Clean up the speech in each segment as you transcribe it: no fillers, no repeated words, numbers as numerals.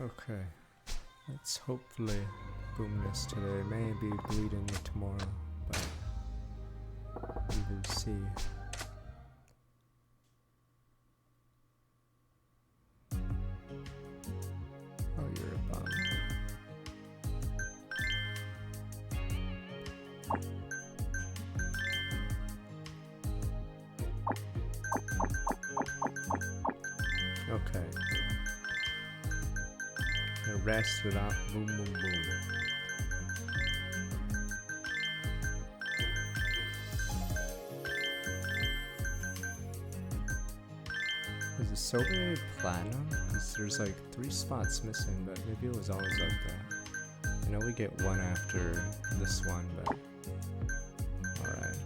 Okay. Let's hopefully boom this today. Maybe bleeding it tomorrow, but we will see. Oh, you're a bum. Okay. The rest without boom boom boom. Is the Sobe platinum? Because there's like 3 spots missing, but maybe it was always like that. I know we get one after this one, but alright.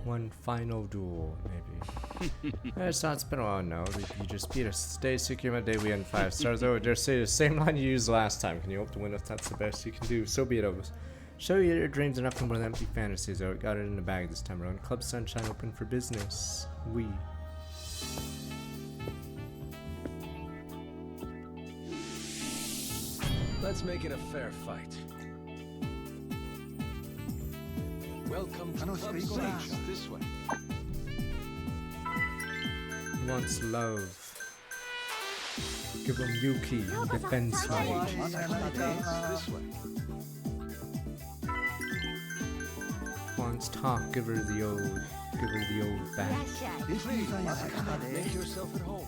One final duel, maybe. It's not, it's been a while, no. You just beat us. Stay secure my day, we end 5 stars. Oh, just say the same line you used last time. Can you hope to win if that's the best you can do? So be it, Obus. Show you your dreams are nothing more than empty fantasies. Oh, got it in the bag this time around. Club Sunshine open for business. We. Let's make it a fair fight. Welcome to Club Sunshine. This way. He wants love. Give him Yuki, defense fight. This way. Wants talk, give her the old back. Please, make yourself at home.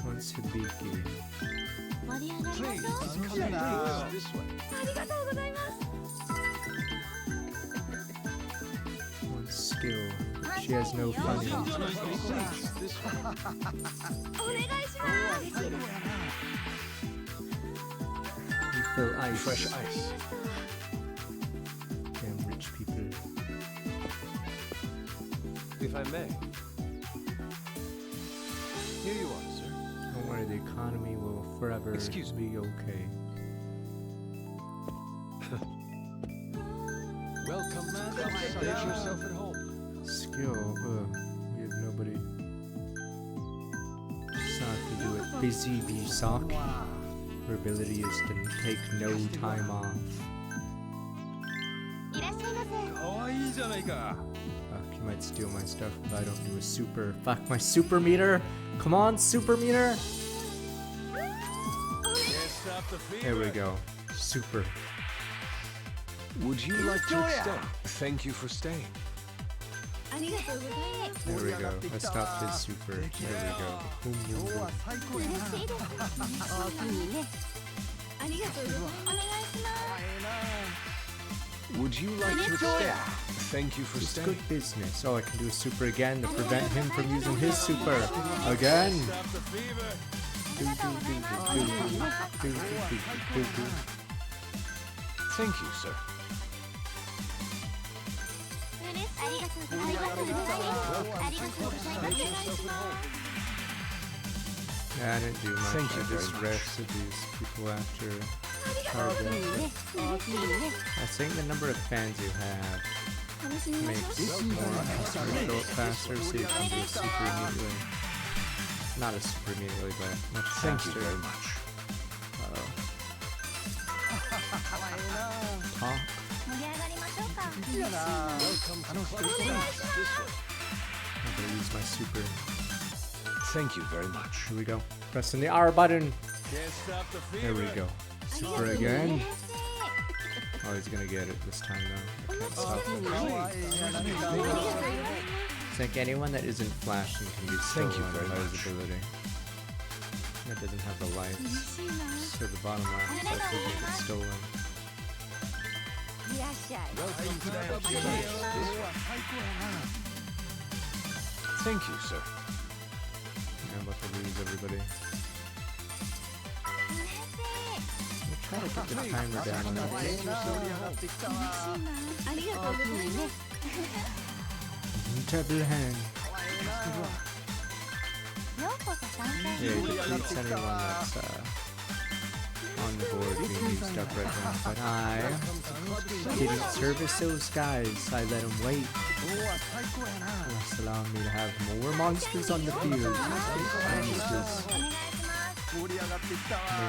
Wants Hibiki. Please, this way. Wants skill. She has no funny. This way. Refill ice. Fresh ice. Damn rich people. If I may. Here you are, sir. Don't worry, the economy will forever Excuse me. be okay. Welcome, man. Make yourself at home. Skill, we have nobody. Saki do it. Busy bee Saki. Her ability is to take no time off. You might steal my stuff if I don't do a super. Fuck my super meter! Come on, super meter! There we go. Super. Would you like to extend? Thank you for staying. There we go. I stopped his super. There we go. Boom, boom, boom. Would you like to extend? Thank you for It's staying. good business. Oh, I can do a super again to prevent him from using his super. Again! Thank you, sir. Yeah, I didn't do much. Thank you I just very much. rested these people after charge up. I think the number of fans you have makes more customers show up faster, so you can do a super immediately. Not a super immediately, but much Thank you faster. very much. Uh-oh. Talk. Welcome to Club Sunshine. This way. I'm gonna use my super. Thank you very much. Here we go. Pressing the R button. Can't stop the There we go. Super again. Oh, he's gonna get it this time though. I can't stop him. I think anyone that isn't flashing can be stolen Thank you very by his much. ability. That doesn't have the lights. So the bottom left is likely to get stolen. Welcome to Club Sunshine. This way. Thank you, sir. I'm about to lose everybody. I'm trying to get the timer down on that. Double hand. Yeah, he defeats anyone that's on the board being used up right now. But I didn't service those guys. I let them wait. That's allowing me to have more monsters on the field. Monsters. No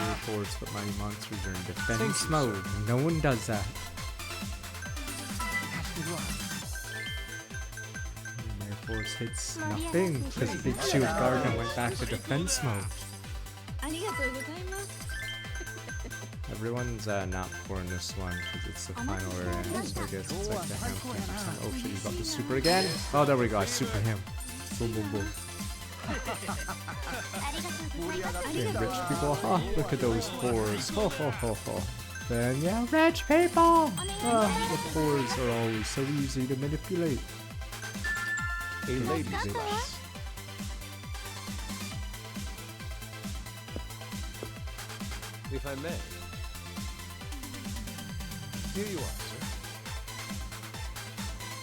reports, but my monsters are in defense mode. No one does that. Air Force hits nothing because Big Shield Guardian went back to defense mode. Everyone's not for in this one because it's the final area, so I guess it's like the ham thing or something. Oh shit, he's got the super again. Oh, there we go, I super him. Boom, boom, boom. Yeah, rich people, oh, look at those fours. Ho, ho, ho, ho. Then, yeah, rich people! Oh, the fours are always so easy to manipulate. A lady's bus. If I may. Here you are, sir.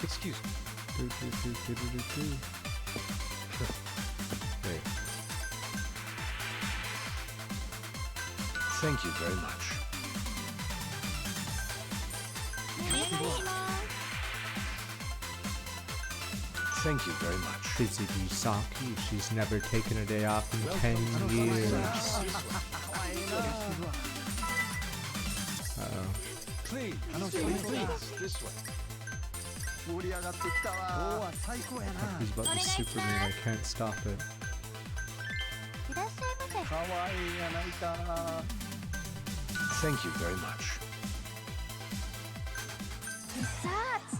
Excuse me. Hey. Thank you very much. Thank you very much. Busy bee Saki, she's never taken a day off in 10 years. Uh-oh. Please, this way. He's about to super me and I can't stop it. Thank you very much.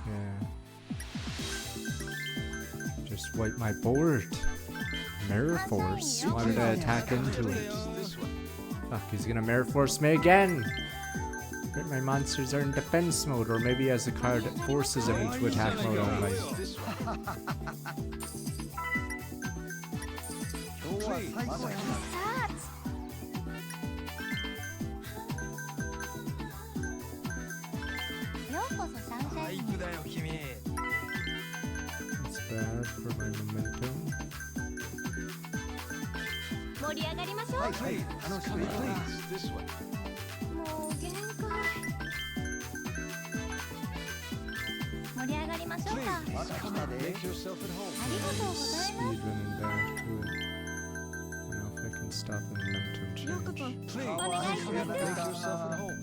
Yeah. Just wipe my board. Mirror Force. Why did I attack into it? Fuck, he's gonna Mirror Force me again! But my monsters are in defense mode, or maybe he has a card that forces him into attack mode only. It's bad for my momentum. Please, this way. Make yourself at home. Speed running back to it. I don't know if I can stop the momentum change. Please, make yourself at home.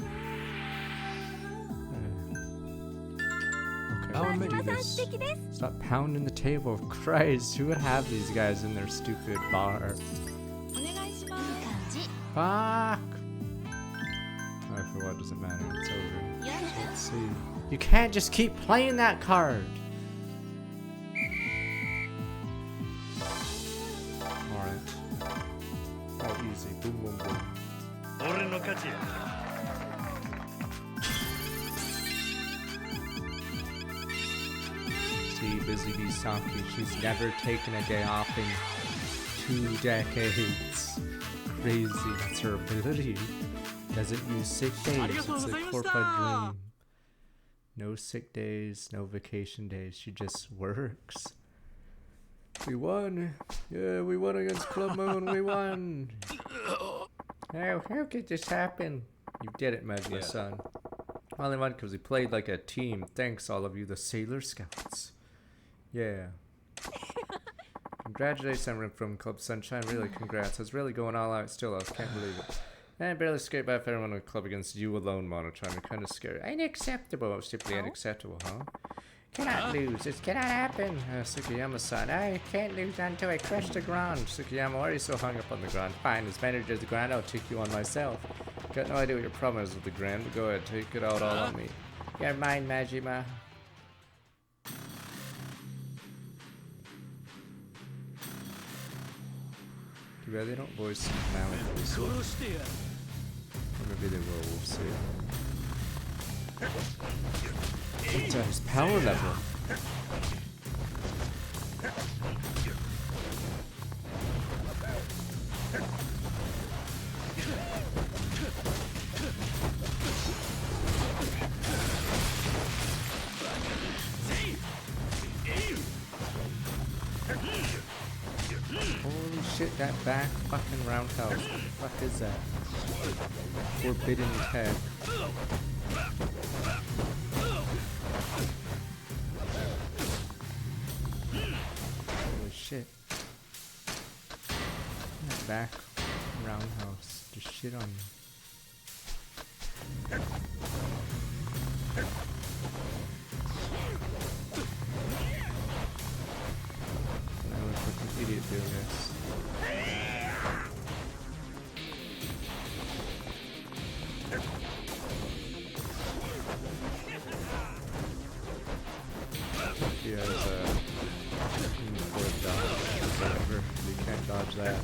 Okay, Our we can do menu. this. Stop pounding the table. Christ, who would have these guys in their stupid bar? Fuck! Oh, for what, doesn't matter, it's over. Let's see. You can't just keep playing that card! Alright. Oh, easy. Boom, boom, boom. See, Busy Bee Saki, she's never taken a day off in 2 decades. Crazy, that's her ability. Doesn't use sick days, it's a corporate dream. No sick days, no vacation days, she just works. We won! Yeah, we won against Club Moon, we won! How could this happen? You did it, Magma-san. Only won because we played like a team. Thanks, all of you, the Sailor Scouts. Yeah. Congratulations, everyone from Club Sunshine. Really, congrats. I was really going all out still. I can't believe it. And barely scraped by everyone in the club against you alone, Monotron. You're kind of scary. Unacceptable. Simply unacceptable, huh? Cannot lose. It cannot happen. Sukiyama-san. I can't lose until I crush the ground. Sukiyama, why are you so hung up on the ground? Fine, as manager of the ground, I'll take you on myself. Got no idea what your problem is with the ground, but go ahead, take it out all on me. You're mine, Majima. Too bad they don't voice Malik. Or maybe they will, we'll see. What's his power level? Holy shit, that back fucking roundhouse. What the fuck is that? Forbidden tag. Holy shit. That back roundhouse. Just shit on you. I look like an idiot doing this. He has a forward dodge, whatever. You can't dodge that.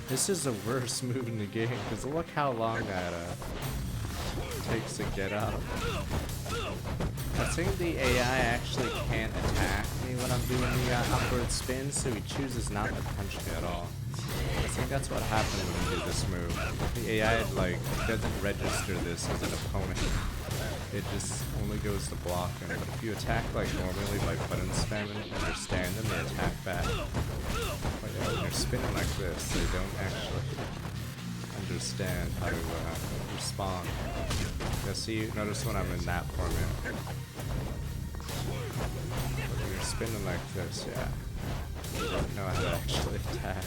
This is the worst move in the game, because look how long that takes to get up. I think the AI actually can't attack me when I'm doing the upward spin, so he chooses not to punch me at all. I think that's what happened when we did this move. The AI like doesn't register this as an opponent. It just only goes to block him. But if you attack like normally by button spamming and understand them, they attack back. But yeah, when you're spinning like this, they don't actually understand how to respond. Yeah, see, notice when I'm in that format. But when you're spinning like this, yeah, you don't know how to actually attack.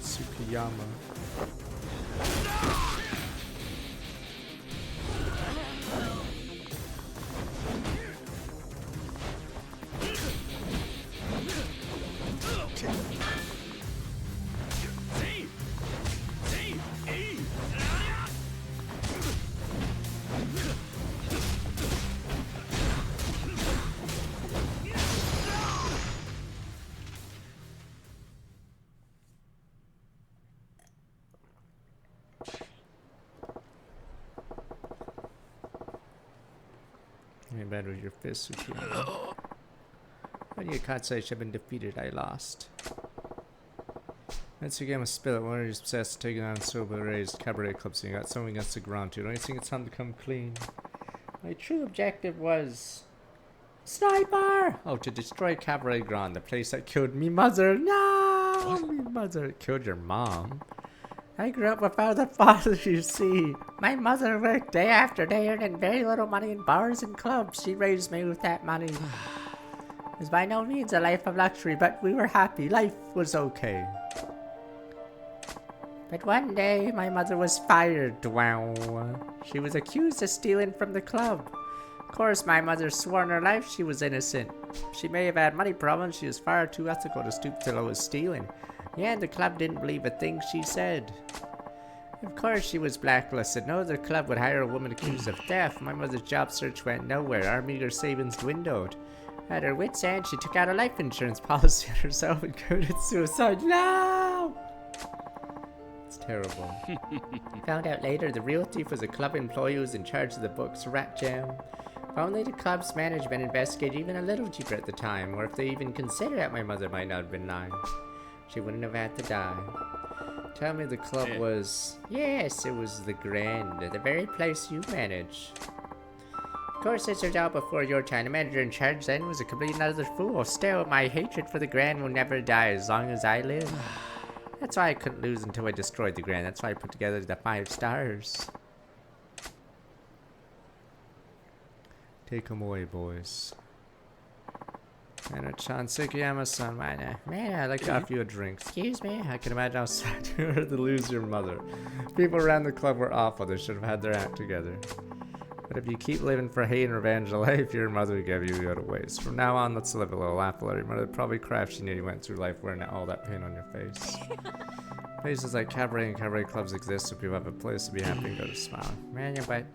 Tsukiyama. Any better with your fist, Tsukiyama. When you can't say I should have been defeated, I lost. Once you game a spill, one of your obsessed taking on sober raised cabaret clubs and you got something against the ground too. Don't you think it's time to come clean? My true objective was Sniper! Oh, to destroy Cabaret Grand, the place that killed me mother. No! What? Me mother killed your mom. I grew up without a father, you see. My mother worked day after day, earning very little money in bars and clubs. She raised me with that money. It was by no means a life of luxury, but we were happy. Life was okay. But one day, my mother was fired. Wow. She was accused of stealing from the club. Of course, my mother swore in her life she was innocent. She may have had money problems. She was far too ethical to stoop to low as stealing. Yeah, and the club didn't believe a thing she said. Of course, she was blacklisted. No other club would hire a woman accused of theft. My mother's job search went nowhere. Our meager savings dwindled. At her wit's end, she took out a life insurance policy on herself and committed suicide. No! It's terrible. Found out later the real thief was a club employee who was in charge of the books. Rat jam. If only the club's management investigated even a little deeper at the time, or if they even considered that my mother might not have been lying. She wouldn't have had to die. Tell me the club was... Yes, it was the Grand, the very place you manage. Of course, it turned out before your time. The manager in charge then was a complete and utter fool. Still, my hatred for the Grand will never die as long as I live. That's why I couldn't lose until I destroyed the Grand. That's why I put together the 5 stars. Take 'em away, boys. And-chan, Tsukiyama-san, man, I'd like to offer you a drink. Excuse me? I can imagine how sad you were to lose your mother. People around the club were awful. They should have had their act together. But if you keep living for hate and revenge, the life your mother gave you go to waste. From now on, let's live a little, laugh a little. Your mother would probably cry if she knew you went through life wearing all that pain on your face. Places like cabaret and cabaret clubs exist so people have a place to be happy and go to smile. Man, you bite.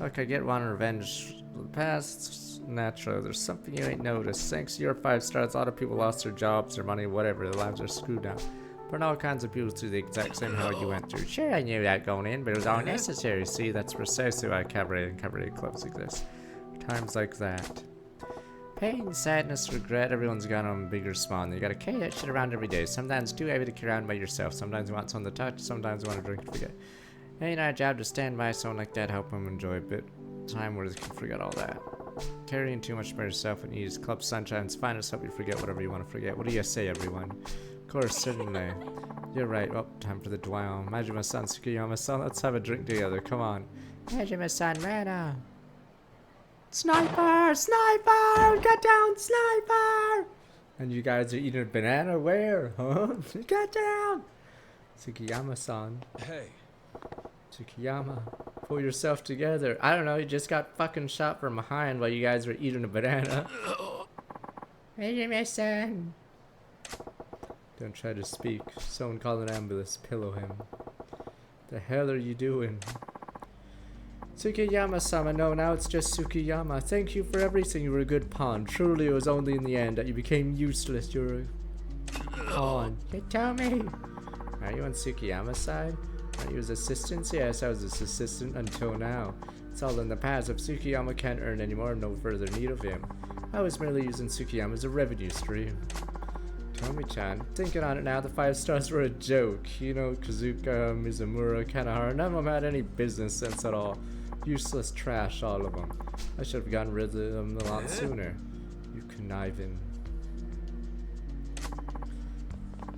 Look, I get one revenge for the past. Naturally, there's something you ain't noticed. Thanks to your 5 stars, a lot of people lost their jobs, their money, whatever. Their lives are screwed now. But all kinds of people through the exact same hell you went through. Sure, I knew that going in, but it was all necessary. See, that's precisely why cabaret and cabaret clubs exist. Times like that. Pain, sadness, regret, everyone's got on a bigger spawn. You gotta carry that shit around every day. Sometimes too heavy to carry around by yourself. Sometimes you want someone to touch, sometimes you want to drink and forget. It ain't our job to stand by someone like that, help them enjoy a bit of time where they can forget all that. Carrying too much by yourself and use Club Sunshine's finest help you forget whatever you want to forget. What do you say, everyone? Of course, certainly. You're right. Oh, time for the dwell. Majima-san, Tsukiyama-san, let's have a drink together. Come on. Majima-san, Rana. Sniper! Sniper! Get down, sniper! And you guys are eating a banana? Where? Huh? Get down! Tsukiyama-san. Hey. Tsukiyama. Pull yourself together. I don't know, you just got fucking shot from behind while you guys were eating a banana. Majima-san. Don't try to speak. Someone call an ambulance. Pillow him. The hell are you doing? Tsukiyama-sama, no, now it's just Tsukiyama. Thank you for everything. You were a good pawn. Truly, it was only in the end that you became useless. You're a pawn. You tell me. Are you on Tsukiyama's side? Are you his assistant? Yes, I was his assistant until now. It's all in the past. If Tsukiyama can't earn anymore, I have no further need of him. I was merely using Tsukiyama as a revenue stream. Tomi-chan, thinking on it now, the 5 stars were a joke. You know, Kazuka, Mizumura, Kanahara, none of them had any business sense at all. Useless trash, all of them. I should have gotten rid of them a lot sooner. You conniving.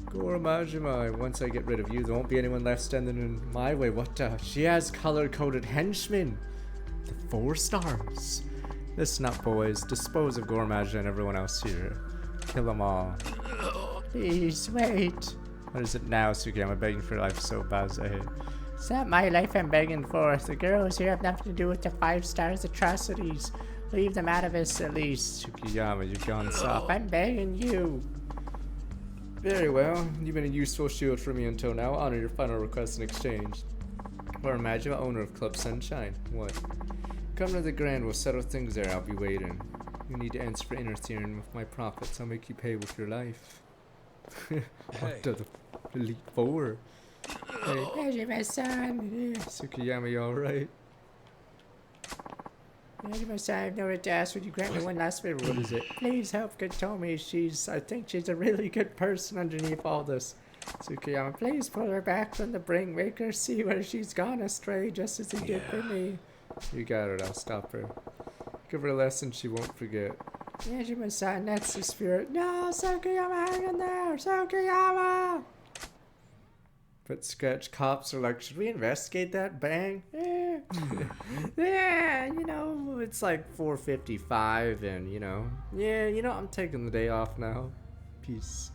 Goro Majima, once I get rid of you, there won't be anyone left standing in my way. What the? She has color-coded henchmen. The 4 stars. Listen up, boys. Dispose of Goro Majima and everyone else here. Kill them all. Please, wait. What is it now, Tsukiyama? I'm begging for your life so bad as I hate. It's not my life I'm begging for. The girls here have nothing to do with the 5 stars atrocities. Leave them out of this at least. Tsukiyama, you've gone soft. I'm begging you. Very well. You've been a useful shield for me until now. I'll honor your final request in exchange. Or Majima, owner of Club Sunshine. What? Come to the Grand. We'll settle things there. I'll be waiting. You need to answer for interfering with my profits. I'll make you pay with your life. What the Elite 4? Hey, Majima-san. Tsukiyama, you alright? Majima-san, I have nowhere to ask. Would you grant me one last favor? What is it? Please help Katomi. I think she's a really good person underneath all this. Tsukiyama, please pull her back from the brink. Make her see where she's gone astray, just as he did for me. You got it. I'll stop her. Give her a lesson she won't forget. Majima-san, that's the spirit. No, Tsukiyama, hang in there! Tsukiyama! But sketch cops are like, should we investigate that? Bang. Yeah. Yeah, you know, it's like 4:55 and, you know, I'm taking the day off now. Peace.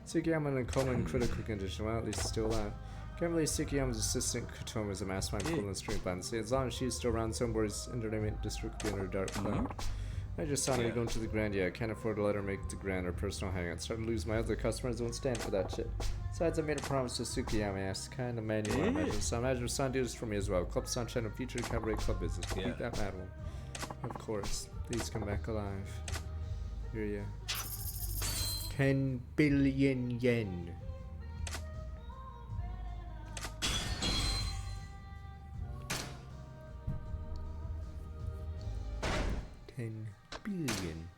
Tsukiyama in a coma in critical condition. Well, at least he's still alive. Can't believe Tsukiyama's assistant Kotomi is a mastermind pulling the string buttons. As long as she's still around, somebody's entertainment district will be in her dark cloud. I just saw her going to the Grand. Yeah, I can't afford to let her make the Grand her personal hangout. Starting to lose my other customers. Won't stand for that shit. Besides, I made a promise to Tsukiyama. Asked kind of man you want to imagine. So imagine son do this for me as well. Club Sunshine and future cabaret club business. Complete that mad one. Of course. Please come back alive. Here you. 10 billion yen. Billion.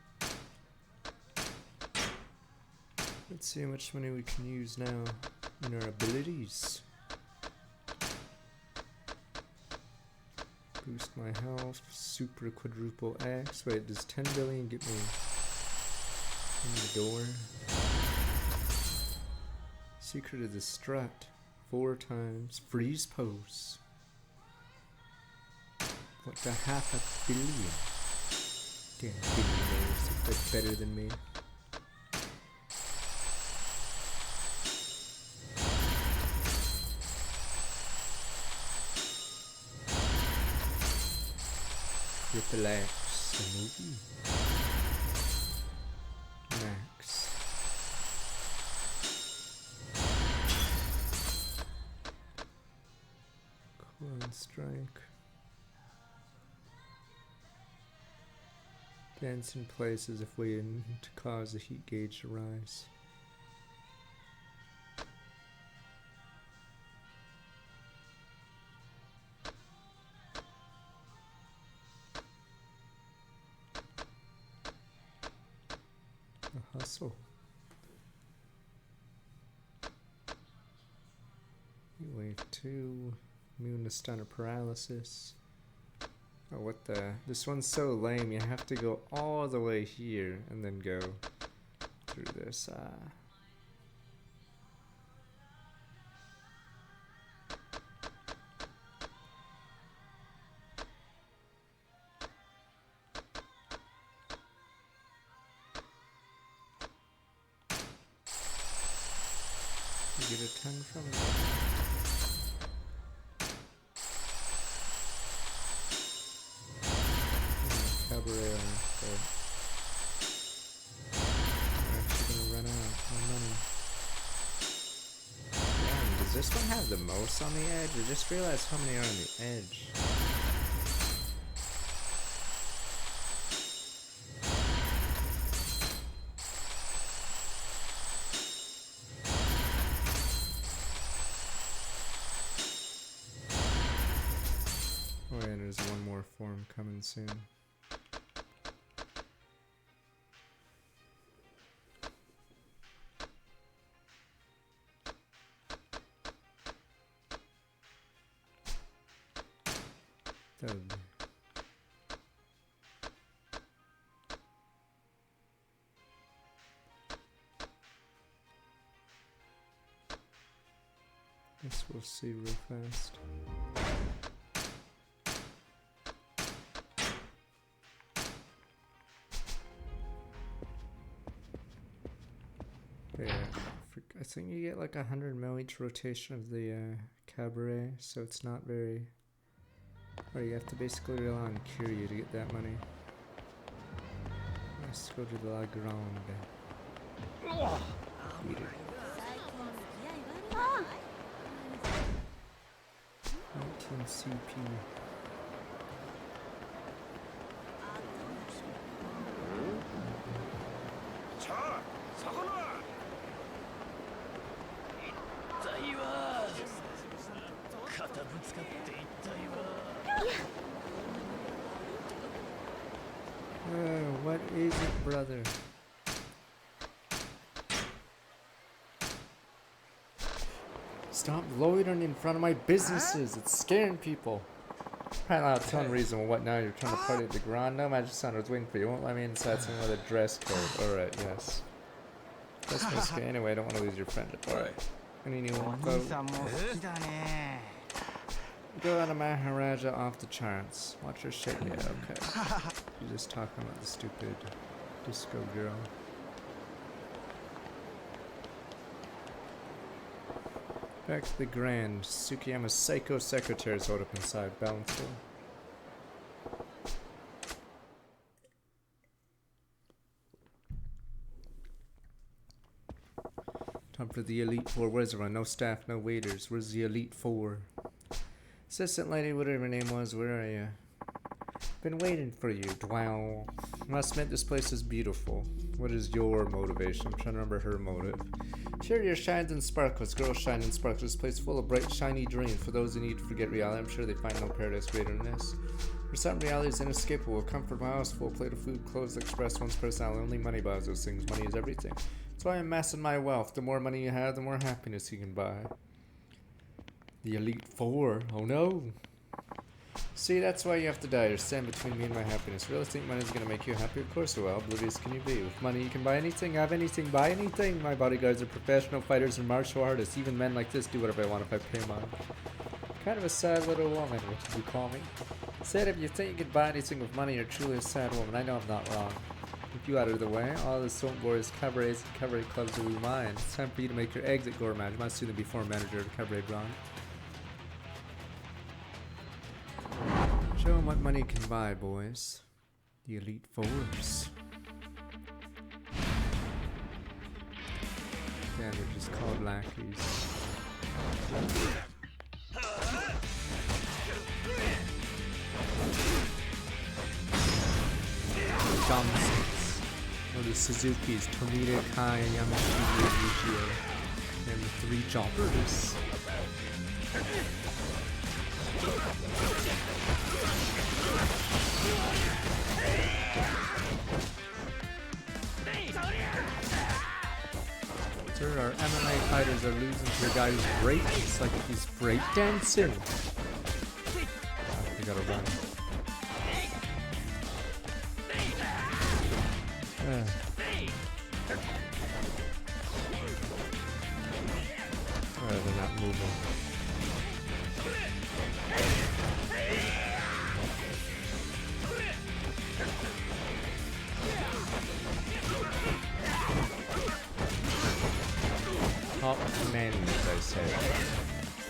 Let's see how much money we can use now in our abilities. Boost my health, super quadruple X. Wait, does 10 billion get me in the door? Secret of the strut. 4 times. Freeze pose. What the $500 million? Damn, billionaires, that's better than me. Triple X, the movie. Max. We're on strike. Dance in places if waiting to cause the heat gauge to rise. A hustle. Wave 2. Immune to stun or paralysis. Oh, what the? This one's so lame. You have to go all the way here and then go through this. You get a 10 from it. Cabaret on but we're actually gonna run out of money. Damn, does this one have the most on the edge? I just realized how many are on the edge. Oh yeah, and there's one more form coming soon. That guess we'll see real fast. Yeah, I think you get like 100 mil each rotation of the cabaret, so it's not very. Or you have to basically rely on Curie to get that money. Let's go to the La Grande. Eat it. 19 CP. What is it, brother? Stop loitering in front of my businesses. It's scaring people. Apparently, that's one reason. What now? You're trying to party at the Grand? No, Magic Sound was waiting for you. Won't let me inside. Some other dress code. Alright, yes. That's my scare. Anyway, I don't want to lose your friendship. Alright. Any new info? Go out of Maharaja off the charts. Watch your shit. Yeah, okay. You're just talking about the stupid disco girl. Back to the Grand. Tsukiyama's psycho secretaries hold up inside. Balanced. Time for the Elite Four. Where's everyone? No staff, no waiters. Where's the Elite Four? Assistant lady, whatever her name was, where are you? Been waiting for you, Dwell. Must admit this place is beautiful. What is your motivation? I'm trying to remember her motive. Interior shines and sparkles. Girls shine and sparkles. This place full of bright, shiny dreams. For those who need to forget reality, I'm sure they find no paradise greater than this. For some, reality is inescapable. Comfort, my house, full plate of food, clothes, express one's personality. Only money buys those things. Money is everything. That's why I'm amassing my wealth. The more money you have, the more happiness you can buy. The Elite Four. Oh no. See, that's why you have to die. You're standing between me and my happiness. Really think money is going to make you happy? Of course it will. Oblivious can you be? With money you can buy anything, have anything, buy anything. My bodyguards are professional fighters and martial artists. Even men like this do whatever I want if I pay them on. Kind of a sad little woman, what did you call me? Said if you think you can buy anything with money, you're truly a sad woman. I know I'm not wrong. Keep you out of the way. All the so glorious cabarets and cabaret clubs will be mine. It's time for you to make your exit, Gourmand. You must soon be former manager of Cabaret Blanc. Show them what money can buy, boys. The Elite Fours. Yeah, they're just called lackeys. nonsense. Or the Suzuki's Tomita, Kai, Yamashita, Yujio, and the 3 jobbers. Sir, our MMA fighters are losing to a guy who's breaks like he's breakdancing. We gotta run. They're not moving. Top men, as I said.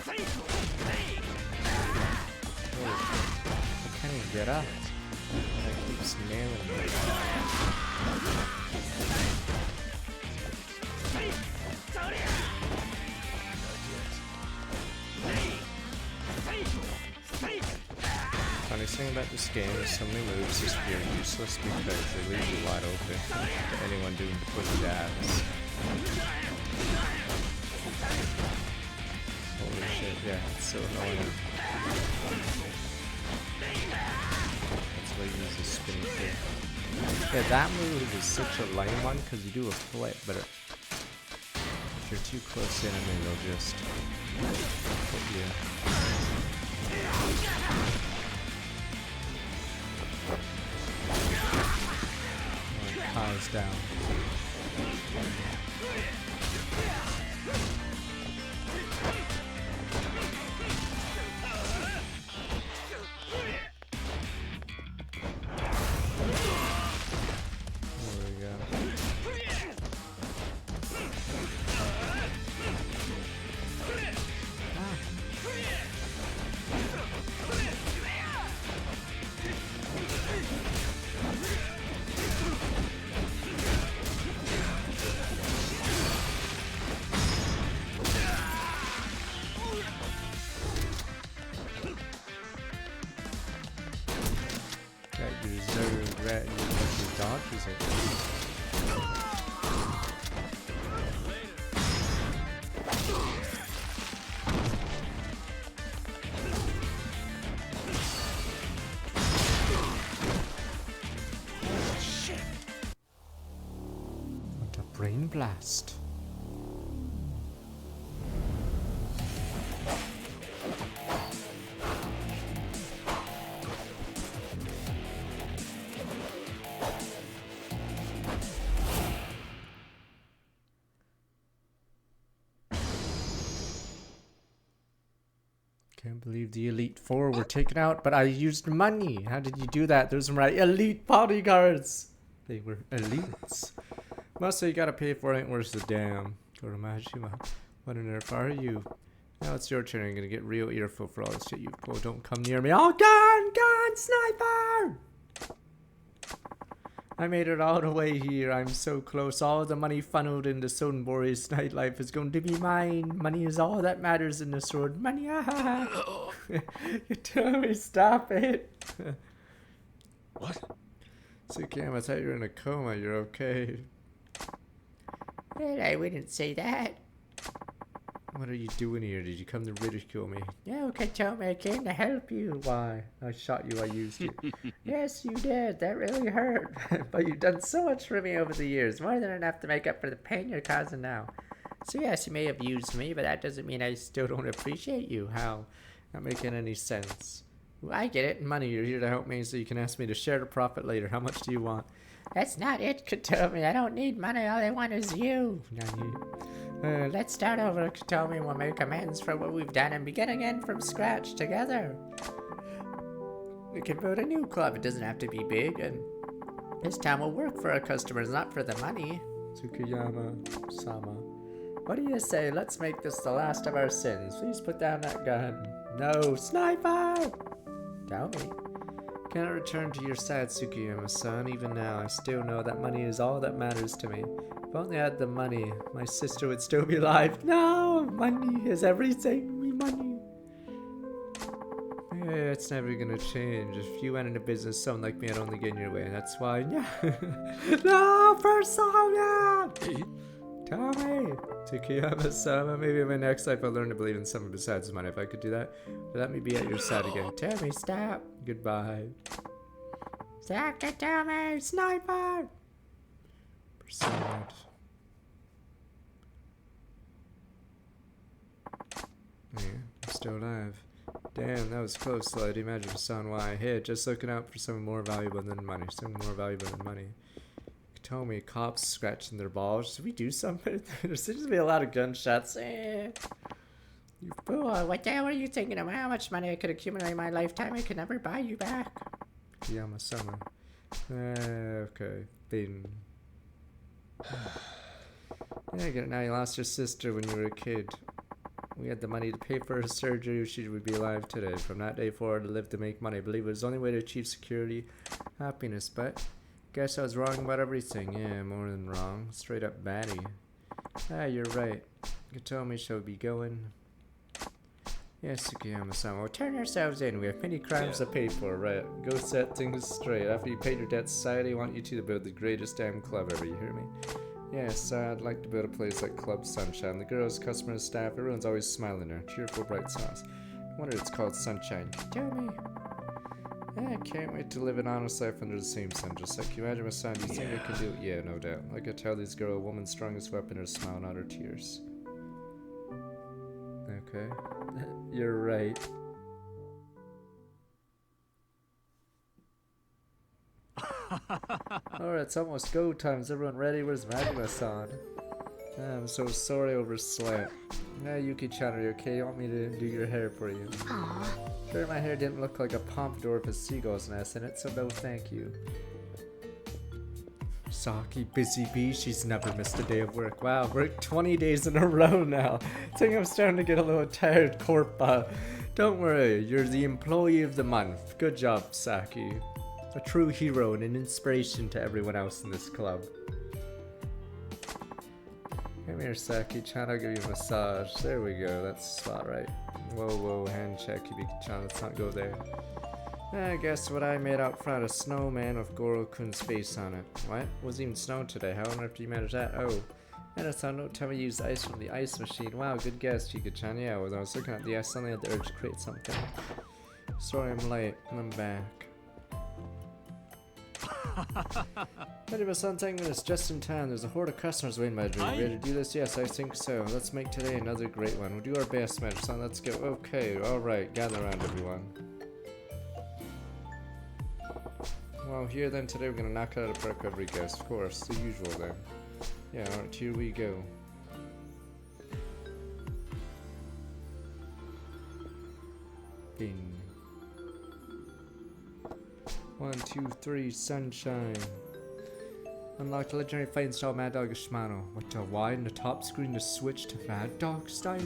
I can't even get up. I keep nailing me. Funniest thing about this game is so many moves just feel useless because they leave you wide open to anyone doing quick dabs. Holy shit, yeah, it's so annoying. That's why you use the spinning thing. Yeah, that move is such a lame one because you do a flip, but if you're too close in, they'll just hit you. Kai's down. Brain blast. Can't believe the Elite Four were taken out, but I used money. How did you do that? Those are my elite bodyguards. They were elites. Mostly you gotta pay for it. Where's the dam? Go to Majima. What on earth are you? Now it's your turn. I'm gonna get real earful for all the shit you've pulled. Don't come near me. Oh, gun, sniper! I made it all the way here. I'm so close. All the money funneled into Sonbori's nightlife is going to be mine. Money is all that matters in this world. Money, ah! You tell me, stop it. What? Tsukiyama, I thought you were in a coma. You're okay. Well, I wouldn't say that. What are you doing here? Did you come to ridicule me? No, Katomi, I came to help you. Why? I shot you. I used you. Yes, you did. That really hurt. But you've done so much for me over the years. More than enough to make up for the pain you're causing now. So yes, you may have used me, but that doesn't mean I still don't appreciate you. How? Not making any sense. Well, I get it. Money, you're here to help me so you can ask me to share the profit later. How much do you want? That's not it, Katomi. I don't need money. All I want is you. Let's start over, Katomi, and we'll make amends for what we've done and begin again from scratch together. We can build a new club. It doesn't have to be big, and this time will work for our customers, not for the money. Tsukiyama-sama. What do you say? Let's make this the last of our sins. Please put down that gun. No, sniper! Tell me. Cannot return to your side, Tsukiyama-san. Even now, I still know that money is all that matters to me. If only I had the money, my sister would still be alive. No! Money is everything. Me money. Hey, it's never gonna change. If you went into business, someone like me, I'd only get in your way, and that's why. Yeah. No, persona! Tell me. Takayama-sama, maybe in my next life I'll learn to believe in someone besides money. If I could do that, let me be at your side again. Tell me, stop. Goodbye. Sakatomi, sniper! Persona. Yeah, I'm still alive. Damn, that was close, though. I'd imagine son why. Hey, just looking out for something more valuable than money. Something more valuable than money. Told me cops scratching their balls. Should we do something? There seems to be a lot of gunshots. You fool, what the hell are you thinking of? How much money I could accumulate in my lifetime? I could never buy you back. Yama-sama. Okay. Bing. Yeah, I get it now. You lost your sister when you were a kid. We had the money to pay for her surgery. She would be alive today. From that day forward, I lived to make money. I believe it was the only way to achieve security, happiness. But guess I was wrong about everything. Yeah, more than wrong. Straight up baddie. Ah, you're right. You told me she'll be going. Yes, Sukiyama-sama. Well, turn yourselves in. We have many crimes to pay for, right? Go set things straight. After you paid your debt to society, I want you two to build the greatest damn club ever. You hear me? Yes, I'd like to build a place like Club Sunshine. The girls, customers, staff, everyone's always smiling there. Cheerful, bright smiles. I wonder it's called Sunshine. Tell me. I can't wait to live an honest life under the same sun. Just like you imagine, my son. Do you think I can do it? Yeah, no doubt. I could tell this girl a woman's strongest weapon is a smile, not her tears. Okay. You're right. Alright, it's almost go time. Is everyone ready? Where's Magma-san? I'm so sorry I overslept. Yuki-chan, are you okay? You want me to do your hair for you? Sure, my hair didn't look like a pompadour with a seagull's nest in it, so no thank you. Saki, busy bee, she's never missed a day of work. Wow, worked 20 days in a row now. I think I'm starting to get a little tired, Corpa. Don't worry, you're the employee of the month. Good job, Saki. A true hero and an inspiration to everyone else in this club. Come here, Saki-chan, I'll give you a massage. There we go, that's the spot, right? Whoa, whoa, hand check, Hibiki-chan, let's not go there. Guess what I made out front? A snowman with Goro-kun's face on it. What? It wasn't even snowing today. How on earth do you manage that? Oh. And it's on don't tell me you use ice from the ice machine. Wow, good guess, Chika-chan. Yeah, when I was looking at the ice, suddenly I had the urge to create something. Sorry I'm late, and I'm back. Ready for something that's just in time. There's a horde of customers waiting by the door. Ready to do this? Yes, I think so. Let's make today another great one. We'll do our best, man. So let's go. Okay, alright. Gather around, everyone. Well, here then, today we're gonna knock it out of the park every guest. Of course, the usual then. Yeah, alright, here we go. Bing. 1, 2, 3, sunshine. Unlocked legendary fighting style Mad Dog Shimano. What to widen the top screen to switch to Mad Dog style?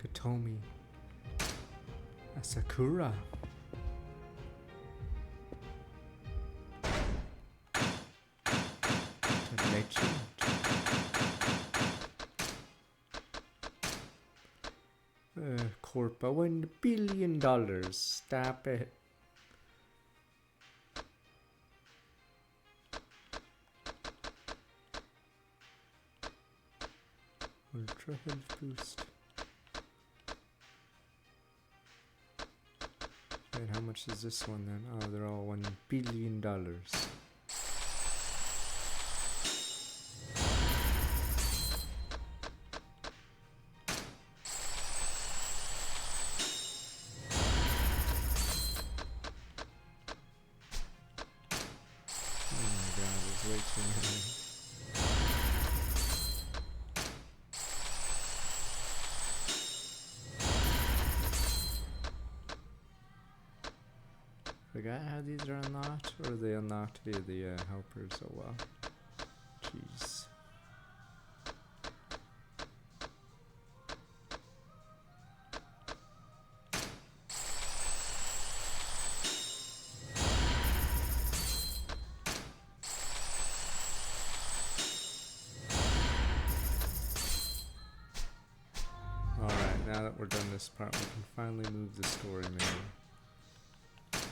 Katomi. Asakura. The legend. Corp, I won $1 billion. Stop it. Ultra health boost. Wait, how much is this one then? Oh, they're all $1 billion. Forgot how these are unlocked, or are they unlocked via the helpers? Oh well. Jeez. now that we're done this part, we can finally move the story, maybe.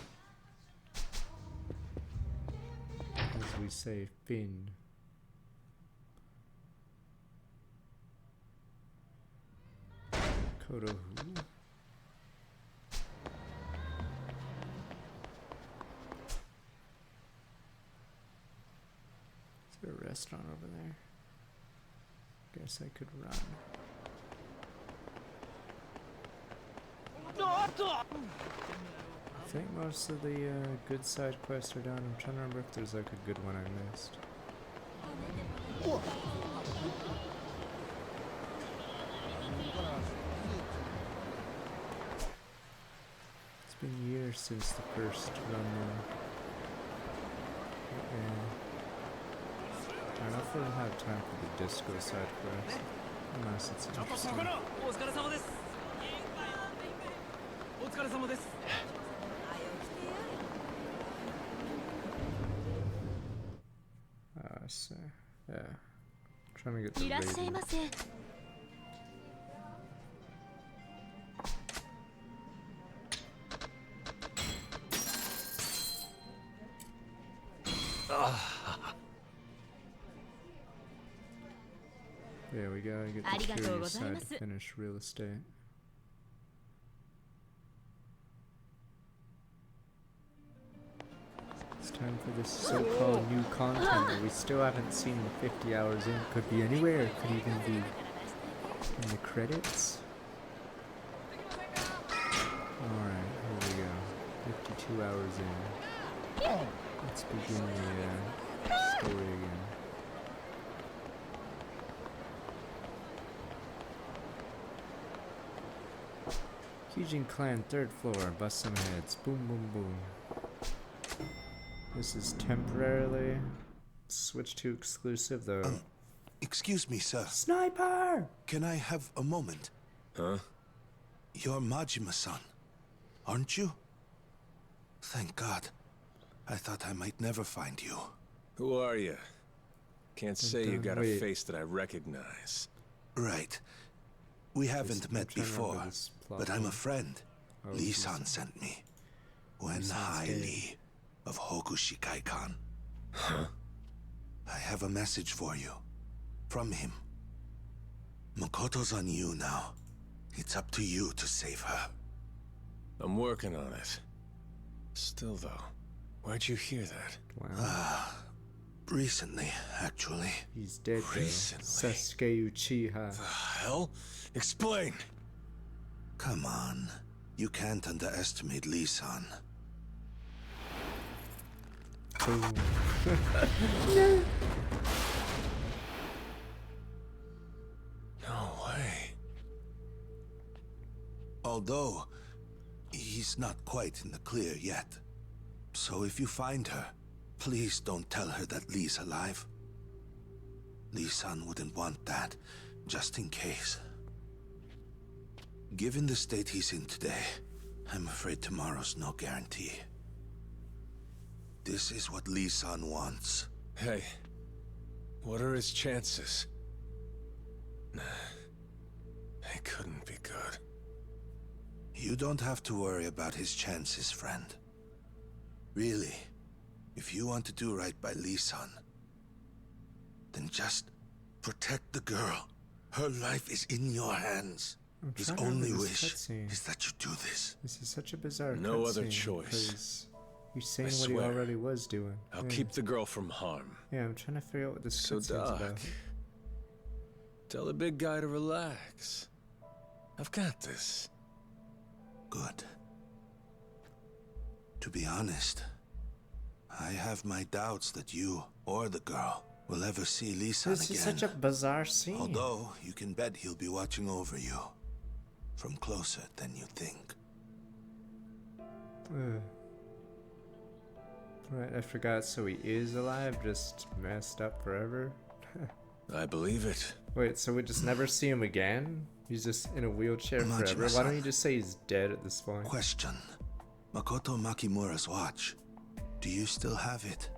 As we say, Finn. Kodo who? Is there a restaurant over there? Guess I could run. I think most of the good side quests are done. I'm trying to remember if there's like a good one I missed. It's been years since the first run now. I don't know if we'll have time for the disco side quest. Unless it's interesting. So, yeah. Trying to get the rating. Yeah, we gotta get the curious side to finish real estate. It's time for this so-called new content that we still haven't seen 50 hours in. Could be anywhere, it could even be in the credits. Alright, here we go. 52 hours in. Let's begin the story again. Kyujin Clan, 3rd floor, bust some heads. Boom, boom, boom. This is temporarily switched to exclusive, though. Excuse me, sir. Sniper! Can I have a moment? Huh? You're Majima-san, aren't you? Thank God. I thought I might never find you. Who are you? Can't say you got a Wait. face that I recognize. Right. We haven't met trying to remember before, this plot but I'm a line. friend. Oh, Lee-san Jesus. sent me. Wen Lee-san's Hai dead. Lee of Hokushikai-kan. Huh? I have a message for you. From him. Makoto's on you now. It's up to you to save her. I'm working on it. Still, though, where'd you hear that? Wow. Recently, actually. He's dead, though. Recently. Sasuke Uchiha. The hell? Explain! Come on. You can't underestimate Lee-san. Boom. No way. Although, he's not quite in the clear yet. So if you find her, please don't tell her that Lee's alive. Lee-san wouldn't want that, just in case. Given the state he's in today, I'm afraid tomorrow's no guarantee. This is what Lee-san wants. Hey, what are his chances? Nah, they couldn't be good. You don't have to worry about his chances, friend. Really, if you want to do right by Lee-san, then just protect the girl. Her life is in your hands. I'm His trying to remember only this wish cutscene. is that you do this. This is such a bizarre No other cutscene choice. because He's saying I what he swear. already was doing. I'll Yeah. keep the girl from harm. Yeah, I'm trying to figure out what this So, cutscene's Doc, about. tell the big guy to relax. I've got this. Good. To be honest, I have my doubts that you or the girl will ever see Lee-san This again. is such a bizarre scene. Although, you can bet he'll be watching over you. From closer than you think. Right, I forgot. So he is alive, just messed up forever. I believe it. Wait, so we just never see him again? He's just in a wheelchair Majima-san. forever? Why don't you just say he's dead at this point? Question. Makoto Makimura's watch. Do you still have it?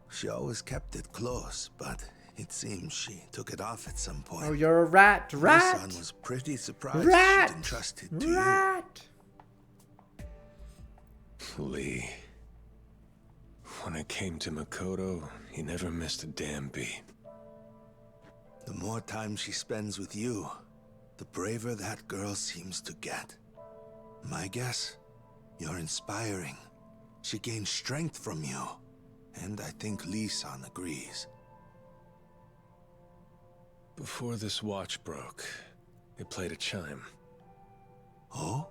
She always kept it close, but It seems she took it off at some point. Oh, you're a rat. Rat! Lee-san was pretty surprised Rat! she'd entrusted to Rat! Lee. When it came to Makoto, he never missed a damn beat. you. The more time she spends with you, the braver that girl seems to get. My guess? You're inspiring. She gains strength from you. And I think Lee-san agrees. Before this watch broke, it played a chime. Oh?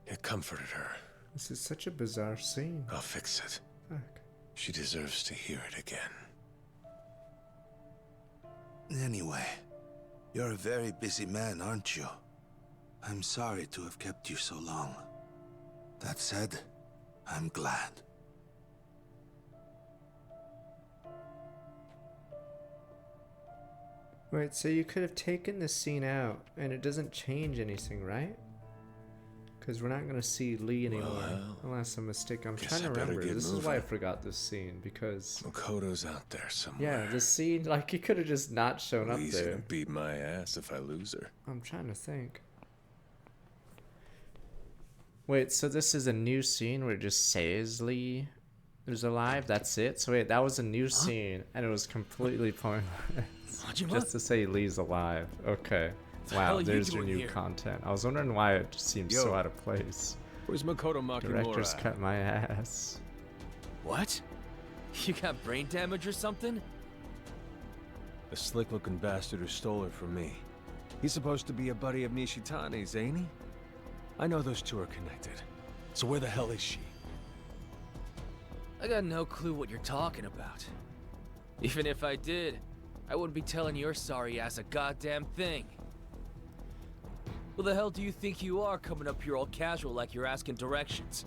It comforted her. This is such a bizarre scene. I'll fix it. Fuck. She deserves to hear it again. Anyway, you're a very busy man, aren't you? I'm sorry to have kept you so long. That said, I'm glad. Wait, so you could have taken this scene out, and it doesn't change anything, right? Because we're not going to see Lee anymore, Well, unless I'm mistaken. I'm guess trying to I better remember. get This is why I moving. forgot this scene, because... Makoto's out there somewhere. Yeah, this scene, like, he could have just not shown up Lee's there. gonna beat my ass if I lose her. I'm trying to think. Wait, so this is a new scene where it just says Lee is alive? That's it? So wait, that was a new scene, and it was completely pointless. Just to say Lee's alive. Okay. the hell Wow, are you there's your doing new here? content. I was wondering why it just seems so Yo. out of place. Where's Makoto Makimura? Director's cut my ass. What? You got brain damage or something? The slick-looking bastard who stole her from me. He's supposed to be a buddy of Nishitani's, ain't he? I know those two are connected. So where the hell is she? I got no clue what you're talking about. Even if I did, I wouldn't be telling your sorry ass a goddamn thing. Who the hell do you think you are coming up here all casual like you're asking directions?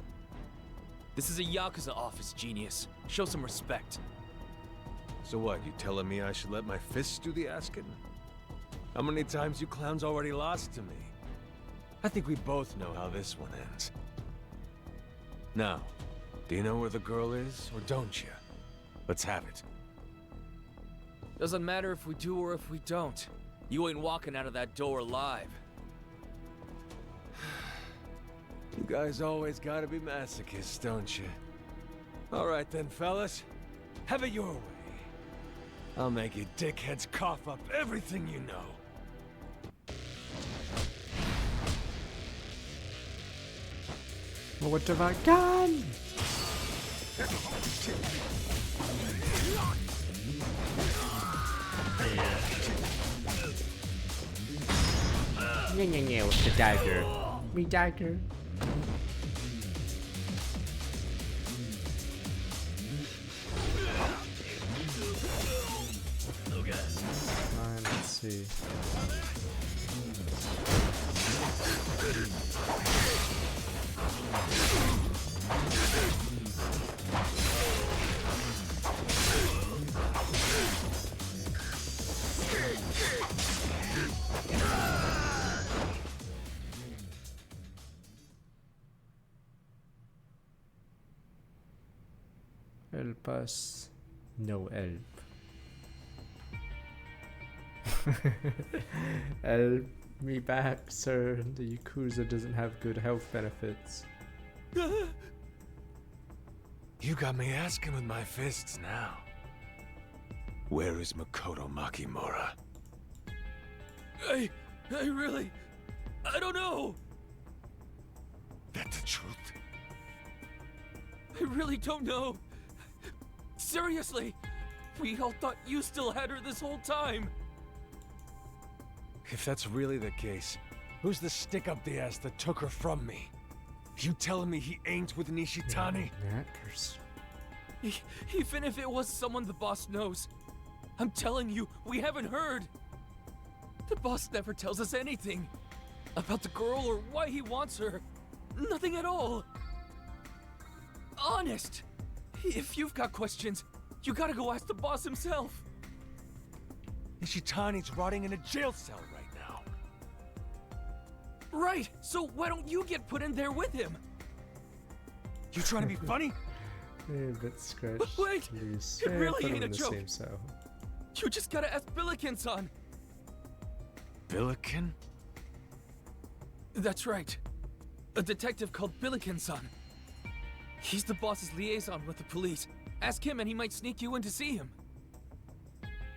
This is a Yakuza office, genius. Show some respect. So what, you telling me I should let my fists do the asking? How many times you clowns already lost to me? I think we both know how this one ends. Now, do you know where the girl is, or don't you? Let's have it. Doesn't matter if we do or if we don't. You ain't walking out of that door alive. You guys always gotta be masochists, don't you? All right then, fellas. Have it your way. I'll make you dickheads cough up everything you know. Well, what have I done? Yeah, with the dagger. Me dagger. Fine, let's see. Help us. No help. Help me back, sir. The Yakuza doesn't have good health benefits. You got me asking with my fists now. Where is Makoto Makimura? I don't know. That the truth? I really don't know. Seriously, we all thought you still had her this whole time. If that's really the case, who's the stick up the ass that took her from me? You telling me he ain't with Nishitani? That person. Even if it was someone the boss knows, I'm telling you, we haven't heard. The boss never tells us anything about the girl or why he wants her. Nothing at all. Honest. If you've got questions, you gotta go ask the boss himself. Nishitani's rotting in a jail cell right now. Right, so why don't you get put in there with him? You trying to be funny? Yeah, but scratch. Wait! Please. It Yeah, really put 'em ain't in a the joke. same cell. You just gotta ask Billiken-san. Billiken? That's right. A detective called Billiken-san. He's the boss's liaison with the police. Ask him and he might sneak you in to see him.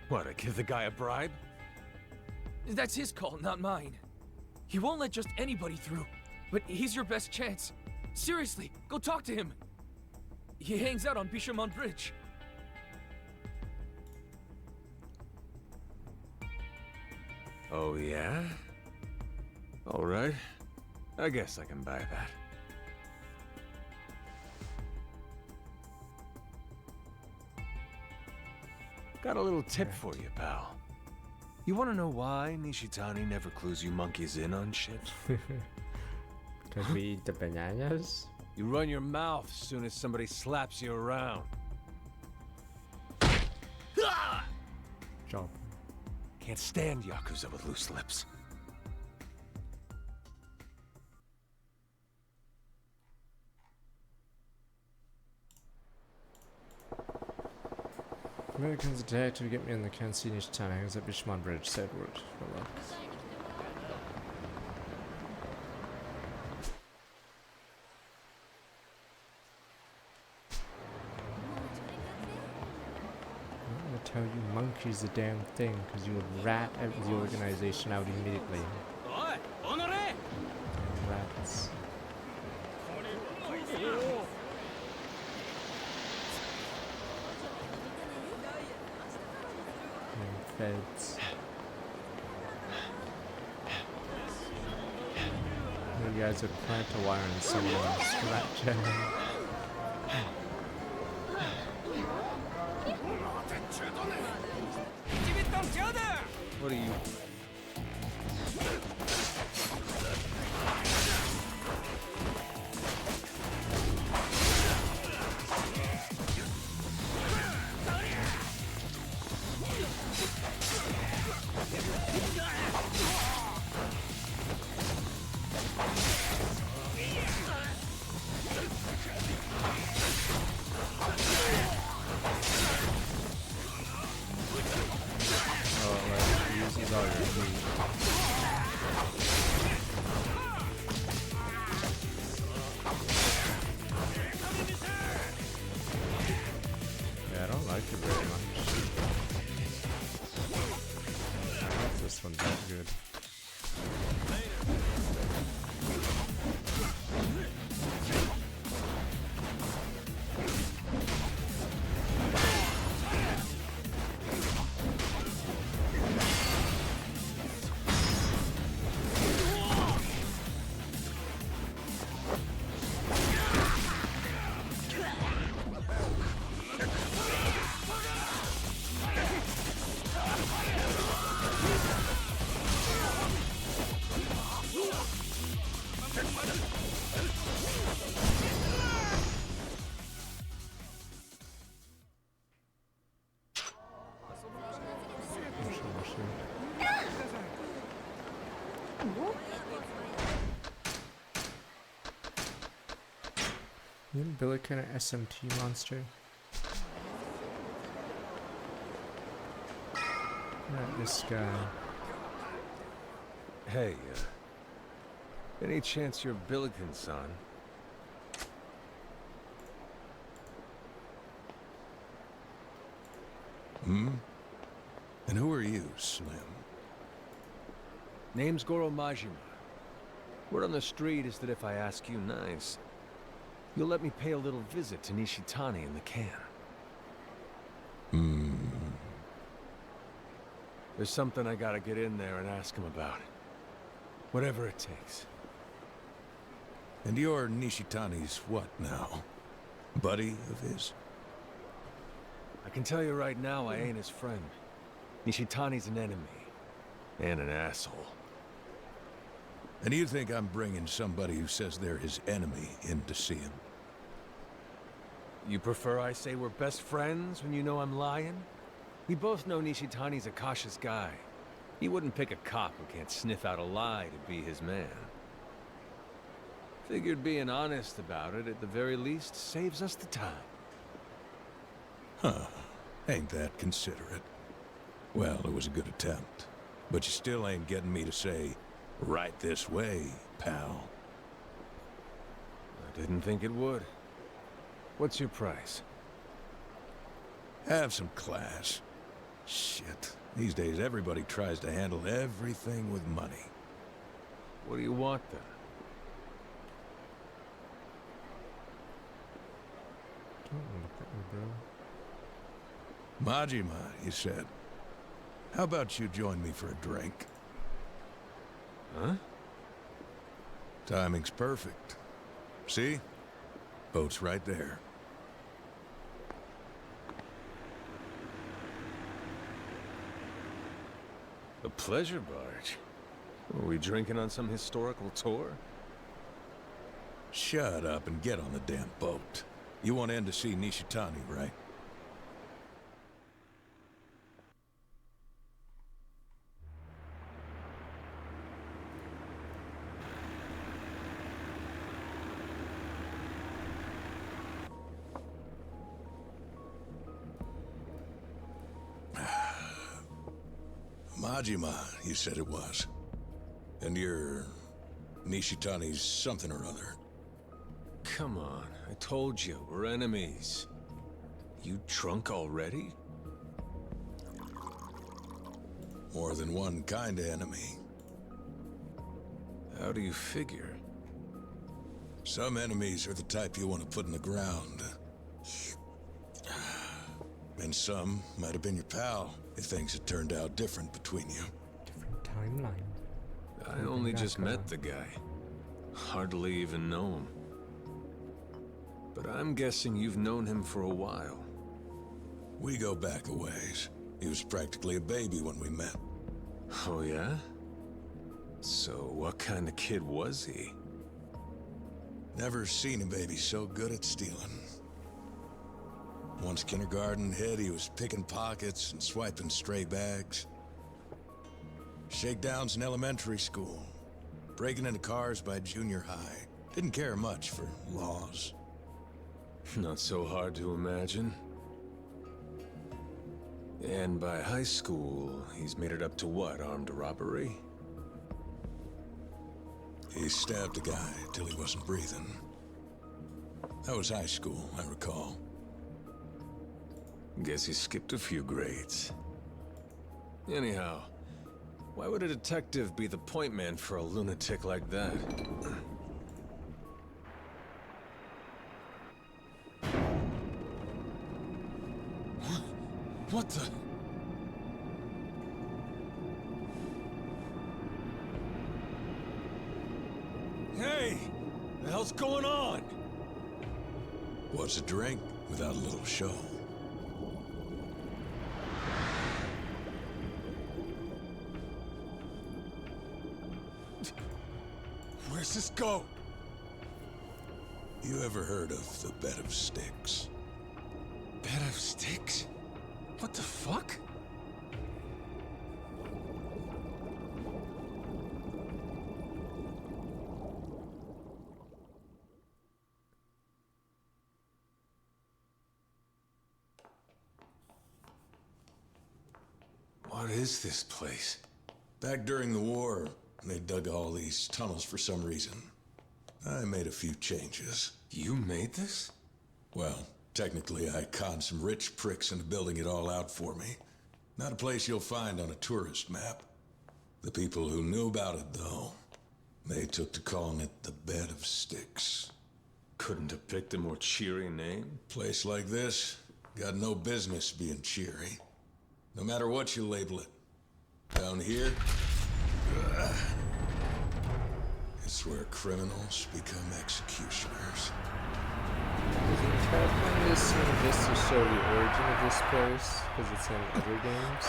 What, I give the guy a bribe? That's his call, not mine. He won't let just anybody through, but he's your best chance. Seriously, go talk to him. He hangs out on Bishamon Bridge. Oh, yeah? Alright. I guess I can buy that. Got a little tip for you, pal. You wanna know why Nishitani never clues you monkeys in on shit? Because we eat the bananas? You run your mouth as soon as somebody slaps you around. Job. Can't stand Yakuza with loose lips. Americans attack to get me in the Kansinish town. Hangs at Bishman Bridge. Said word. Relax. I'm gonna tell you monkeys the damn thing, because you would rat the organization out immediately. Damn rats. Damn feds. You guys would plant a wire in someone else. Rat jamming. What are you... Uses all your food. Yeah, I don't like it very much. I don't know if this one's that good. Isn't Billy kind of SMT monster? Not this guy. Hey, any chance you're Billiken-san? Hmm? And who are you, Slim? Name's Goro Majima. Word on the street is that if I ask you nice, you'll let me pay a little visit to Nishitani in the can. Hmm. There's something I gotta get in there and ask him about. Whatever it takes. And you're Nishitani's what now? Buddy of his? I can tell you right now, I ain't his friend. Nishitani's an enemy. And an asshole. And you think I'm bringing somebody who says they're his enemy in to see him? You prefer I say we're best friends when you know I'm lying? We both know Nishitani's a cautious guy. He wouldn't pick a cop who can't sniff out a lie to be his man. Figured being honest about it, at the very least, saves us the time. Ain't that considerate? Well, it was a good attempt. But you still ain't getting me to say, right this way, pal. I didn't think it would. What's your price? Have some class. Shit. These days everybody tries to handle everything with money. What do you want, then? Don't look at me, bro. Majima, you said. How about you join me for a drink? Huh? Timing's perfect. See? Boat's right there. A pleasure barge? Are we drinking on some historical tour? Shut up and get on the damn boat. You want in to see Nishitani, right? Majima, you said it was. And you're Nishitani's something or other. Come on, I told you, we're enemies. You drunk already? More than one kind of enemy. How do you figure? Some enemies are the type you want to put in the ground. And some might have been your pal if things had turned out different between you. Different timeline. I only just met the guy. Hardly even know him. But I'm guessing you've known him for a while. We go back a ways. He was practically a baby when we met. Oh yeah? So what kind of kid was he? Never seen a baby so good at stealing. Once kindergarten hit, he was picking pockets and swiping stray bags. Shakedowns in elementary school. Breaking into cars by junior high. Didn't care much for laws. Not so hard to imagine. And by high school, he's made it up to what, armed robbery? He stabbed a guy till he wasn't breathing. That was high school, I recall. Guess he skipped a few grades. Anyhow, why would a detective be the point man for a lunatic like that? What the? Hey! The hell's going on? What's a drink without a little show? Where's this go? You ever heard of the bed of sticks? Bed of sticks? What the fuck? What is this place? Back during the war, they dug all these tunnels for some reason. I made a few changes. You made this? Well, technically I conned some rich pricks into building it all out for me. Not a place you'll find on a tourist map. The people who knew about it, though, they took to calling it the Bed of Sticks. Couldn't have picked a more cheery name. Place like this, got no business being cheery. No matter what you label it. Down here, it's where criminals become executioners. Isn't California this scene just to show the origin of this place? Because it's in other games?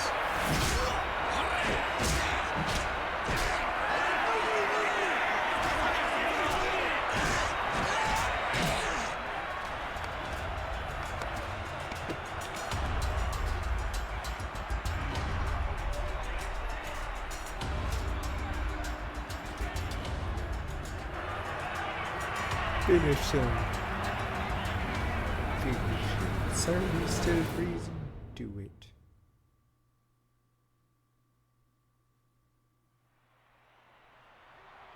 Finish him. Finish him. sir. He's still freezing. Do it.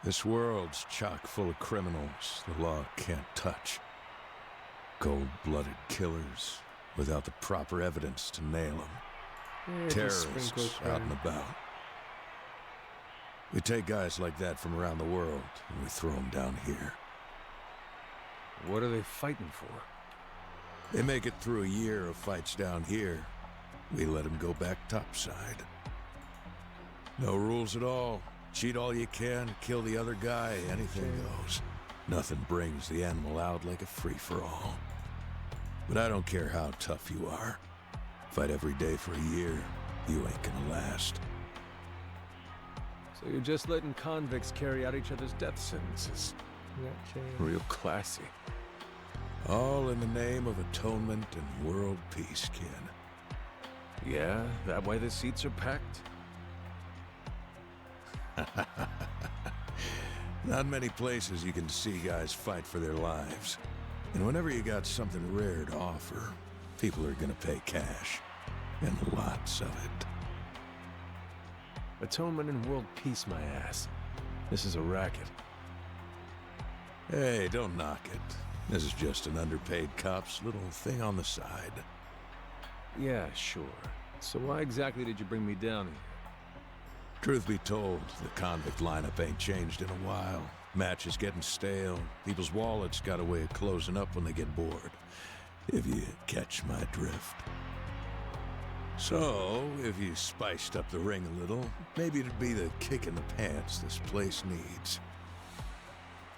This world's chock full of criminals the law can't touch. Cold-blooded killers without the proper evidence to nail them. Yeah, just sprinkle Terrorists out and about. We take guys like that from around the world and we throw them down here. What are they fighting for? They make it through a year of fights down here. We let them go back topside. No rules at all. Cheat all you can, kill the other guy, anything goes. Nothing brings the animal out like a free-for-all. But I don't care how tough you are. Fight every day for a year, you ain't gonna last. So you're just letting convicts carry out each other's death sentences. Real classy. All in the name of atonement and world peace, kid. Yeah, that why the seats are packed? Not many places you can see guys fight for their lives. And whenever you got something rare to offer, people are gonna pay cash. And lots of it. Atonement and world peace, my ass. This is a racket. Hey, don't knock it. This is just an underpaid cop's little thing on the side. Yeah, sure. So why exactly did you bring me down here? Truth be told, the convict lineup ain't changed in a while. Matches getting stale. People's wallets got a way of closing up when they get bored. If you catch my drift. So, if you spiced up the ring a little, maybe it'd be the kick in the pants this place needs.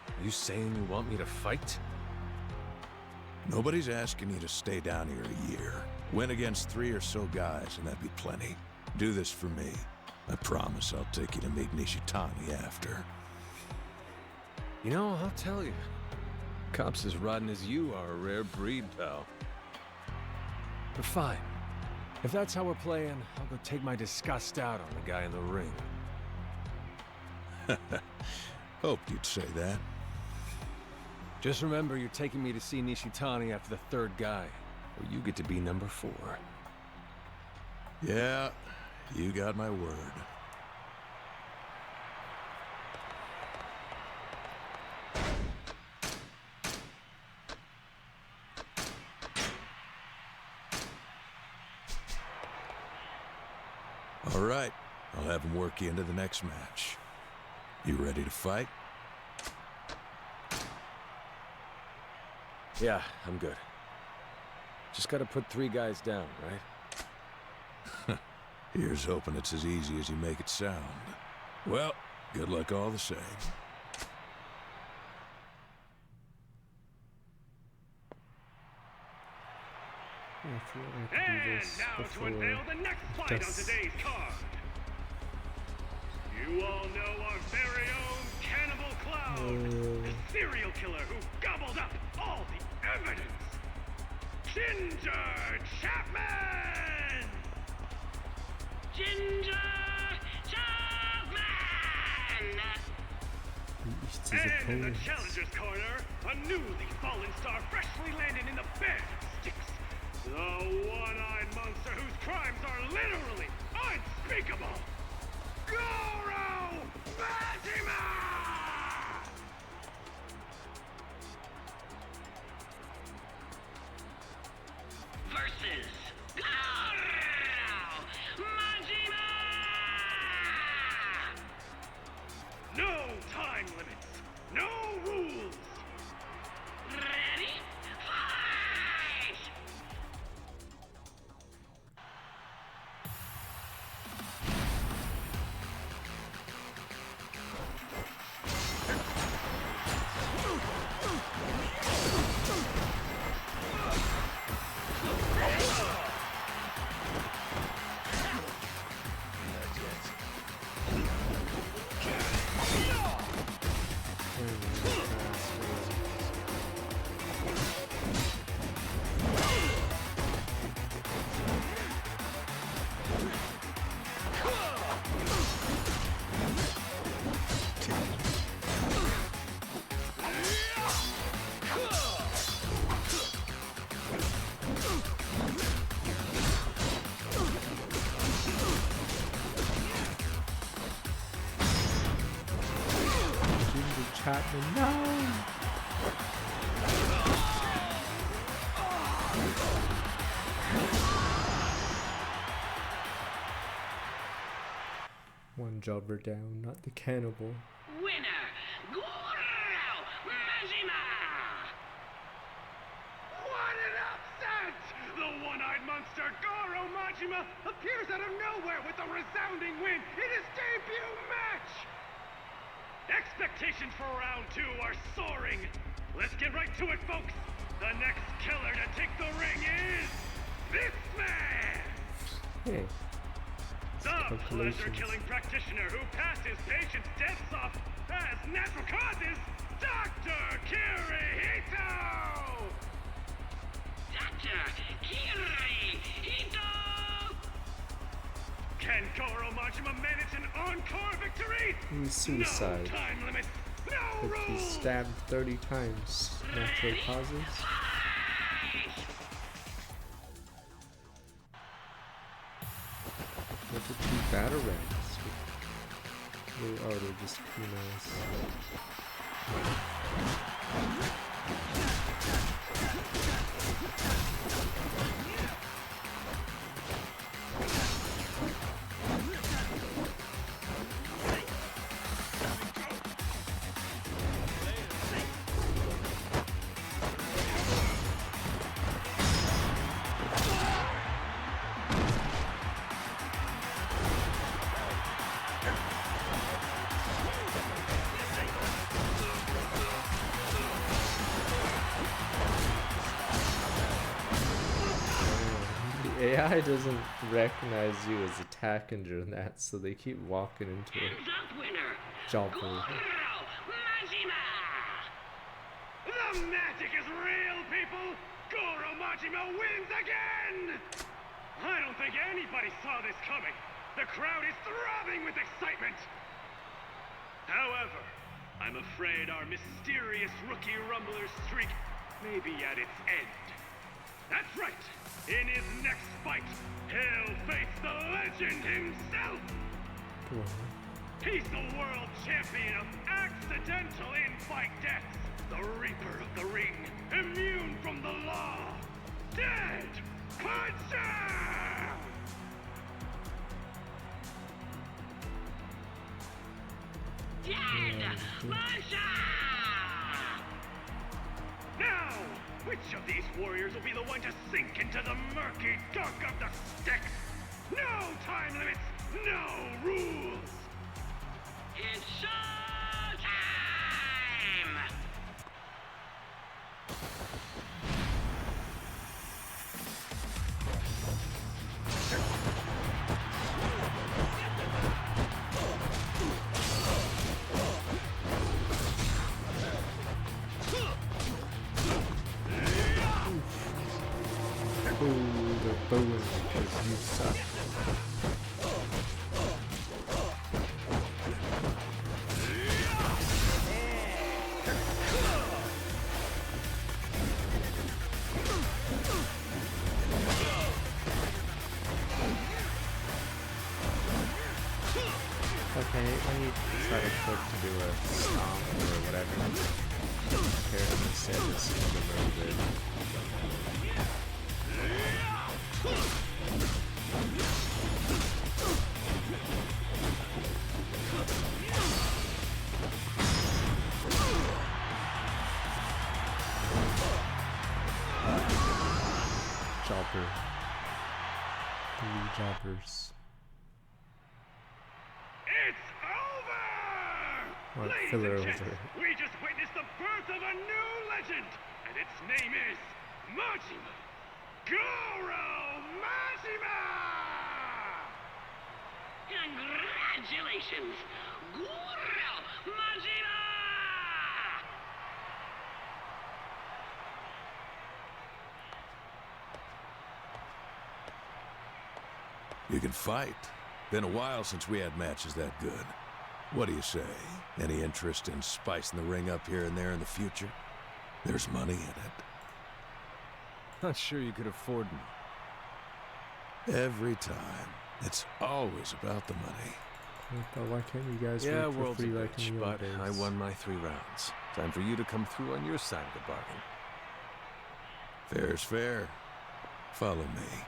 Are you saying you want me to fight? Nobody's asking you to stay down here a year. Win against 3 or so guys, and that'd be plenty. Do this for me. I promise I'll take you to meet Nishitani after. You know, I'll tell you. Cops as rotten as you are a rare breed, pal. But fine. If that's how we're playing, I'll go take my disgust out on the guy in the ring. Hoped you'd say that. Just remember, you're taking me to see Nishitani after the 3rd guy, or you get to be number 4. Yeah, you got my word. All right, I'll have him work you into the next match. You ready to fight? Yeah, I'm good. Just gotta put 3 guys down, right? Here's hoping it's as easy as you make it sound. Well, good luck all the same. If you want to do this now before to unveil the next fight on today's card. You all know our very own Cannibal Cloud, the serial killer who gobbled up all the evidence. Ginger Chapman! Ginger Chapman! It's his And in the opponent. challenger's corner, a newly fallen star freshly landed in the bed of sticks. The one-eyed monster whose crimes are literally unspeakable. Goro Majima! Versus Goro Majima! No time limits, no rules. Ready? Fight! happening. No! One jobber down, not the cannibal. Winner, Goro Majima! What an upset! The one-eyed monster Goro Majima appears out of nowhere with a resounding win in his debut match! Expectations for round 2 are soaring. Let's get right to it, folks. The next killer to take the ring is this man! Hey. The pleasure-killing practitioner who passed his patients' deaths off as natural causes, Dr. Kirihito! Dr. Kirihito! Can Goro Majima manage an encore victory? He's suicide. No time limit, no But he's rules! stabbed 30 times. Natural causes. With the 2 batarangs. They're just females. AI doesn't recognize you as attacking during that, so they keep walking into it. Hands up, winner! Jumper. Goro Majima! The magic is real, people! Goro Majima wins again! I don't think anybody saw this coming. The crowd is throbbing with excitement. However, I'm afraid our mysterious rookie rumbler's streak may be at its end. That's right. In his next fight, he'll face the legend himself. Come on. He's the world champion of accidental in-fight deaths. The Reaper of the Ring, immune from the law. Dead Puncher! Dead Puncher! Now, which of these warriors will be the one to sink into the murky dark of the Styx? No time limits, no rules! It's showtime! Ooh, they're booing because you suck. Okay, when you try to click to do a stomp or whatever, character instead is another move. Jobber. 3 jobbers. It's over! What Ladies filler and gents, over? we just witnessed the birth of a new legend, and its name is Majima. Goro Majima! Congratulations, Goro Majima! You can fight. Been a while since we had matches that good. What do you say? Any interest in spicing the ring up here and there in the future? There's money in it. Not sure you could afford me. Every time. It's always about the money. But why can't you guys Yeah, work for world's a free like bitch, in the old but I days? won my 3 rounds. Time for you to come through on your side of the bargain. Fair's fair. Follow me.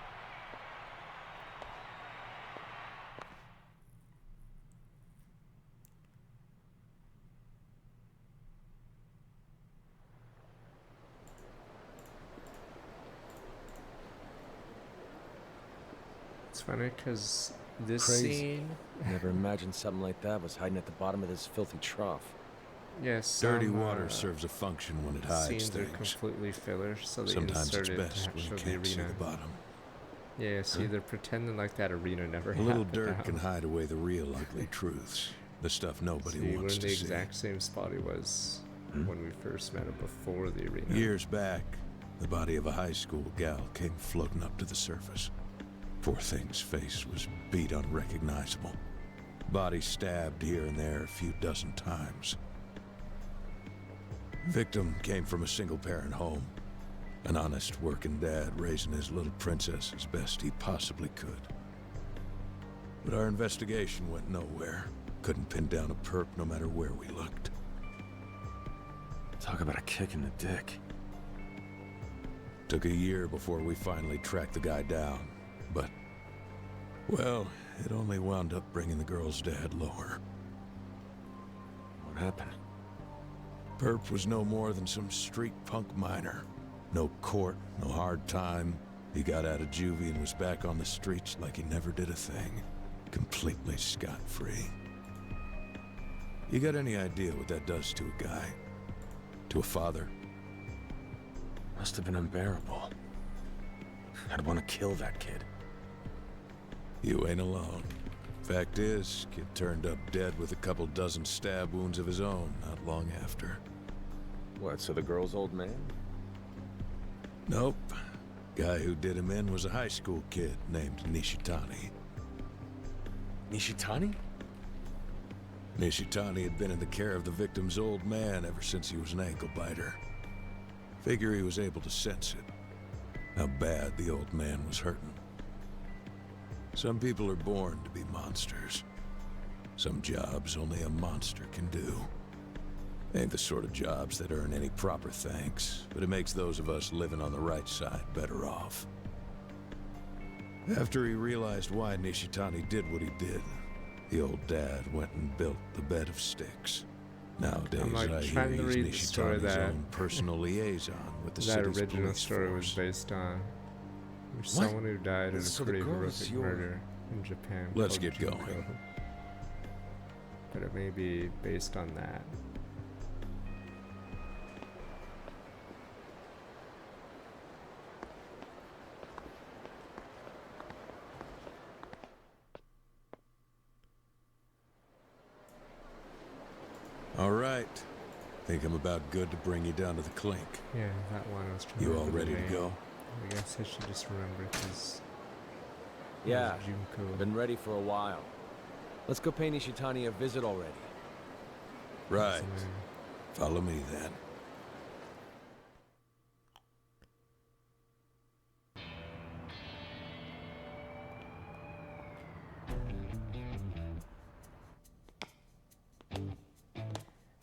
It's funny because this Crazy. scene, Never imagined something like that was hiding at the bottom of this filthy trough. yes, Dirty water serves a function when it hides scenes are things. completely filler, so they Sometimes it's inserted best to when you show the can't see arena. the bottom. Yeah, see, they're pretending like that arena never A happened. little dirt now. can hide away the real ugly truths. The stuff nobody See, we're wants in the to see. exact same spot he was when we first met him before the arena. Years back, the body of a high school gal came floating up to the surface. Poor thing's face was beat unrecognizable. Body stabbed here and there a few dozen times. Victim came from a single-parent home. An honest working dad raising his little princess as best he possibly could. But our investigation went nowhere. Couldn't pin down a perp no matter where we looked. Talk about a kick in the dick. Took a year before we finally tracked the guy down. But, well, it only wound up bringing the girl's dad lower. What happened? Perp was no more than some street punk minor. No court, no hard time. He got out of juvie and was back on the streets like he never did a thing. Completely scot-free. You got any idea what that does to a guy? To a father? Must have been unbearable. I'd want to kill that kid. You ain't alone. Fact is, kid turned up dead with a couple dozen stab wounds of his own not long after. What, so the girl's old man? Nope. Guy who did him in was a high school kid named Nishitani. Nishitani? Nishitani had been in the care of the victim's old man ever since he was an ankle biter. Figure he was able to sense it. How bad the old man was hurting. Some people are born to be monsters. Some jobs only a monster can do. Ain't the sort of jobs that earn any proper thanks, but it makes those of us living on the right side better off. After he realized why Nishitani did what he did, the old dad went and built the bed of sticks. Nowadays, I'm like I hear trying to he's read the story Nishitani's that own personal liaison with the that city's original police story was force. based on. There's someone who died in a So the pretty girl is horrific your- murder in Japan. Let's called get Junko. going. But it may be based on that. All right. Think I'm about good to bring you down to the clink. Yeah, that one I was trying You to all remember the ready to name. go? I guess I should just remember because Yeah, Junko. been ready for a while. Let's go pay Nishitani a visit already. Right. Follow me then.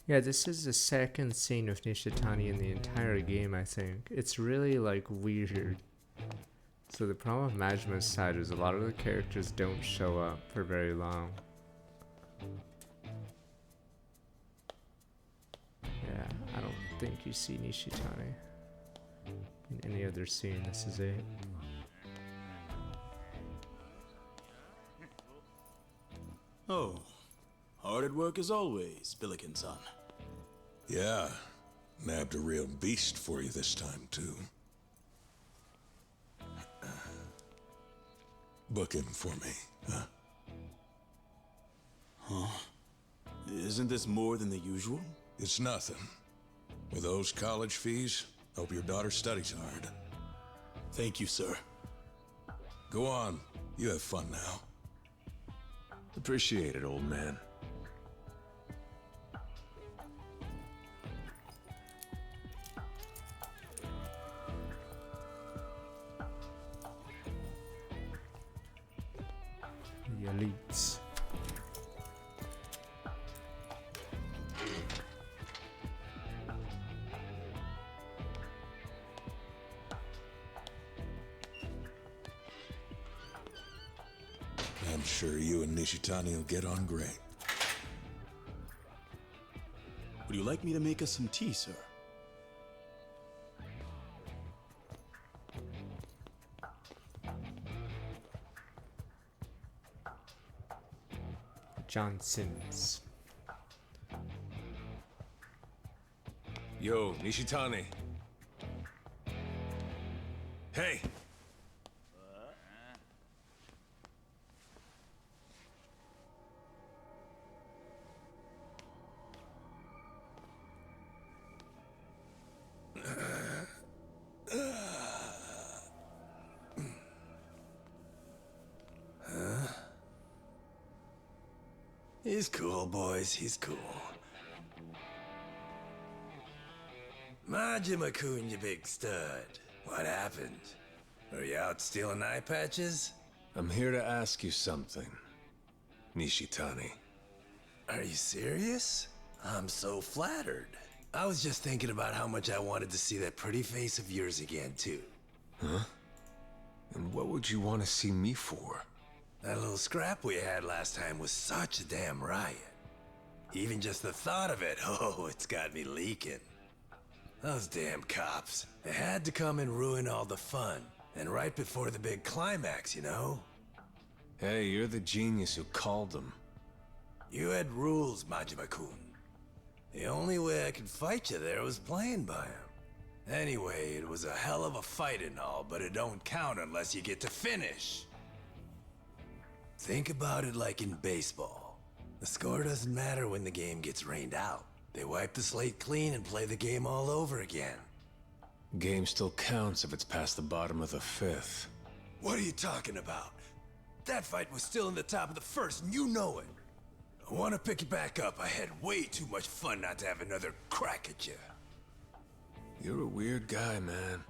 Yeah, this is the second scene of Nishitani in the entire game, I think. It's really, like, weird. So the problem with Majima's side is a lot of the characters don't show up for very long. Yeah, I don't think you see Nishitani in any other scene. This is it. Oh, hard at work as always, Billiken-san. Yeah. Nabbed a real beast for you this time, too. Book him for me, huh? Isn't this more than the usual? It's nothing. With those college fees, hope your daughter studies hard. Thank you, sir. Go on. You have fun now. Appreciate it, old man. The elites. I'm sure you and Nishitani will get on great. Would you like me to make us some tea, sir? Johnson's. Yo, Nishitani. Hey! He's cool, boys. He's cool. Majima-kun, you big stud. What happened? Are you out stealing eye patches? I'm here to ask you something, Nishitani. Are you serious? I'm so flattered. I was just thinking about how much I wanted to see that pretty face of yours again, too. Huh? And what would you want to see me for? That little scrap we had last time was such a damn riot. Even just the thought of it, oh, it's got me leaking. Those damn cops. They had to come and ruin all the fun. And right before the big climax, you know? Hey, you're the genius who called them. You had rules, Majima-kun. The only way I could fight you there was playing by them. Anyway, it was a hell of a fight and all, but it don't count unless you get to finish. Think about it like in baseball. The score doesn't matter when the game gets rained out. They wipe the slate clean and play the game all over again. Game still counts if it's past the bottom of the fifth. What are you talking about? That fight was still in the top of the first, and you know it. I want to pick you back up. I had way too much fun not to have another crack at you. You're a weird guy, man.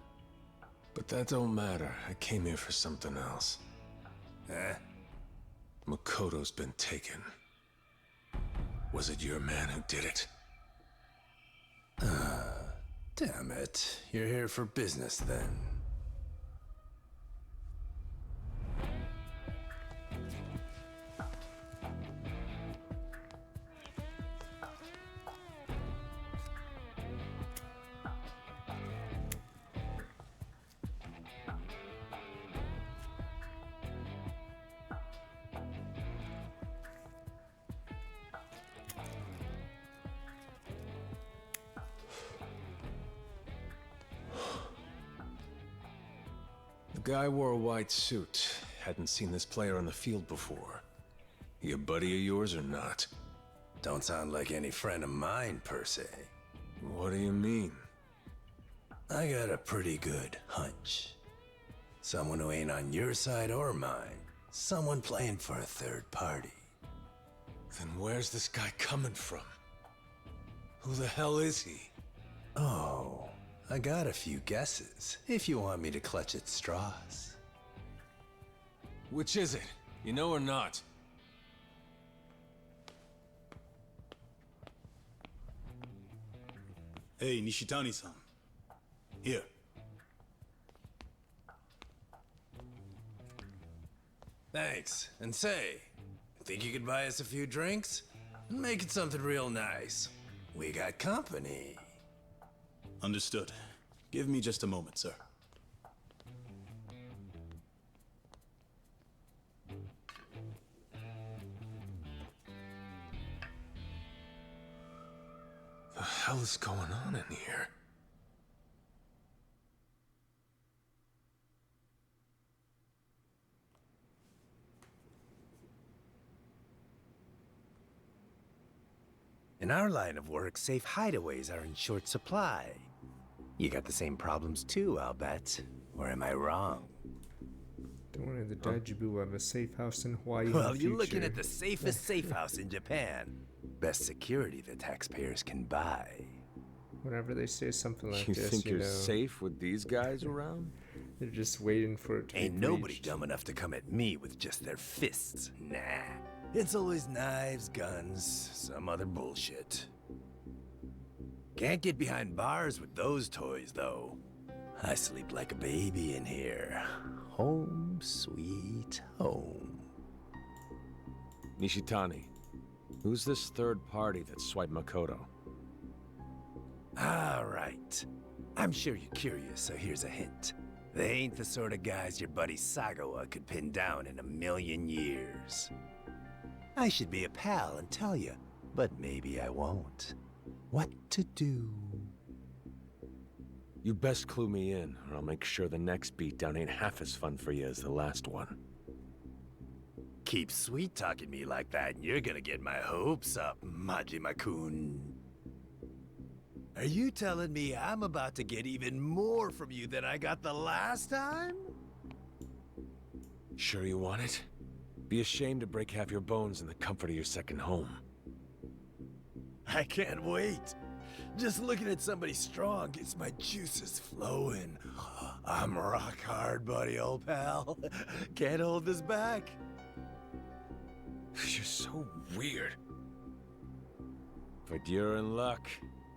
But that don't matter. I came here for something else. Huh? Makoto's been taken. Was it your man who did it? Damn it. You're here for business then. The guy wore a white suit. Hadn't seen this player on the field before. He a buddy of yours or not? Don't sound like any friend of mine, per se. What do you mean? I got a pretty good hunch. Someone who ain't on your side or mine. Someone playing for a third party. Then where's this guy coming from? Who the hell is he? Oh, I got a few guesses, if you want me to clutch at straws. Which is it? You know or not? Hey, Nishitani-san. Here. Thanks. And say, think you could buy us a few drinks? Make it something real nice. We got company. Understood. Give me just a moment, sir. The hell is going on in here? In our line of work, safe hideaways are in short supply. You got the same problems too, I'll bet. Or am I wrong? Don't worry, the Daijibu have a safe house in Hawaii. Well, you're looking at the safest safe house in Japan. Best security the taxpayers can buy. Whenever they say something like You this, think you you're know, safe with these guys around? they're just waiting for it to Ain't be nobody breached. dumb enough to come at me with just their fists. Nah. It's always knives, guns, some other bullshit. Can't get behind bars with those toys, though. I sleep like a baby in here. Home, sweet home. Nishitani, who's this third party that swiped Makoto? All right. I'm sure you're curious, so here's a hint. They ain't the sort of guys your buddy Sagawa could pin down in a million years. I should be a pal and tell you, but maybe I won't. What to do? You best clue me in, or I'll make sure the next beatdown ain't half as fun for you as the last one. Keep sweet-talking me like that and you're gonna get my hopes up, Majima-kun. Are you telling me I'm about to get even more from you than I got the last time? Sure you want it? Be ashamed to break half your bones in the comfort of your second home. I can't wait. Just looking at somebody strong gets my juices flowing. I'm rock hard, buddy, old pal. Can't hold this back. You're so weird. But you're in luck.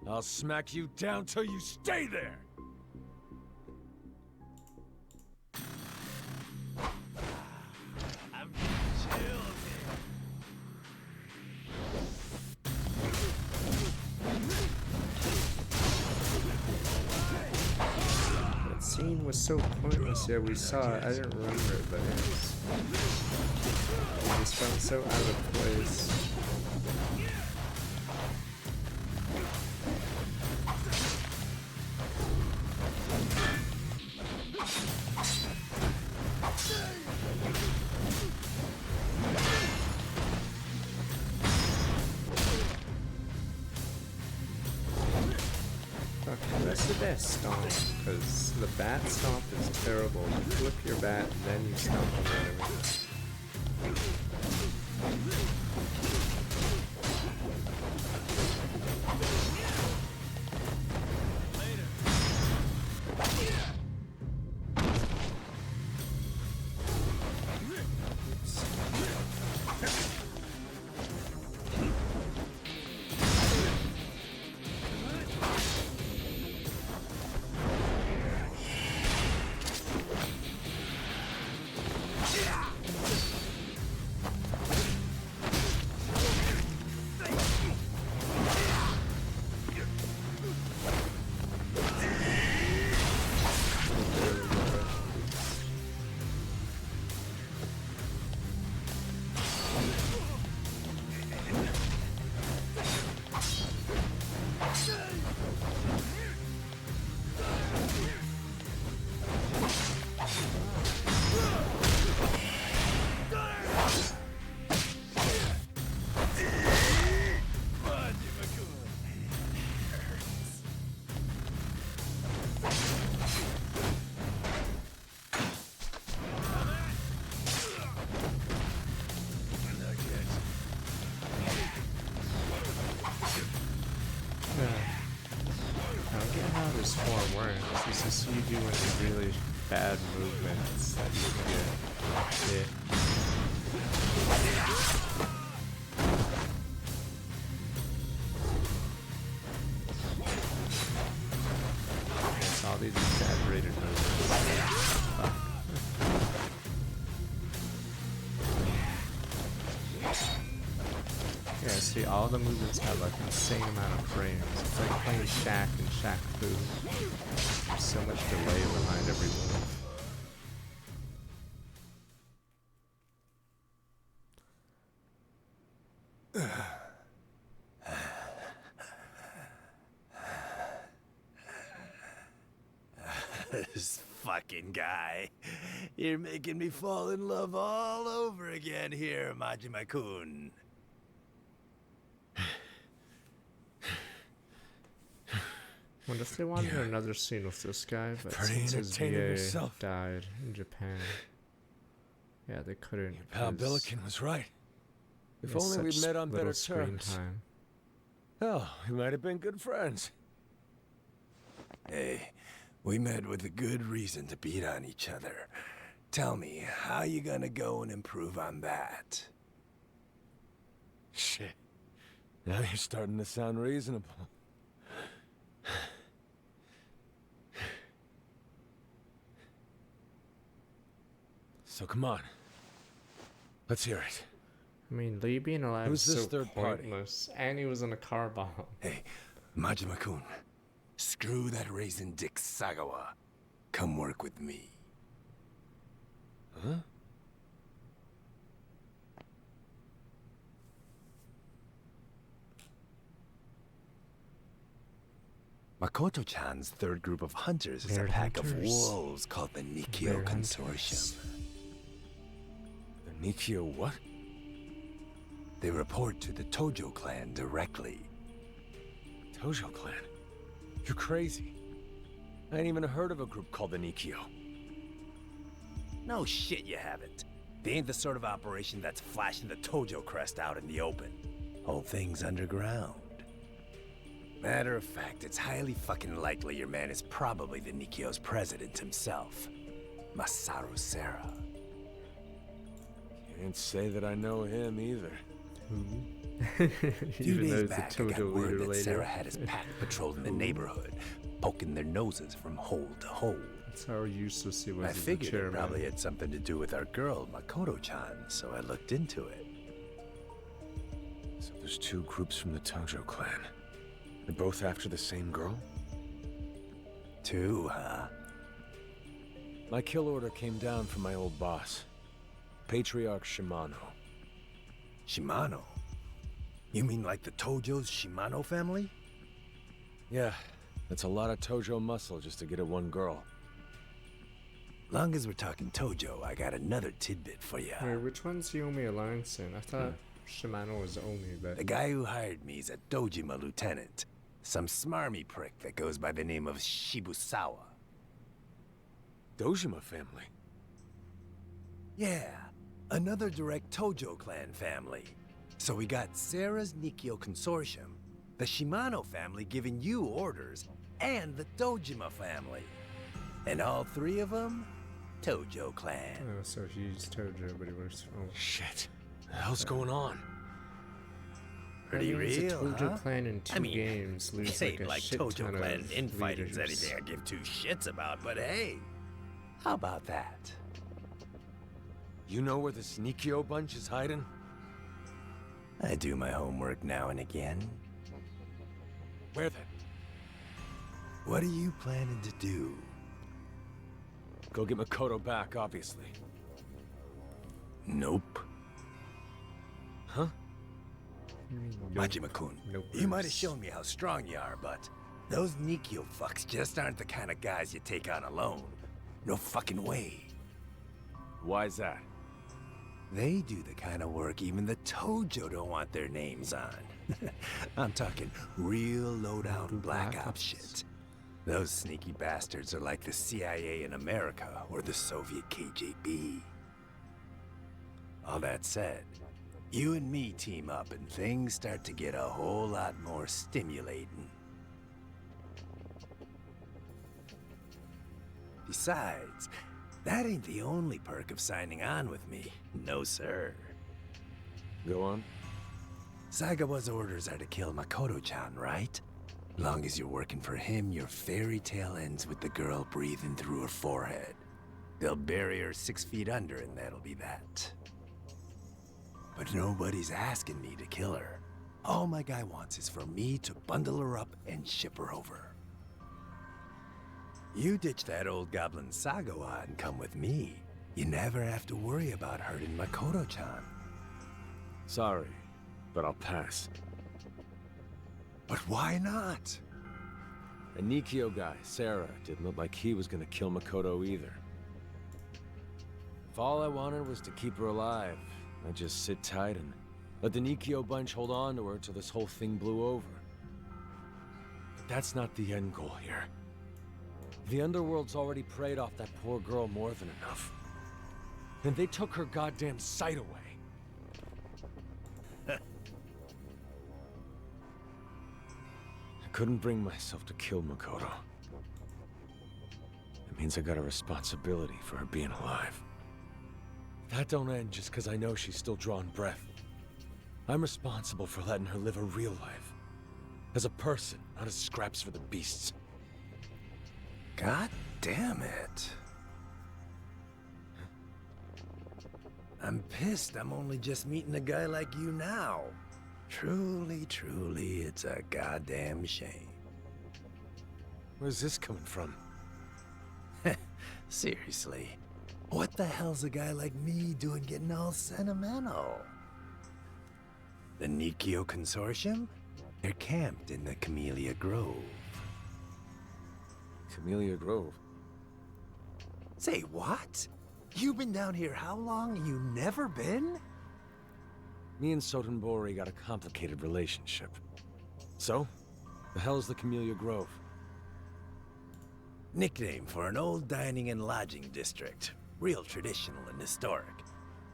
I'll smack you down till you stay there! I'm chill. That scene was so pointless. Yeah, we saw it. I didn't remember it, but it just felt so out of place. Okay, that's the best stomp, because the bat stomp is terrible. You flip your bat, then you stomp on the enemy. This form works. It's just you doing really bad movements that you can get hit. It's all these exaggerated movements. Fuck. Yeah, see, all the movements have like an insane amount of frames. It's like playing Shaq and Shaq Fu. There's so much delay behind every move. This fucking guy. You're making me fall in love all over again here, Majima-kun. Wonder if they wanted another scene with this guy, but pretty since his entertaining VA yourself. died in Japan, yeah, they couldn't. Your pal because Billiken was right. If he has only we'd such met on little better screen terms. time. Hell, we might have been good friends. Hey, we met with a good reason to beat on each other. Tell me, how you gonna go and improve on that? Shit. Now you're starting to sound reasonable. So come on. Let's hear it. I mean, Lee being alive Who's is this so third party? pointless. And he was in a car bomb. Hey, Majima-kun. Screw that raisin dick Sagawa. Come work with me. Huh? Makoto-chan's third group of hunters is a Bear pack of hunters. wolves called the Nikio Bear Consortium. The Nikio what? They report to the Tojo clan directly. Tojo clan? You're crazy. I ain't even heard of a group called the Nikio. No shit you haven't. They ain't the sort of operation that's flashing the Tojo crest out in the open. Whole thing's underground. Matter of fact, it's highly fucking likely your man is probably the Nikio's president himself, Masaru Serra. Can't say that I know him either. Few Even though days he's back, the I got Tojo word leader that later. Serra had his pack patrolling the neighborhood, poking their noses from hole to hole. That's how useless he was I as the figured it chairman. probably had something to do with our girl, Makoto-chan, so I looked into it. So there's two groups from the Tojo clan. They're both after the same girl? Two, huh? My kill order came down from my old boss, Patriarch Shimano. Shimano? You mean like the Tojo's Shimano family? Yeah, that's a lot of Tojo muscle just to get at one girl. Long as we're talking Tojo, I got another tidbit for you. Wait, which one's the Yomi Alliance in? I thought Shimano was Omi, but... The guy who hired me is a Dojima lieutenant. Some smarmy prick that goes by the name of Shibusawa. Dojima family? Yeah, another direct Tojo clan family. So we got Serra's Nikio Consortium, the Shimano family giving you orders, and the Dojima family. And all three of them, Tojo clan. Oh, so he's Tojo, but he works for... Oh. Shit. The hell's going on? Pretty That means real, a Tojo huh? clan in two games lose it ain't like a like shit Tojo ton clan of infighting's leaders. anything I give two shits about, but hey, how about that? You know where this Nikio bunch is hiding? I do my homework now and again. Where then? What are you planning to do? Go get Makoto back, obviously. Nope. Huh? Majima-kun, Nope. you might have shown me how strong you are, but those Nikio fucks just aren't the kind of guys you take on alone. No fucking way. Why's that? They do the kind of work even the Tojo don't want their names on. I'm talking real low-down black ops shit. Those sneaky bastards are like the CIA in America or the Soviet KGB. All that said, you and me team up and things start to get a whole lot more stimulating. Besides, that ain't the only perk of signing on with me. No, sir. Go on. Sagawa's orders are to kill Makoto-chan, right? Long as you're working for him, your fairy tale ends with the girl breathing through her forehead. They'll bury her 6 feet under and that'll be that. But nobody's asking me to kill her. All my guy wants is for me to bundle her up and ship her over. You ditch that old goblin Sagawa and come with me. You never have to worry about hurting Makoto-chan. Sorry, but I'll pass. But why not? A Nikio guy, Serra, didn't look like he was gonna kill Makoto either. If all I wanted was to keep her alive, I'd just sit tight and let the Nikio bunch hold on to her till this whole thing blew over. But that's not the end goal here. The Underworld's already preyed off that poor girl more than enough. And they took her goddamn sight away. I couldn't bring myself to kill Makoto. It means I got a responsibility for her being alive. That don't end just because I know she's still drawing breath. I'm responsible for letting her live a real life. As a person, not as scraps for the beasts. God damn it. I'm pissed I'm only just meeting a guy like you now. Truly, truly, it's a goddamn shame. Where's this coming from? Seriously, what the hell's a guy like me doing getting all sentimental? The Nikio Consortium? They're camped in the Camellia Grove. Camellia Grove. Say what? You been down here how long? You never been? Me and Sotenbori got a complicated relationship. So, the hell's the Camellia Grove? Nickname for an old dining and lodging district. Real traditional and historic.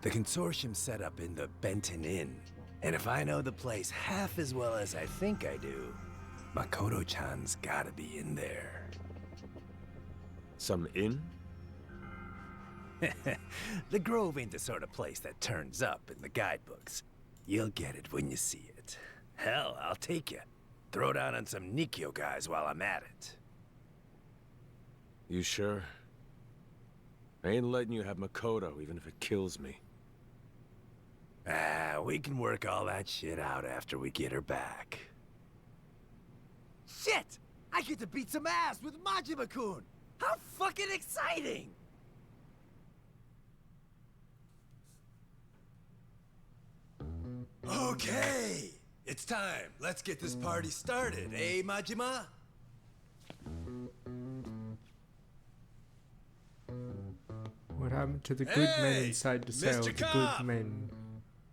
The consortium set up in the Benton Inn. And if I know the place half as well as I think I do, Makoto-chan's gotta be in there. Some inn? The Grove ain't the sort of place that turns up in the guidebooks. You'll get it when you see it. Hell, I'll take you. Throw down on some Nikio guys while I'm at it. You sure? I ain't letting you have Makoto, even if it kills me. Ah, we can work all that shit out after we get her back. Shit! I get to beat some ass with Majima-kun! How fucking exciting! Okay! It's time. Let's get this party started, eh, Majima? What happened to the good men Hey, inside the cell? Mr. The Cop! good men.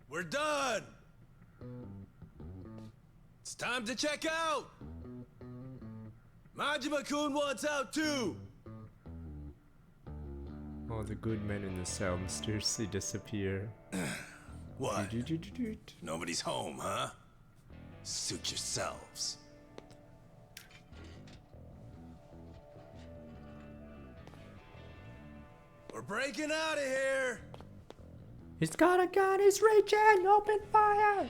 We're done! It's time to check out! Majima-kun wants out too! All the good men in the cell mysteriously disappear. What? Doot. Nobody's home, huh? Suit yourselves. We're breaking out of here! He's got a gun, he's reaching! Open fire!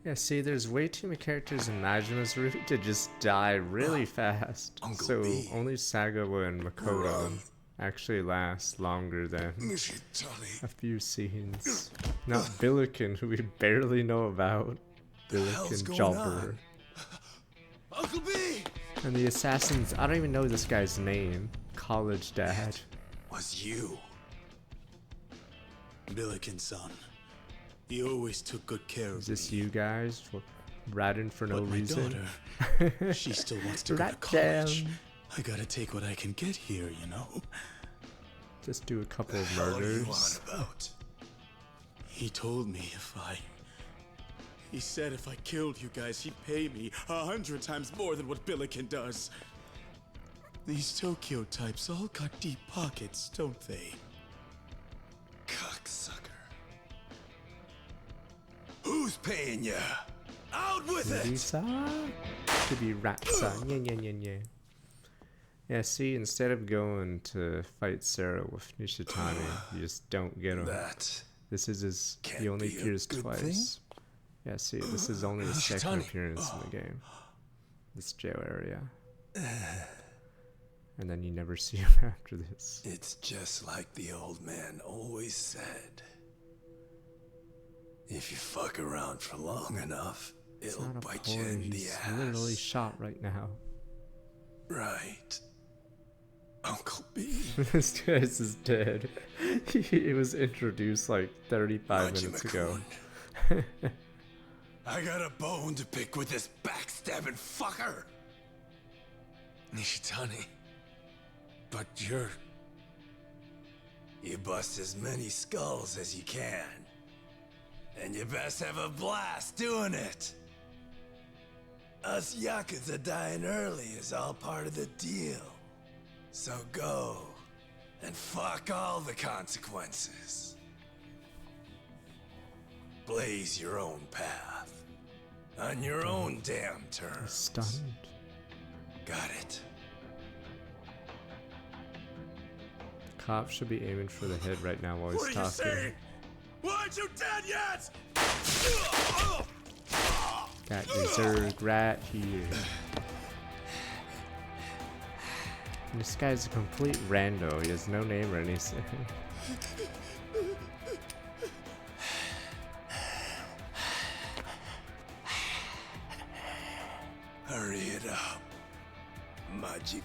Yeah, see, there's way too many characters in Majima's route to just die really fast. Uncle So B. only Sagawa and Makoto actually last longer than a few scenes. Not Billiken, who we barely know about. hell's Billiken going Jobber. Uncle B! And the assassins, I don't even know this guy's name. College Dad. Was you. Billiken's son. He always took good care of Is this me. you guys? Ratting for no But my reason? daughter, she still wants to go to Rat college. jam. I gotta take what I can get here, you know? Just do a couple of What are you on murders. about? He told me He said if I killed you guys, he'd pay me 100 times more than what Billiken does. These Tokyo types all got deep pockets, don't they? Cocksucker. Who's paying ya? Out with it! Lisa? Could be Ratsa. Yeah. Yeah, see, instead of going to fight Sarah with Nishitani, you just don't get him. That This is his. can't He only be a appears good twice. Yeah, see, this is only his second Nishitani. appearance in the game. This jail area. And then you never see him after this. It's just like the old man always said. If you fuck around for long enough, It's it'll not a bite you porn, in the he's ass. literally shot right now. Right. Uncle B. This guy's is dead. He was introduced like 35 minutes ago. Majima-kun. I got a bone to pick with this backstabbing fucker. Nishitani. But you're... You bust as many skulls as you can. And you best have a blast doing it. Us Yakuza dying early is all part of the deal. So go and fuck all the consequences. Blaze your own path. On your own damn terms. Stunned. Got it. Cop should be aiming for the head right now while he's What are you talking. saying? Why aren't you dead yet? Got your Zerg right here. And this guy's a complete rando. He has no name or anything. Hurry it up, Majima.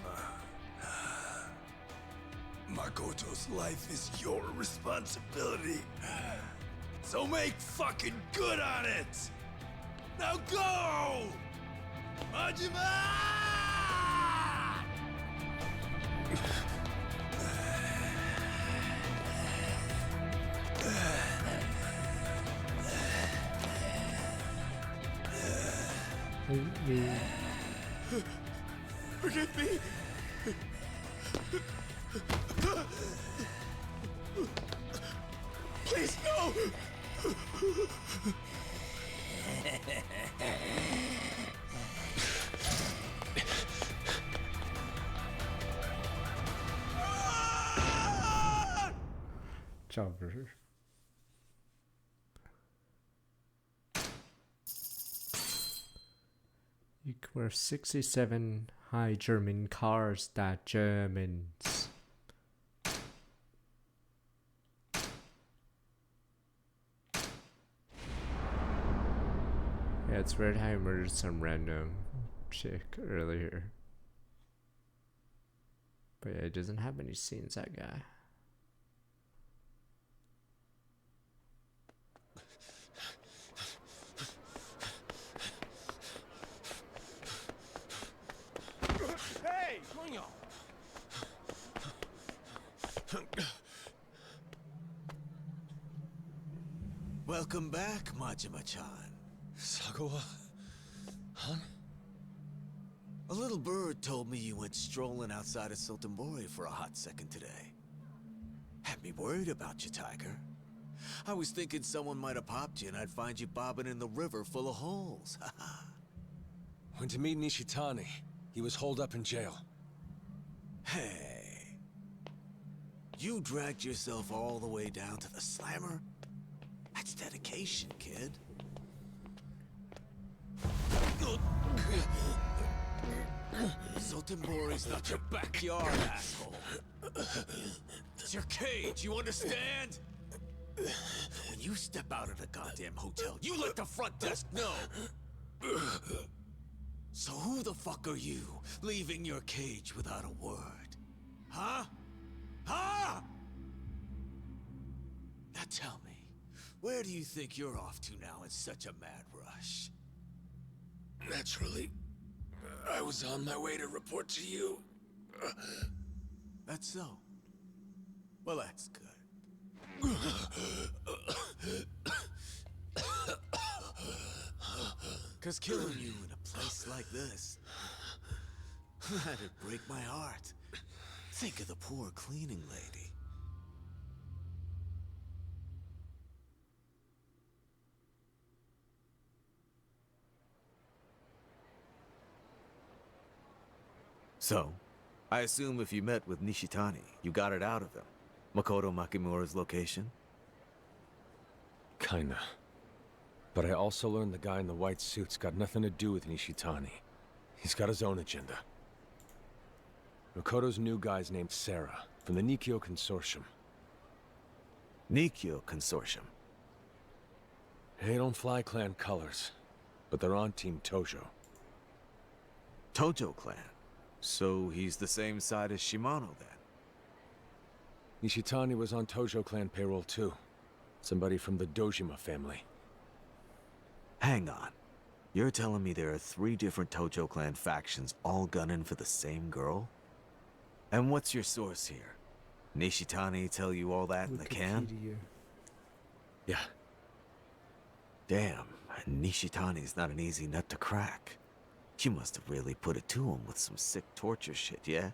Makoto's life is your responsibility. So make fucking good on it! Now go! Majima! Forgive me! Please, no! Jobber. You were 67 high German cars that Germans. Yeah, it's weird how I murdered some random chick earlier. But yeah, it doesn't have any scenes, that guy. Hey! Welcome back, Majima-chan. Sagawa? Huh? A little bird told me you went strolling outside of Sotenbori for a hot second today. Had me worried about you, Tiger. I was thinking someone might have popped you and I'd find you bobbing in the river full of holes. Went to meet Nishitani. He was holed up in jail. Hey. You dragged yourself all the way down to the slammer? That's dedication, kid. Sotenbori's not your backyard, asshole. It's your cage, you understand? When you step out of the goddamn hotel, you let the front desk know. So who the fuck are you, leaving your cage without a word? Huh? Huh? Now tell me, where do you think you're off to now in such a mad rush? Naturally, I was on my way to report to you. That's so. Well, that's good. 'Cause killing you in a place like this, that'd break my heart. Think of the poor cleaning lady. So, I assume if you met with Nishitani, you got it out of him. Makoto Makimura's location? Kinda. But I also learned the guy in the white suit's got nothing to do with Nishitani. He's got his own agenda. Makoto's new guy's named Sarah, from the Nikkyo Consortium. Nikkyo Consortium. They don't fly clan colors, but they're on Team Tojo. Tojo clan? So he's the same side as Shimano then? Nishitani was on Tojo clan payroll too. Somebody from the Dojima family. Hang on. You're telling me there are 3 different Tojo clan factions all gunning for the same girl? And what's your source here? Nishitani tell you all that in the can? Yeah. Damn, Nishitani's not an easy nut to crack. You must have really put it to him with some sick torture shit, yeah?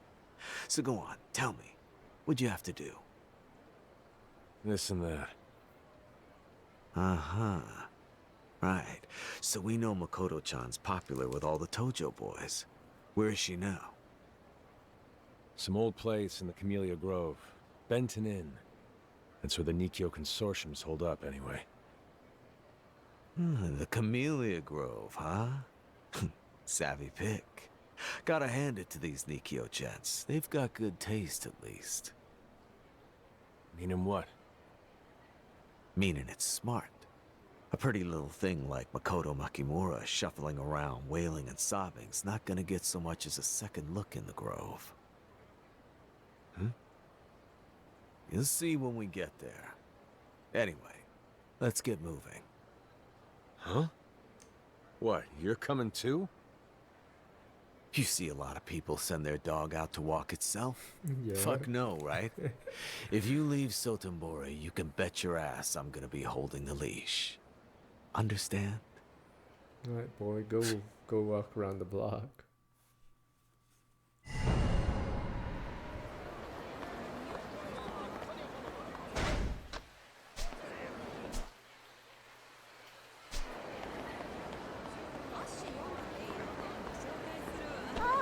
So go on, tell me. What'd you have to do? This and that. Uh-huh. Right. So we know Makoto-chan's popular with all the Tojo boys. Where is she now? Some old place in the Camellia Grove. Benton Inn. That's where the Nikkyo Consortium's holed up, anyway. The Camellia Grove, huh? Savvy pick. Gotta hand it to these Nikio gents. They've got good taste, at least. Meaning what? Meaning it's smart. A pretty little thing like Makoto Makimura shuffling around, wailing and sobbing's not gonna get so much as a second look in the grove. You'll see when we get there. Anyway, let's get moving. Huh? What, you're coming too? You see a lot of people send their dog out to walk itself? Yeah. Fuck no, right? If you leave Sotenbori, you can bet your ass I'm gonna be holding the leash. Understand? Alright, boy, go walk around the block.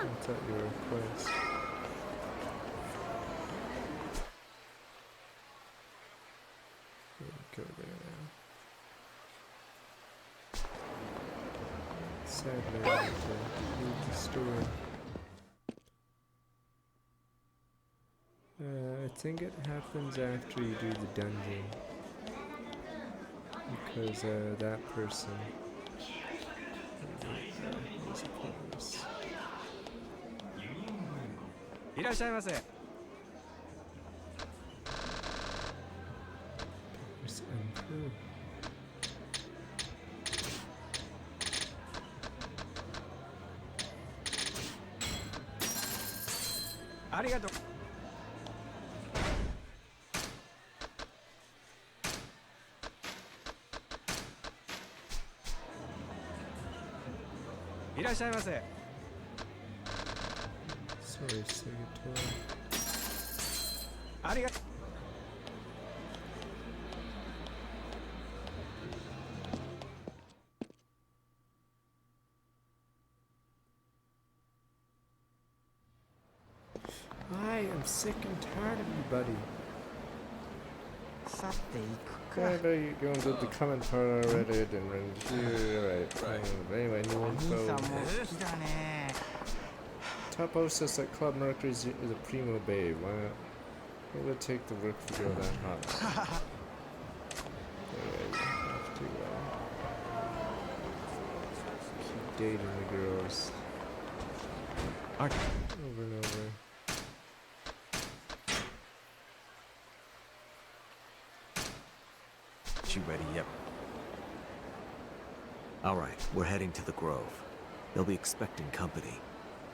What's at your request? Go there now. Sadly, I have to leave the store. I think it happens after you do the dungeon. Because that person. Where's the place? いらっしゃいませ。 There's Emperor. ありがとう。いらっしゃいませ。 Sorry, Sagittarius. ありがとう。 I am sick and tired of you, buddy. さて行く I know you're going to the comment part already. I didn't run here. Right. Anyway, new お兄さん info. も好きだね。 Topo says that Club Mercury is a primo babe. Why not? Will it take the work for girl that hot? Anyway, you have to keep dating the girls over and over. You ready yet? Alright, we're heading to the Grove. They'll be expecting company.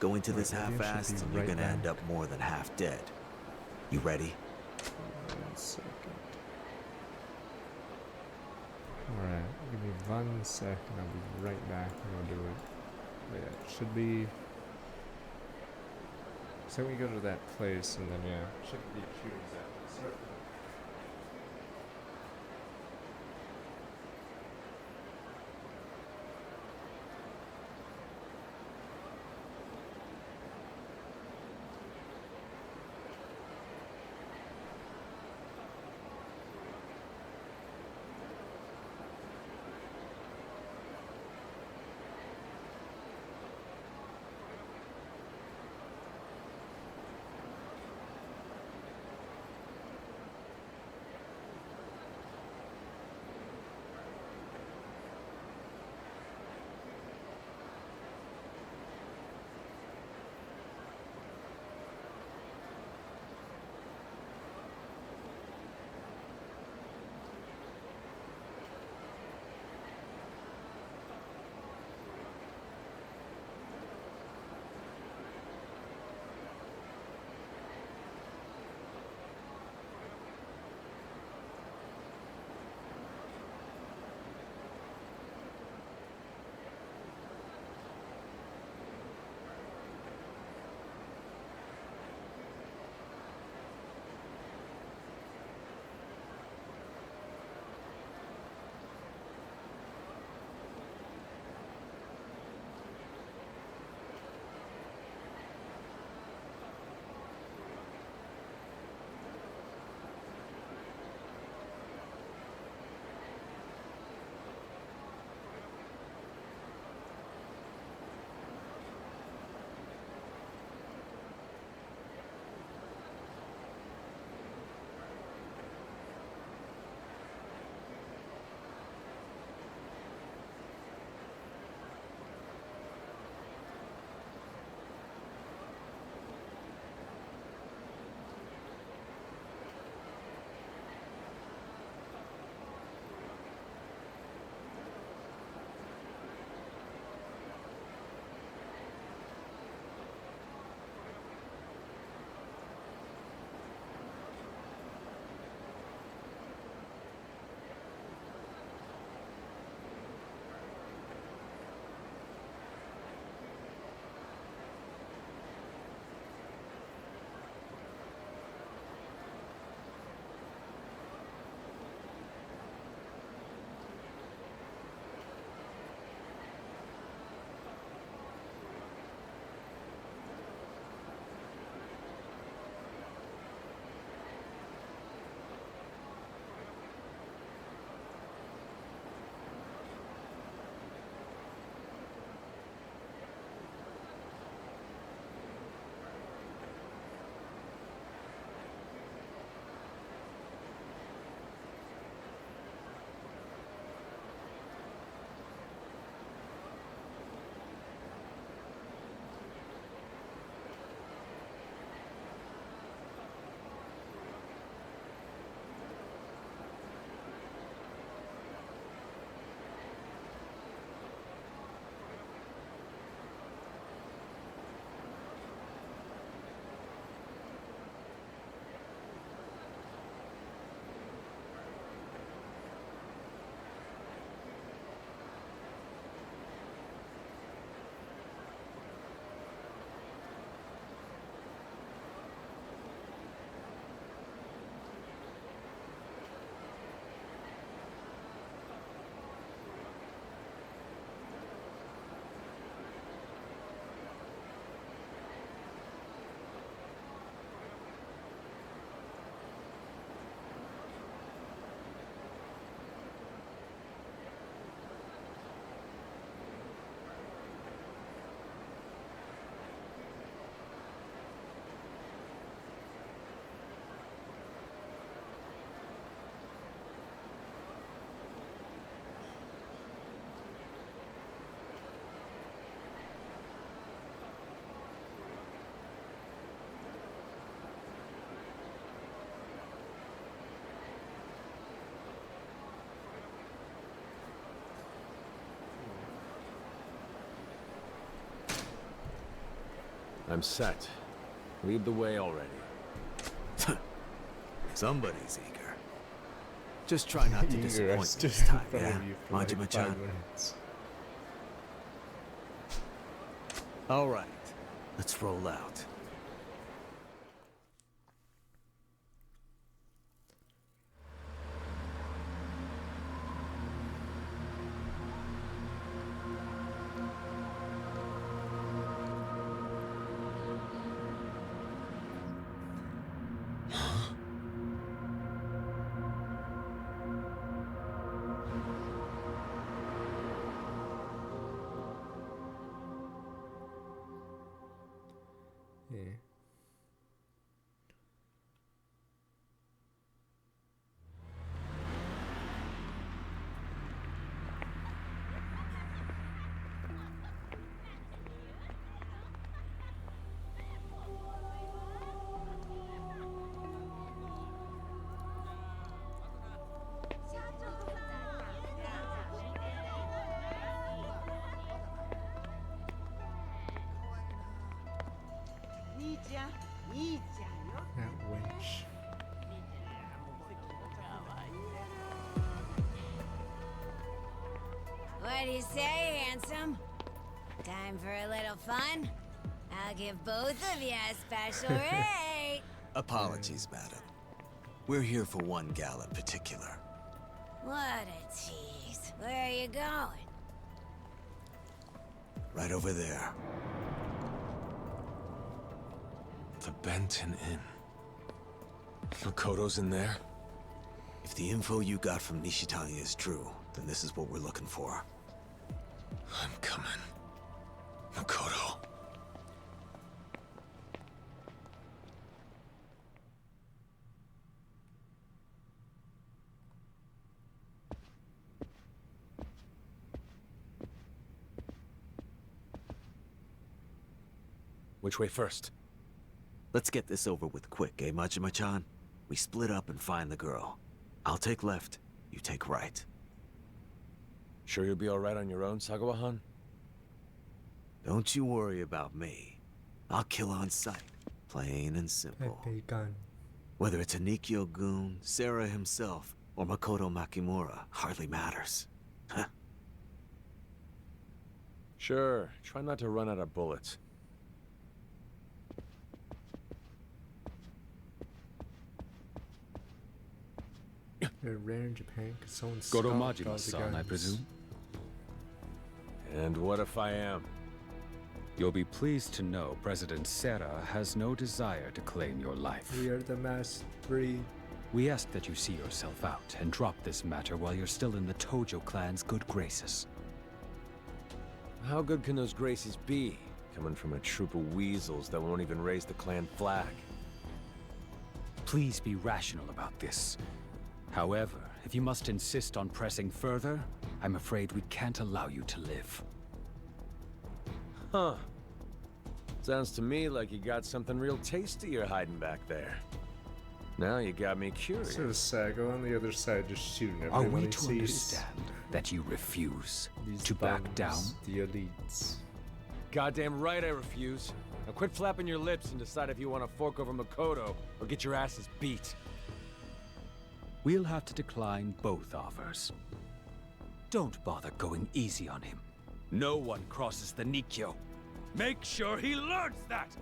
Go into this Right, maybe I should half-assed be and you're right gonna end back. up more than half dead. You ready? 1 second. Alright, give me 1 second. I'll be right back. I'm gonna do it. But yeah, it should be. So we go to that place and then yeah, should be shooting that. I'm set. Lead the way already. Somebody's eager. Just try not to Eager, I disappoint me stood this in time, front yeah? of you for like Majima-chan? 5 minutes. All right, let's roll out. Yeah. That wench. What do you say, handsome? Time for a little fun? I'll give both of you a special rate. Apologies, madam. We're here for one gal in particular. What a tease. Where are you going? Right over there. The Benton Inn. Makoto's in there? If the info you got from Nishitani is true, then this is what we're looking for. I'm coming. Makoto. Which way first? Let's get this over with quick, eh, Majima-chan? We split up and find the girl. I'll take left, you take right. Sure you'll be alright on your own, Sagawa-han? Don't you worry about me. I'll kill on sight. Plain and simple. Pepe gun. Whether it's a Nikyo-gun, Sarah himself, or Makoto Makimura, hardly matters. Huh? Sure. Try not to run out of bullets. They're rare in Japan because someone Goro scoffed all the Majima-san, I guns. presume? And what if I am? You'll be pleased to know President Serra has no desire to claim your life. We are the mass breed. We ask that you see yourself out and drop this matter while you're still in the Tojo clan's good graces. How good can those graces be, coming from a troop of weasels that won't even raise the clan flag? Please be rational about this. However, if you must insist on pressing further, I'm afraid we can't allow you to live. Huh. Sounds to me like you got something real tasty you're hiding back there. Now you got me curious. So Sago on the other side just shooting Are everyone we he to sees. understand that you refuse These to back bums, down? The elites. Goddamn right I refuse. Now quit flapping your lips and decide if you want to fork over Makoto or get your asses beat. We'll have to decline both offers. Don't bother going easy on him. No one crosses the Nikyo. Make sure he learns that!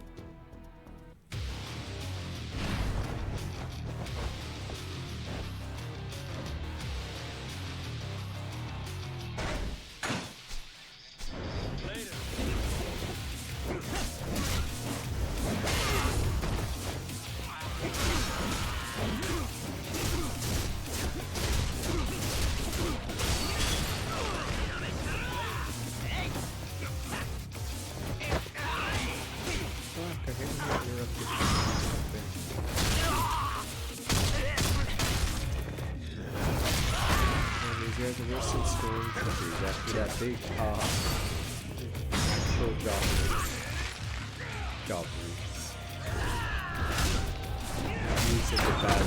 There's a recent story countries after that big actual goblins. Use of the battle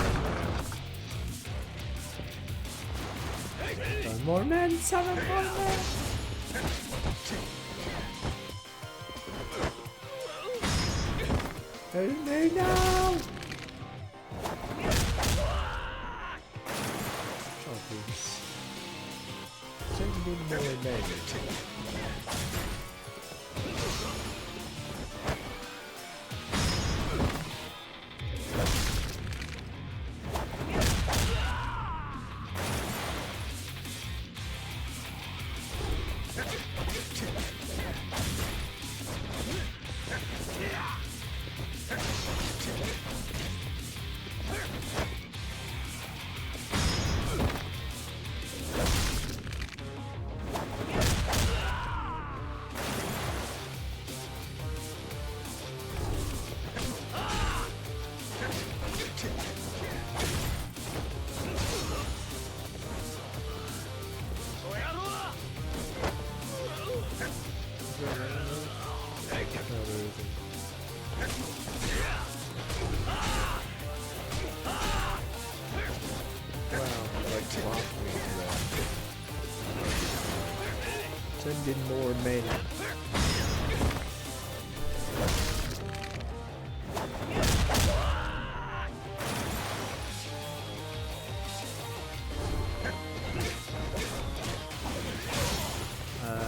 royale. More men, summon more men! Help me now! Oh, please. Send me more damage. Send in more men.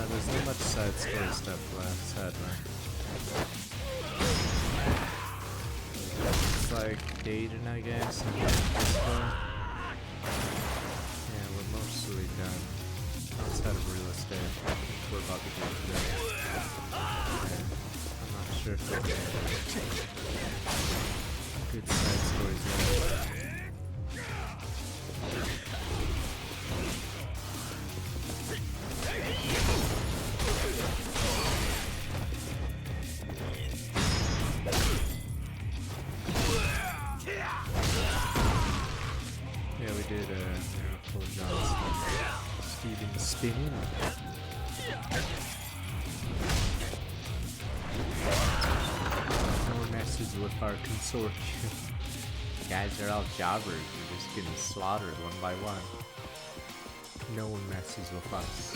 There's not much side story stuff left, sadly. It's like dating, I guess. And yeah, we're mostly done. Outside of real estate, we're about to go through. I'm not sure if there's any good side stories there. Yeah, we did full Johnson. Steven spinning. No messes with our consortium. Guys are all jobbers. We're just getting slaughtered one by one. No one messes with us.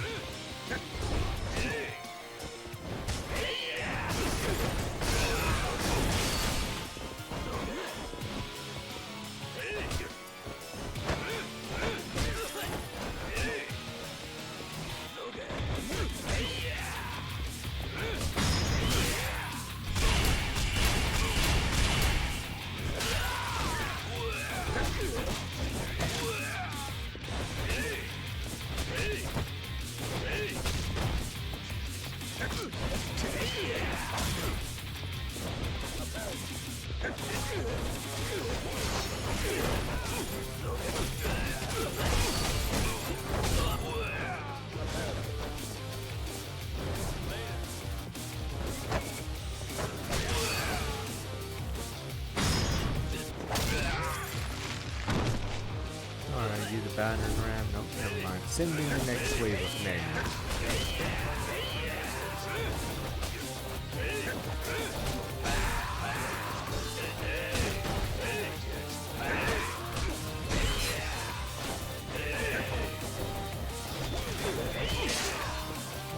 Alright, you the battering ram? Nope, never mind. Send me the next wave of men.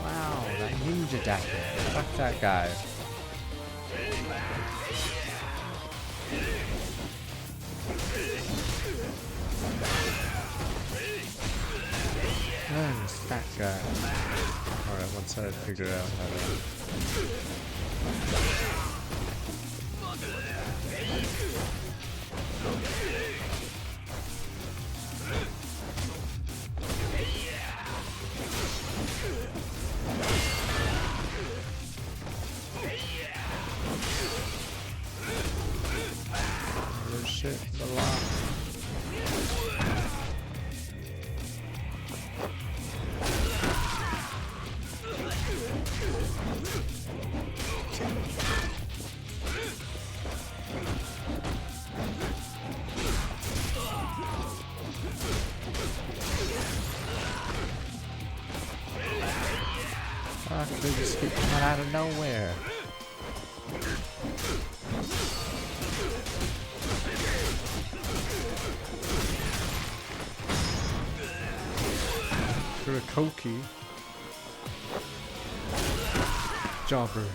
Wow, that ninja dagger. Fuck that guy. Man, it's that guy. Alright, once I figure out how to... Oh shit, the lock. Fuck, they just keep coming out of nowhere. Kurakoki. Jobber.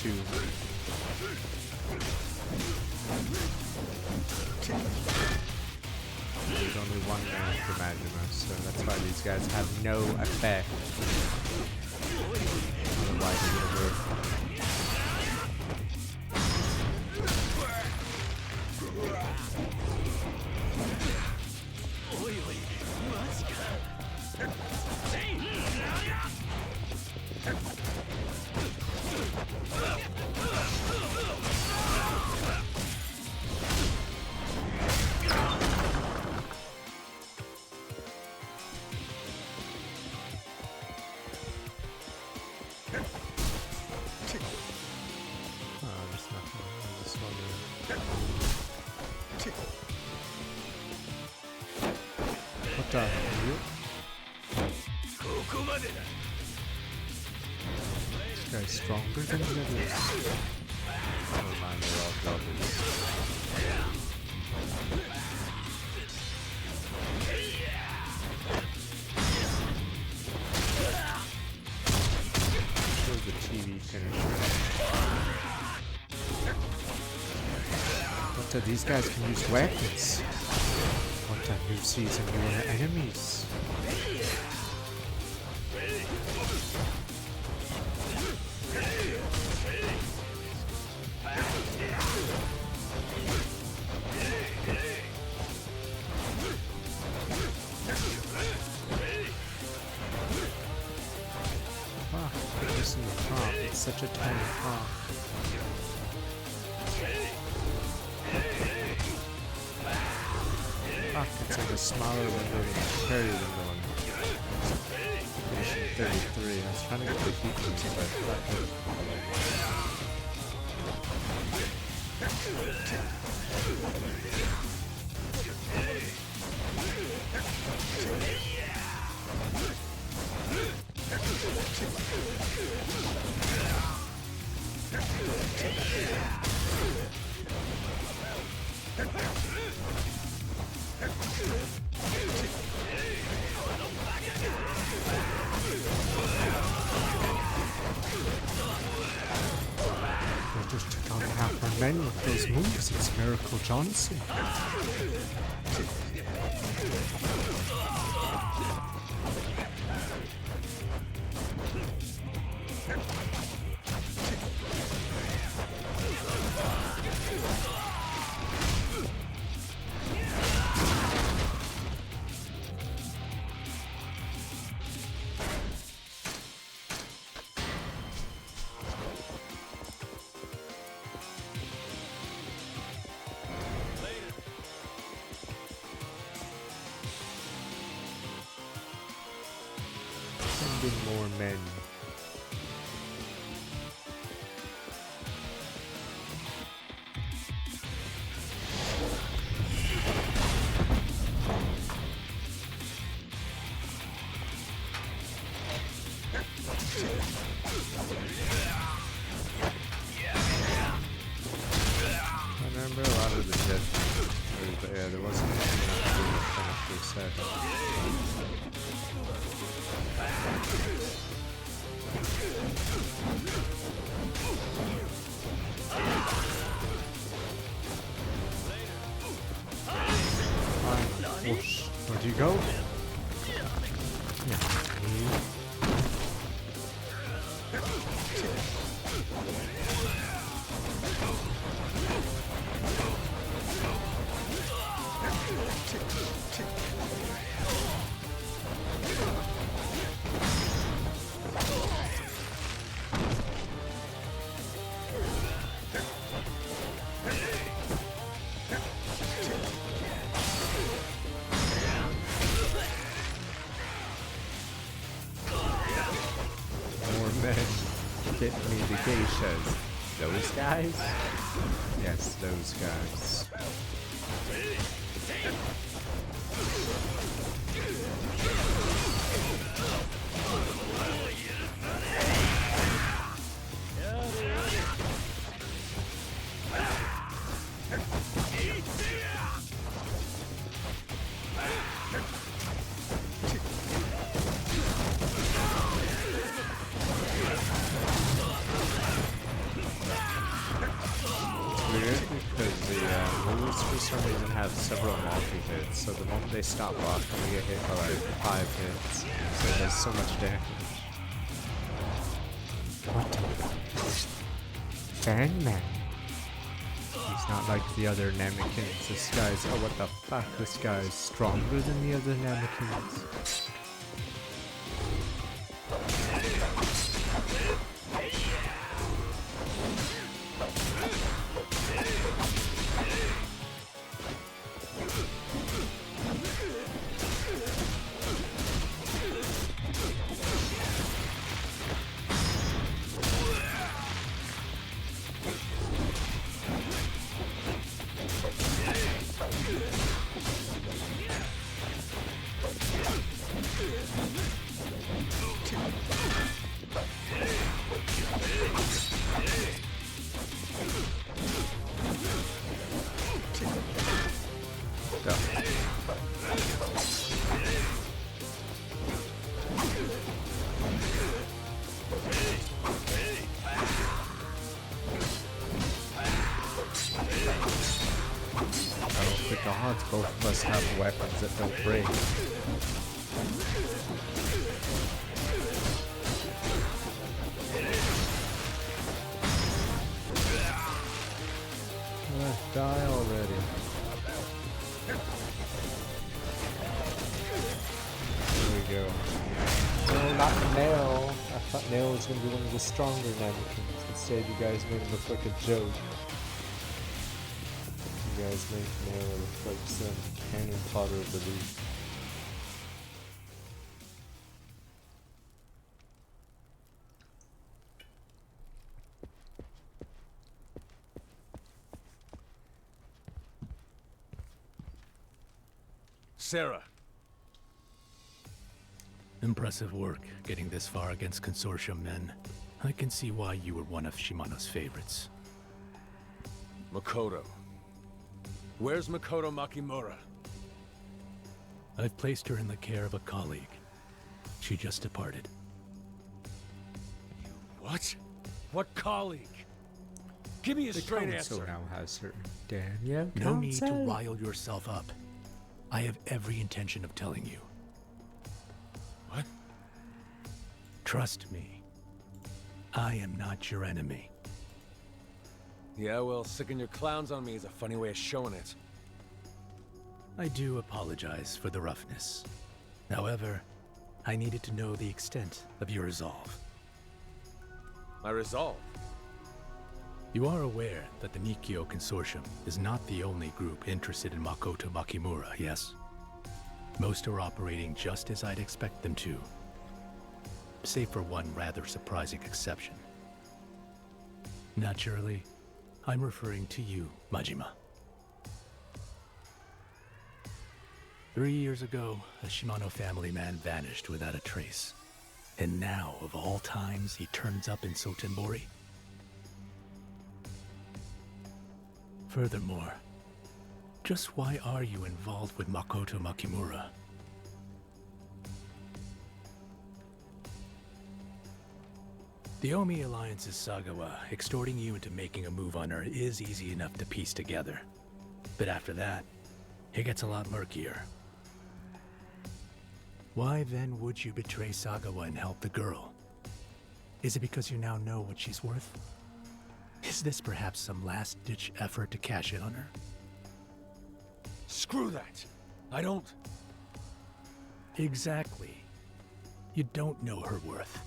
two. There's only one man for Majima, so that's why these guys have no effect. Otherwise it would have worked. What the hell? This guy's stronger than the others. Never mind, they're all jobbers. Shows the TV finisher. What these guys can use weapons. What a new season, newer enemies. Ah, this in the prompt. It's such a tiny prompt. It's like a smaller window than a carrier window on Mission 33. I was trying to get the heat boost, but that just took on half our men with those moves. It's Miracle Johnson. More men. I remember a lot of the diff, but yeah, there wasn't enough to finish this set. Whoosh. Where'd you go? Yeah. Get me the geishas. Those guys? Yes, those guys. weapons for some reason have several multi-hits, so the moment they stop blocking, we get hit by like 5 hits. So it does so much damage. What? Sandman. He's not like the other Namekins. This guy's, oh what the fuck, this guy is stronger than the other Namekins. Both of us have weapons that don't break. Die already. There we go. No, not Nail. I thought Nail was going to be one of the stronger Namekins. Instead, you guys made him look like a joke. You guys make Nail look like some cannon fodder of the league. Sarah. Impressive work, getting this far against Consortium men. I can see why you were one of Shimano's favorites. Makoto. Where's Makoto Makimura? I've placed her in the care of a colleague. She just departed. What? What colleague? Give me a straight answer. Now has her. Damn, yeah. No need to rile yourself up. I have every intention of telling you. What? Trust me. I am not your enemy. Yeah, well, sicking your clowns on me is a funny way of showing it. I do apologize for the roughness. However, I needed to know the extent of your resolve. My resolve? You are aware that the Nikkyo Consortium is not the only group interested in Makoto Makimura, yes? Most are operating just as I'd expect them to. Save for one rather surprising exception. Naturally, I'm referring to you, Majima. 3 years ago, a Shimano family man vanished without a trace. And now, of all times, he turns up in Sotenbori? Furthermore, just why are you involved with Makoto Makimura? The Omi Alliance's Sagawa extorting you into making a move on her is easy enough to piece together. But after that, it gets a lot murkier. Why then would you betray Sagawa and help the girl? Is it because you now know what she's worth? Is this perhaps some last-ditch effort to cash in on her? Screw that! I don't... Exactly. You don't know her worth.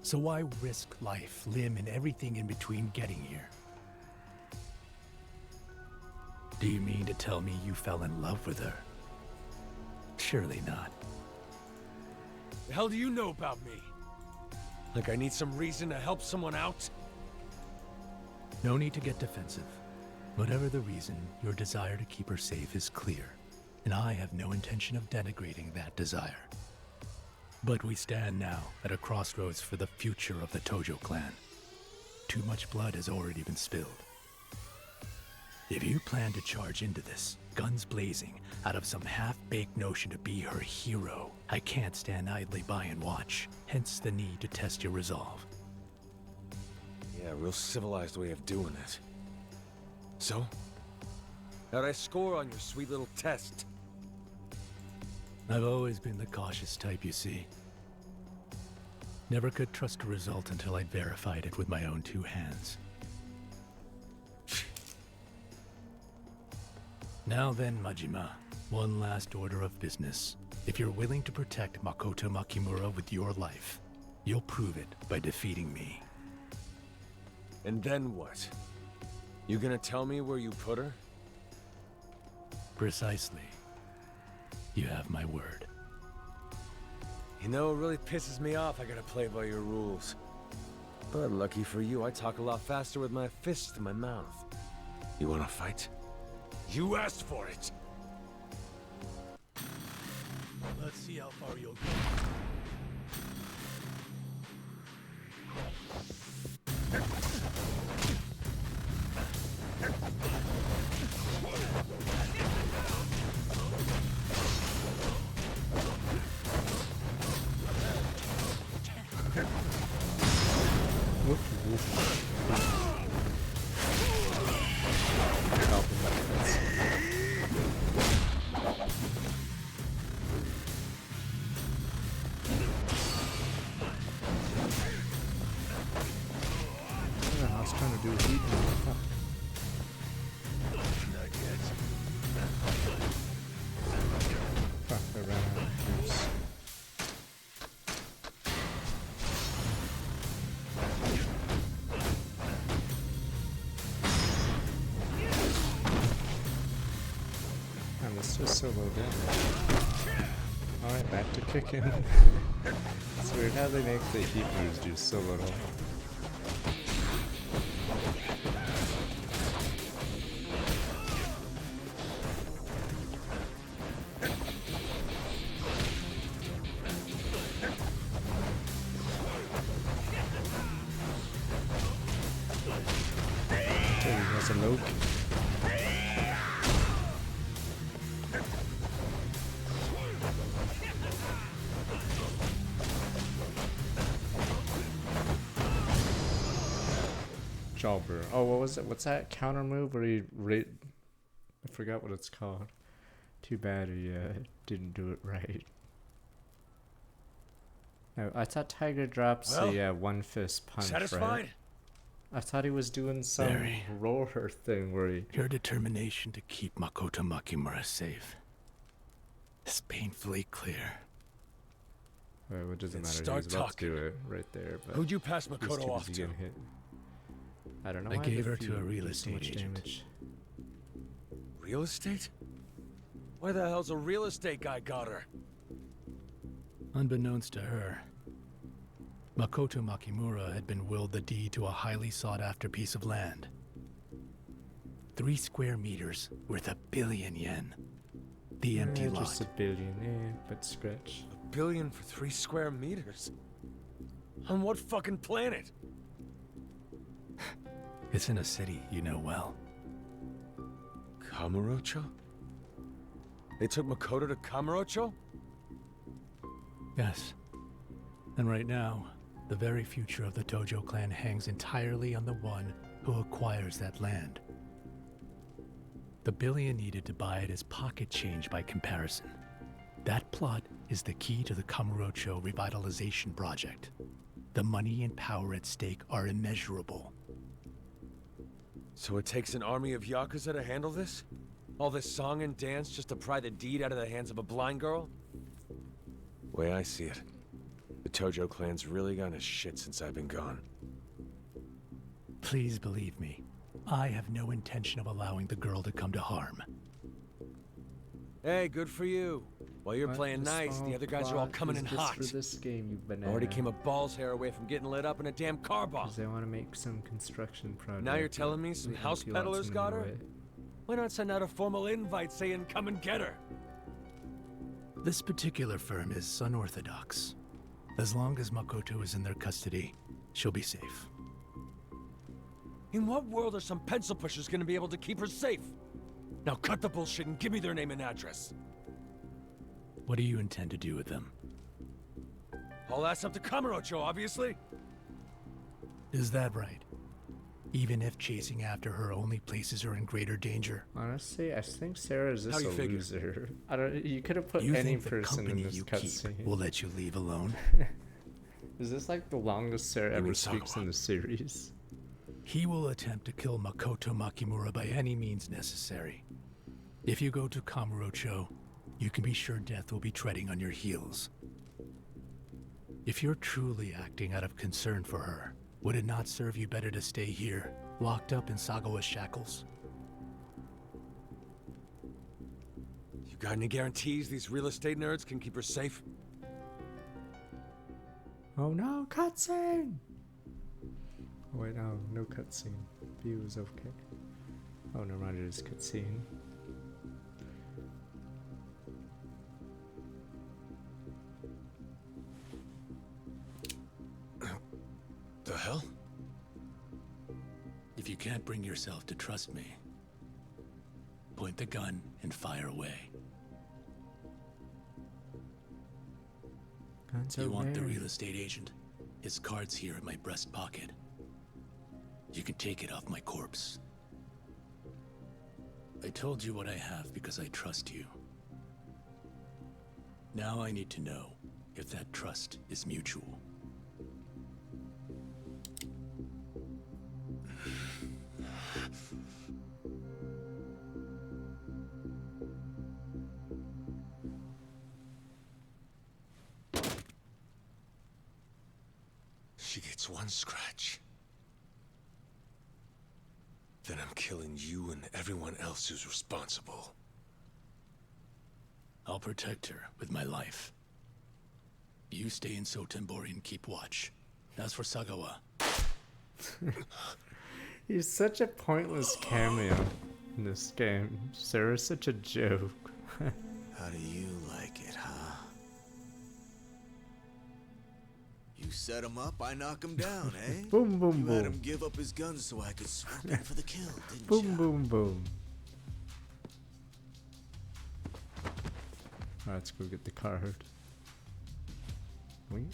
So why risk life, limb, and everything in between getting here? Do you mean to tell me you fell in love with her? Surely not. The hell do you know about me? Like I need some reason to help someone out? No need to get defensive. Whatever the reason, your desire to keep her safe is clear, and I have no intention of denigrating that desire. But we stand now at a crossroads for the future of the Tojo clan. Too much blood has already been spilled. If you plan to charge into this, guns blazing, out of some half-baked notion to be her hero, I can't stand idly by and watch, hence the need to test your resolve. Yeah, real civilized way of doing it. So? How'd I score on your sweet little test? I've always been the cautious type, you see. Never could trust a result until I'd verified it with my own 2 hands. Now then, Majima, one last order of business. If you're willing to protect Makoto Makimura with your life, you'll prove it by defeating me. And then what? You gonna tell me where you put her? Precisely. You have my word. You know, it really pisses me off I gotta play by your rules. But lucky for you, I talk a lot faster with my fist in my mouth. You wanna fight? You asked for it! Let's see how far you'll go. I was trying to do heat. Fuck, I ran out of juice. Man, this is so low damage. Alright, back to kicking. It's weird how they make the heat moves do so little. There's a Loki. Jobber. Oh, what was it? What's that counter move where he I forgot what it's called. Too bad he didn't do it right. No, I thought Tiger drops the one fist punch, satisfied? right? I thought he was doing some Very. roller thing where he... Your determination to keep Makoto Makimura safe is painfully clear. Well, it doesn't Then matter. start He's about to talking. do it right there. But Who'd you pass he's Makoto too off busy to? getting hit. I don't know. I why gave the her to a feet real do so estate much agent. damage. Real estate? Why the hell's a real estate guy got her? Unbeknownst to her, Makoto Makimura had been willed the deed to a highly sought-after piece of land. 3 square meters worth 1 billion yen. The empty lot. Just a billion, but scratch. $1 billion for 3 square meters? On what fucking planet? It's in a city you know well. Kamurocho? They took Makoto to Kamurocho? Yes. And right now, the very future of the Tojo clan hangs entirely on the one who acquires that land. The billion needed to buy it is pocket change by comparison. That plot is the key to the Kamurocho revitalization project. The money and power at stake are immeasurable. So it takes an army of Yakuza to handle this? All this song and dance just to pry the deed out of the hands of a blind girl? Way I see it, the Tojo clan's really gone to shit since I've been gone. Please believe me, I have no intention of allowing the girl to come to harm. Hey, good for you. While you're What? playing The nice, small the other guys are all plot coming is in just hot. for this game, you banana. Already came a ball's hair away from getting lit up in a damn car bomb. 'Cause they want to make some construction project. Now you're telling me some The house empty lot's peddlers in got the her? way. Why not send out a formal invite saying come and get her? This particular firm is unorthodox. As long as Makoto is in their custody, she'll be safe. In what world are some pencil pushers gonna be able to keep her safe? Now cut the bullshit and give me their name and address. What do you intend to do with them? I'll ass up to Kamurocho, obviously. Is that right? even if chasing after her only places her in greater danger. Honestly, I think Sarah is How just do a you figure? loser. I don't. You could have put You any think the person in company this you keep cutscene. will let you leave alone? Is this like the longest Sarah ever Even speaks Sagawa. in the series? He will attempt to kill Makoto Makimura by any means necessary. If you go to Kamurocho, you can be sure death will be treading on your heels. If you're truly acting out of concern for her, would it not serve you better to stay here, locked up in Sagawa's shackles? You got any guarantees these real estate nerds can keep her safe? Oh no, cutscene! Oh wait, no, no cutscene. View is okay. Oh, no, mind, it is cutscene. The hell? If you can't bring yourself to trust me, point the gun and fire away. Guns You want the over. real estate agent? His card's here in my breast pocket. You can take it off my corpse. I told you what I have because I trust you. Now I need to know if that trust is mutual. She gets one scratch. Then I'm killing you and everyone else who's responsible. I'll protect her with my life. You stay in Sotenbori and keep watch. As for Sagawa, He's such a pointless cameo in this game. Sarah's such a joke. How do you like it, huh? You set him up, I knock him down, eh? Boom, boom, You had boom. him give up his gun so I could swoop in for the kill, didn't Boom, ya? boom, boom. Alright, let's go get the card. Wink.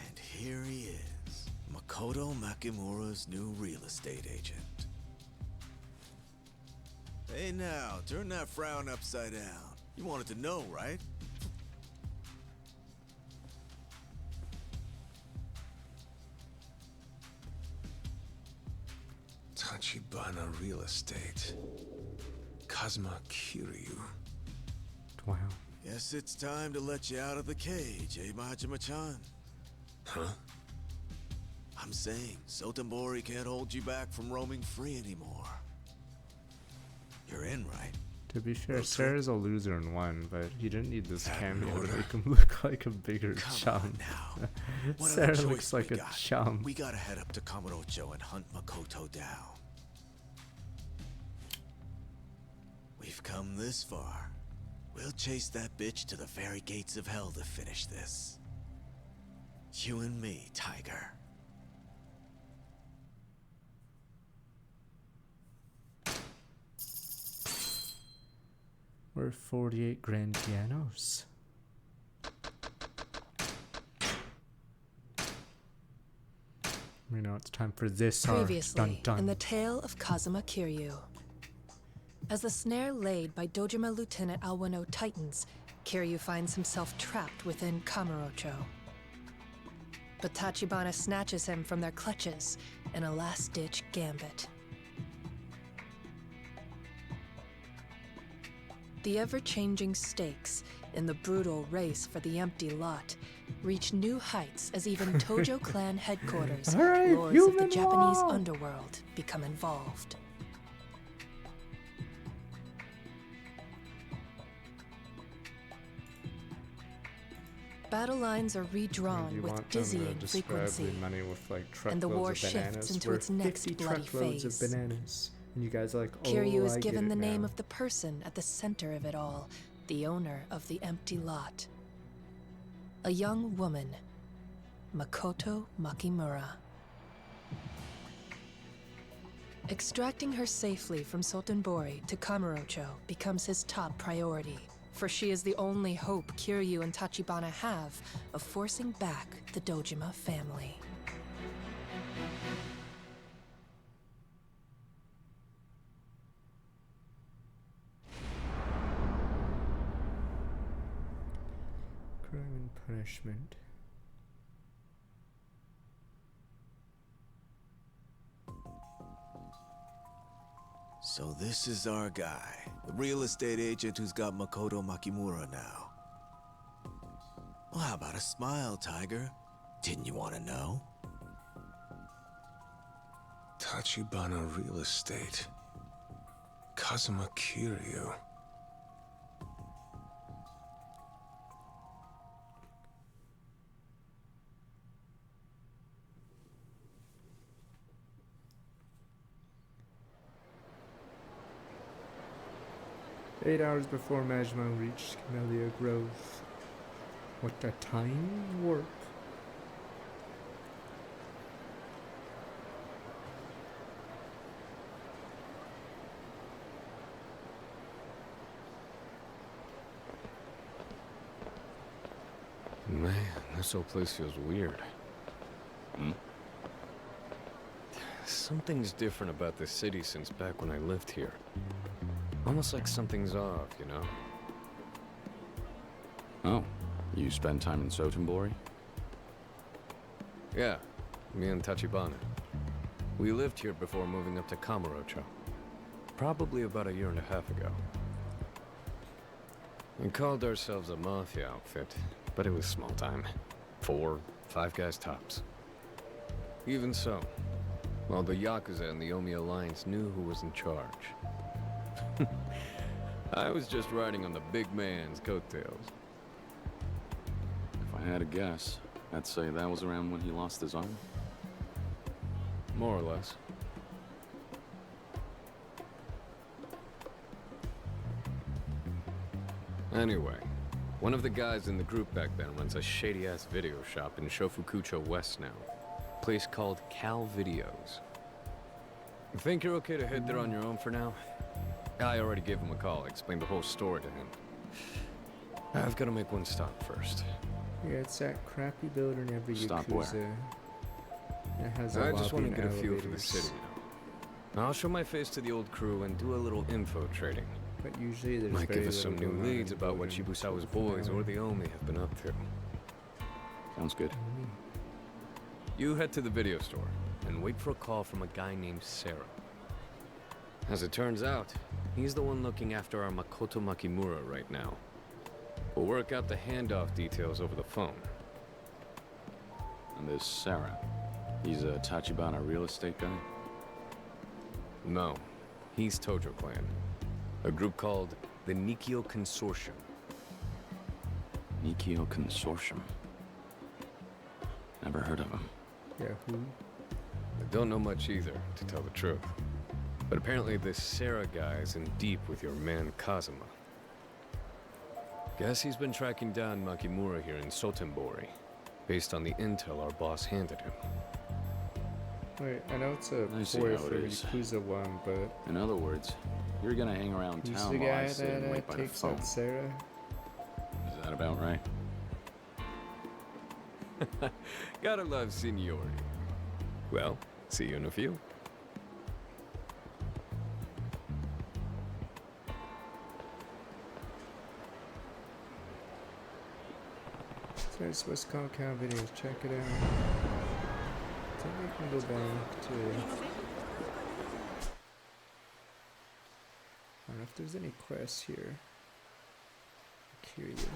And here he is, Makoto Makimura's new real estate agent. Hey now, turn that frown upside down. You wanted to know, right? Tachibana Real Estate. Kazuma Kiryu. Wow. Guess it's time to let you out of the cage, eh, Majima-chan? Huh? I'm saying, Sotenbori can't hold you back from roaming free anymore. You're in, right? To be fair, Little Sarah's a loser in one, but he didn't need this That cameo to order. make him look like a bigger Come chum. on now. What Sarah other looks choice like we a got? chum. We gotta head up to Kamurocho and hunt Makoto down. We've come this far. We'll chase that bitch to the very gates of hell to finish this. You and me, Tiger. We're 48 grand pianos. You know, it's time for this art. Previously, Dun dun. in the tale of Kazuma Kiryu. As the snare laid by Dojima Lieutenant Alwano tightens, Kiryu finds himself trapped within Kamurocho. But Tachibana snatches him from their clutches in a last-ditch gambit. The ever-changing stakes in the brutal race for the empty lot reach new heights as even Tojo clan headquarters, Alright, lords of the human Japanese law. underworld, become involved. Battle lines are redrawn Do you with want them to dizzying describe frequency. the money with like and the truckloads war of shifts bananas? into We're its next 50 bloody truckloads phase. of bananas. And you guys are like, oh, Kiryu is I get given it the name now. of the person at the center of it all, the owner of the empty lot. A young woman, Makoto Makimura. Extracting her safely from Sotenbori to Kamurocho becomes his top priority, for she is the only hope Kiryu and Tachibana have of forcing back the Dojima family. Crime and punishment. So this is our guy, the real estate agent who's got Makoto Makimura now. Well, how about a smile, Tiger? Didn't you want to know? Tachibana Real Estate. Kazuma Kiryu. Eight hours before Majima reached Camellia Grove. What a time warp. Man, this whole place feels weird. Something's different about this city since back when I lived here. Almost like something's off, you know? Oh, you spend time in Sotenbori? Yeah, me and Tachibana. We lived here before moving up to Kamurocho. Probably about 1.5 years ago. We called ourselves a mafia outfit, but it was small time. 4, 5 guys tops. Even so, well, the Yakuza and the Omi Alliance knew who was in charge. I was just riding on the big man's coattails. If I had to guess, I'd say that was around when he lost his arm. More or less. Anyway, one of the guys in the group back then runs a shady-ass video shop in Shofukucho West now. A place called Cal Videos. You think you're okay to head there on your own for now? I already gave him a call, explained the whole story to him. I've got to make one stop first. Yeah, it's that crappy building every Stop Yakuza. where? It has I a just lobby want to and get a feel for the elevators. city now. I'll show my face to the old crew and do a little info trading. But usually there's Might very give us some little new going on leads in the about what building. Shibusawa's boys or the Omi have been up to. Sounds good. You head to the video store and wait for a call from a guy named Sarah. As it turns out, he's the one looking after our Makoto Makimura right now. We'll work out the handoff details over the phone. And this Sarah, he's a Tachibana real estate guy? No, he's Tojo Clan. A group called the Nikio Consortium. Nikio Consortium. Never heard of him. Yeah, who? I don't know much either, to tell the truth. But apparently this Sarah guy is in deep with your man Kazuma. Guess he's been tracking down Makimura here in Sotenbori, based on the intel our boss handed him. Wait, I know it's a I see port how it for is. Yakuza 1, but In other words, you're gonna hang around who's town the while I guy sit and wait by that the takes phone. out Sarah? Is that about right? Gotta love seniority. Well, see you in a few. So it's what's called Cal Videos. Check it out. I think we can go back to. I don't know if there's any quests here. Curious.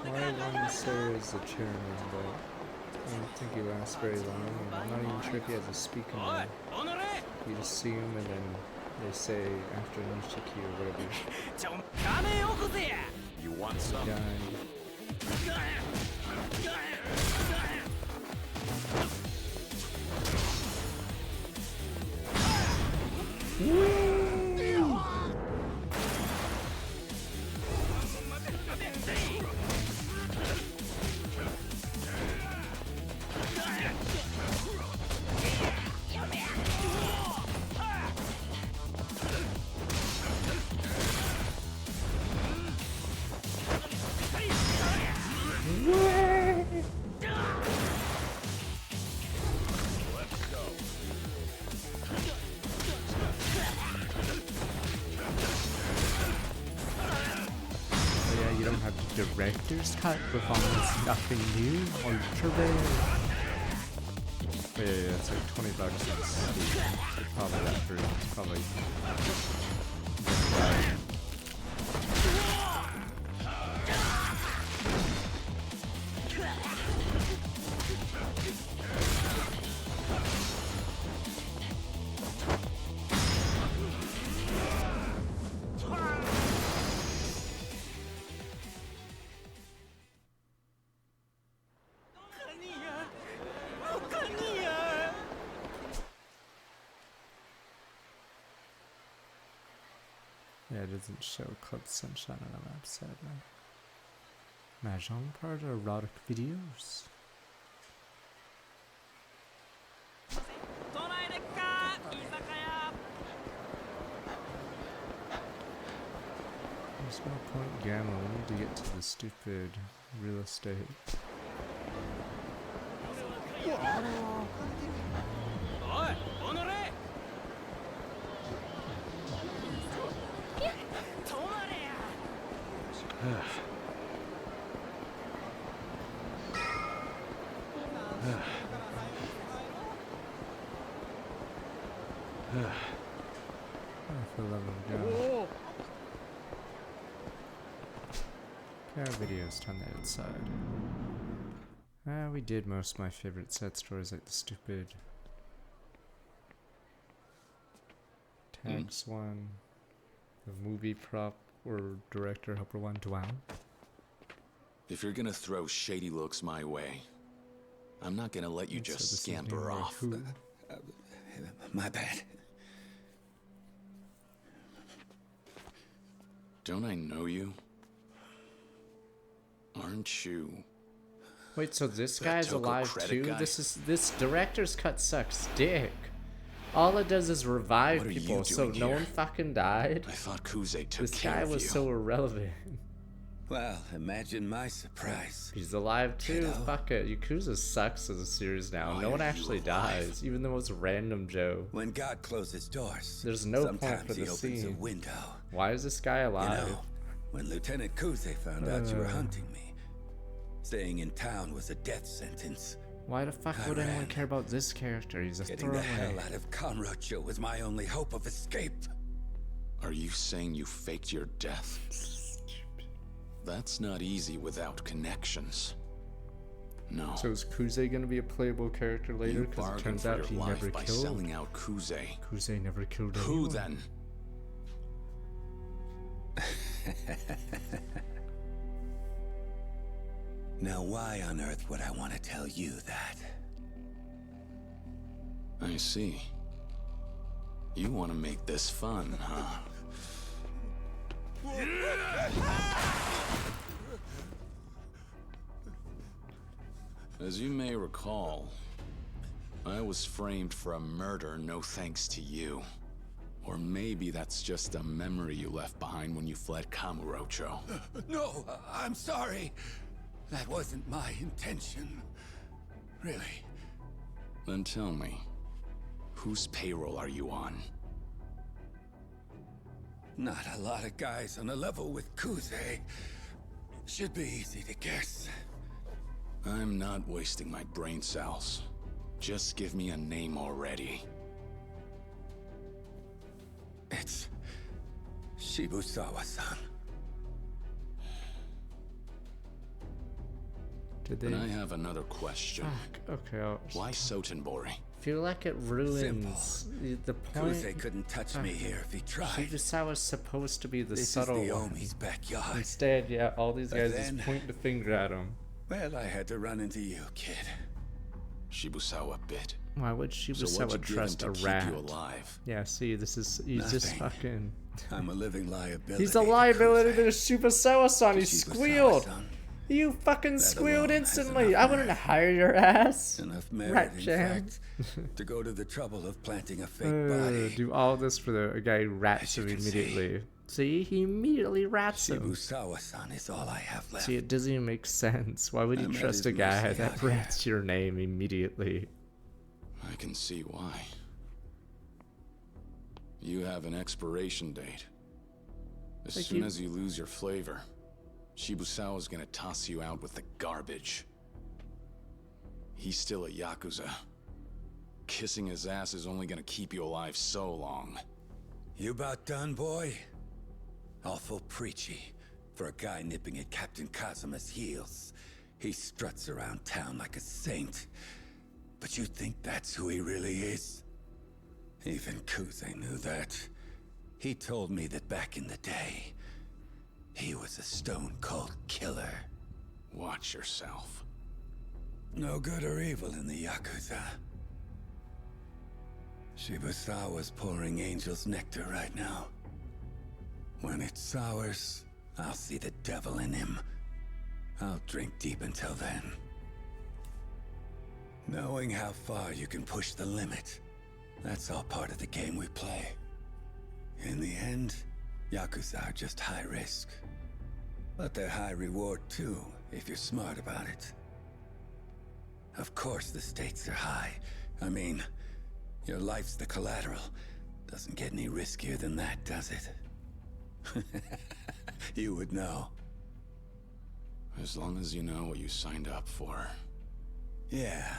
Why one Sarah is the chairman, but I don't think he lasts very long, and I'm not even sure if he has a speaking role. You just see him and then they say after Nishiki or whatever. You want some? Guy. director's cut with almost nothing new. Ultra rare. Yeah, it's like $20 at Steam. So probably that version. It's probably. Yeah, it doesn't show Club Sunshine on the map, sadly. Mahjong part or erotic videos? There's no point gambling, we need to get to the stupid real estate. For the love of God. Okay, our video's turned that inside. We did most of my favorite set stories, like the stupid tax one, the movie prop or director helper one, Dwell. If you're gonna throw shady looks my way, I'm not gonna let you just scamper off. My bad. Don't I know you? Aren't you? Wait, so this that guy's Toko alive credit too? guy? This director's cut sucks dick. All it does is revive What are you people, so doing no here? one fucking died. I thought Kuze took This care guy of was you. so irrelevant. Well, imagine my surprise. He's alive too. Kiddo. Fuck it. Yakuza sucks as a series now. Why No one are you actually alive? dies, even the most random Joe. When God closes doors, There's no point sometimes for he the opens a scene. window. Why is this guy alive? You know, when Lieutenant Kuze found out you were Uh. hunting me, staying in town was a death sentence. Why the fuck I would anyone ran. care about this character? He's a Getting the throwaway. hell out of Kamurocho was my only hope of escape. Are you saying you faked your death? That's not easy without connections. No. So is Kuze gonna be a playable character later? You Because it bargained turns for out your he life never by killed. selling out Kuze. Kuze never killed Who anyone. then? Now, why on earth would I want to tell you that? I see. You want to make this fun, huh? As you may recall, I was framed for a murder no thanks to you. Or maybe that's just a memory you left behind when you fled Kamurocho. No, I'm sorry. That wasn't my intention. Really. Then tell me, whose payroll are you on? Not a lot of guys on a level with Kuze. Should be easy to guess. I'm not wasting my brain cells. Just give me a name already. It's Shibusawa-san. Did they? Then I have another question. Fuck. Okay. Why Sotenbori? Feel like it ruins the point. Kuze couldn't touch me here if he tried. Shibusawa's supposed to be the This subtle is the one. Omi's backyard. Instead, yeah, all these But guys then- just point the finger at him. Well, I had to run into you, kid. Shibusawa bit. Why would So Shibusawa what'd you give him trust to a keep rat? you alive? Yeah, see, this is he's just Nothing. fucking. I'm a living liability. He's a liability to Shibusawa-san. He Shibusawa-san. squealed. You fucking That squealed alone has instantly. enough I wouldn't hire your ass. Enough merit, Rat in jam. fact, to go to the trouble of planting a fake body. Do all this for the guy who rats him you can immediately. See, he immediately rats him. Shibusawa-san is all I have left. See, it doesn't even make sense. Why would you I'm at trust his a guy mercy that out here. rats your name immediately? I can see why. You have an expiration date. As Like soon you- as you lose your flavor, Shibusawa's gonna toss you out with the garbage. He's still a Yakuza. Kissing his ass is only gonna keep you alive so long. You about done, boy? Awful preachy for a guy nipping at Captain Kazuma's heels. He struts around town like a saint. But you think that's who he really is? Even Kuze knew that. He told me that back in the day, he was a stone-cold killer. Watch yourself. No good or evil in the Yakuza. Shibusawa's pouring angel's nectar right now. When it sours, I'll see the devil in him. I'll drink deep until then. Knowing how far you can push the limit, that's all part of the game we play. In the end, Yakuza are just high risk. But they're high reward too, if you're smart about it. Of course the stakes are high. I mean, your life's the collateral. Doesn't get any riskier than that, does it? You would know. As long as you know what you signed up for. Yeah.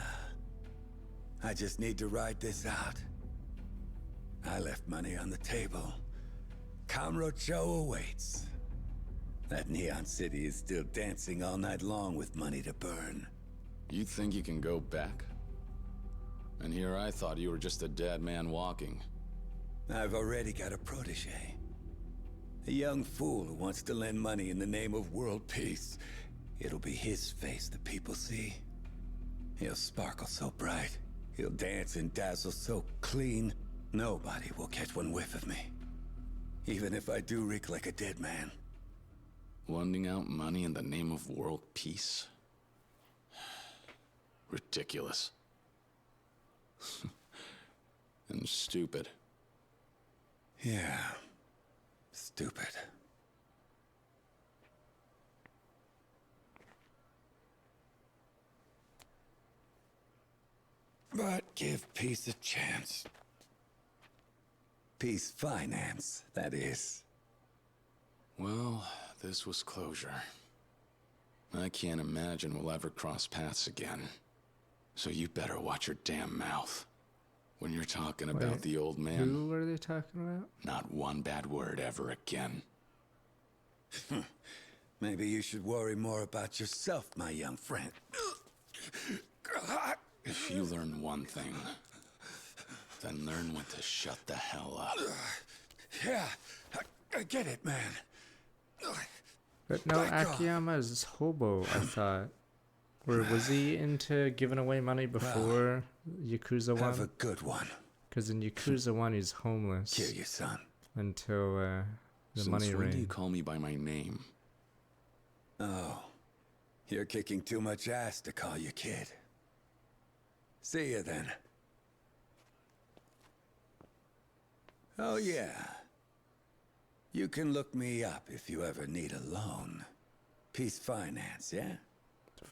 I just need to ride this out. I left money on the table. Kamurocho awaits. That Neon City is still dancing all night long with money to burn. You think you can go back? And here I thought you were just a dead man walking. I've already got a protege. A young fool who wants to lend money in the name of world peace. It'll be his face the people see. He'll sparkle so bright. He'll dance and dazzle so clean. Nobody will catch one whiff of me. Even if I do reek like a dead man. Lending out money in the name of world peace? Ridiculous. And stupid. Yeah. Stupid. But give peace a chance. Peace finance, that is. Well, this was closure. I can't imagine we'll ever cross paths again. So you better watch your damn mouth. When you're talking about the old man. Who are they talking about? Not one bad word ever again. Maybe you should worry more about yourself, my young friend. If you learn one thing, then learn when to shut the hell up. Yeah, I get it, man. But no, Akiyama is hobo, I thought. Or was he into giving away money before Yakuza 1? Have a good one. Because in Yakuza 1 he's homeless. Kill your son. Until the Since money when do you ring. call me by my name? Oh, you're kicking too much ass to call you kid. See you then. Oh yeah. You can look me up if you ever need a loan. Peace Finance, yeah?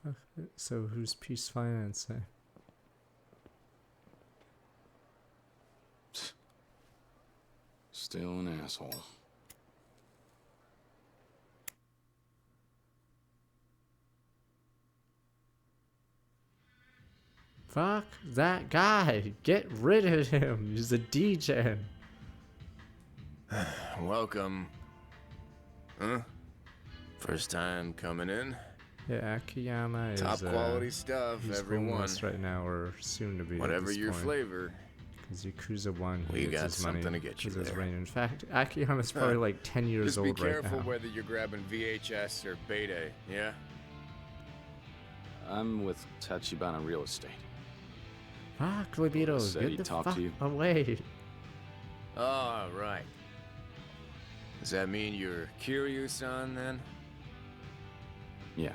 Fuck it. So who's Peace Financing? Still an asshole. Fuck that guy. Get rid of him. He's a DJ. Welcome. Huh? First time coming in? Yeah, Akiyama is Top quality stuff, he's everyone. homeless right now, or soon to be. Whatever your flavor. Because Yakuza 1, We he gets got his money something to get you because it's there. rain. In fact, Akiyama's probably like 10 years Just old be right careful now. whether you're grabbing VHS or Beta, yeah? I'm with Tachibana Real Estate. Fuck, Libido, Said get he'd the talk fuck to you. away. Oh, right. Does that mean you're Kiryu-san, then? Yeah.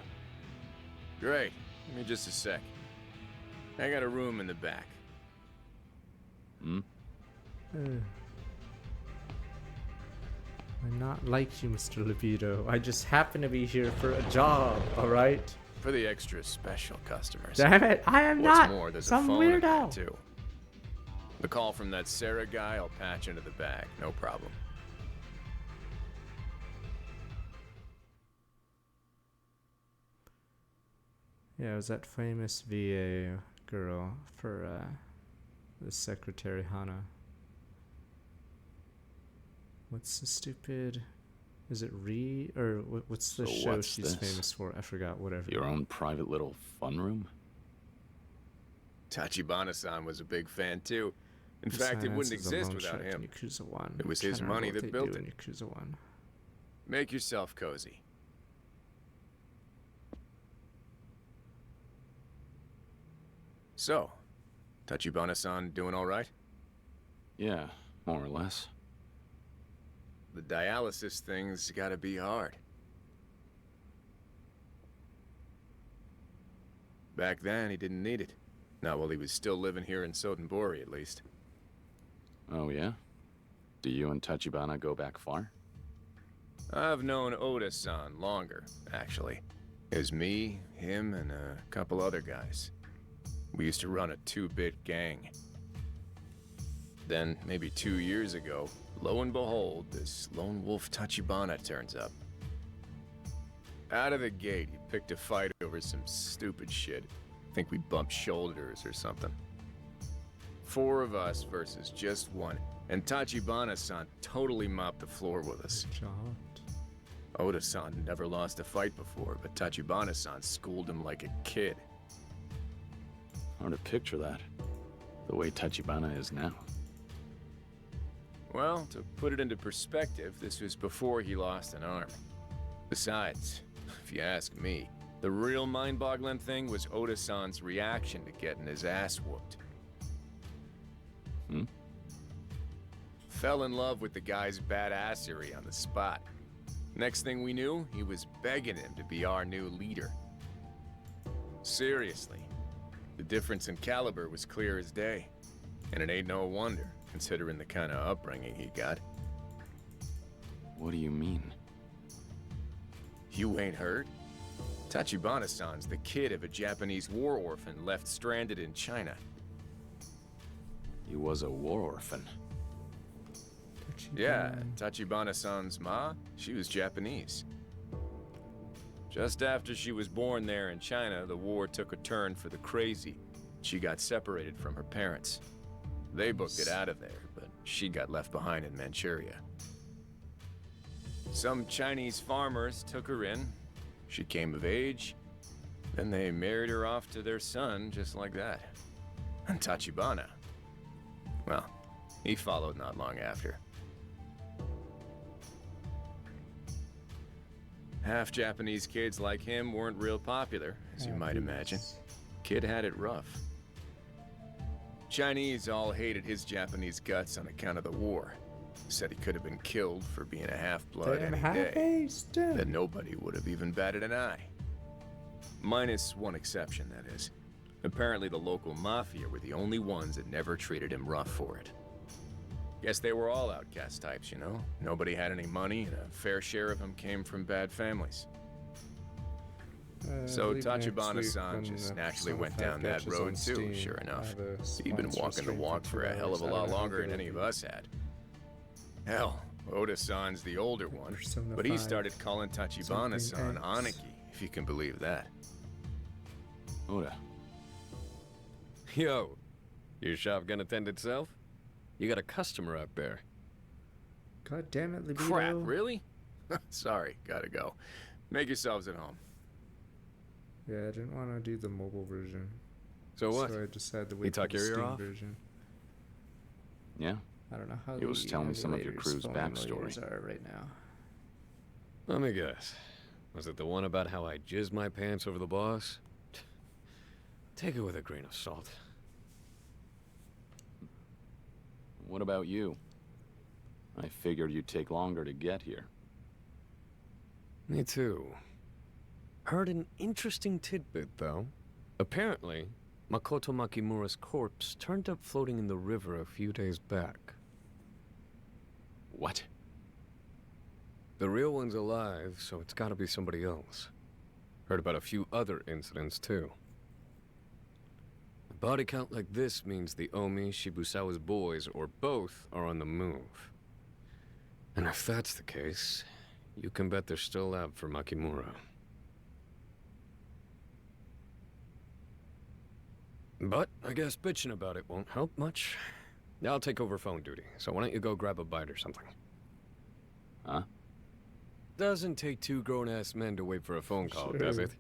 Great. Give me just a sec. I got a room in the back. Hmm? I'm not like you, Mr. Libido. I just happen to be here for a job, alright? For the extra special customers. Damn it, I am What's not more, there's some a phone in there, weirdo. too. The call from that Sarah guy, I'll patch into the bag. No problem. Yeah, it was that famous VA girl for the secretary Hana. What's the stupid? Is it or what's the So show what's she's this? famous for? I forgot. Whatever. Your own private little fun room? Tachibana-san was a big fan too. In fact, it wouldn't exist without him. Yakuza 1. It was I'm his trying to money remember that what they built do it. in Yakuza 1. Make yourself cozy. So, Tachibana-san doing all right? Yeah, more or less. The dialysis thing's gotta be hard. Back then, he didn't need it. Not while he was still living here in Sotenbori, at least. Oh, yeah? Do you and Tachibana go back far? I've known Oda-san longer, actually. It was me, him, and a couple other guys. We used to run a 2-bit gang. Then, maybe 2 years ago, lo and behold, this lone wolf Tachibana turns up. Out of the gate, he picked a fight over some stupid shit. Think we bumped shoulders or something. 4 of us versus just 1, and Tachibana-san totally mopped the floor with us. Oda-san never lost a fight before, but Tachibana-san schooled him like a kid. Hard to picture that. The way Tachibana is now. Well, to put it into perspective, this was before he lost an arm. Besides, if you ask me, the real mind-boggling thing was Oda-san's reaction to getting his ass whooped. Fell in love with the guy's badassery on the spot. Next thing we knew, he was begging him to be our new leader. Seriously, the difference in caliber was clear as day. And it ain't no wonder, considering the kind of upbringing he got. What do you mean? You ain't heard? Tachibana-san's the kid of a Japanese war orphan left stranded in China. He was a war orphan. Yeah, Tachibana-san's ma, she was Japanese. Just after she was born there in China, the war took a turn for the crazy. She got separated from her parents. They booked it out of there, but she got left behind in Manchuria. Some Chinese farmers took her in. She came of age. Then they married her off to their son, just like that. And Tachibana, well, he followed not long after. Half Japanese kids like him weren't real popular, as you might imagine. Kid had it rough. Chinese all hated his Japanese guts on account of the war. Said he could have been killed for being a half-blood any day. That nobody would have even batted an eye. Minus one exception, that is. Apparently the local mafia were the only ones that never treated him rough for it. Guess they were all outcast types, you know? Nobody had any money, and a fair share of them came from bad families. So Tachibana-san just naturally went down that road too, sure enough. He'd been walking the walk for a hell of a lot longer than any of us had. Hell, Oda-san's the older one, but he started calling Tachibana-san Aniki, if you can believe that. Oda. Yo, your shop gonna tend itself? You got a customer out there. God damn it, Libido. Crap, really? Sorry, gotta go. Make yourselves at home. Yeah, I didn't want to do the mobile version. So what? So I decided to You wait for talk the your ear Steam off? version. Yeah. I don't know how He was telling me some of your crew's backstory backstory. are right now. Let me guess. Was it the one about how I jizzed my pants over the boss? Take it with a grain of salt. What about you? I figured you'd take longer to get here. Me too. Heard an interesting tidbit, though. Apparently, Makoto Makimura's corpse turned up floating in the river a few days back. What? The real one's alive, so it's gotta be somebody else. Heard about a few other incidents, too. A body count like this means the Omi, Shibusawa's boys, or both, are on the move. And if that's the case, you can bet they're still out for Makimura. But I guess bitching about it won't help much. I'll take over phone duty, so why don't you go grab a bite or something? Huh? Doesn't take two grown-ass men to wait for a phone call, Sure. does it?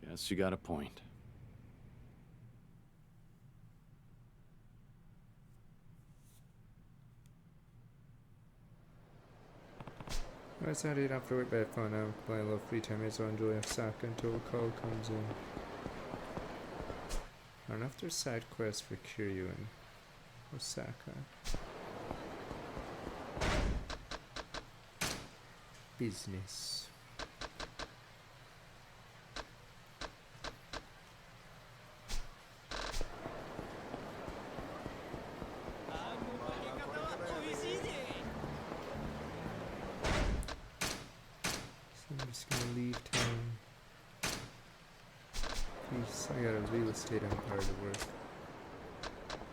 Guess you got a point. That's how you don't have to wait by phone now. Playing a little free time is on enjoy Osaka until a call comes in. And after side quest for Kiryu and Osaka. Business. So I'm just gonna leave town. Peace. I got a real estate empire to work.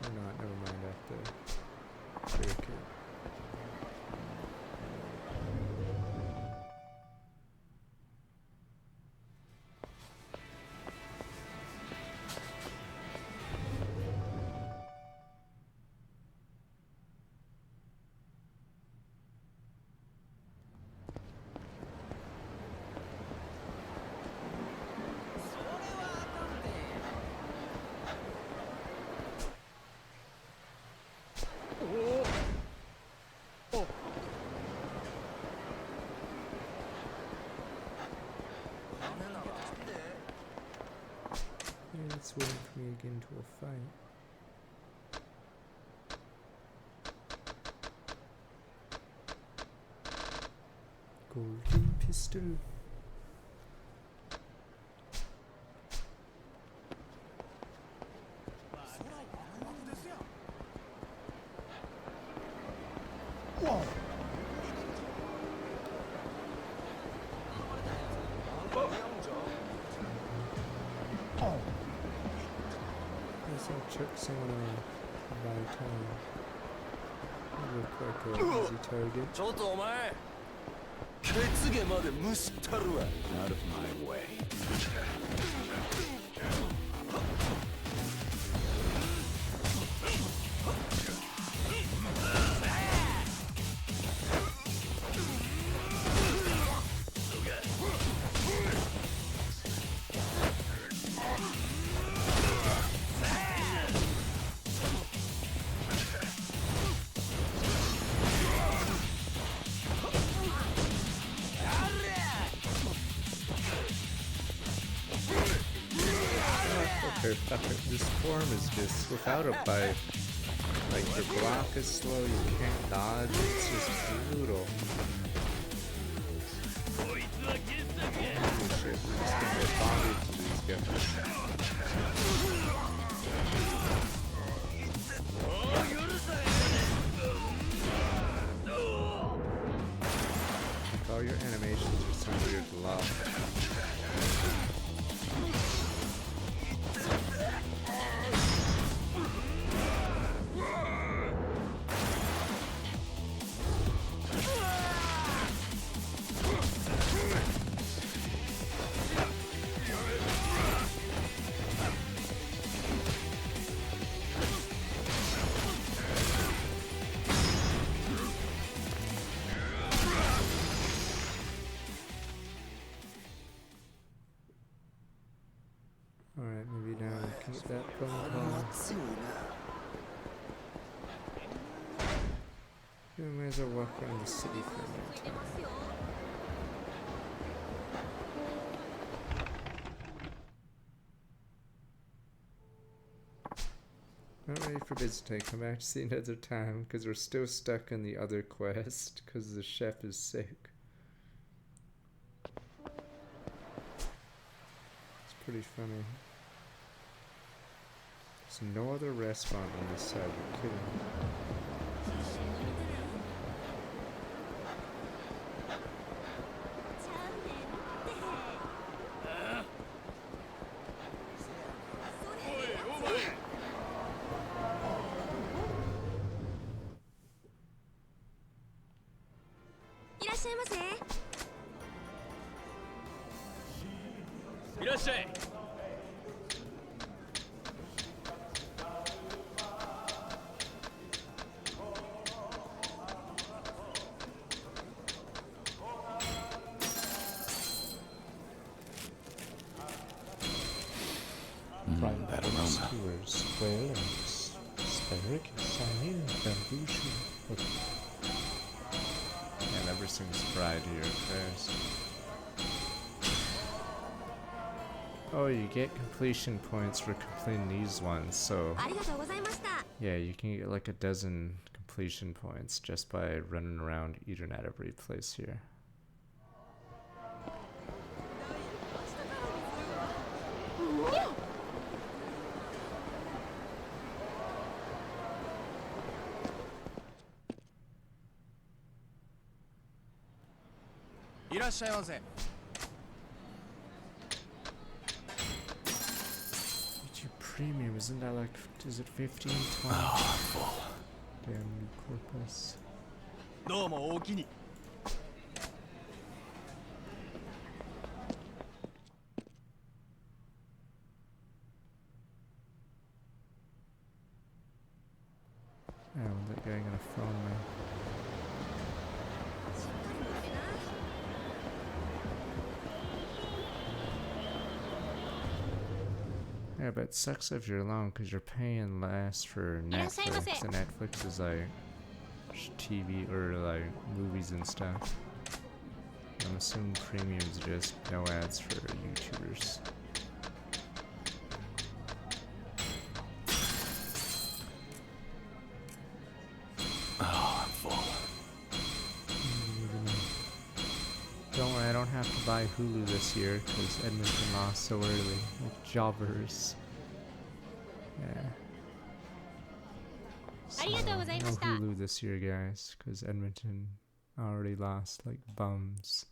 Or not, never mind, I have to break it. Yeah, it's waiting for me to get into a fight. Golden pistol. Whoa. I'll check someone by time. Look like an easy target. ちょっとお前血毛までむしったるわ Out of my way. Okay, fuck it. This form is just without a bite. Like your block is slow, you can't dodge, it's just brutal. Holy shit, we're just gonna get bonded to these guys. All your animations are so weird to love. Alright, maybe now we can get that phone call. Yeah, we might as well walk around the city for a minute. Not ready for business. Come back to see another time because we're still stuck in the other quest because the chef is sick. It's pretty funny. There's no other restaurant on this side, you're kidding. aroma. Skewers, quail eggs, asparagus, sardine, bamboo shoot. Man, everything's fried here, Christ. Oh, you get completion points for completing these ones, so yeah, you can get like a dozen completion points just by running around eating at every place here. YouTube Premium, isn't that like, is it 15, 20? Damn, new corpus. Yeah, when's that guy gonna phone me? Yeah, but it sucks if you're alone because you're paying less for Netflix, and Netflix is like TV or like movies and stuff. I'm assuming premium is just no ads for YouTubers. Oh, I'm full. Don't worry, I don't have to buy Hulu this year because Edmonton lost so early. Like jobbers. Yeah. So, no Hulu this year, guys, because Edmonton already lost like bums.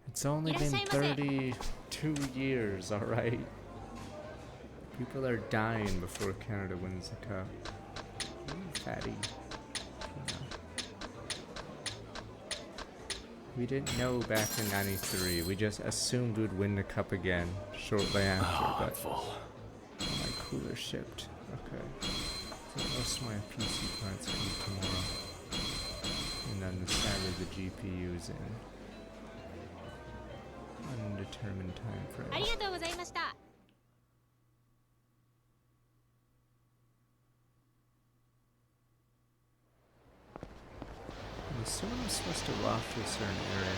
It's only been 32 years, alright? People are dying before Canada wins the cup. Ooh, fatty. Yeah. We didn't know back in '93. We just assumed we'd win the cup again shortly after, but my cooler shipped. Okay. So most of my PC parts come tomorrow. And then sadly the GPU is in. Undetermined time frame. I'm assuming I'm supposed to walk to a certain area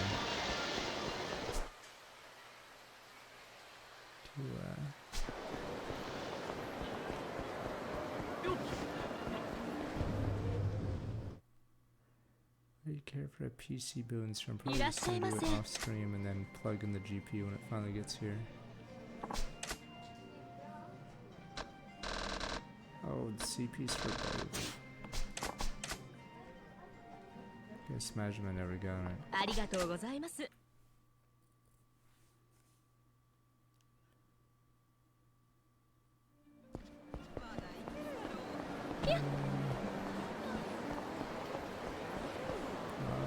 to care for a PC boon, so I'm probably just gonna do it off stream and then plug in the GPU when it finally gets here. Oh, the CP's for both. Guess imagine I never got it.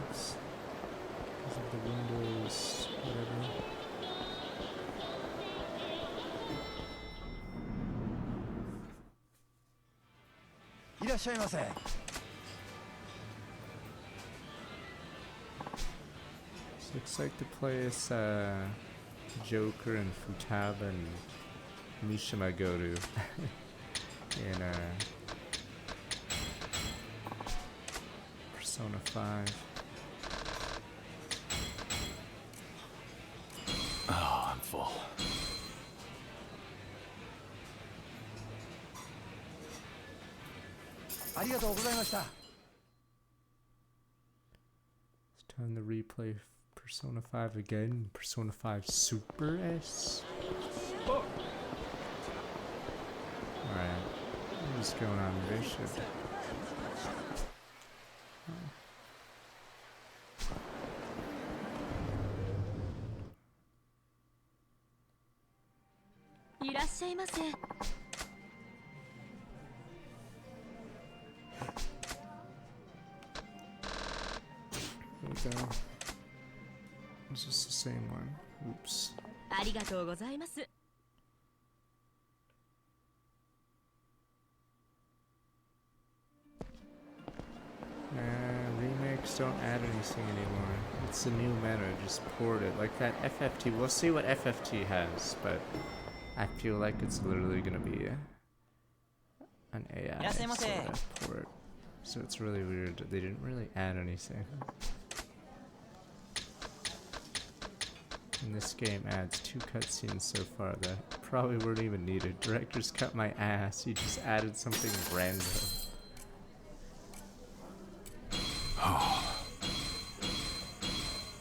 Because of the Windows, whatever. So looks like the place Joker and Futaba and Mishima go to in Persona 5. Oh, I'm full. It's time to replay Persona 5 again. Persona 5 Super S. Alright. What's going on with this shit? There we go. Is this the same one? Oops. remakes don't add anything anymore. It's a new meta, just port it. Like that FFT, we'll see what FFT has, but I feel like it's literally gonna be an AI sort of port. So it's really weird. They didn't really add anything. And this game adds 2 cutscenes so far that probably weren't even needed. Director's cut my ass. He just added something random.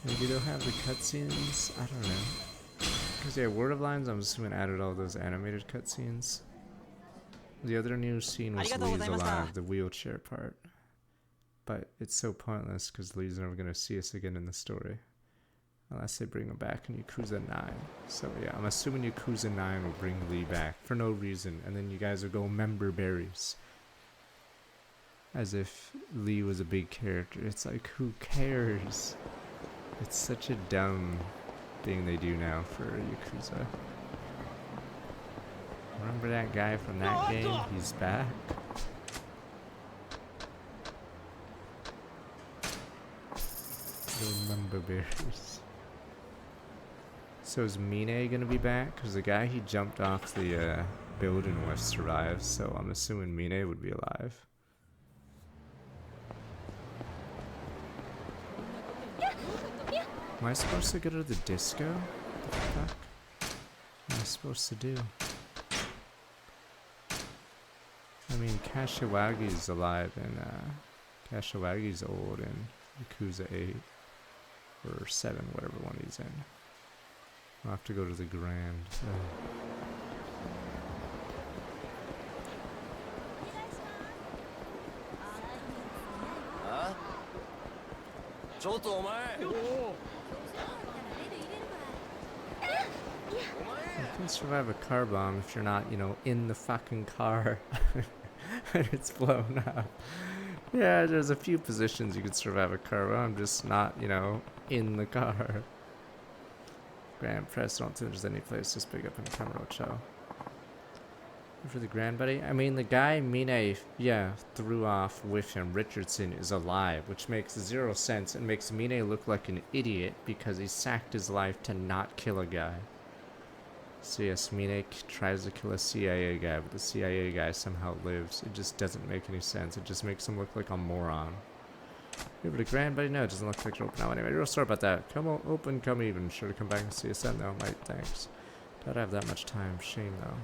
Maybe they'll have the cutscenes. I don't know. Because yeah, Word of Lines, I'm assuming added all those animated cutscenes. The other new scene was Lee's alive, the wheelchair part. But it's so pointless because Lee's never gonna see us again in the story. Unless they bring him back in Yakuza 9. So yeah, I'm assuming Yakuza 9 will bring Lee back for no reason. And then you guys will go member berries. As if Lee was a big character. It's like, who cares? It's such a dumb thing they do now for Yakuza. Remember that guy from that game? He's back. Remember berries. So is Mine gonna be back? Because the guy he jumped off the building with survived, so I'm assuming Mine would be alive. Am I supposed to go to the disco? What the fuck am I supposed to do? I mean, Kashiwagi's alive and Kashiwagi's old in Yakuza 8 or 7, whatever one he's in. I'll have to go to the Grand. You can survive a car bomb if you're not, you know, in the fucking car and it's blown up. Yeah, there's a few positions you could survive a car bomb, just not, you know, in the car. Grand Press, don't think there's any place this big up in Kamurocho. For the Grand Buddy, I mean, the guy Mine, yeah, threw off with him, Richardson, is alive, which makes 0 sense and makes Mine look like an idiot because he sacked his life to not kill a guy. So yes, Mine tries to kill a CIA guy, but the CIA guy somehow lives. It just doesn't make any sense. It just makes him look like a moron. Yeah, but a Grand Buddy, no, it doesn't look like it'll open now anyway. Real sorry about that. Come on, open, come even. Sure to come back and see us then, though. Might, thanks. Don't have that much time. Shame, though.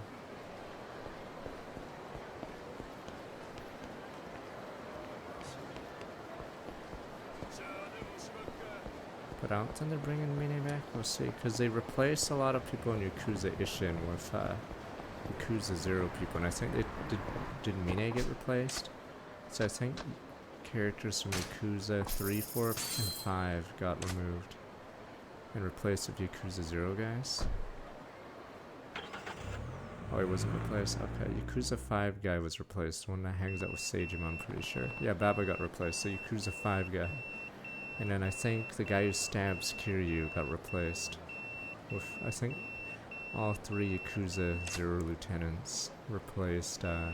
But I don't think they're bringing Mine back. We'll see. Because they replaced a lot of people in Yakuza Ishin with Yakuza 0 people. And I think they did Mine get replaced? So I think characters from Yakuza 3, 4, and 5 got removed and replaced with Yakuza 0 guys. Oh, he wasn't replaced? Okay, Yakuza 5 guy was replaced. One that hangs out with Seijima, I'm pretty sure. Yeah, Baba got replaced, so Yakuza 5 guy. And then I think the guy who stabs Kiryu got replaced with, I think, all 3 Yakuza 0 lieutenants replaced the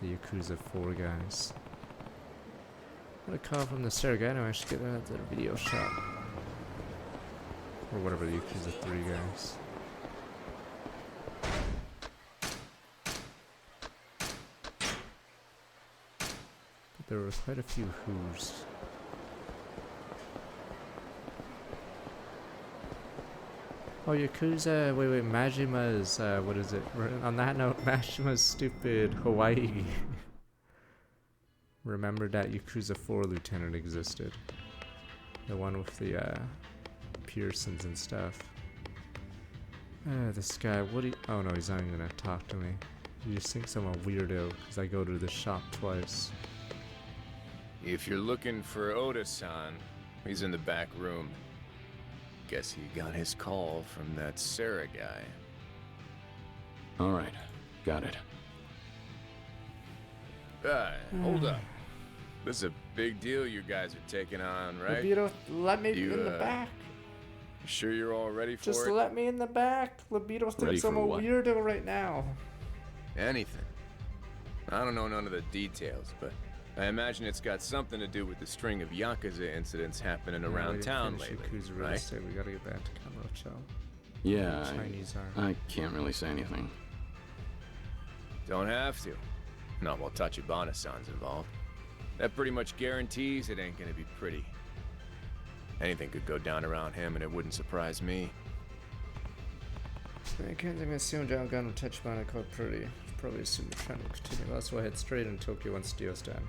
Yakuza 4 guys. Got a call from the Saragano. I should get that at the video shop. Or whatever, the Yakuza 3 guys. But there were quite a few who's. Oh, Yakuza, wait, Majima's, what is it? On that note, Majima's stupid Hawaii. Remembered that Yakuza 4 lieutenant existed. The one with the, Pearsons and stuff. This guy, oh no, he's not even gonna talk to me. He just thinks I'm a weirdo, because I go to the shop twice. If you're looking for Oda-san, he's in the back room. Guess he got his call from that Sarah guy. Alright, got it. Hold up. This is a big deal you guys are taking on, right? Libido, let me in the back. You sure you're all ready for it? Just let me in the back. Libido thinks I'm a weirdo right now. Anything. I don't know none of the details, but I imagine it's got something to do with the string of Yakuza incidents happening Yeah, around we didn't town finish lately, Yakuza real right? estate. We gotta get back to Kamurocho. Yeah, The Chinese are. I can't really say anything. Don't have to. Not while Tachibana-san's involved. That pretty much guarantees it ain't gonna be pretty. Anything could go down around him and it wouldn't surprise me. I can't think I assumed Gun would touch Tachibana quite pretty. Probably assumed the trend will continue. That's why I head straight in Tokyo once Dio's done.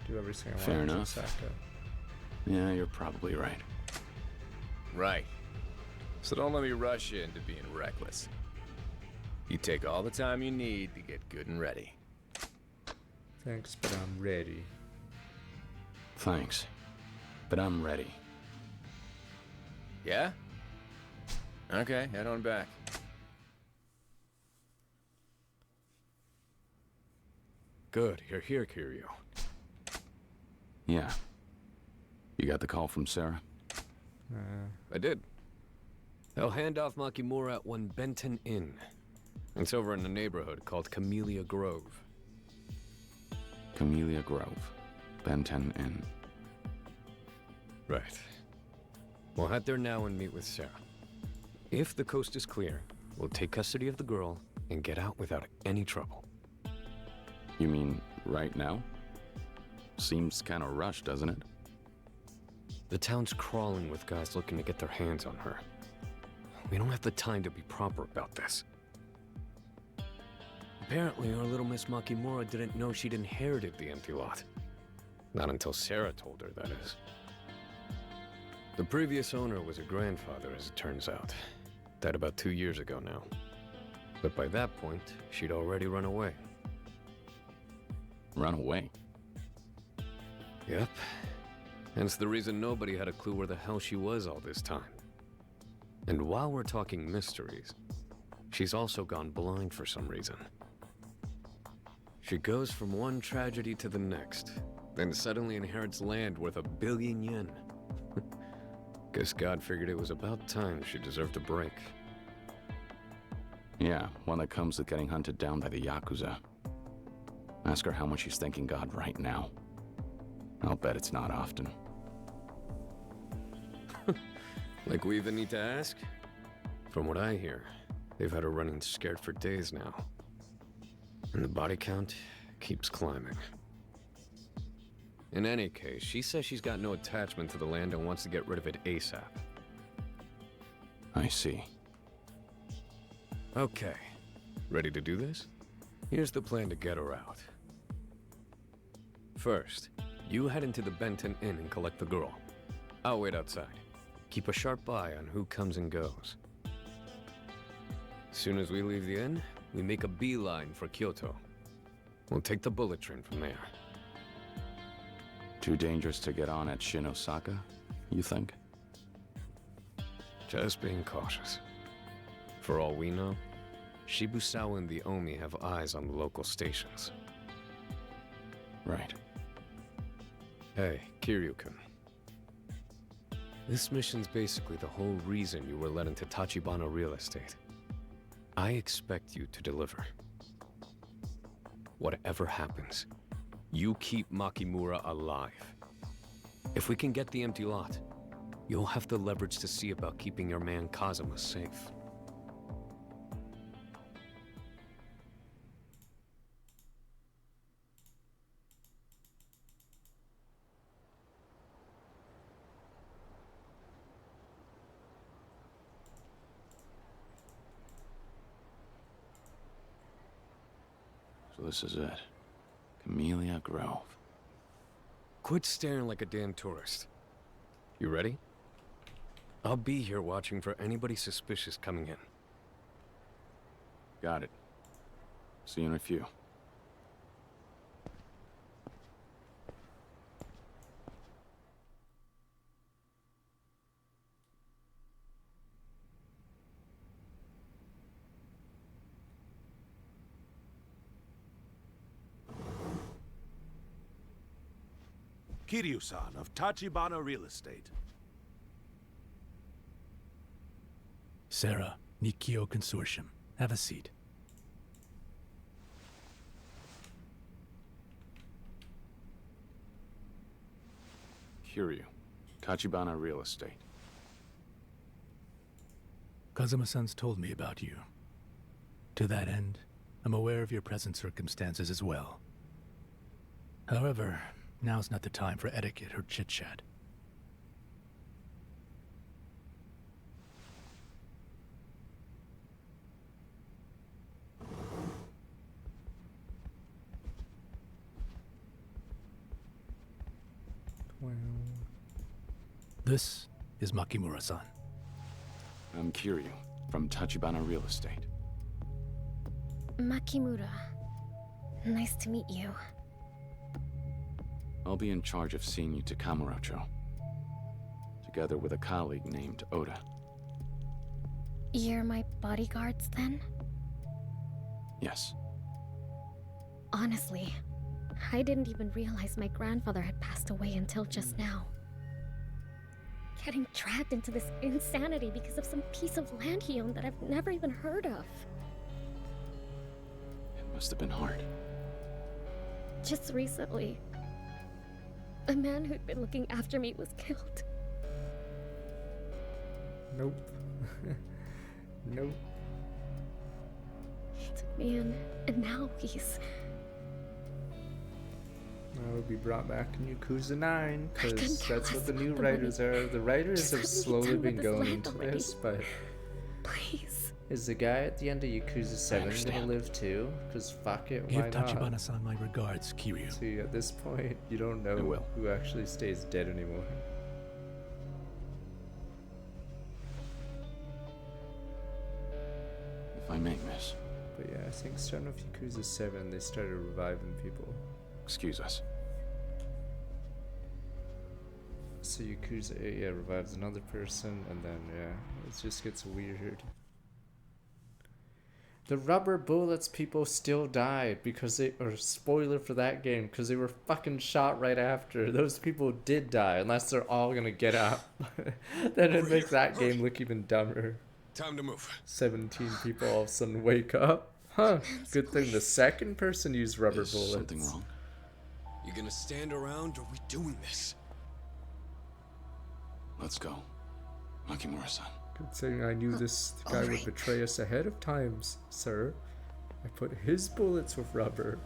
Do everything I want. Fair in enough. Osaka. Yeah, you're probably right. Right. So don't let me rush you into being reckless. You take all the time you need to get good and ready. Thanks, but I'm ready. Thanks, but I'm ready. Yeah? Okay, head on back. Good, you're here, Kiryu. Yeah. You got the call from Sarah? I did. They'll hand off Makimura at one Benton Inn. It's over in a neighborhood called Camellia Grove. Camellia Grove. Benton Inn. Right. We'll head there now and meet with Sarah. If the coast is clear, we'll take custody of the girl and get out without any trouble. You mean right now? Seems kind of rushed, doesn't it? The town's crawling with guys looking to get their hands on her. We don't have the time to be proper about this. Apparently, our little Miss Makimura didn't know she'd inherited the empty lot. Not until Sarah told her, that is. The previous owner was her grandfather, as it turns out. Died about 2 years ago now. But by that point, she'd already run away. Run away? Yep. Hence the reason nobody had a clue where the hell she was all this time. And while we're talking mysteries, she's also gone blind for some reason. She goes from one tragedy to the next, then suddenly inherits land worth 1 billion yen. Guess God figured it was about time she deserved a break. Yeah, one that comes with getting hunted down by the Yakuza. Ask her how much she's thanking God right now. I'll bet it's not often. Like we even need to ask? From what I hear, they've had her running scared for days now. And the body count keeps climbing. In any case, she says she's got no attachment to the land and wants to get rid of it ASAP. I see. Okay. Ready to do this? Here's the plan to get her out. First, you head into the Benton Inn and collect the girl. I'll wait outside. Keep a sharp eye on who comes and goes. As soon as we leave the inn, we make a beeline for Kyoto. We'll take the bullet train from there. Too dangerous to get on at Shinosaka, you think? Just being cautious. For all we know, Shibusawa and the Omi have eyes on the local stations. Right. Hey, Kiryu-kun. This mission's basically the whole reason you were led into Tachibana real estate. I expect you to deliver. Whatever happens, you keep Makimura alive. If we can get the empty lot, you'll have the leverage to see about keeping your man Kazuma safe. So this is it. Camellia Grove. Quit staring like a damn tourist. You ready? I'll be here watching for anybody suspicious coming in. Got it. See you in a few. Kiryu-san of Tachibana Real Estate. Sarah, Nikkyo Consortium. Have a seat. Kiryu, Tachibana Real Estate. Kazuma-san's told me about you. To that end, I'm aware of your present circumstances as well. However, now's not the time for etiquette or chit-chat. This is Makimura-san. I'm Kiryu, from Tachibana Real Estate. Makimura. Nice to meet you. I'll be in charge of seeing you to Kamurocho, together with a colleague named Oda. You're my bodyguards, then? Yes. Honestly, I didn't even realize my grandfather had passed away until just now. Getting dragged into this insanity because of some piece of land he owned that I've never even heard of. It must have been hard. Just recently, the man who'd been looking after me was killed. Nope. Nope. He took me in, and now he's... I will be brought back in Yakuza 9, because couldn't care that's what less the new about the writers are. The writers Just have let me be slowly done been with this going land into already. this, but... Please. Is the guy at the end of Yakuza 7 gonna understand. live too? Because fuck it, Give why not? Tachibana-san my regards, Kiryu. See, at this point, you don't know will. who actually stays dead anymore. If I may, miss. But yeah, I think starting with Yakuza 7, they started reviving people. Excuse us. So Yakuza 8, yeah, revives another person, and then, yeah, it just gets weird. The rubber bullets people still died because they, or spoiler for that game, because they were fucking shot right after. Those people did die, unless they're all gonna get up. Then it'd make that game look even dumber. Time to move. 17 people all of a sudden wake up. Huh, good thing the second person used rubber bullets. Something wrong? You gonna stand around, or we doing this? Let's go. Makimura-san. Good thing I knew this guy would betray us ahead of time, sir. I put his bullets with rubber.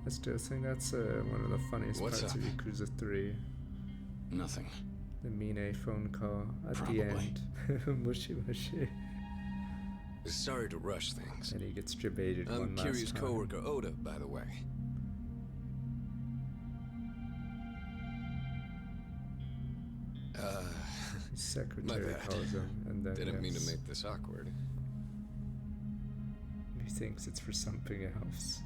I still think that's one of the funniest What's parts up? of Yakuza 3. Nothing. The Mine phone call at Probably. the end. Mushy mushy. Sorry to rush things. And he gets debated I'm one last Kiryu's time. coworker Oda, by the way. His My secretary bad. calls him, and then Didn't mean to yes, make this awkward. he thinks it's for something else.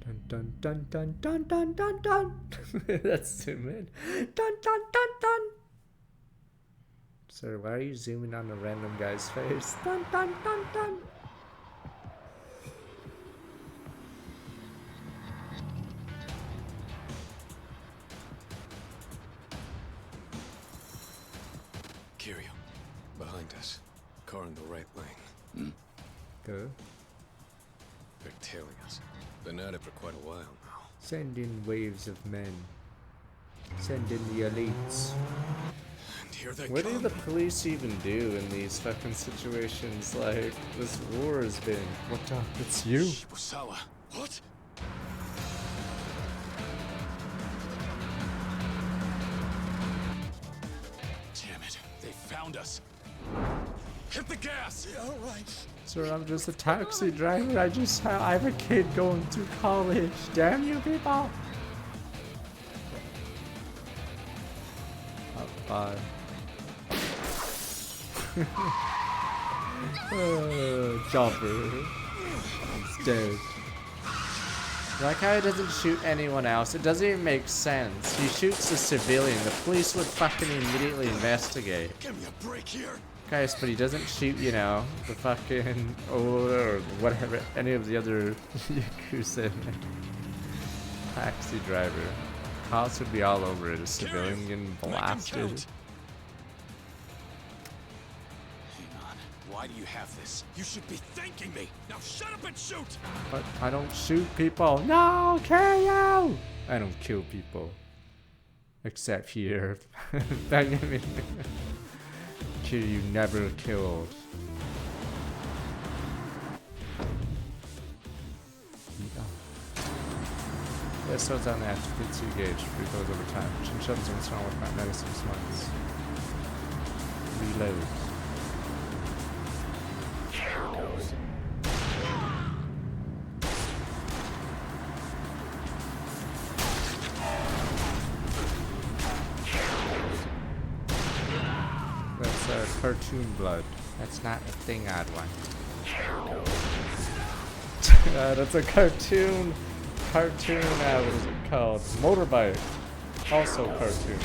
Dun dun dun dun dun dun dun dun. That's zoom in. Dun dun dun dun. Sir, why are you zooming on a random guy's face? Dun dun dun dun. Kiryu, behind us. Car in the right lane. Go. They're tailing us. Been at it for quite a while now. Send in waves of men. Send in the elites. And here they What do come. the police even do in these fucking situations? Like, this war has been. What the? It's you. Shibusawa. What? Damn it. They found us. Hit the gas! Yeah, all right. Sir, I'm just a taxi driver. I have a kid going to college. Damn you people! Bye. Jumper. He's dead. Like how he doesn't shoot anyone else. It doesn't even make sense. He shoots a civilian. The police would fucking immediately investigate. Give me a break here. Guys, but he doesn't shoot, you know, the fucking or whatever, any of the other Yakuza taxi driver. Cops would be all over it. A civilian getting blasted. Hang on. Why do you have this? You should be thanking me. Now shut up and shoot. But I don't shoot people. No, kill you! I don't kill people. Except here. Benjamin. You never killed. Yeah, so down there, 52 gauge, refills over time. Chinchillas and strong with my medicine smarts. Reload. That's cartoon blood. That's not a thing I'd want. That's a cartoon. What is it called? Motorbike. Also cartoon.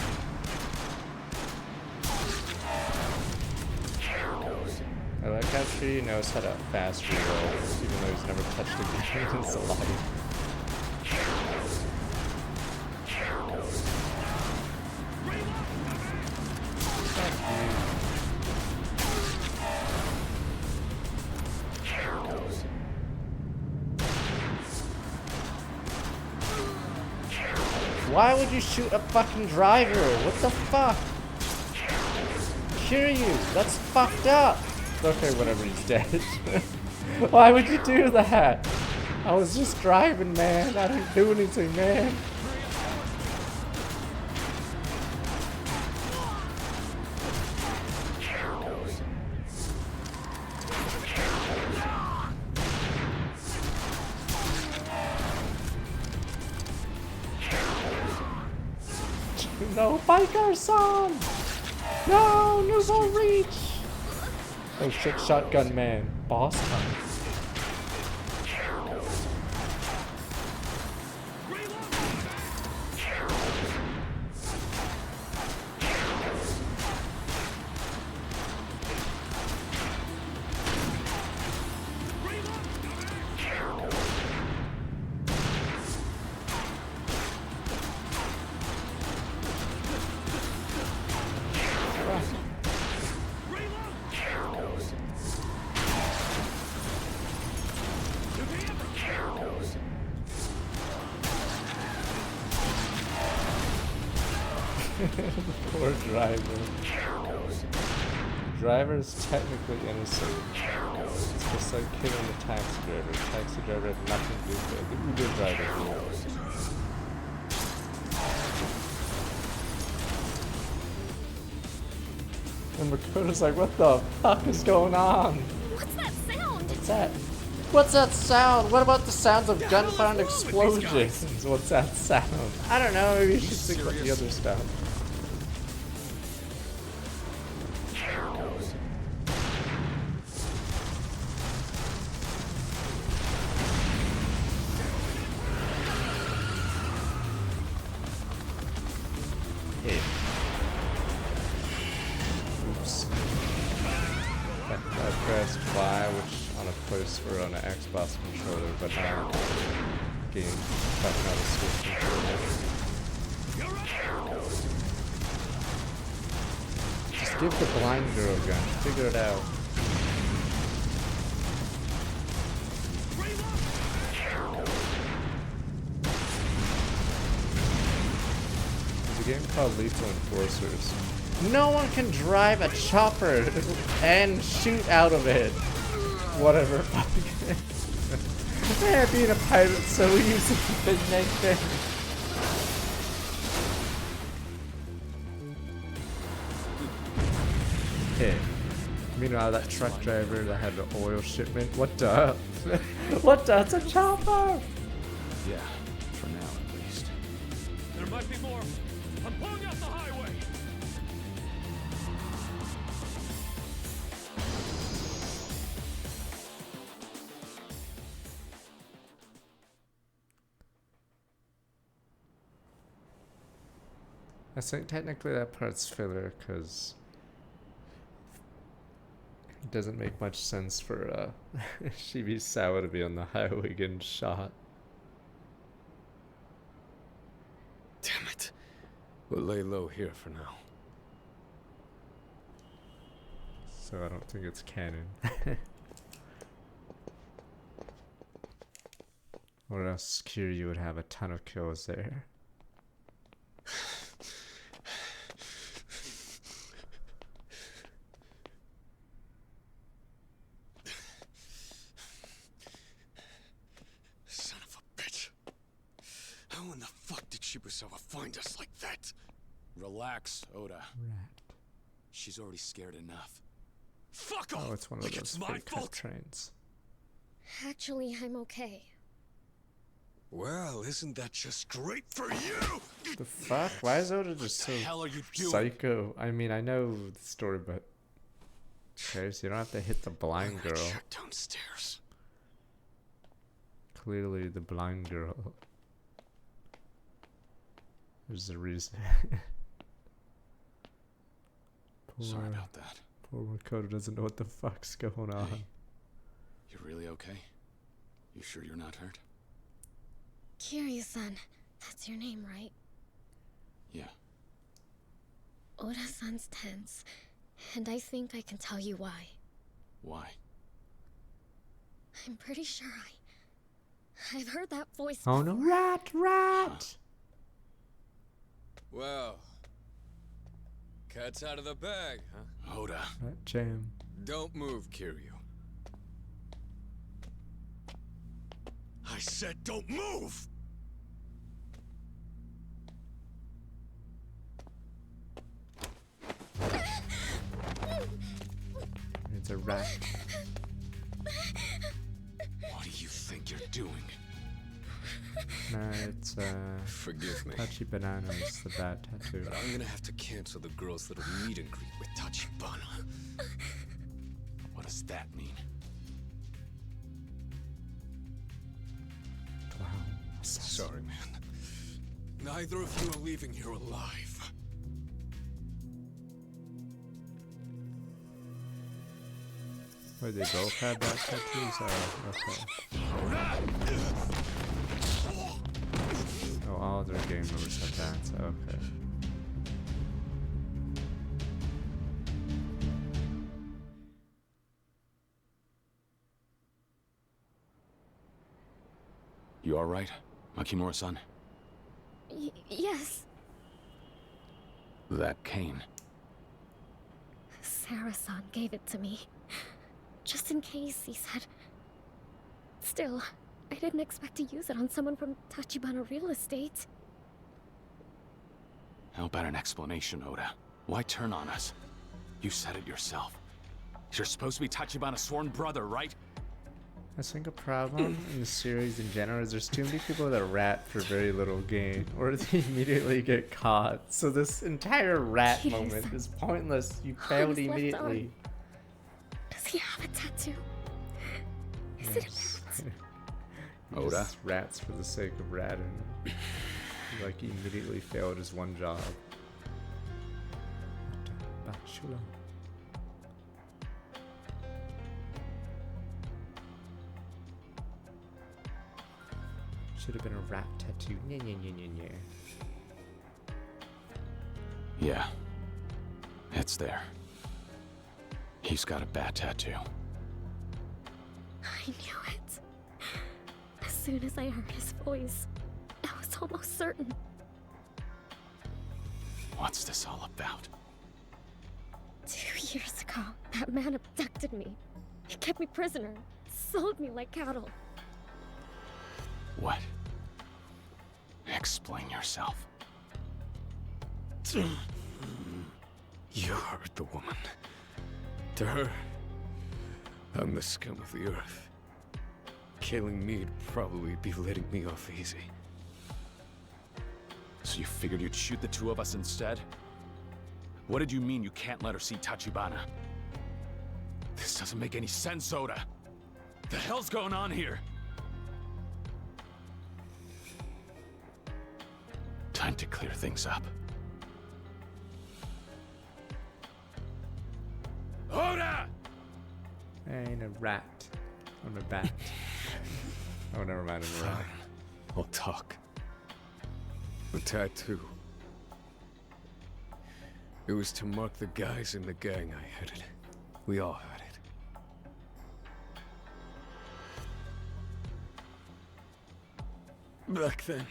I like how Tree knows how to fast reroll, even though he's never touched a game in his life. Why would you shoot a fucking driver? What the fuck? Kiryu, that's fucked up. Okay, whatever, he's dead. Why would you do that? I was just driving, man. I didn't do anything, man. No, biker-san! No, Nouveau Reach! Oh shit, Shotgun Man. Boss time. Poor driver. Driver's technically innocent. It's just like killing the taxi driver. The taxi driver had nothing to do with it. The Uber driver knows. And Makoto's like, what the fuck is going on? What's that sound? What's that? What's that sound? What about the sounds of gunfire and explosions? What's that sound? I don't know, maybe you should think about the other stuff. Oops. I pressed Y, which on a place or on an Xbox controller, but not game fucking out of Switch controller. Just give the blind girl a gun. Figure it out. There's a game called Lethal Enforcers. No one can drive a chopper and shoot out of it. Whatever. Man, being a pirate's so easy. Okay. Meanwhile, that truck driver that had the oil shipment. What the? What the? It's a chopper! Yeah, for now at least. There might be more. I'm pulling out the highway. I think technically that part's filler, because It doesn't make much sense for Shibisawa to be on the highway getting shot. Damn it. We'll lay low here for now. So I don't think it's canon. Or else Kiryu would have a ton of kills there. Son of a bitch. How in the fuck did Shibusawa find us like that? Relax, Oda. Rat. She's already scared enough. Fuck off! Oh, it's one of Like those it's my fake fault. trains. Actually, I'm okay. Well, isn't that just great for you? The fuck? Why is Oda just so hell are you doing? psycho? I mean, I know the story, but okay, so you don't have to hit the blind girl. Check downstairs. Clearly, the blind girl. There's a reason. Sorry about that. Poor Makoto doesn't know what the fuck's going on. Hey, you really okay? You sure you're not hurt? Kiryu-san, that's your name, right? Yeah. Oda-san's tense, and I think I can tell you why. Why? I'm pretty sure I've heard that voice Oh no, rat! Huh. Well, cat's out of the bag, huh? Oda. Rat jam. Don't move, Kiryu. I said don't move! It's a rat. What do you think you're doing? Nah, it's Forgive me. Touchy Banana is the bad tattoo. But I'm gonna have to cancel the girl's little meet and greet with Tachibana. What does that mean? Wow. Sorry, man. Neither of you are leaving here alive. Wait, they both had that tattoos? Oh, okay. Oh, all their gang members have that, so okay. You alright, Makimura-san? Yes. That cane. Sarah-san gave it to me. Just in case, he said. Still, I didn't expect to use it on someone from Tachibana Real Estate. How about an explanation, Oda? Why turn on us? You said it yourself. You're supposed to be Tachibana's sworn brother, right? I think a problem in the series in general is there's too many people that rat for very little gain, or they immediately get caught. So this entire rat moment is pointless. You failed immediately. Does he have a tattoo? Is it a rat? Oda? Just rats for the sake of ratting. Like he immediately failed his one job. Bachula. Should have been a rat tattoo. Nya, nya, nya, nya, nya. Yeah. It's there. He's got a bat tattoo. I knew it. As soon as I heard his voice, I was almost certain. What's this all about? 2 years ago, that man abducted me. He kept me prisoner, sold me like cattle. What? Explain yourself. You heard the woman. To her, I'm the scum of the earth. Killing me'd probably be letting me off easy. So you figured you'd shoot the two of us instead? What did you mean you can't let her see Tachibana? This doesn't make any sense, Oda. The hell's going on here? Time to clear things up. Oda! and a rat on a bat. Oh, never mind. I'm wrong. I'll talk. The tattoo. It was to mark the guys in the gang I headed. We all had it. Back then,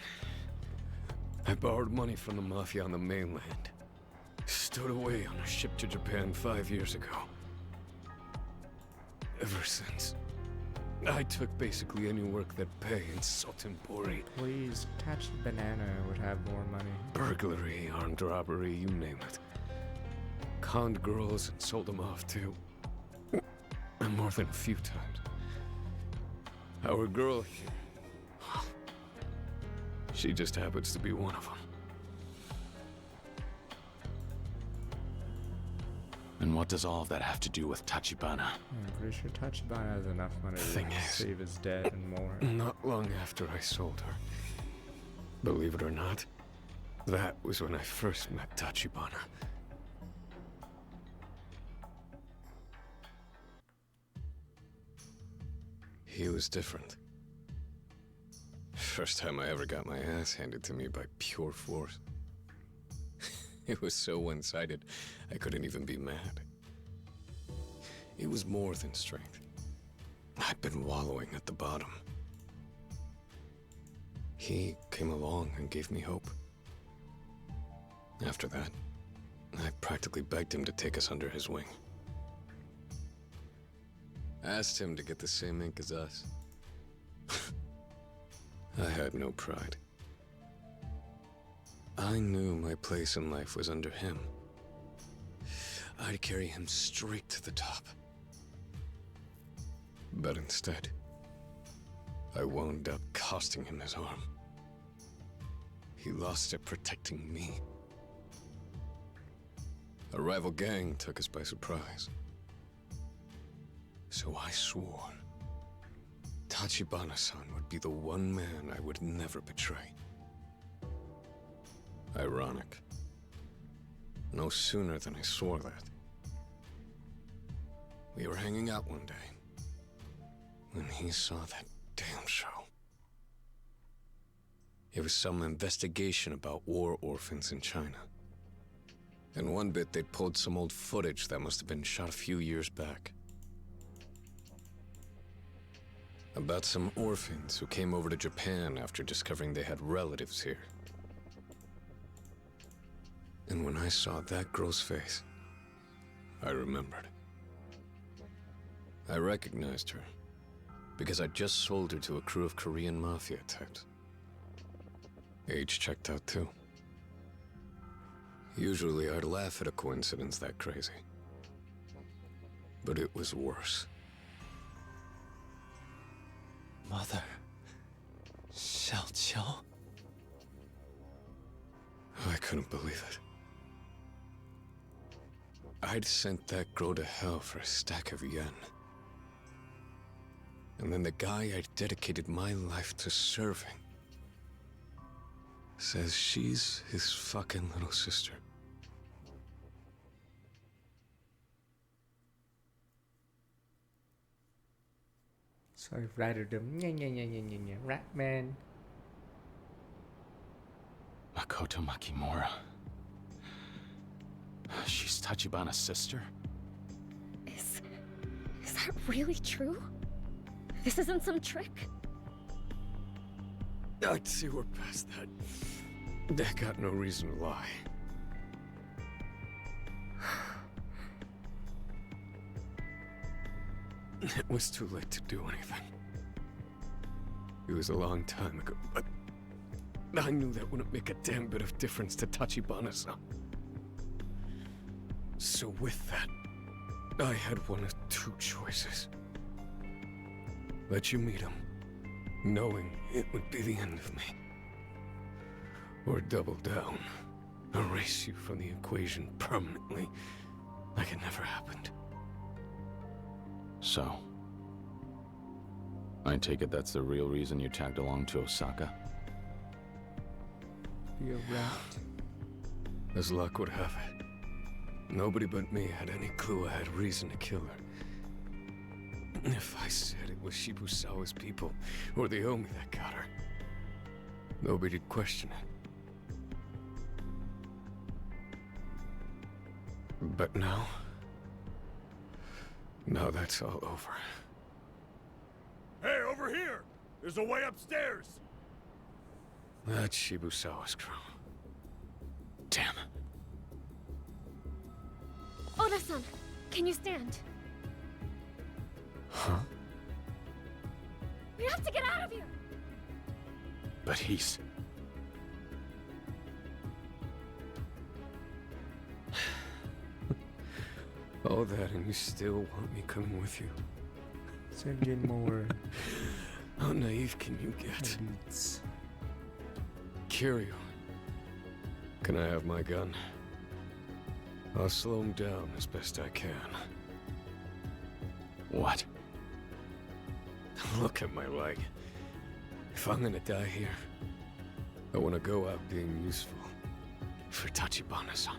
I borrowed money from the Mafia on the mainland. Stowed away on a ship to Japan 5 years ago. Ever since, I took basically any work that pay in Sotenbori. Please, Touchy Banana would have more money. Burglary, armed robbery, you name it. Conned girls and sold them off too. And more than a few times. Our girl here, she just happens to be one of them. And what does all of that have to do with Tachibana? I'm pretty sure Tachibana has enough money to save his debt and more. Not long after I sold her, believe it or not, that was when I first met Tachibana. He was different. First time I ever got my ass handed to me by pure force. It was so one-sided, I couldn't even be mad. It was more than strength. I'd been wallowing at the bottom. He came along and gave me hope. After that, I practically begged him to take us under his wing. Asked him to get the same ink as us. I had no pride. I knew my place in life was under him. I'd carry him straight to the top. But instead, I wound up costing him his arm. He lost it protecting me. A rival gang took us by surprise. So I swore Tachibana-san would be the one man I would never betray. Ironic. No sooner than I swore that. We were hanging out one day when he saw that damn show. It was some investigation about war orphans in China. In one bit, they'd pulled some old footage that must have been shot a few years back. About some orphans who came over to Japan after discovering they had relatives here. And when I saw that girl's face, I remembered. I recognized her because I just sold her to a crew of Korean mafia types. Age checked out too. Usually I'd laugh at a coincidence that crazy. But it was worse. Mother... Xiaoqiao? I couldn't believe it. I'd sent that girl to hell for a stack of yen. And then the guy I'd dedicated my life to serving says she's his fucking little sister. So I've ratted him. Rat man. Makoto Makimura. She's Tachibana's sister? Is that really true? This isn't some trick? I'd say we're past that. They got no reason to lie. It was too late to do anything. It was a long time ago, but I knew that wouldn't make a damn bit of difference to Tachibana-san. So with that, I had one of two choices. Let you meet him, knowing it would be the end of me. Or double down, erase you from the equation permanently, like it never happened. So, I take it that's the real reason you tagged along to Osaka? Be a rat. As luck would have it, nobody but me had any clue I had reason to kill her. If I said it was Shibusawa's people or the Omi that got her, nobody'd question it. But now that's all over. Hey, over here! There's a way upstairs! That's Shibusawa's crew. Damn. Oda-san, can you stand? Huh? We have to get out of here! But he's... All that and you still want me coming with you? Send in more. How naive can you get? Kiryu, can I have my gun? I'll slow him down as best I can. What? Look at my leg. If I'm gonna die here, I want to go out being useful for Tachibana-san.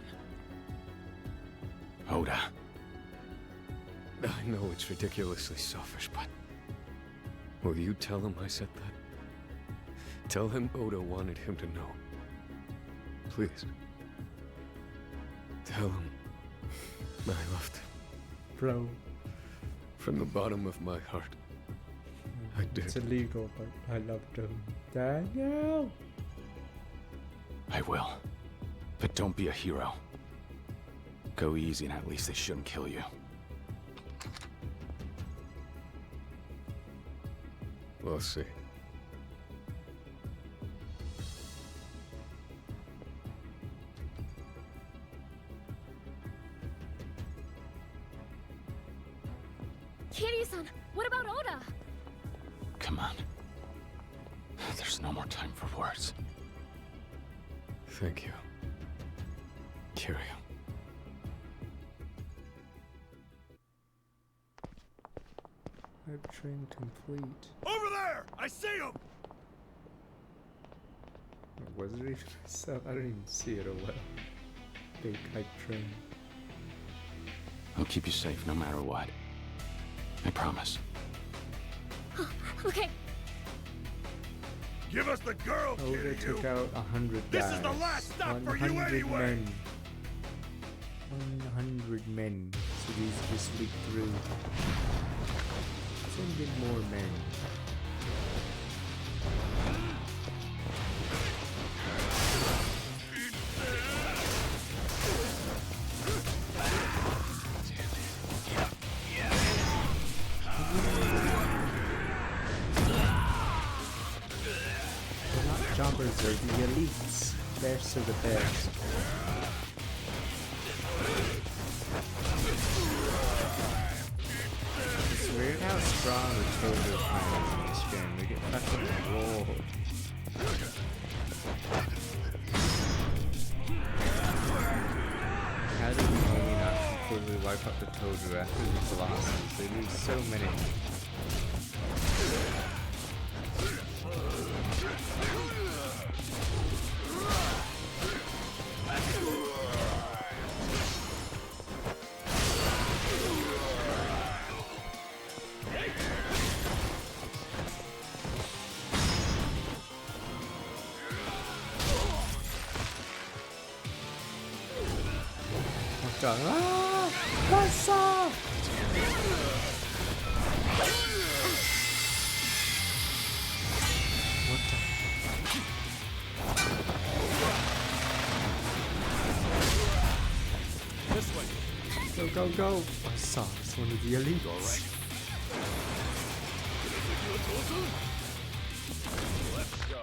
Oda. I know it's ridiculously selfish, but will you tell him I said that? Tell him Oda wanted him to know. Please. Tell him I loved him. Bro. From the bottom of my heart. I did. It's illegal, but I loved him. Daniel! I will. But don't be a hero. Go easy and at least they shouldn't kill you. We'll see. Kiryu-san, what about Oda? Come on. There's no more time for words. Thank you. Kiryu. Hype train complete. Over there! I see him! Was it even myself? I don't even see it. Oh well. Big hype train. I'll keep you safe no matter what. I promise. Okay. Give us the girl, Oda took out 100 This guys. is the last stop for you 100 anyway! men. 100 men. So these just leak through. Send in more men. They're not jobbers, they're the elites. Best of the best. It's weird how strong the Toga kind is in this game. They get fucking rolled. How do we only not completely wipe up the Toga after these losses? They lose so many. Ah! Massa! What the? This way. Go, go, go! Massa is one of the elites. Alright. Let's go.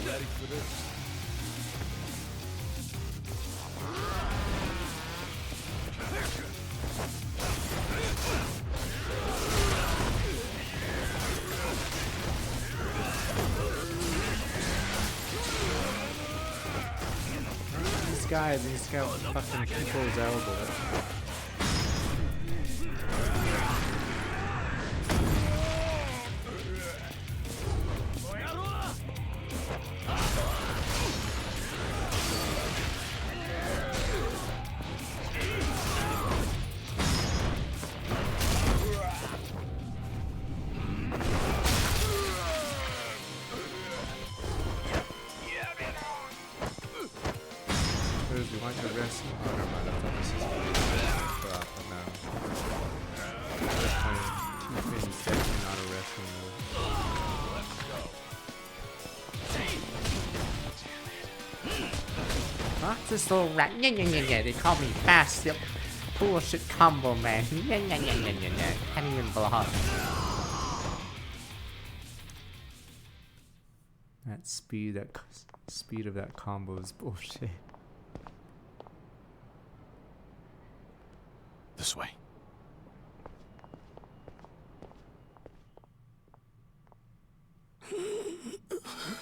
ready for this? Guys, he's got fucking people's elbow. You want to rest? Oh, never mind. I thought this is drop, but no. T-Fin's definitely not a wrestling move. Huh? This little rat. Yeah. They call me fast. Yep. Bullshit combo, man. Yeah. Can't even block. That speed of that combo is bullshit. This way.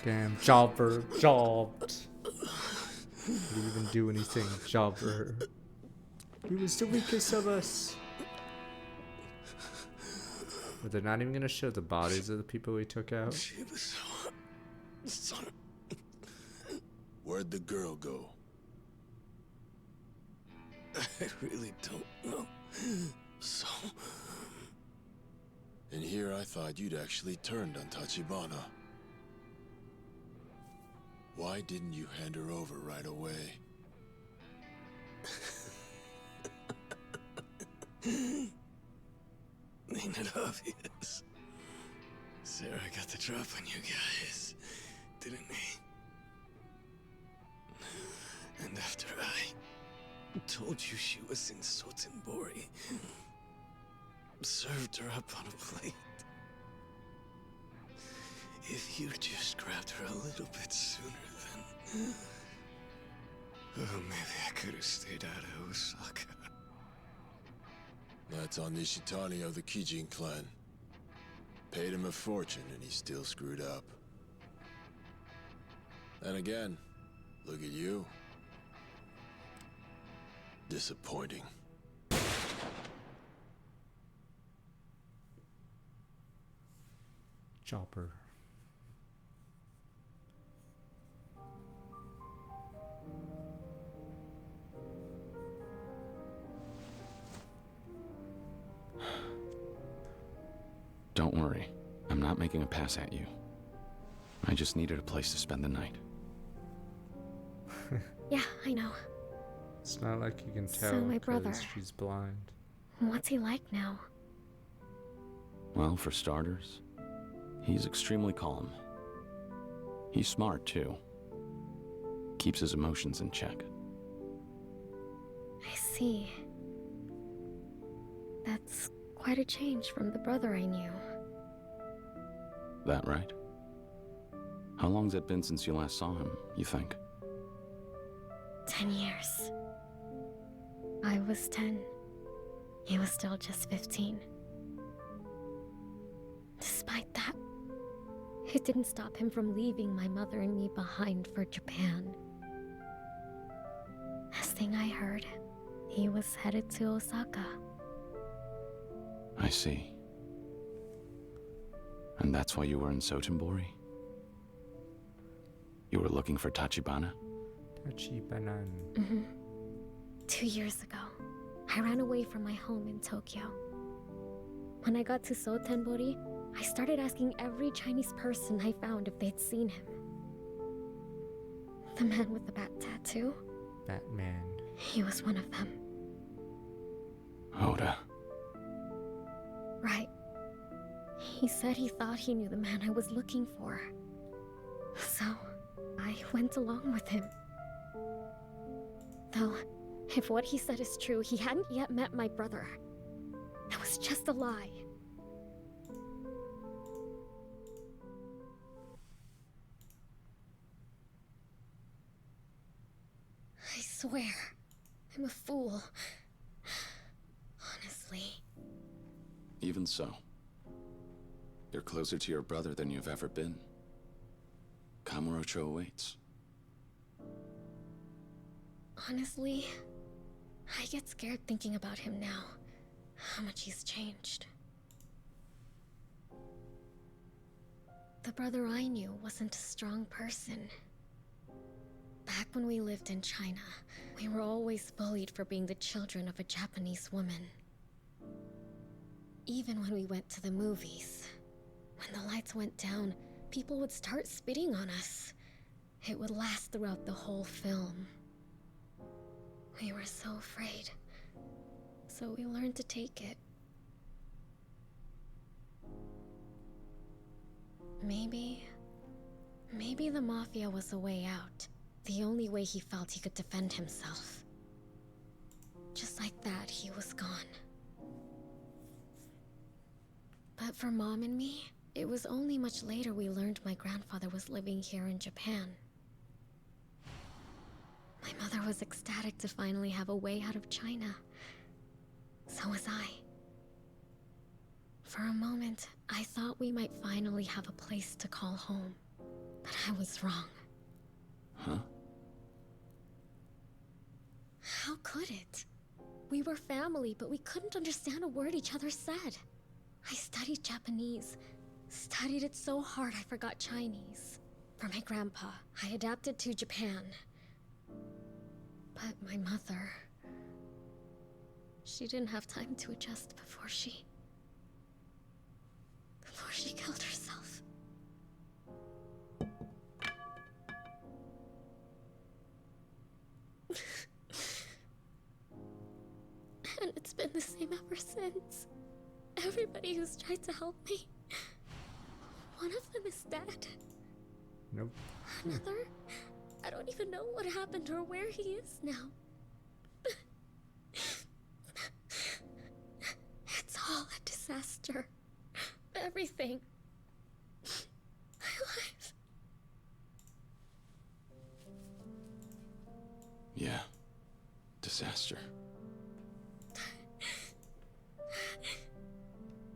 Damn, Jobber, jobbed. Didn't even do anything, Jobber. He was the weakest of us. But they're not even gonna show the bodies of the people we took out. Where'd the girl go? I really don't know. So... And here I thought you'd actually turned on Tachibana. Why didn't you hand her over right away? Ain't it obvious? Sarah got the drop on you guys, didn't he? And after I told you she was in Sotenbori, served her up on a plate. If you just grabbed her a little bit sooner, then... Oh, maybe I could have stayed out of Osaka. That's on Nishitani of the Kijin clan. Paid him a fortune and he still screwed up. And again, look at you. Disappointing. Chopper. Don't worry. I'm not making a pass at you. I just needed a place to spend the night. Yeah, I know. It's not like you can tell So my brother. she's blind. What's he like now? Well, for starters, he's extremely calm. He's smart, too. Keeps his emotions in check. I see. That's quite a change from the brother I knew. That right? How long's it been since you last saw him, you think? 10 years. I was 10. He was still just 15. Despite that, it didn't stop him from leaving my mother and me behind for Japan. Last thing I heard, he was headed to Osaka. I see. And that's why you were in Sotenbori? You were looking for Tachibana? Tachibanan. Mm-hmm. 2 years ago, I ran away from my home in Tokyo. When I got to Sotenbori, I started asking every Chinese person I found if they'd seen him. The man with the bat tattoo? Batman. He was one of them. Oda. Right. He said he thought he knew the man I was looking for. So, I went along with him. Though, if what he said is true, he hadn't yet met my brother. That was just a lie. swear, I'm a fool. Honestly. Even so, you're closer to your brother than you've ever been. Kamurocho awaits. Honestly, I get scared thinking about him now. How much he's changed. The brother I knew wasn't a strong person. Back when we lived in China, we were always bullied for being the children of a Japanese woman. Even when we went to the movies, when the lights went down, people would start spitting on us. It would last throughout the whole film. We were so afraid, so we learned to take it. Maybe the Mafia was a way out. The only way he felt he could defend himself. Just like that, he was gone. But for Mom and me, it was only much later we learned my grandfather was living here in Japan. My mother was ecstatic to finally have a way out of China. So was I. For a moment, I thought we might finally have a place to call home. But I was wrong. Huh? How could it? We were family, but we couldn't understand a word each other said. I studied Japanese. Studied it so hard I forgot Chinese. For my grandpa, I adapted to Japan. But my mother... she didn't have time to adjust before she killed herself. And it's been the same ever since. Everybody who's tried to help me, one of them is dead. Nope. Another, I don't even know what happened or where he is now. It's all a disaster. Everything. My life. Yeah. Disaster.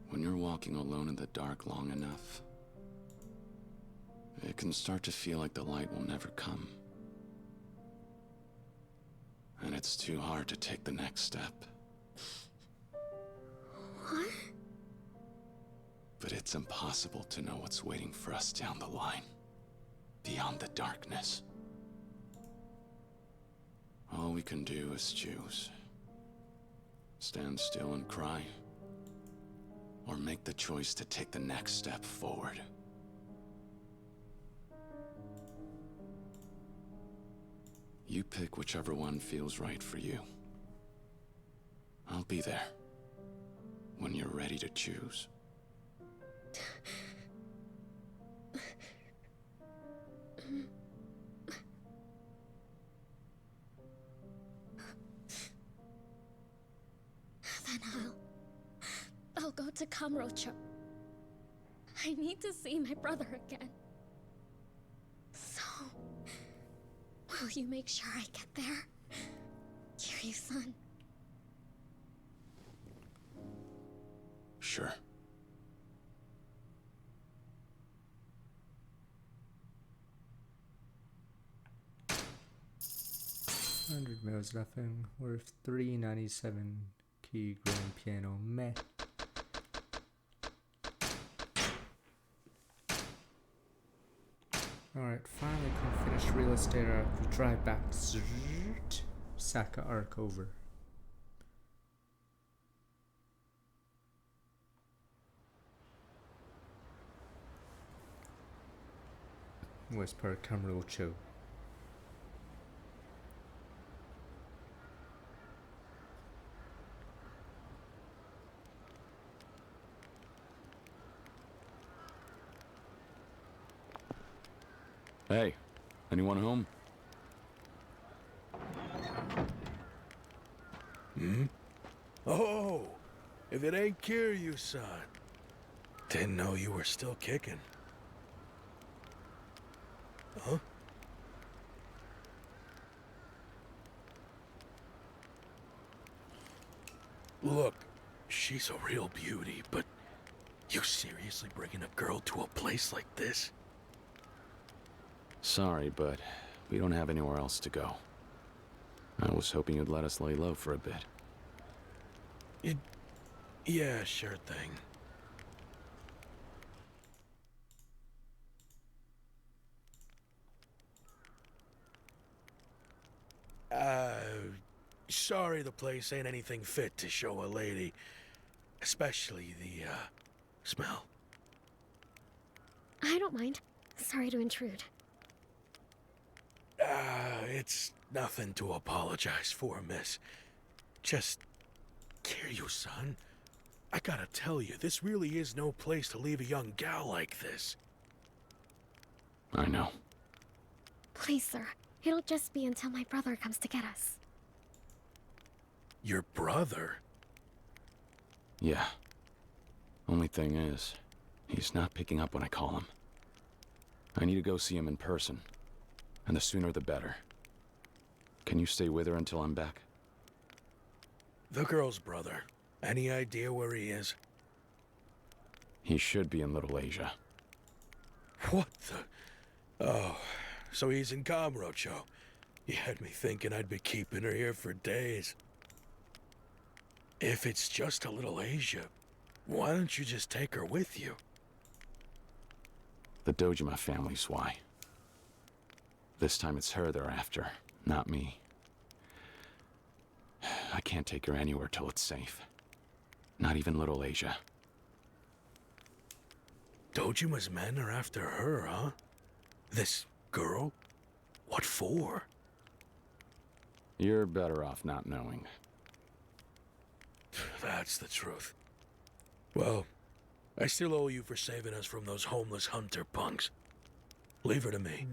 When you're walking alone in the dark long enough, it can start to feel like the light will never come. And it's too hard to take the next step. What? But it's impossible to know what's waiting for us down the line, beyond the darkness. All we can do is choose. Stand still and cry, or make the choice to take the next step forward. You pick whichever one feels right for you. I'll be there when you're ready to choose. Then I'll go to Kamurocho. I need to see my brother again. So, will you make sure I get there? Kiryu-san. Sure. $100 mils nothing, worth $397 key grand piano meh. Alright, finally can finish real estate arc. We drive back. Saka arc over. West Park Kamurocho. Hey, anyone home? Hmm? Oh, if it ain't Kiryu-san. Didn't know you were still kicking. Huh? Look, she's a real beauty, but you seriously bringing a girl to a place like this? Sorry, but we don't have anywhere else to go. I was hoping you'd let us lay low for a bit. Yeah, sure thing. Sorry the place ain't anything fit to show a lady. Especially the, smell. I don't mind. Sorry to intrude. It's nothing to apologize for, miss. Just, Kiryu-san, I gotta tell you, this really is no place to leave a young gal like this. I know. Please, sir. It'll just be until my brother comes to get us. Your brother? Yeah. Only thing is, he's not picking up when I call him. I need to go see him in person. And the sooner the better. Can you stay with her until I'm back? The girl's brother. Any idea where he is? He should be in Little Asia. What the? Oh, so he's in Kamurocho. You had me thinking I'd be keeping her here for days. If it's just a Little Asia, why don't you just take her with you? The Dojima family's why. This time it's her they're after, not me. I can't take her anywhere till it's safe. Not even Little Asia. Dojima's men are after her, huh? This girl? What for? You're better off not knowing. That's the truth. Well, I still owe you for saving us from those homeless hunter punks. Leave her to me.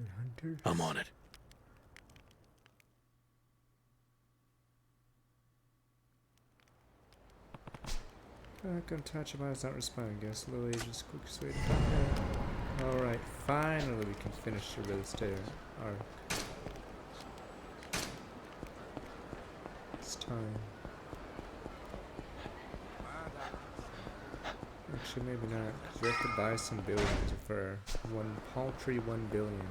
I'm on it. Back on Tachibana is not responding. Guess Little Asia's quickest way to find out. Alright, finally we can finish the real estate arc. It's time. Actually, maybe not, because we have to buy some buildings for one paltry 1 billion.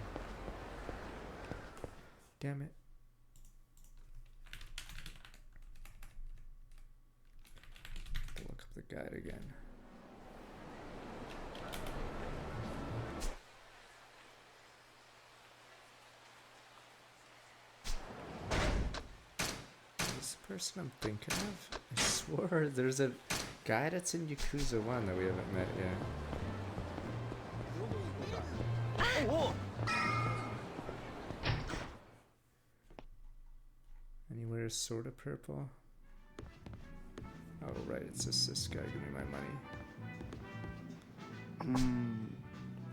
Damn it. Have to look up the guide again. This person I'm thinking of? I swore there's a guy that's in Yakuza 1 that we haven't met yet. Anywhere sorta purple? Oh right, it's just this guy. Give me my money.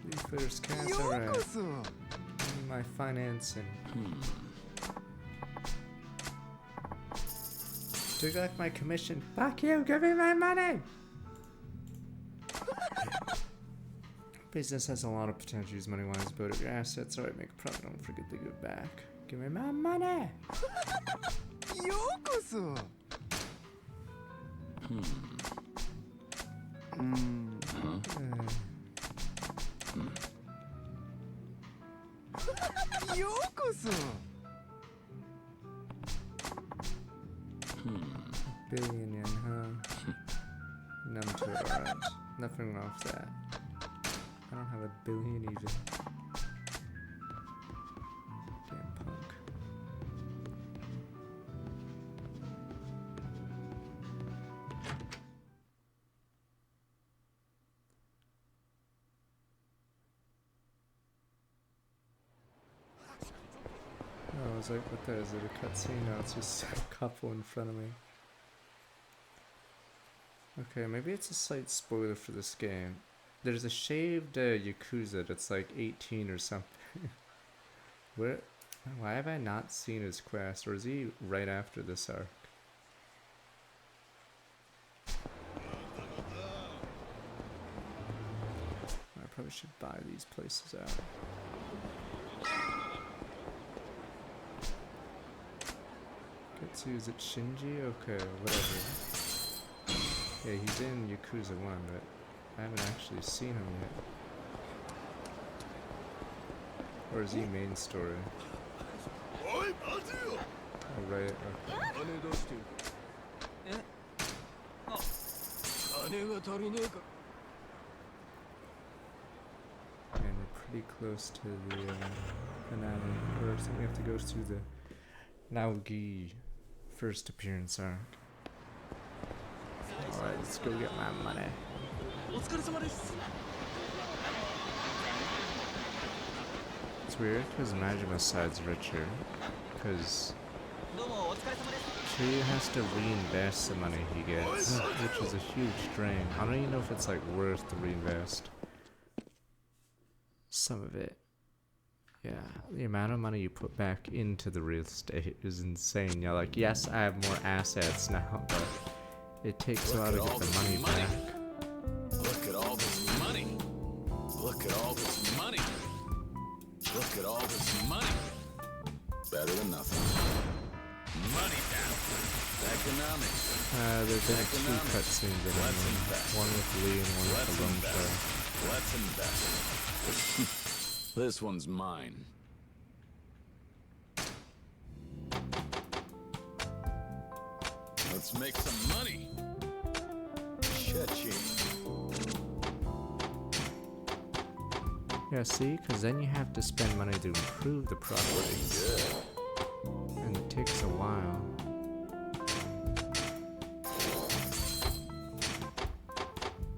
Leaflet's cast, alright. Give me my financing. Took like my commission. Fuck you, give me my money! Business has a lot of potential, use money wise, build up your assets, alright, make a profit, don't forget to give back. Give me my money! Yakuza! Yakuza! Billion yen, huh? None to it, alright. Nothing wrong with that. I don't have a billion even. Damn punk. Oh, I was like, what the, is it a cutscene? No, it's just a couple in front of me. Okay, maybe it's a slight spoiler for this game. There's a shaved Yakuza that's like 18 or something. Where? Why have I not seen his quest? Or is he right after this arc? I probably should buy these places out. Getsu, is it Shinji? Okay, whatever. Yeah, he's in Yakuza 1, but I haven't actually seen him yet. Or is he main story? Oh, right. And we're pretty close to the finale. Or I think we have to go through the Naogi first appearance arc. Alright, let's go get my money. It's weird because Majima's side's richer. Because Kiryu has to reinvest the money he gets, which is a huge drain. I don't even know if it's like worth to reinvest some of it. Yeah, the amount of money you put back into the real estate is insane. You're like, yes, I have more assets now, but it takes a while to get the money back. Look at all this money. Look at all this money. Look at all this money. Better than nothing. Money down. Economics. There's been two cutscenes in it. One with Lee and one with the loan shark. Let's invest. This one's mine. Let's make some money. Cha-ching. Yeah, see? Because then you have to spend money to improve the properties. And it takes a while.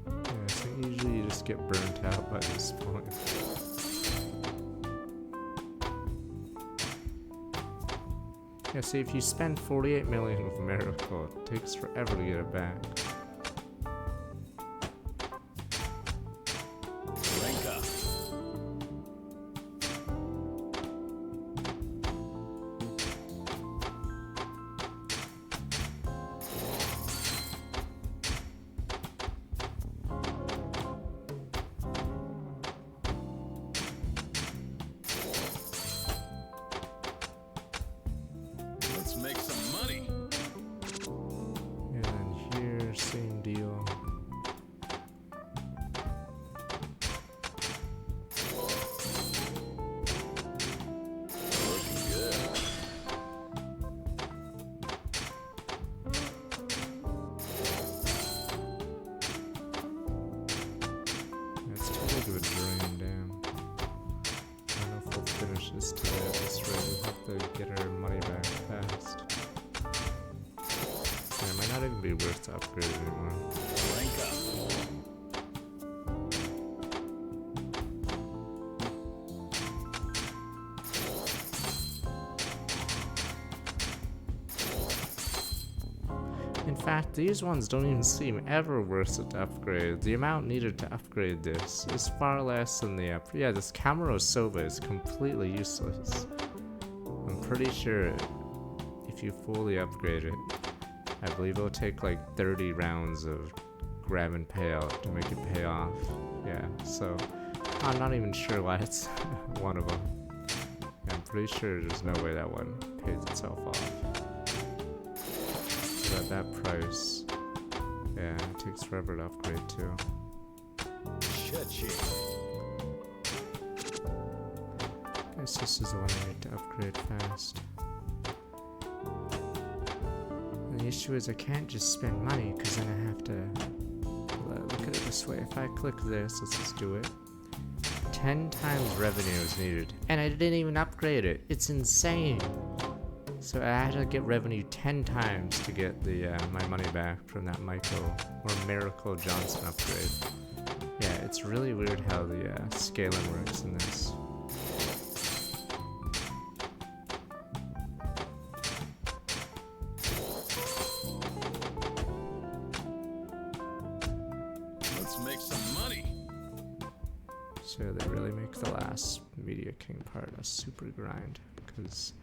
Yeah, so usually you just get burnt out by this point. Yeah, see, if you spend 48 million with Miracle, it takes forever to get it back. Let's make some money. And then here, same deal. Looking good. It's too big of a drain, damn. I don't know if we'll finish this today at this rate. We'll have to get our money back fast. Yeah, it might not even be worth to upgrade anymore. Rank up. In fact, these ones don't even seem ever worth it to upgrade. The amount needed to upgrade this is far less than the yeah, this Camaro Sova is completely useless. I'm pretty sure if you fully upgrade it, I believe it'll take like 30 rounds of grab and payout to make it pay off. Yeah, so I'm not even sure why it's one of them. I'm pretty sure there's no way that one pays itself off. So at that price, yeah, it takes forever to upgrade too. Cha-ching. Guess this is the one I need to upgrade fast. And the issue is I can't just spend money because then I have to look at it this way. If I click this, let's just do it. 10 times revenue is needed, and I didn't even upgrade it. It's insane. So I had to get revenue 10 times to get the my money back from that Michael or Miracle Johnson upgrade. Yeah, it's really weird how the scaling works in this. Let's make some money. So they really make the last Media King part a super grind, because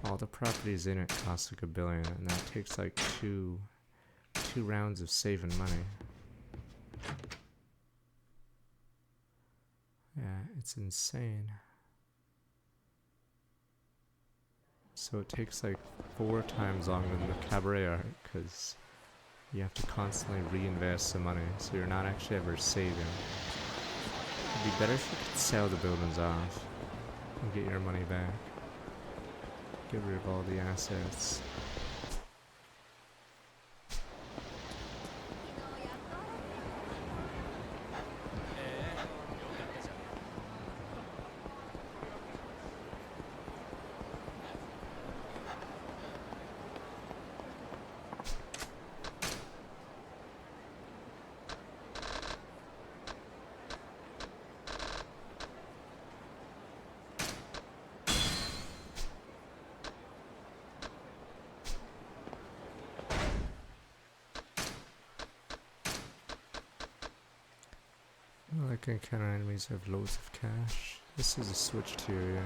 all the properties in it cost like $1 billion, and that takes like two rounds of saving money. Yeah, it's insane. So it takes like 4 times longer than the Cabaret arc, because you have to constantly reinvest the money, so you're not actually ever saving. It'd be better if you could sell the buildings off and get your money back. Get rid of all the assets. I can encounter enemies who have loads of cash. This is a switched area.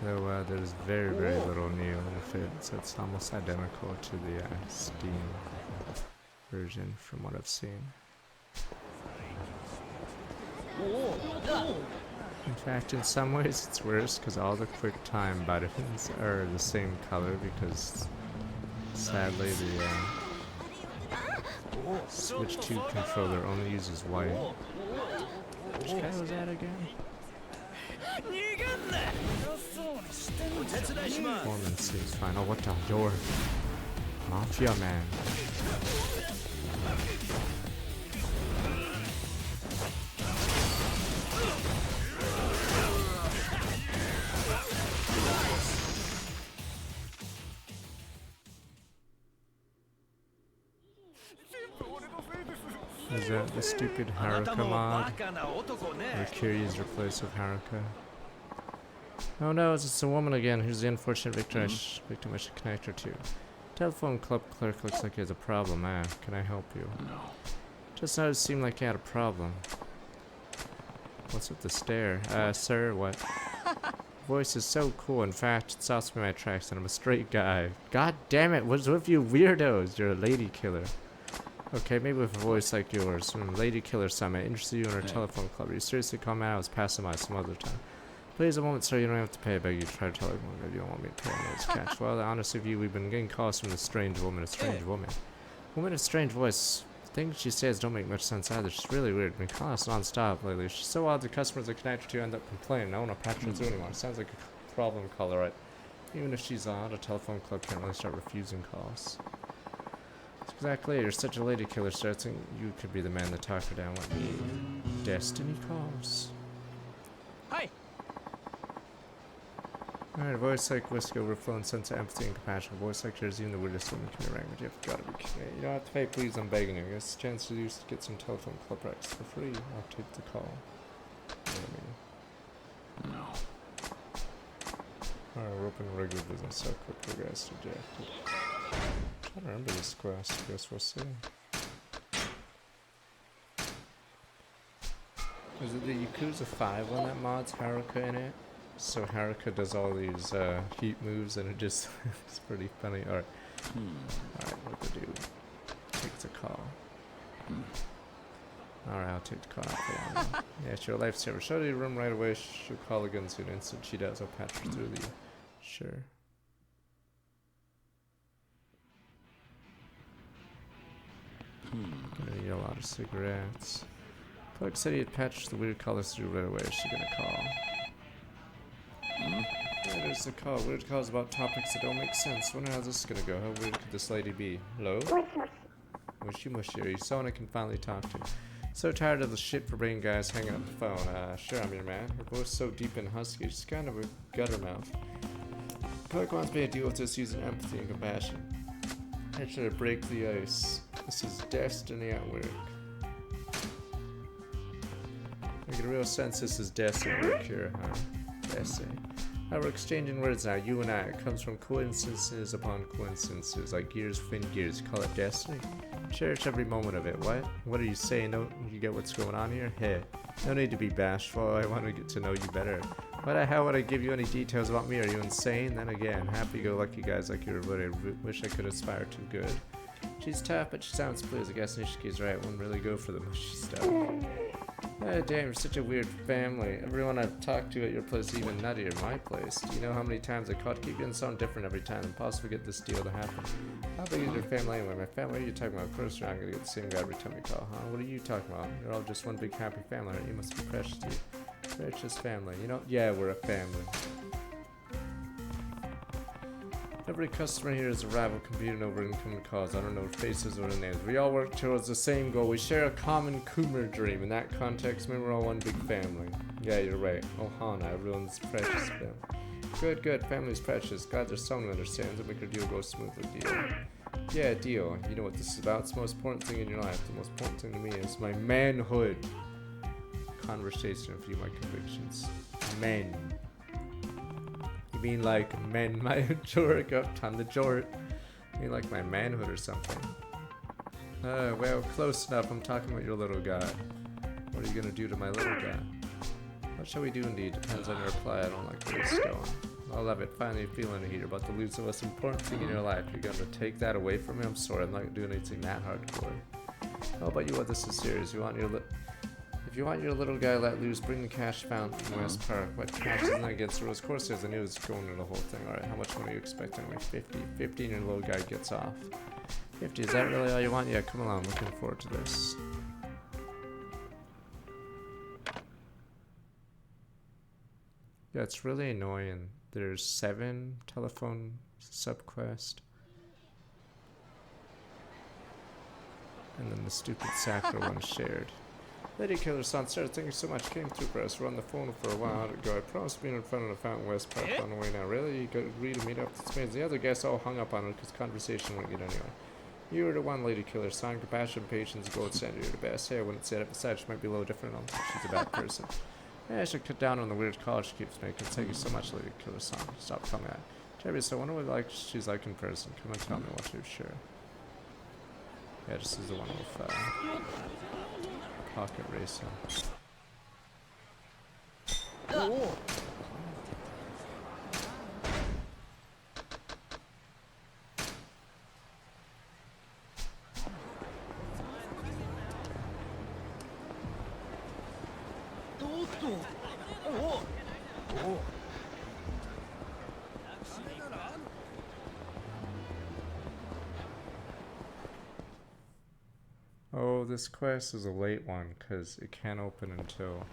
Though there's very little new with it, so it's almost identical to the Steam version from what I've seen. In fact, in some ways it's worse because all the quick time buttons are the same color because sadly the Switch 2 controller only uses white. Which guy was that again? Foreman seems fine. Oh, what the? You're Mafia Man. Is that the stupid Haruka mod? Where Kiryu's replaced with Haruka? Oh no, it's a woman again. Who's the unfortunate victim I should connect her to? Telephone club clerk looks like he has a problem. Can I help you? No. Just now it seemed like you had a problem. What's with the stare? Sir, what? Voice is so cool. In fact, it stops me in my tracks and I'm a straight guy. God damn it, what's with you weirdos? You're a lady killer. Okay, maybe with a voice like yours. Lady Killer Summit. Interested you in our telephone club. Are you seriously call me out? I was passing by some other time. Please, a moment, sir. You don't have to pay. I beg you. Try to tell everyone that you don't want me to pay on those catch. Well, honest with you, we've been getting calls from this strange woman. A strange woman. Woman with a strange voice. Things she says don't make much sense either. She's really weird. Been calling us non-stop lately. She's so odd the customers that connect her to end up complaining. No one will patrons do anymore. Sounds like a problem caller, right? Even if she's odd, a telephone club can't really start refusing calls. Exactly, you're such a lady killer, so I think you could be the man to talk her down like me. Destiny calls. Hi. Alright, a voice like whiskey, overflowing sense of empathy and compassion. A voice like yours, even the weirdest woman can be language. You've gotta be kidding me. You don't have to pay, please, I'm begging you. It's a chance to use to get some telephone club recs for free. I'll take the call. No. Alright, we're open regular business, so quick progress rejected. I don't remember this quest. I guess we'll see. Is it the Yakuza 5 one that mods Haruka in it? So Haruka does all these heat moves and it just it's pretty funny. Alright. Alright, what to do? Take the call. Alright, I'll take the call out for you. Yeah, sure, lifesaver. Show to your room right away. She'll call again soon. Instant she does, I'll patch her through the... Sure. Gonna need a lot of cigarettes. Clerk said he had patched the weird callers through right away. Is she gonna call? Yeah, there's the call. Weird calls about topics that don't make sense. Wonder how this is gonna go. How weird could this lady be? Hello? Mushy mushy. Are you someone I can finally talk to? So tired of the shit for brain guys hanging up the phone. Sure, I'm your man. Her voice so deep and husky. She's kind of a gutter mouth. Clerk wants me to deal with this using empathy and compassion. I should break the ice. This is destiny at work. I get a real sense this is destiny at work here, huh? Destiny. We're exchanging words now, you and I. It comes from coincidences upon coincidences, like gears within gears. Call it destiny? Cherish every moment of it. What are you saying? Don't you get what's going on here? Hey, no need to be bashful. I want to get to know you better. Why the hell would I give you any details about me? Are you insane? Then again, happy-go-lucky guys like you are what I wish I could aspire to. Good. She's tough, but she sounds pleased. I guess Nishiki's right. Wouldn't really go for the mushy stuff. Damn, you're such a weird family. Everyone I've talked to at your place is even nuttier at my place. Do you know how many times I caught keep getting something different every time and possibly get this deal to happen? How big is your family anyway? My family? What are you talking about? Of course you're not gonna get the same guy every time you call, huh? What are you talking about? You're all just one big happy family, right? You must be precious to you. Precious family. You know? Yeah, we're a family. Every customer here is a rival competing over income cause. I don't know faces or the names. We all work towards the same goal. We share a common Coomer dream. In that context, maybe we're all one big family. Yeah, you're right. Ohana, everyone's precious family. Good, good. Family's precious. Glad there's someone who understands and make your deal go smoothly. Deal. Yeah, deal. You know what this is about. It's the most important thing in your life. The most important thing to me is my manhood. Conversation with you, my convictions. Men. You mean like men, my jork up on the jort? You mean like my manhood or something? Well, close enough. I'm talking about your little guy. What are you gonna do to my little guy? What shall we do indeed? Depends on your reply. I don't like where it's going. I love it. Finally feeling it here. About to lose the most important thing in your life. You're gonna take that away from me? I'm sorry. I'm not doing anything that hardcore. How about you? What? This is serious. You want your if you want your little guy let loose, bring the cash found in West Park. What cash isn't against the rules? Of course there's a news going to the whole thing. Alright, how much money are you expecting? Like 50. 50 and your little guy gets off. 50, is that really all you want? Yeah, come along. Looking forward to this. Yeah, it's really annoying. There's 7 telephone subquests. And then the stupid Sakura one shared. Lady Killer Son, sir, thank you so much. Came through for us. We're on the phone for a while ago. I promised being in front of the Fountain West Park on the way now. Really? You could agree to meet up with Spades. The other guests all hung up on it because conversation wouldn't get anywhere. You were the one, Lady Killer Son. Compassion, patience, gold standard. You're the best. Hey, I wouldn't say that. Besides, she might be a little different. She's a bad person. Yeah, I should cut down on the weird call she keeps making. Thank you so much, Lady Killer Son. Stop coming at. Jerry, so I wonder what she's like in person. Come and tell me what you're sure. Yeah, this is the one with pocket racing. Oh. Oh, this quest is a late one because it can't open until,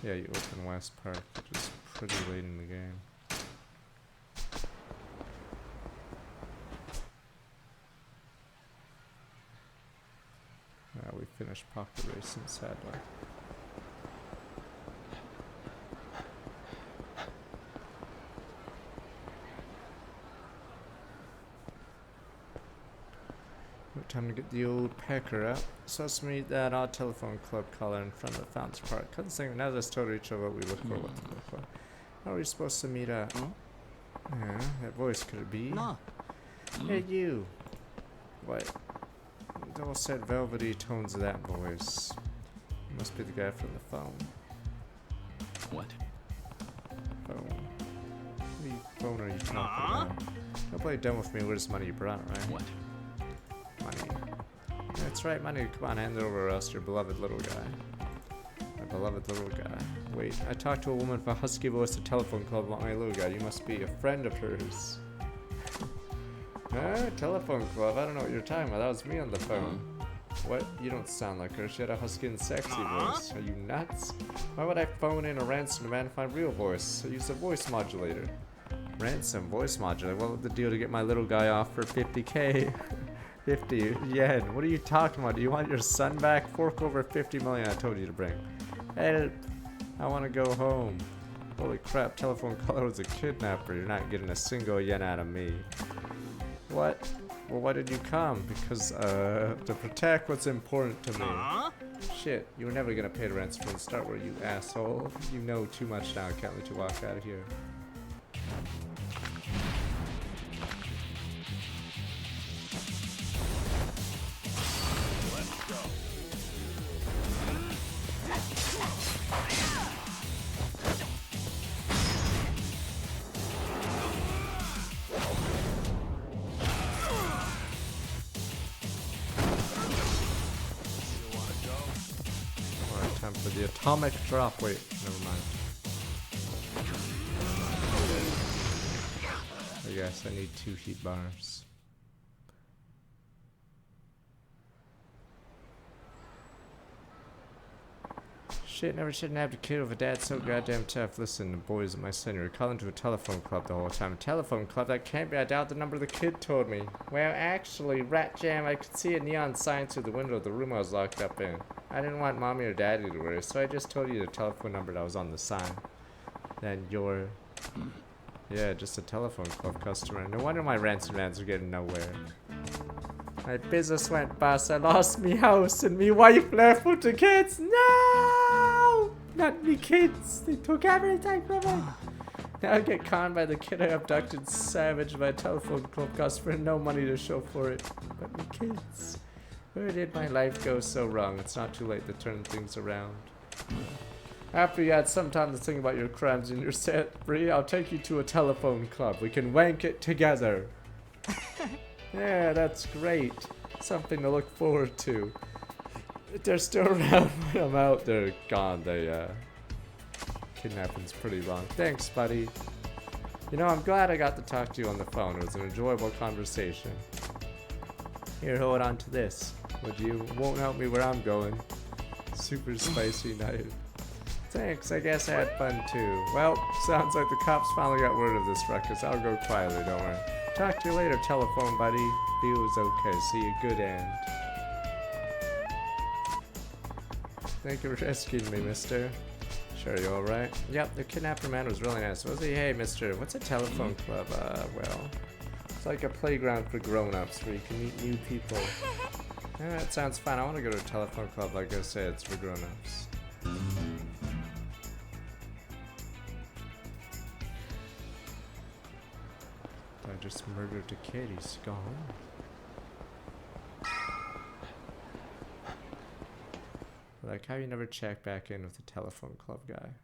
yeah, you open West Park, which is pretty late in the game. Now we finished pocket racing, sadly. Time to get the old pecker up. So let's meet that odd telephone club caller in front of the Fountains Park. Couldn't think now let's told each other what we look for, what to look for. How are we supposed to meet up? Yeah, that voice could it be? No. Hey you. What? Double set velvety tones of that voice. Must be the guy from the phone. What? Phone. What phone are you talking about? Don't play dumb with me. Where's the money you brought, right? What? Money. That's right, money. Come on, hand it over or else your beloved little guy. My beloved little guy. Wait, I talked to a woman with a husky voice at a telephone club about my little guy. You must be a friend of hers. Huh? Telephone club? I don't know what you're talking about. That was me on the phone. What? You don't sound like her. She had a husky and sexy voice. Are you nuts? Why would I phone in a ransom demand for my real voice? I use a voice modulator. Ransom voice modulator? What was the deal to get my little guy off for 50k? 50 yen. What are you talking about? Do you want your son back? Fork over 50 million I told you to bring. Help! I want to go home. Holy crap, telephone caller was a kidnapper. You're not getting a single yen out of me. What? Well, why did you come? Because, to protect what's important to me. Shit, you were never gonna pay the ransom from the start, were you, asshole? You know too much now. I can't let you walk out of here. Time for the atomic drop. Wait, never mind. I guess I need 2 heat bars. Shit, never shouldn't have a kid with a dad so goddamn tough. Listen, the boys at my center are calling to a telephone club the whole time. A telephone club? That can't be. I doubt the number the kid told me. Well, actually, rat jam, I could see a neon sign through the window of the room I was locked up in. I didn't want mommy or daddy to worry, so I just told you the telephone number that was on the sign. Then you're... Yeah, just a telephone club customer. No wonder my rants and rants are getting nowhere. My business went bust. I lost me house and me wife left with the kids. No! Not me kids. They took everything from me. Now I get conned by the kid I abducted, savaged by a telephone club customer, and no money to show for it. But me kids. Where did my life go so wrong? It's not too late to turn things around. After you had some time to think about your crimes and you're set free, I'll take you to a telephone club. We can wank it together. Yeah, that's great. Something to look forward to. If they're still around when I'm out, they're gone. They, kidnapping's pretty long. Thanks, buddy. You know, I'm glad I got to talk to you on the phone. It was an enjoyable conversation. Here, hold on to this. Would you? Won't help me where I'm going. Super spicy knife. Thanks, I guess I had fun too. Well, sounds like the cops finally got word of this ruckus. I'll go quietly, don't worry. Talk to you later, telephone buddy. Feels okay. See you, good end. Thank you for rescuing me, mister. Sure, you alright? Yep, the kidnapper man was really nice, was he? Hey, mister, what's a telephone club? Well, it's like a playground for grown-ups where you can meet new people. Yeah, that sounds fun. I want to go to a telephone club, like I said, it's for grown-ups. I just murdered a kid, he's gone. Like, how you never check back in with the telephone club guy?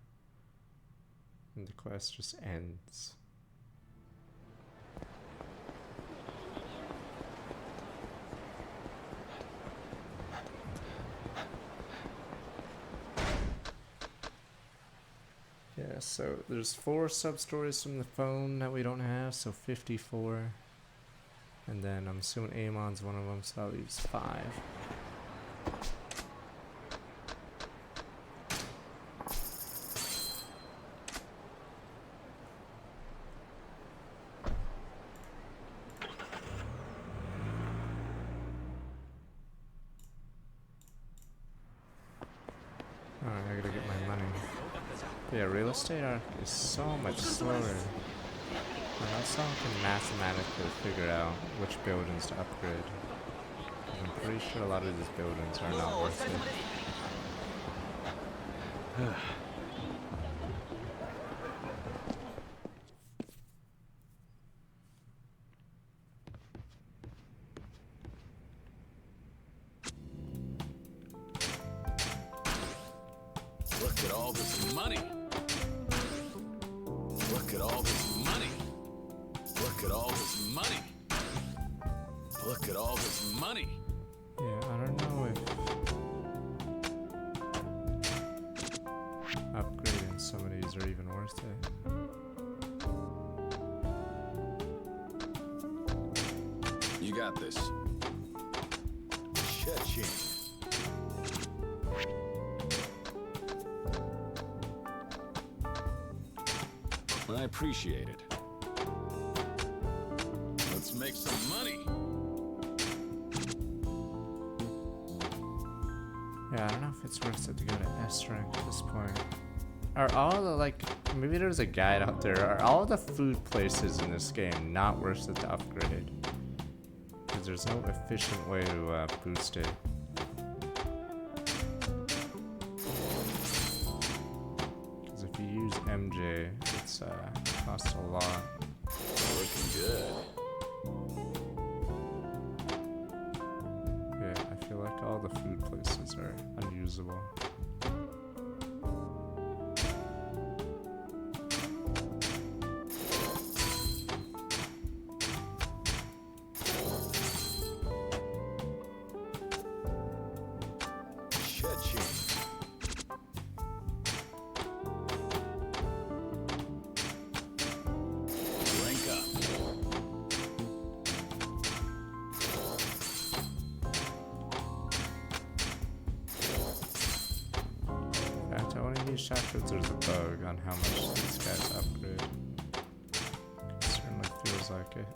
And the quest just ends. Yeah, so there's 4 sub-stories from the phone that we don't have, so 54. And then I'm assuming Amon's one of them, so that leaves 5. Alright, I gotta get my money. Yeah, real estate arc is so much slower. Not someone can mathematically figure out which buildings to upgrade. I'm pretty sure a lot of these buildings are not worth it. Look at all this money! Look at all this money! Look at all this money! Look at all this money! Yeah, I don't know if upgrading some of these are even worth it. You got this. Cha-ching. I appreciate it. Let's make some money. Yeah, I don't know if it's worth it to go to S rank at this point. Are all the, like, maybe there's a guide out there. Are all the food places in this game not worth it to upgrade? Because there's no efficient way to boost it. Because if you use MJ, it's costs a lot. Looking good. Yeah, I feel like all the food places are unusable. Cha-ching. I want to use shotguns, there's a bug on how much these guys upgrade. Certainly feels like it.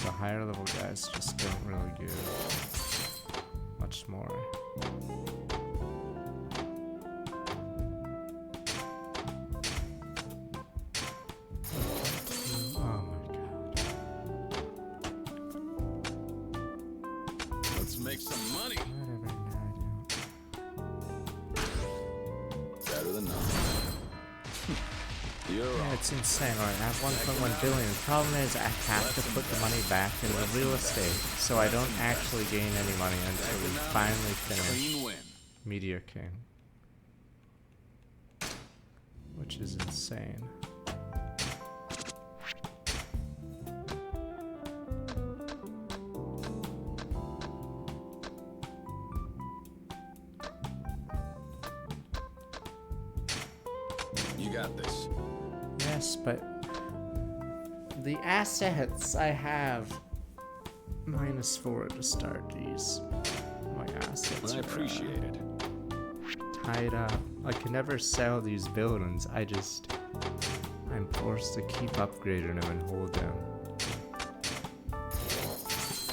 The higher level guys just don't really give much more. Oh my god. Let's make some money. Better than nothing. You're Yeah, it's insane. Alright, I have 1.1 billion. The problem is I have to put the money back into real estate, so I don't actually gain any money until we finally finish Meteor King. Which is insane. You got this. Yes, but the assets I have -4 to start these. My assets I appreciate it. Tied up. I can never sell these buildings. I'm forced to keep upgrading them and hold them.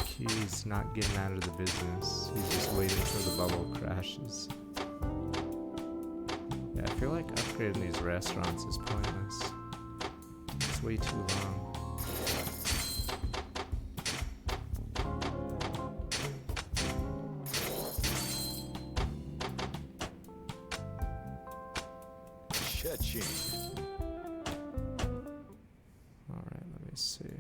He's not getting out of the business. He's just waiting till the bubble crashes. Yeah, I feel like upgrading these restaurants is pointless. It's way too long. Alright, let me see.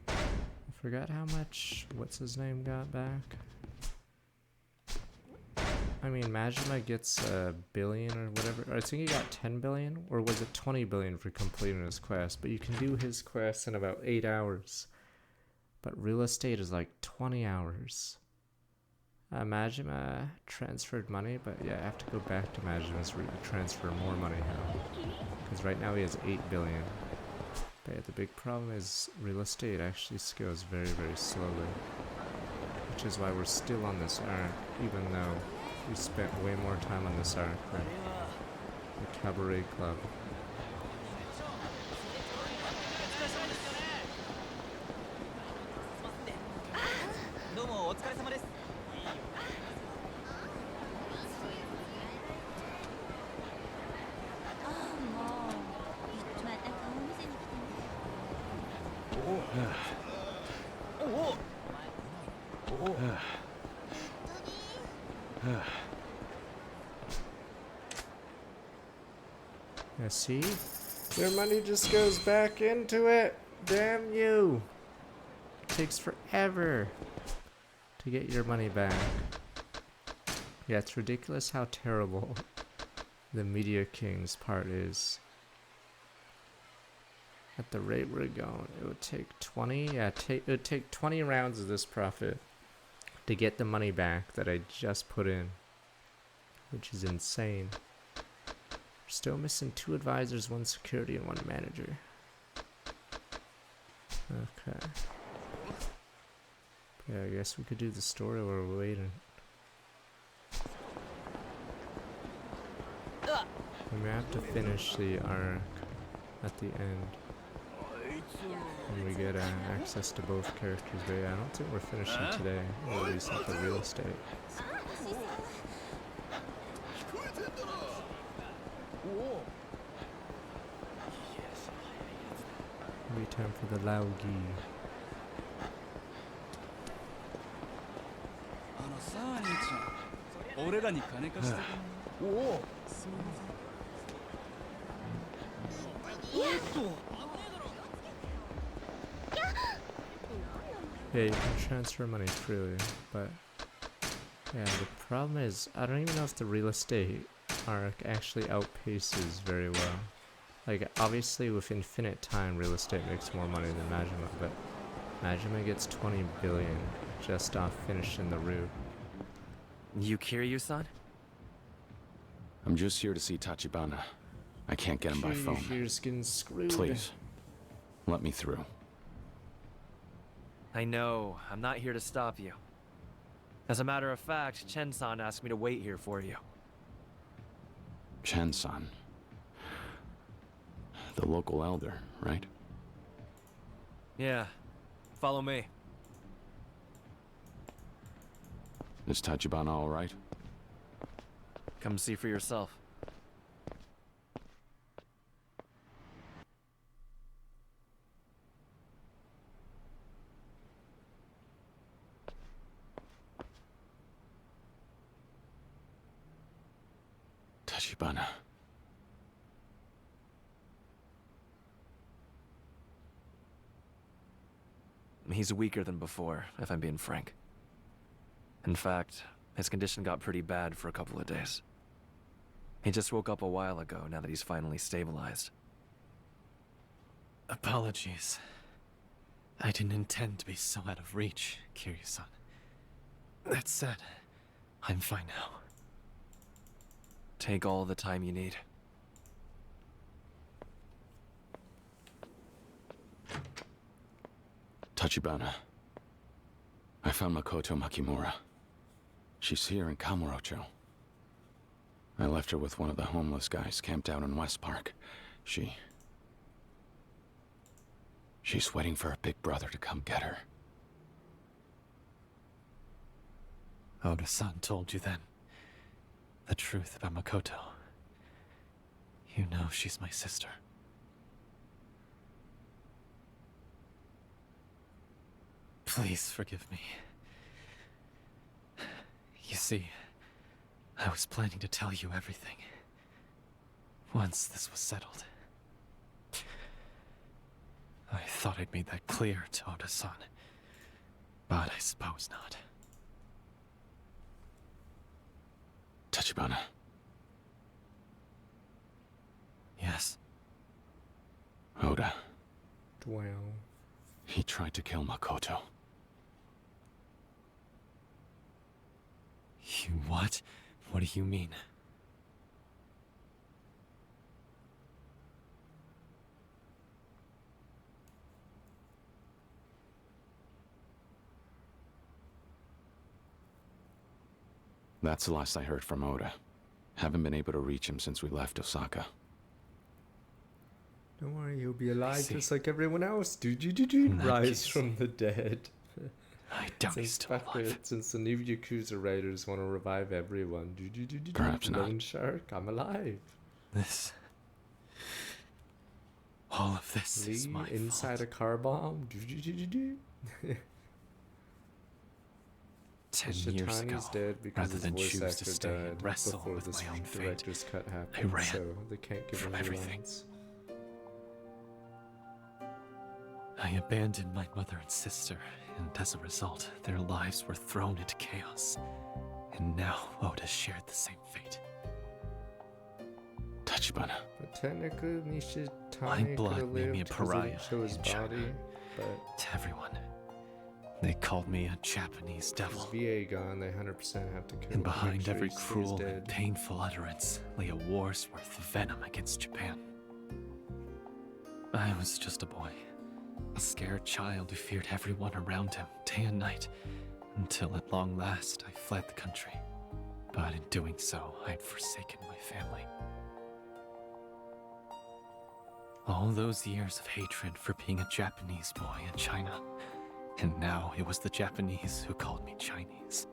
I forgot how much what's his name got back. I mean, Majima gets a billion or whatever. I think he got 10 billion, or was it 20 billion for completing his quest? But you can do his quest in about 8 hours. But real estate is like 20 hours. Majima transferred money, but yeah, I have to go back to Majima's route to transfer more money now. Because right now he has 8 billion. But yeah, the big problem is real estate actually scales very, very slowly. Which is why we're still on this arc, even though we spent way more time on this arc than the Cabaret Club. Yeah, see? Your money just goes back into it. Damn you. It takes forever to get your money back. Yeah, it's ridiculous how terrible the Meteor King's part is. At the rate we're going, it would take 20, it would take 20 rounds of this profit to get the money back that I just put in, which is insane. We're still missing 2 advisors, 1 security, and 1 manager. Okay. Yeah, I guess we could do the story while we're waiting. We may have to finish the arc at the end. And we get access to both characters, but yeah, I don't think we're finishing today, or at least at the real estate. Maybe time for the Laogi. Yeah, you can transfer money freely, but yeah, the problem is I don't even know if the real estate arc actually outpaces very well. Like, obviously with infinite time, real estate makes more money than Majima, but Majima gets 20 billion just off finishing the route. You Kiryu-san? I'm just here to see Tachibana. I can't get him by phone. Here's getting screwed. Please, let me through. I know. I'm not here to stop you. As a matter of fact, Chen-san asked me to wait here for you. Chen-san. The local elder, right? Yeah. Follow me. Is Tachibana all right? Come see for yourself. Tachibana. He's weaker than before, if I'm being frank. In fact, his condition got pretty bad for a couple of days. He just woke up a while ago, now that he's finally stabilized. Apologies. I didn't intend to be so out of reach, Kiryu-san. That said, I'm fine now. Take all the time you need. Tachibana. I found Makoto Makimura. She's here in Kamurocho. I left her with one of the homeless guys camped out in West Park. She's waiting for her big brother to come get her. Oda-san told you then the truth about Makoto. You know she's my sister. Please forgive me. You see, I was planning to tell you everything once this was settled. I thought I'd made that clear to Oda-san, but I suppose not. Tachibana. Yes? Oda. Well. He tried to kill Makoto. You what? What do you mean? That's the last I heard from Oda. Haven't been able to reach him since we left Osaka. Don't worry, he'll be alive See. just like everyone else. In that Rise case, from the dead. I doubt he's still alive. Since the new Yakuza writers want to revive everyone. Perhaps not. Lone Shark, I'm alive. All of this is Lee my inside fault. a car bomb. 10 years ago, Shitani's dead because rather his than voice choose actor to stay died and wrestle before with this my own fate, director's cut happened, I ran so they can't give from him everything. lines. I abandoned my mother and sister, and as a result, their lives were thrown into chaos. And now Oda shared the same fate. Tachibana. But technically, My Nishitani blood could have made me a lived 'cause they pariah didn't show his in China. body, but To everyone, they called me a Japanese his devil. VA gone, they 100% have to kill him. And to make behind sure every he stays cruel dead. and painful utterance lay a war's worth of venom against Japan. I was just a boy, a scared child who feared everyone around him day and night, until at long last I fled the country. But in doing so, I had forsaken my family. All those years of hatred for being a Japanese boy in China, and now it was the Japanese who called me Chinese.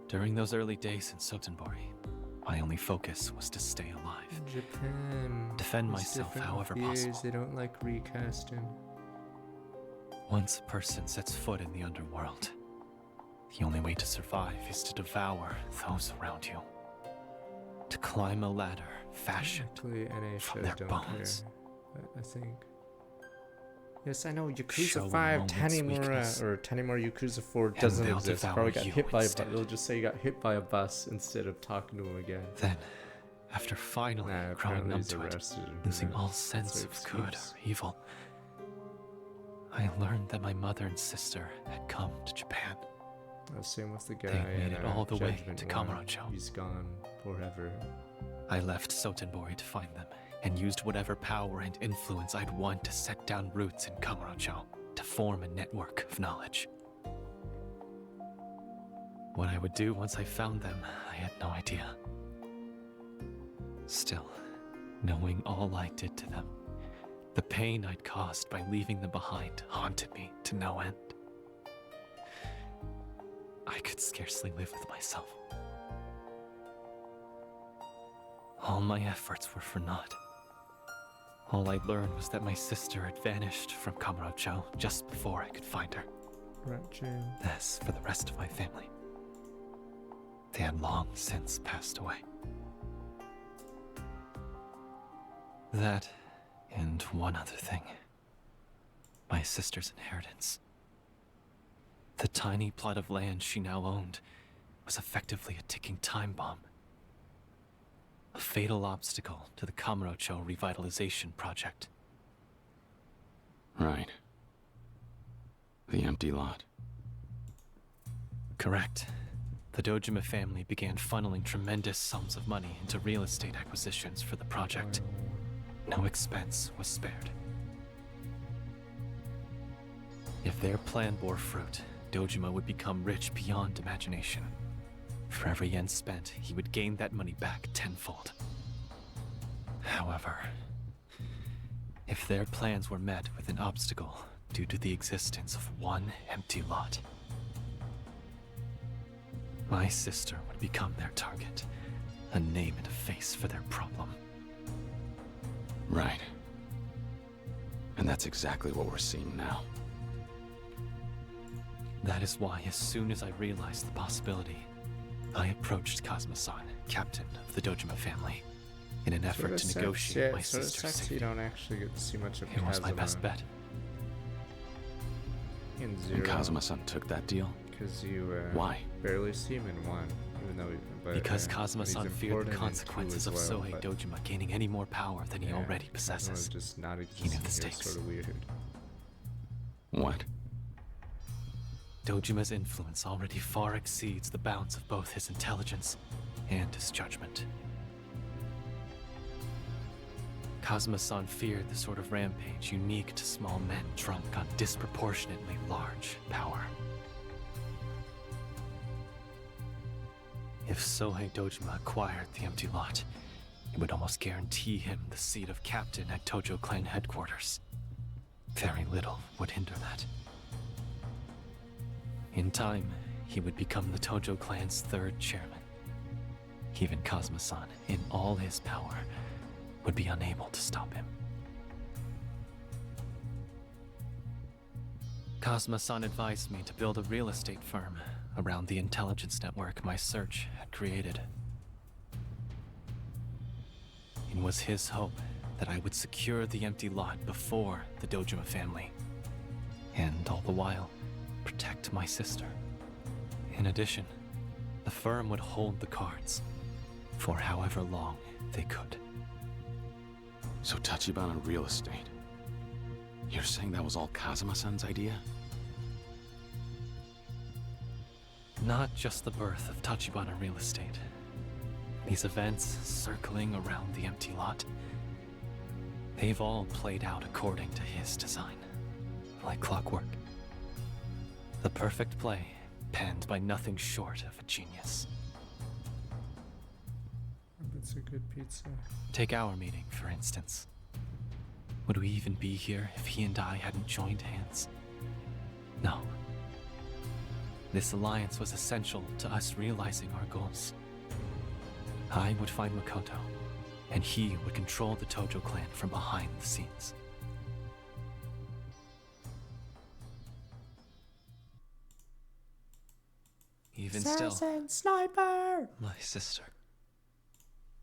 During those early days in Sotenbori, my only focus was to stay alive. Japan. Defend It's myself different however with VAs, possible. They don't like recasting. Once a person sets foot in the underworld, the only way to survive is to devour those around you. To climb a ladder fashioned Technically, NA from shows their don't bones. care, but I think. Yes, I know Show Yakuza a 5 moment's Tanimura weakness, or Tanimura Yakuza 4 and doesn't they'll exist. devour Probably got you hit by a bus. instead. They'll just say you got hit by a bus instead of talking to him again. Then, after finally growing apparently numb he's to it, arrested and losing all that's sense their of good excuse. or evil, I learned that my mother and sister had come to Japan. Same with the guy. They made in, it all the way Judgment to One. Kamurocho. He's gone forever. I left Sotenbori to find them, and used whatever power and influence I'd won to set down roots in Kamurocho, to form a network of knowledge. What I would do once I found them, I had no idea. Still, knowing all I did to them, the pain I'd caused by leaving them behind haunted me to no end. I could scarcely live with myself. All my efforts were for naught. All I learned was that my sister had vanished from Kamurocho just before I could find her. As for the rest of my family, they had long since passed away. That, and one other thing. My sister's inheritance. The tiny plot of land she now owned was effectively a ticking time bomb. A fatal obstacle to the Kamurocho revitalization project. Right. The empty lot. Correct. The Dojima family began funneling tremendous sums of money into real estate acquisitions for the project. No expense was spared. If their plan bore fruit, Dojima would become rich beyond imagination. For every yen spent, he would gain that money back tenfold. However, if their plans were met with an obstacle due to the existence of one empty lot, my sister would become their target, a name and a face for their problem. Right. And that's exactly what we're seeing now. That is why, as soon as I realized the possibility, I approached Kazuma-san, captain of the Dojima family, in an effort to negotiate my sister's safety. You don't actually get to see much of It was my best bet. In And Kazuma-san took that deal? Because you Why? barely see him in one, even though because Kazuma-san feared the consequences of Sohei but Dojima gaining any more power than he already possesses. Just not He knew the existing here is stakes. sort of weird. What? Dojima's influence already far exceeds the bounds of both his intelligence and his judgment. Kazuma-san feared the sort of rampage unique to small men drunk on disproportionately large power. If Sohei Dojima acquired the empty lot, it would almost guarantee him the seat of captain at Tojo clan headquarters. Very little would hinder that. In time, he would become the Tojo clan's third chairman. Even Kazuma-san, in all his power, would be unable to stop him. Kazuma-san advised me to build a real estate firm around the intelligence network my search had created. It was his hope that I would secure the empty lot before the Dojima family, and all the while, protect my sister. In addition, the firm would hold the cards for however long they could. So Tachibana real estate. You're saying that was all Kazuma-san's idea? Not just the birth of Tachibana Real Estate. These events circling around the empty lot, they've all played out according to his design, like clockwork. The perfect play, penned by nothing short of a genius. It's a good pizza. Take our meeting, for instance. Would we even be here if he and I hadn't joined hands? No. This alliance was essential to us realizing our goals. I would find Makoto, and he would control the Tojo clan from behind the scenes. Even still, sniper! my sister,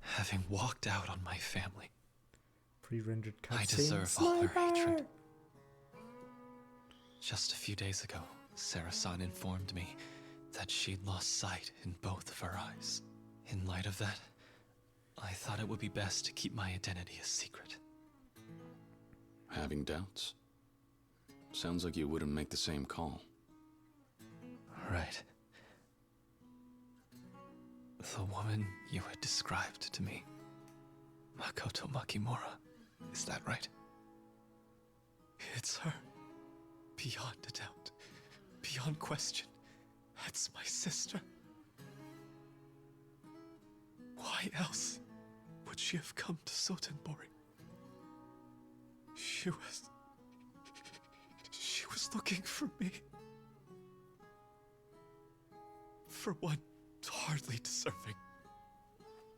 having walked out on my family, Pre-rendered cutscene. I deserve all her hatred. Just a few days ago, Sarah-san informed me that she'd lost sight in both of her eyes. In light of that, I thought it would be best to keep my identity a secret. Having doubts? Sounds like you wouldn't make the same call. Right. The woman you had described to me. Makoto Makimura. Is that right? It's her. Beyond a doubt. Beyond question. That's my sister. Why else would she have come to Sotenbori? She was looking for me. For one hardly deserving.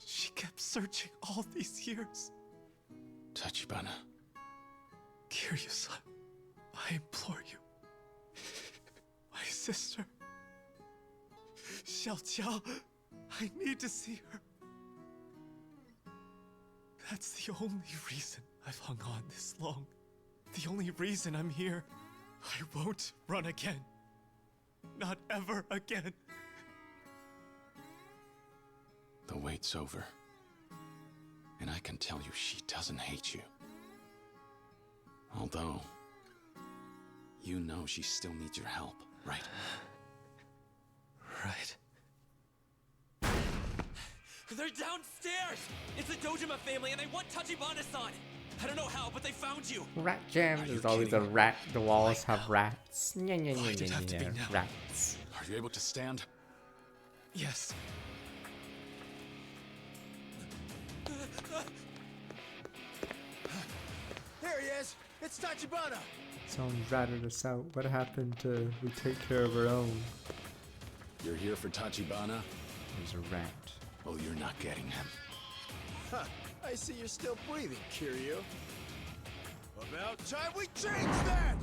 She kept searching all these years. Tachibana. Kiryu-san, I implore you. My sister. Xiaoqiao, I need to see her. That's the only reason I've hung on this long. The only reason I'm here. I won't run again. Not ever again. The wait's over. And I can tell you she doesn't hate you. Although, you know she still needs your help, right? Right. They're downstairs! It's the Dojima family and they want Tachibana-san! I don't know how, but they found you! Rat jam. There's always a rat. The walls have rats. Rats. Are you able to stand? Yes. There he is! It's Tachibana! Someone ratted us out. What happened to we take care of our own? You're here for Tachibana? There's a rat. Well, you're not getting him. Huh. I see you're still breathing, Kiryu. About time we change that!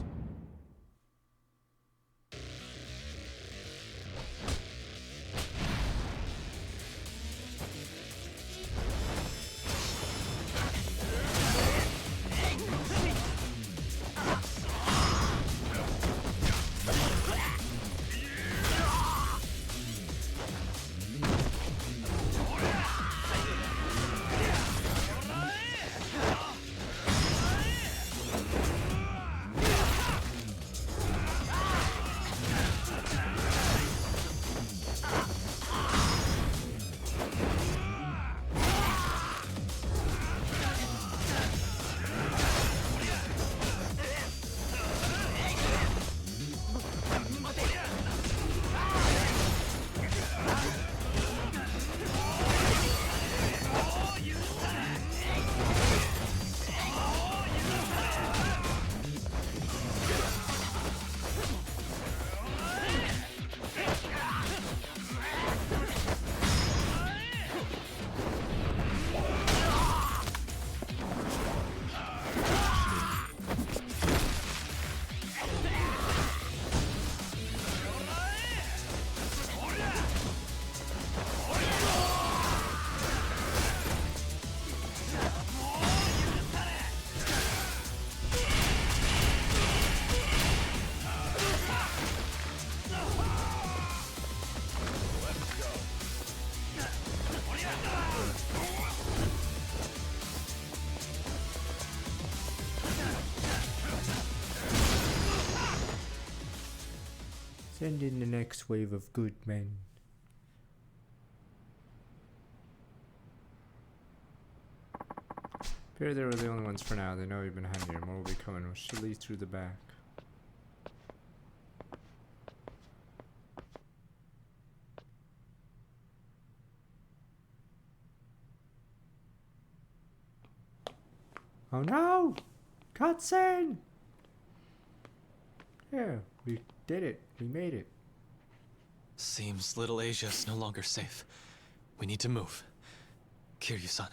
Send in the next wave of good men. Fear they were the only ones for now. They know we've been handier. More will be coming. We'll should lead through the back. Oh no! Cutscene! Yeah, we did it. We made it. Seems Little Asia's no longer safe. We need to move. Kiryu-san,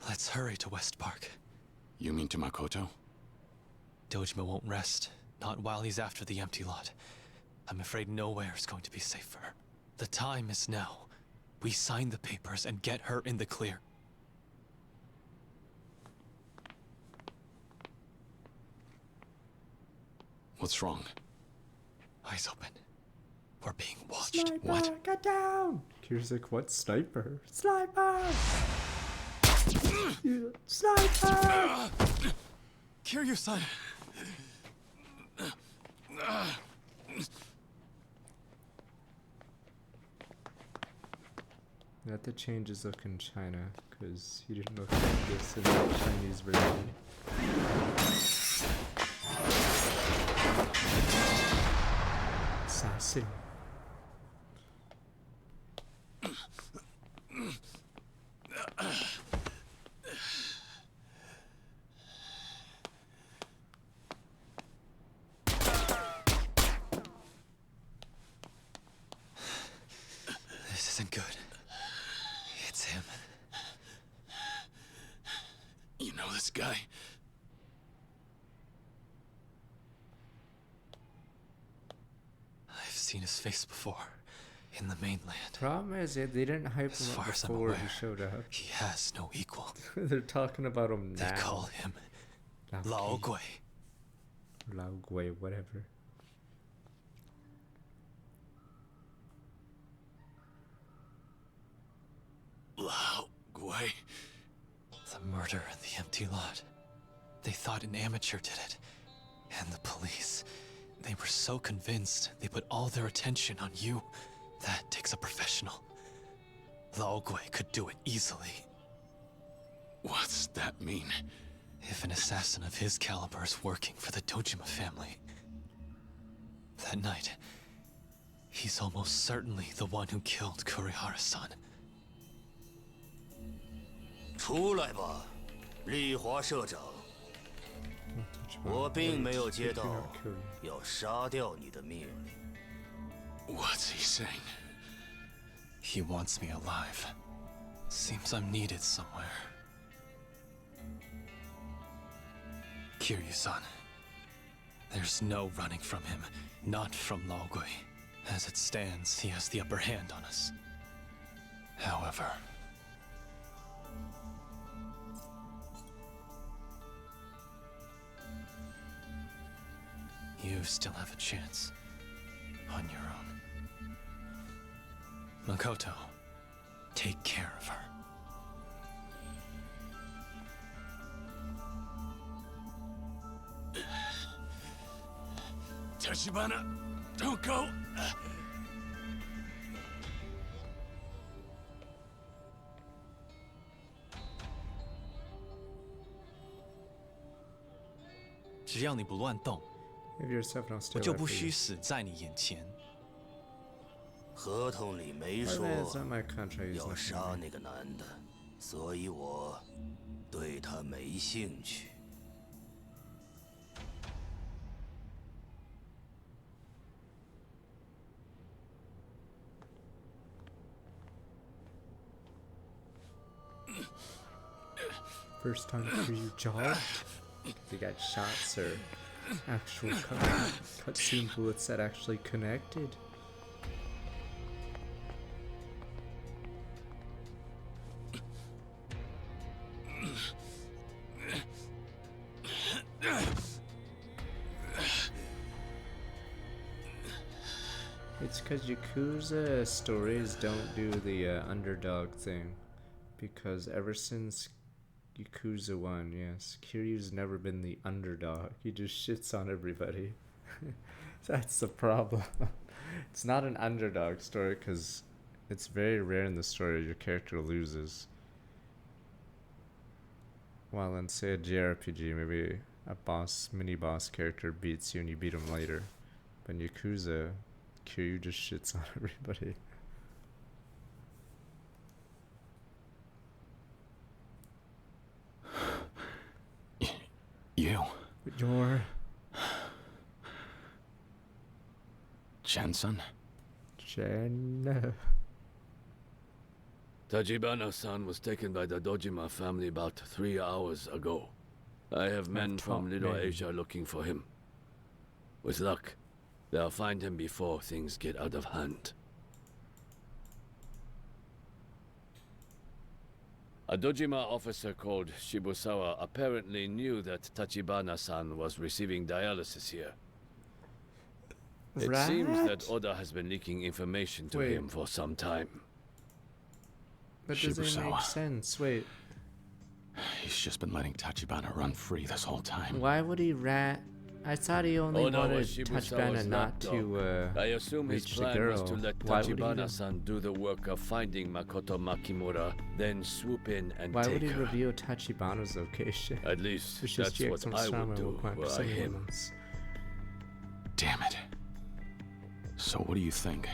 let's hurry to West Park. You mean to Makoto? Dojima won't rest, not while he's after the empty lot. I'm afraid nowhere is going to be safer. The time is now. We sign the papers and get her in the clear. What's wrong? Eyes open. We're being watched. Sniper, What? get down! Kiryu's like, what sniper? Sniper! Sniper! Kiryu-san! Let the changes look in China, because he didn't look like this in the Chinese version. Assassin. This isn't good. It's him. You know this guy? I've seen his face before, in the mainland. Problem is, they didn't hype As him far up as I'm before he aware, showed up. He has no equal. They're talking about him now. They call him Lao Gui. Lao Gui, whatever. Lao Gui. The murder in the empty lot. They thought an amateur did it. And the police, they were so convinced they put all their attention on you. That takes a professional. Lao Gui could do it easily. What's that mean? If an assassin of his caliber is working for the Dojima family, that night, he's almost certainly the one who killed Kurihara-san. 出来吧，丽华社长。我并没有接到要杀掉你的命令。What's he saying? He wants me alive. Seems I'm needed somewhere. Kiryu-san. There's no running from him, not from Lao Gui. As it stands, he has the upper hand on us. However, you still have a chance on your own. Makoto, take care of her. Tachibana, don't go! Give yourself no stay 我就 left 不 for 需 you. 死在你眼前。合同里没 Well, 说 that's not my country, he's 要 not 杀 from me. 那个男的，所以我对他没兴趣。First time for you jogged? They got shots or actual cutscene bullets that actually connected. It's because Yakuza stories don't do the underdog thing. Because ever since Yakuza 1, yes, Kiryu's never been the underdog. He just shits on everybody. That's the problem. It's not an underdog story because it's very rare in the story your character loses. While in, say, a JRPG, maybe a mini-boss character beats you and you beat him later. But in Yakuza, Kiryu just shits on everybody. You. Your... Chen-san? Chen... Tachibana-san was taken by the Dojima family about 3 hours ago. I have men from Little Asia looking for him. With luck, they'll find him before things get out of hand. A Dojima officer called Shibusawa apparently knew that Tachibana-san was receiving dialysis here. It seems that Oda has been leaking information to him for some time. That doesn't make sense. Wait. He's just been letting Tachibana run free this whole time. Why would he rat I thought he only Oda wanted was Shibusawa's Tachibana not lapdog. to I assume his reach the plan girl. was to let Why would he Tachibana-san do the work of finding Makoto Makimura, then swoop in and Why take would he her. reveal Tachibana's location? At least Which is that's what I would do were I him. Damn it. So what do you think?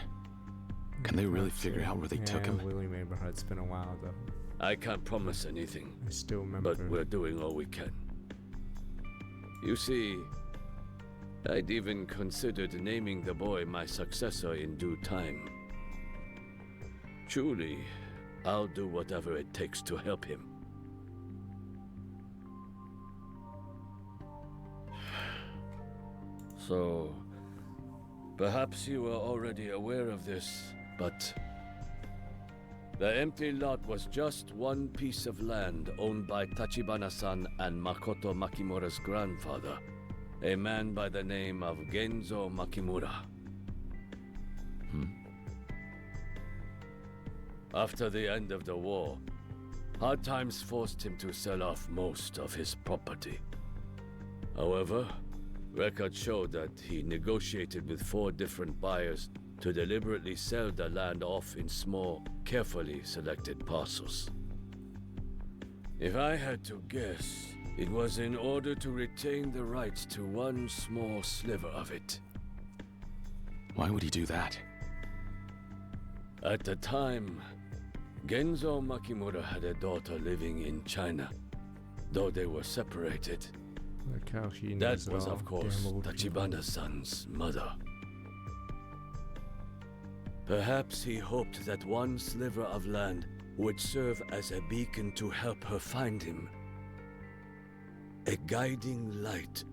Can they really figure out where they took him? Willie neighborhood. It's been a while though. I can't promise anything. I still remember. But we're doing all we can. You see, I'd even considered naming the boy my successor in due time. Truly, I'll do whatever it takes to help him. So, perhaps you are already aware of this, but the empty lot was just one piece of land owned by Tachibana-san and Makoto Makimura's grandfather, a man by the name of Genzo Makimura. After the end of the war, hard times forced him to sell off most of his property. However, records show that he negotiated with 4 different buyers to deliberately sell the land off in small, carefully selected parcels. If I had to guess, it was in order to retain the rights to one small sliver of it. Why would he do that? At the time, Genzo Makimura had a daughter living in China, though they were separated. Look how he That knows it was, all. of course, Damn old people. Tachibana-san's mother. Perhaps he hoped that one sliver of land would serve as a beacon to help her find him. A guiding light,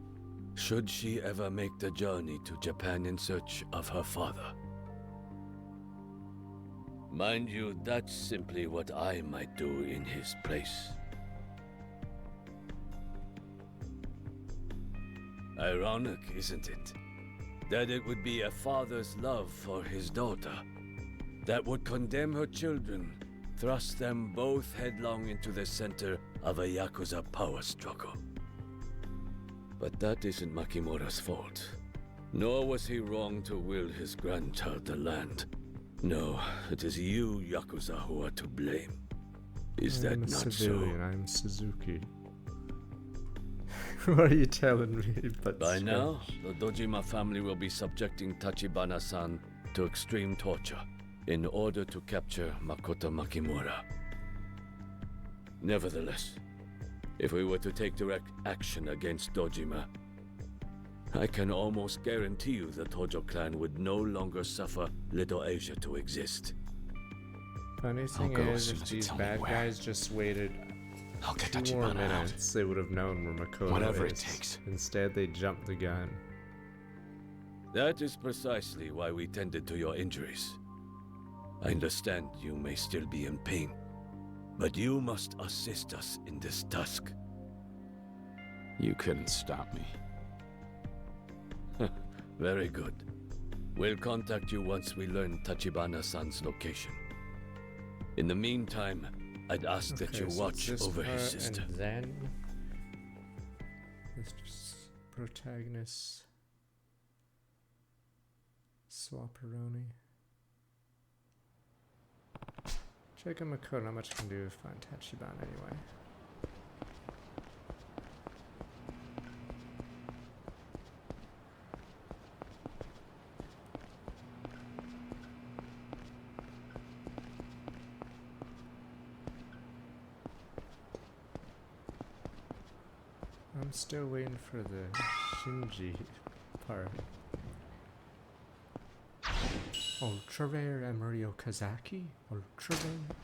should she ever make the journey to Japan in search of her father. Mind you, that's simply what I might do in his place. Ironic, isn't it? That it would be a father's love for his daughter that would condemn her children, thrust them both headlong into the center of a Yakuza power struggle. But that isn't Makimura's fault. Nor was he wrong to will his grandchild the land. No, it is you, Yakuza, who are to blame. Is that I'm a not civilian. so? I'm Suzuki. What are you telling me? But By now, the Dojima family will be subjecting Tachibana-san to extreme torture in order to capture Makoto Makimura. Nevertheless, if we were to take direct action against Dojima, I can almost guarantee you the Tojo clan would no longer suffer Little Asia to exist. Funny thing is, if these bad guys just waited I'll get 2 more Tachibana minutes, they would have known where Makoto Whatever is. it takes. Instead, they jumped the gun. That is precisely why we tended to your injuries. I understand you may still be in pain, but you must assist us in this task. You couldn't stop me. Very good. We'll contact you once we learn Tachibana-san's location. In the meantime, I'd ask that you so watch it's this over his part sister. And then this protagonist Swapperoni. Check out Makoto. Not much I can do to find Tachibana anyway. I'm still waiting for the Shinji part. Ultra Rare and Mario Kazaki? Ultra Rare?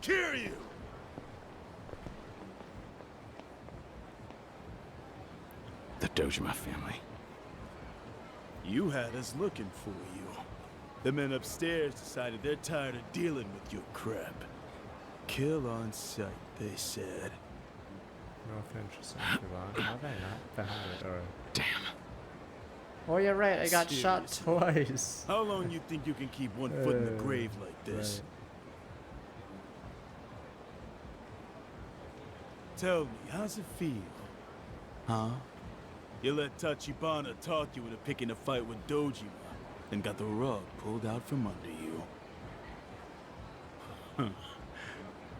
Kiryu! The Dojima family. You had us looking for you. The men upstairs decided they're tired of dealing with your crap. Kill on sight, they said. No offense, Savon. How have I not found it? Or... Damn. Oh, you're right. I got shot twice. How long you think you can keep one foot in the grave like this? Tell me, how's it feel? Huh? You let Tachibana talk you into picking a fight with Dojima, and got the rug pulled out from under you.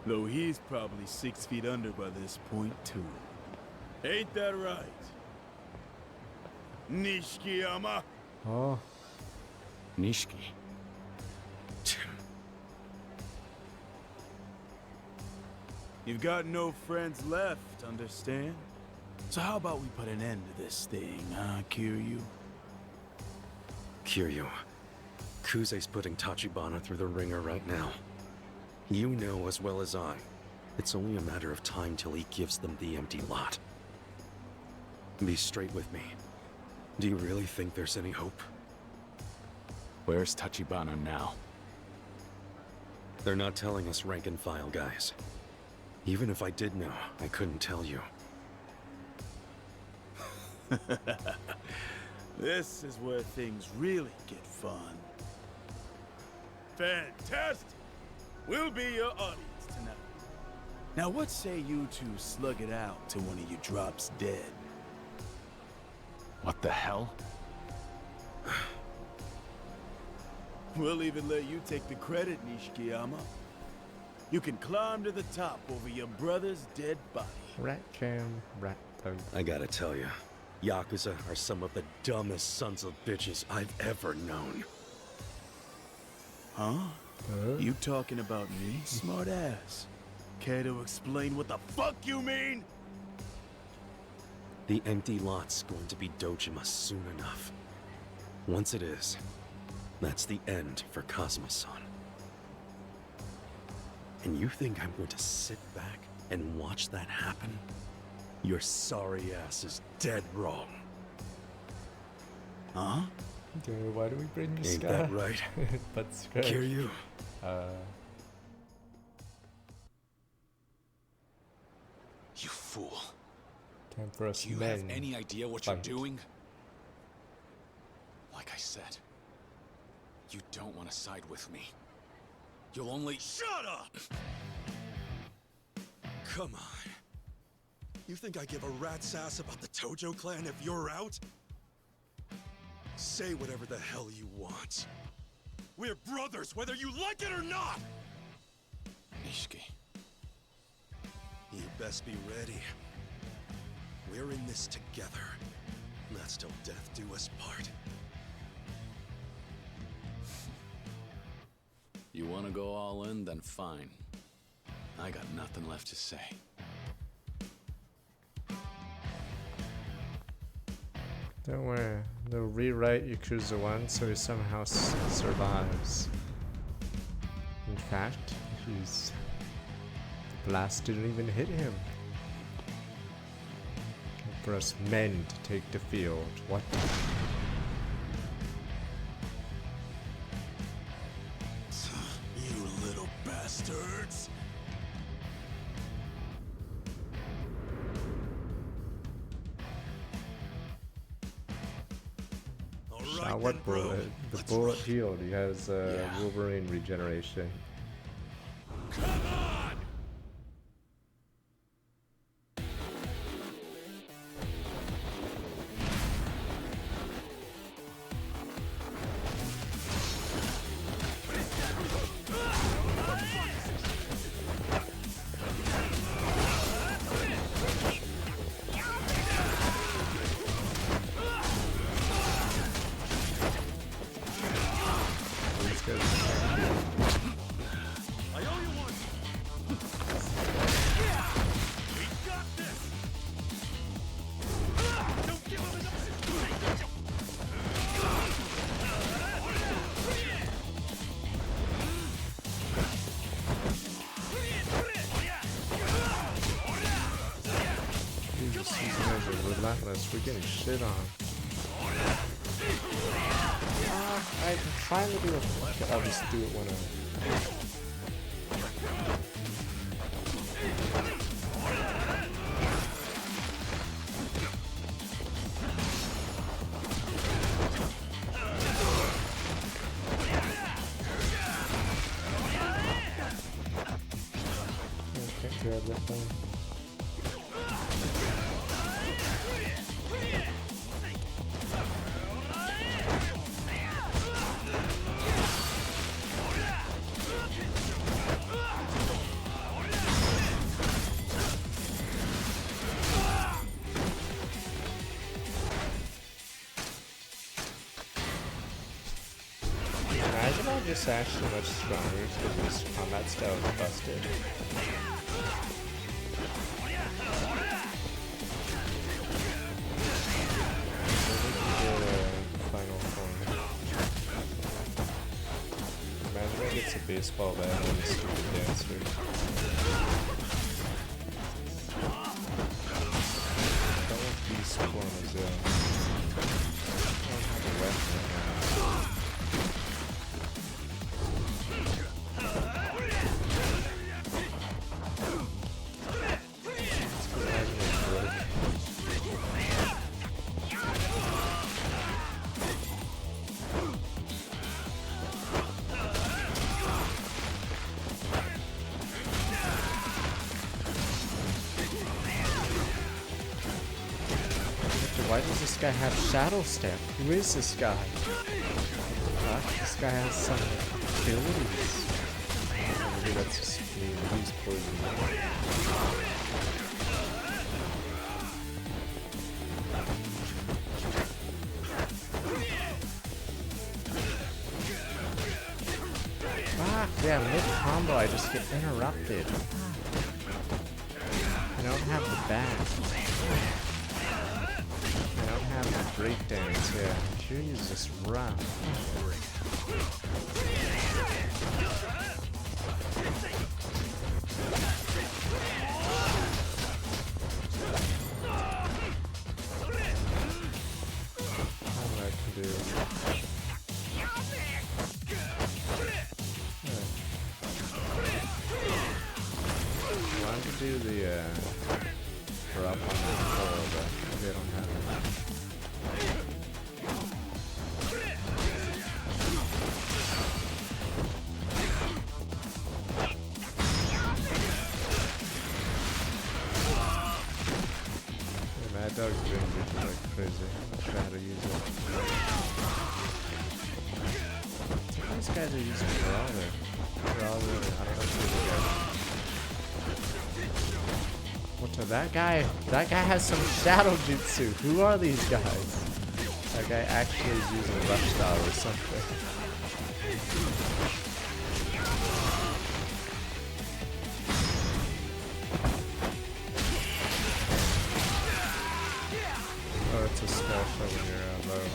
Though he's probably 6 feet under by this point, too. Ain't that right? Nishikiyama? Oh. Nishiki. You've got no friends left, understand? So how about we put an end to this thing, huh, Kiryu? Kiryu, Kuze's putting Tachibana through the ringer right now. You know as well as I, it's only a matter of time till he gives them the empty lot. Be straight with me. Do you really think there's any hope? Where's Tachibana now? They're not telling us rank and file, guys. Even if I did know, I couldn't tell you. This is where things really get fun. Fantastic! We'll be your audience tonight. Now what say you two slug it out till one of you drops dead? What the hell? We'll even let you take the credit, Nishikiyama. You can climb to the top over your brother's dead body. Rat cam, rat thug. I gotta tell you, Yakuza are some of the dumbest sons of bitches I've ever known. Huh? You talking about me, smart ass? Care to explain what the fuck you mean? The empty lot's going to be Dojima soon enough. Once it is, that's the end for Kazuma-san. And you think I'm going to sit back and watch that happen? Your sorry ass is dead wrong. Huh? Dude, why do we bring this Ain't guy? that right? But scratch. Kiryu. You fool. Time for us Do you men. have any idea what fight. you're doing? Like I said, you don't want to side with me. You'll only— Shut up! Come on. You think I give a rat's ass about the Tojo clan if you're out? Say whatever the hell you want. We're brothers, whether you like it or not! Nishiki. You best be ready. We're in this together. That's till death do us part. You want to go all in, then fine. I got nothing left to say. Don't worry, they'll rewrite Yakuza 1 so he somehow survives. In fact, the blast didn't even hit him. For us men to take the field. What? You little bastards! What bullet? The bullet healed. He has Wolverine regeneration. Relentless, we're getting shit on. I'm trying to do a. I'll just do it when I can't grab that thing. Imagine I'm just actually much stronger because this combat style is busted. Final form. Imagine I get a baseball bat and a stupid dancer. That won't be scoring as well. I don't have a weapon right now. Why does this guy have Shadow Step? Who is this guy? This guy has some abilities. Maybe that's just me. He's poison. Yeah, mid-combo I just get interrupted. I don't have the bat. I don't have the breakdowns, yeah. Jesus, rough. What I can do. Do the we're up on that pole, but maybe I don't have it. Yeah, Mad Dog's injured like crazy. I'll try how to use it. These guys are using Brawler. Brawler, I don't know if these guys. What's that guy? That guy has some shadow jutsu. Who are these guys? That guy actually is using rush style or something. Oh, it's a special when you're low.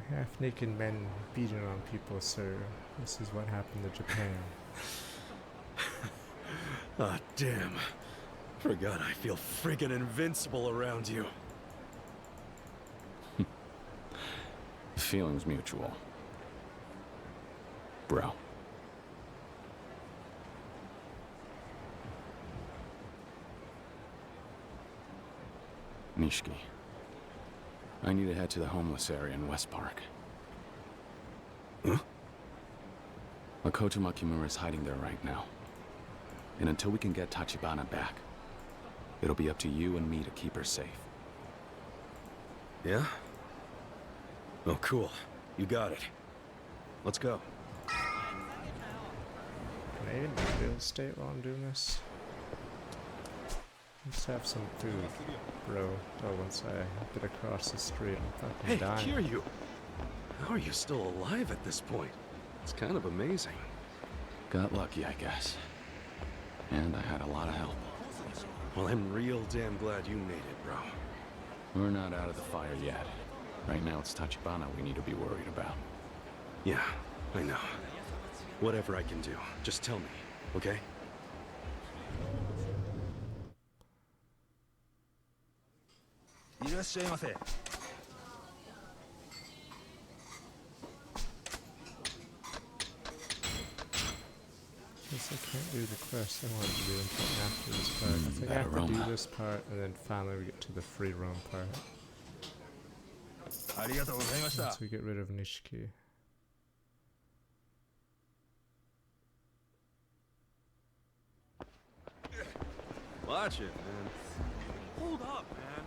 Half-naked men beating on people, sir. This is what happened to Japan. Ah, damn. Forgot I feel friggin' invincible around you. The feeling's mutual. Bro. Nishiki. I need to head to the homeless area in West Park. Huh? Makoto Makimura is hiding there right now. And until we can get Tachibana back, it'll be up to you and me to keep her safe. Yeah? Oh, cool. You got it. Let's go. Can I even do real estate while I'm doing this? Let's have some food, bro. Oh, once I get across the street, I'm fucking dying. Hey, Kiryu! How are you still alive at this point? It's kind of amazing. Got lucky, I guess. And I had a lot of help. Well, I'm real damn glad you made it, bro. We're not out of the fire yet. Right now, it's Tachibana we need to be worried about. Yeah, I know. Whatever I can do, just tell me, okay? Guess I can't do the quest I wanted to do until after this part. I think I have to do this part, and then finally we get to the free roam part. Once we get rid of Nishiki. Watch it, man. Hold up, man.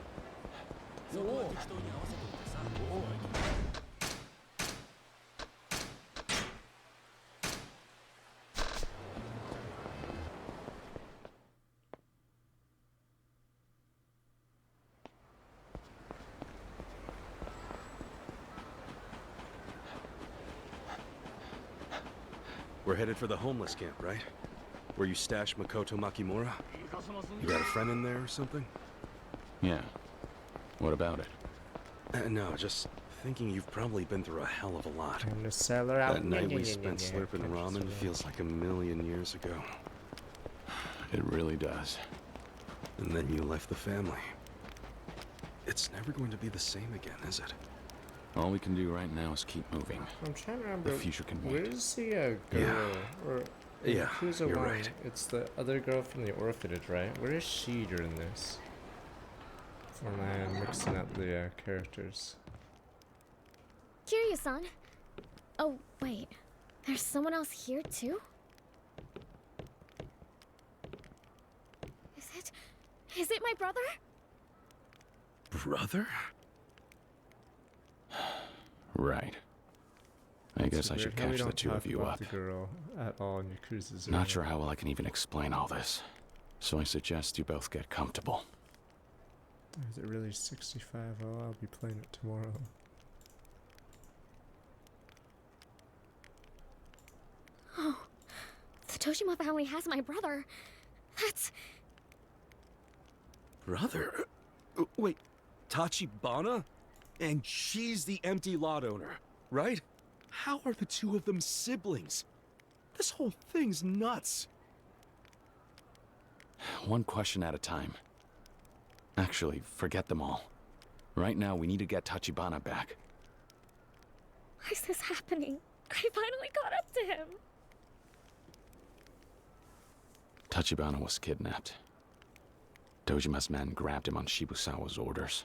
We're headed for the homeless camp, right? Where you stashed Makoto Makimura? You got a friend in there or something? Yeah. What about it? No, just thinking you've probably been through a hell of a lot. And the cellar out. That night we spent slurping ramen feels like a million years ago. It really does. And then you left the family. It's never going to be the same again, is it? All we can do right now is keep moving. I'm trying to remember. The future can wait. Where's the girl? Yeah. Or Yeah, Yakuza you're 1, right. It's the other girl from the orphanage, right? Where is she during this? Or am I mixing up the characters? Kiryu-san. Oh, wait. There's someone else here, too? Is it my brother? Brother? Right. I guess I Weird should how we catch the don't two talk of you about up. the girl at all in Yakuza 0. Not sure how well I can even explain all this, so I suggest you both get comfortable. Is it really 65? Oh, I'll be playing it tomorrow. Oh, the Toshima family has my brother. That's... Brother? Wait, Tachibana? And she's the empty lot owner, right? How are the two of them siblings? This whole thing's nuts. One question at a time. Actually, forget them all. Right now, we need to get Tachibana back. Why is this happening? I finally caught up to him. Tachibana was kidnapped. Dojima's men grabbed him on Shibusawa's orders.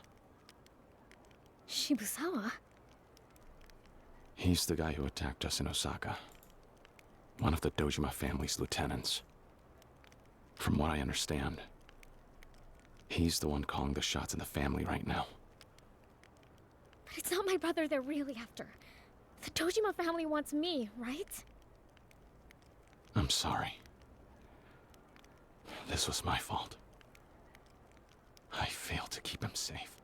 Shibusawa? He's the guy who attacked us in Osaka. One of the Dojima family's lieutenants. From what I understand, he's the one calling the shots in the family right now. But it's not my brother they're really after. The Dojima family wants me, right? I'm sorry. This was my fault. I failed to keep him safe.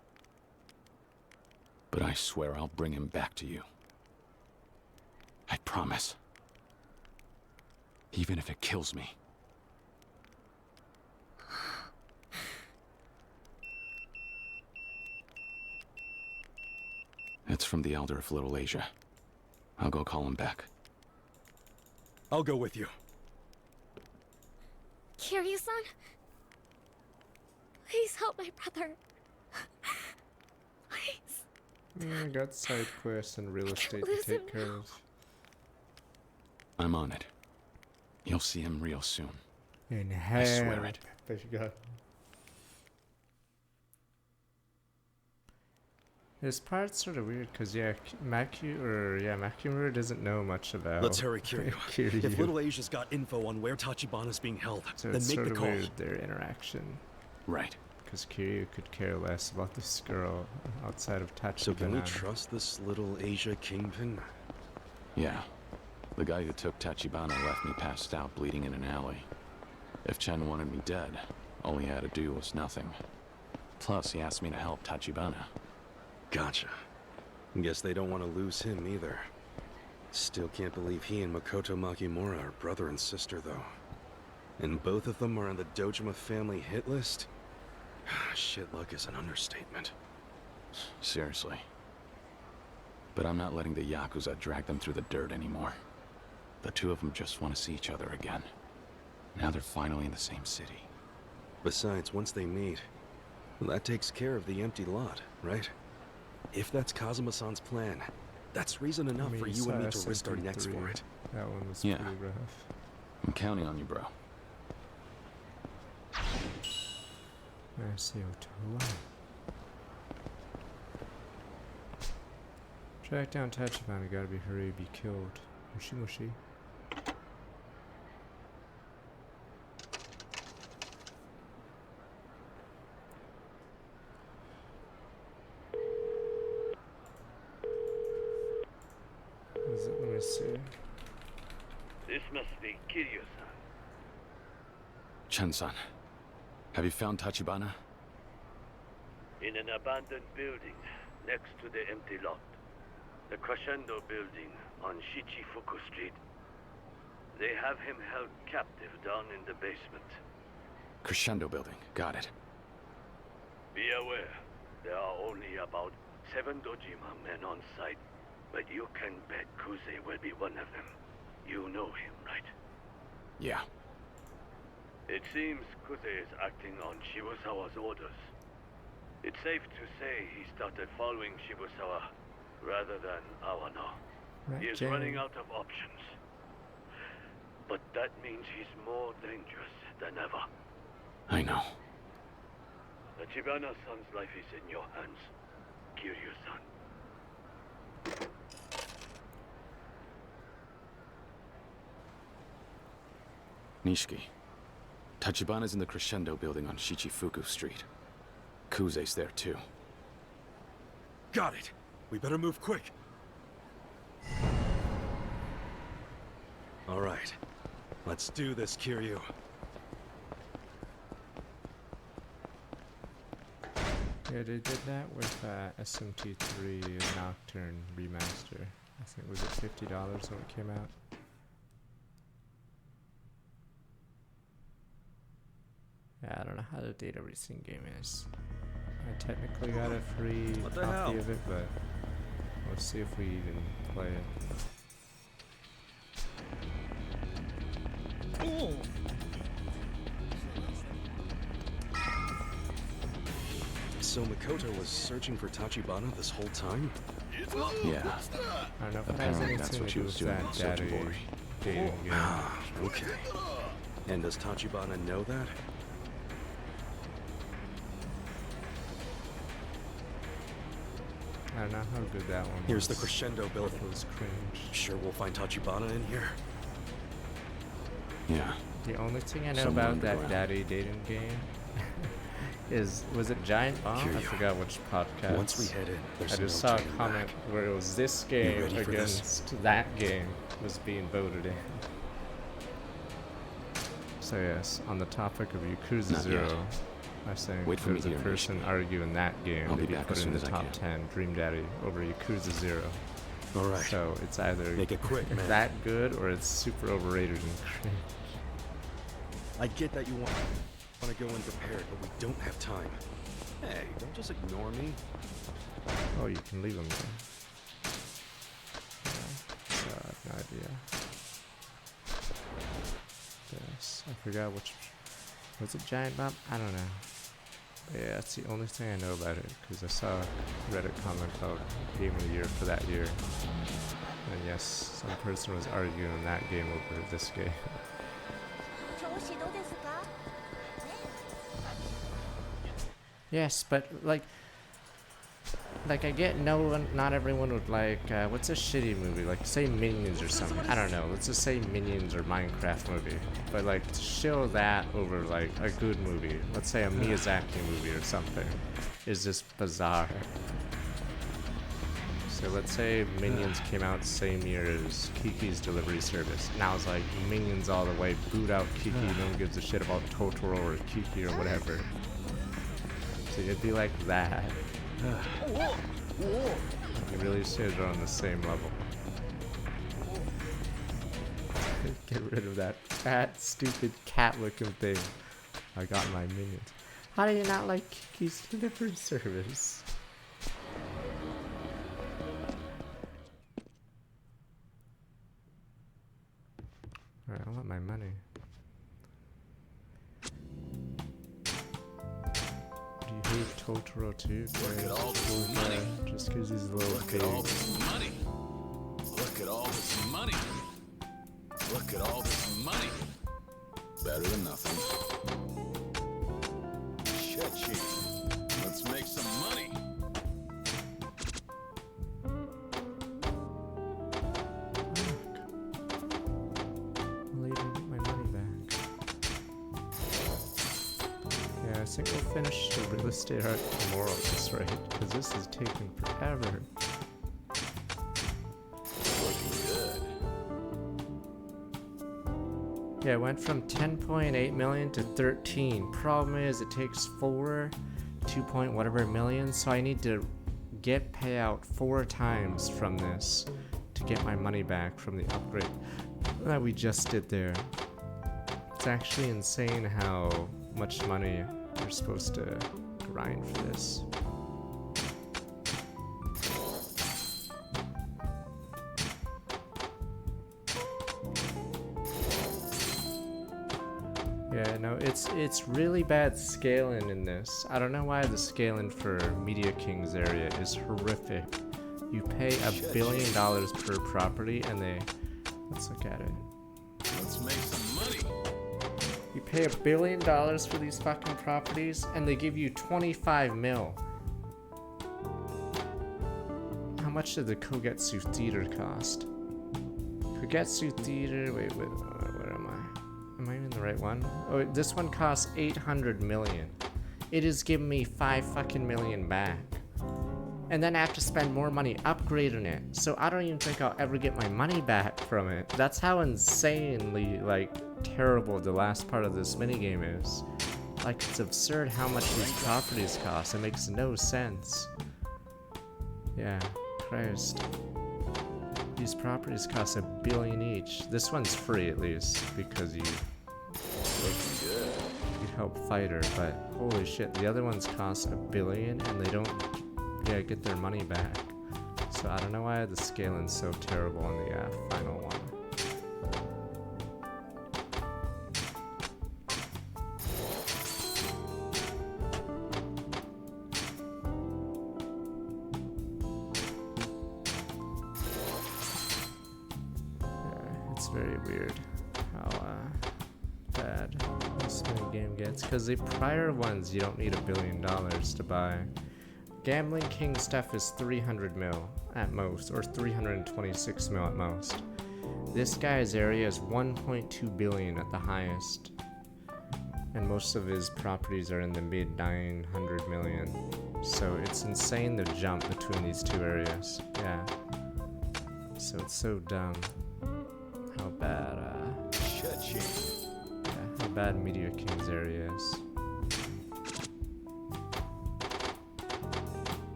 But I swear I'll bring him back to you. I promise. Even if it kills me. It's from the Elder of Little Asia. I'll go call him back. I'll go with you. Kiryu-san? Please help my brother. Please. I got side quests and real estate to take care of. I'm on it. You'll see him real soon. In I swear it. There you go. This part's sort of weird because Makimura doesn't know much about. Let's hurry, Kiryu. Kiryu. If Little Asia's got info on where Tachibana's being held, So then it's make sort the of call. weird their interaction. Right. Because Kiryu could care less about this girl outside of Tachibana. So can we trust this Little Asia kingpin? Yeah. The guy who took Tachibana left me passed out bleeding in an alley. If Chen wanted me dead, all he had to do was nothing. Plus, he asked me to help Tachibana. Gotcha. Guess they don't want to lose him either. Still can't believe he and Makoto Makimura are brother and sister, though. And both of them are on the Dojima family hit list? Shit luck is an understatement. Seriously. But I'm not letting the Yakuza drag them through the dirt anymore. The two of them just want to see each other again. Now they're finally in the same city. Besides, once they meet, well, that takes care of the empty lot, right? If that's Kazuma-san's plan, that's reason enough for you and me to risk our necks for it. That one was Yeah. pretty rough. I'm counting on you, bro. Track down Tachibana, gotta be hurry, be killed. Mushi mushi. Let me see. This must be Kiryu-san. Chen-san, have you found Tachibana? In an abandoned building next to the empty lot. The Crescendo building on Shichifuku Street. They have him held captive down in the basement. Crescendo building, got it. Be aware, there are only about 7 Dojima men on site, but you can bet Kuze will be one of them. You know him, right? Yeah. It seems Kuze is acting on Shibusawa's orders. It's safe to say he started following Shibusawa rather than Awano. Right, He is Jane. running out of options. But that means he's more dangerous than ever. I know. Tachibana-san's life is in your hands, Kiryu-san. Nishiki, Tachibana's in the Crescendo building on Shichifuku Street. Kuze's there too. Got it. We better move quick. All right. Let's do this, Kiryu. Yeah, they did that with SMT3 Nocturne Remaster. I think was it $50 when it came out. Yeah, I don't know how the data racing game is. I technically got a free copy of it, but we'll see if we even play it. So Makoto was searching for Tachibana this whole time? Yeah. I don't know if it has Apparently anything that's what to she do was with doing that while searching daddy for me. dating game. Ah, okay. And does Tachibana know that? I don't know how good that one was. Here's the Crescendo building. It was cringe. Sure we'll find Tachibana in here? Yeah. The only thing I know Somewhere about that underground. daddy dating game was it Giant Bomb? Here I you forgot which podcast. Once we head in, there's I just no saw a turning comment back. where it was this game ready for this? against that game was being voted in. So yes, on the topic of Yakuza Not 0, yet. I was saying Wait for me there's a here, person arguing that game I'll to be be back put as in soon the as I top can. 10, Dream Daddy over Yakuza 0. All right. So it's either Make it quick, man. that good or it's super overrated and cringe. I get that you want to go in prepared, but we don't have time. Hey, don't just ignore me. Oh, you can leave them there. Yeah, so I have no idea. Yes, I forgot which. Was it Giant Bomb? I don't know. But yeah, that's the only thing I know about it, because I saw a Reddit comment about Game of the Year for that year. And yes, some person was arguing that game over this game. Yes, but like I get not everyone would like, what's a shitty movie? Like, say Minions or something. I don't know. Let's just say Minions or Minecraft movie. But like, to show that over like a good movie, let's say a Miyazaki movie or something, is just bizarre. So let's say Minions came out the same year as Kiki's Delivery Service. Now it's like Minions all the way, boot out Kiki, no one gives a shit about Totoro or Kiki or whatever. So it'd be like that. You really should are on the same level. Get rid of that fat, stupid, cat-looking thing I got in my Minions. How do you not like Kiki's Delivery Service? Alright, I want my money. Do you hate Totoro too? Look at all this money. Just because he's a little Look big. at all this money. Look at all this money. Look at all this money. Better than nothing. Shit, Chief. I think we'll finish the real estate art tomorrow at this rate, because this is taking forever. Yeah, it went from 10.8 million to 13. Problem is, it takes 2 point whatever million, so I need to get payout 4 times from this to get my money back from the upgrade that we just did there. It's actually insane how much money you're supposed to grind for this. Yeah, no, it's really bad scaling in this. I don't know why the scaling for Media King's area is horrific. You pay $1 billion per property and they... Let's look at it. Let's make some money. You pay $1 billion for these fucking properties and they give you 25 mil. How much did the Kogetsu Theater cost? Kogetsu Theater, wait, where am I? Am I in the right one? Oh, this one costs 800 million. It is giving me 5 fucking million back. And then I have to spend more money upgrading it. So I don't even think I'll ever get my money back from it. That's how insanely, like, terrible the last part of this minigame is. Like, it's absurd how much these properties cost. It makes no sense. Yeah, Christ. These properties cost $1 billion each. This one's free at least, because you help fight her, but holy shit, the other ones cost $1 billion and they don't get their money back. So I don't know why the scaling's so terrible on the final one. It's very weird how bad this game gets, because the prior ones you don't need $1 billion to buy. Gambling King stuff is 300 mil at most, or 326 mil at most. This guy's area is 1.2 billion at the highest, and most of his properties are in the mid 900 million. So it's insane the jump between these two areas. Yeah. So it's so dumb. How bad, how bad Media King's area is.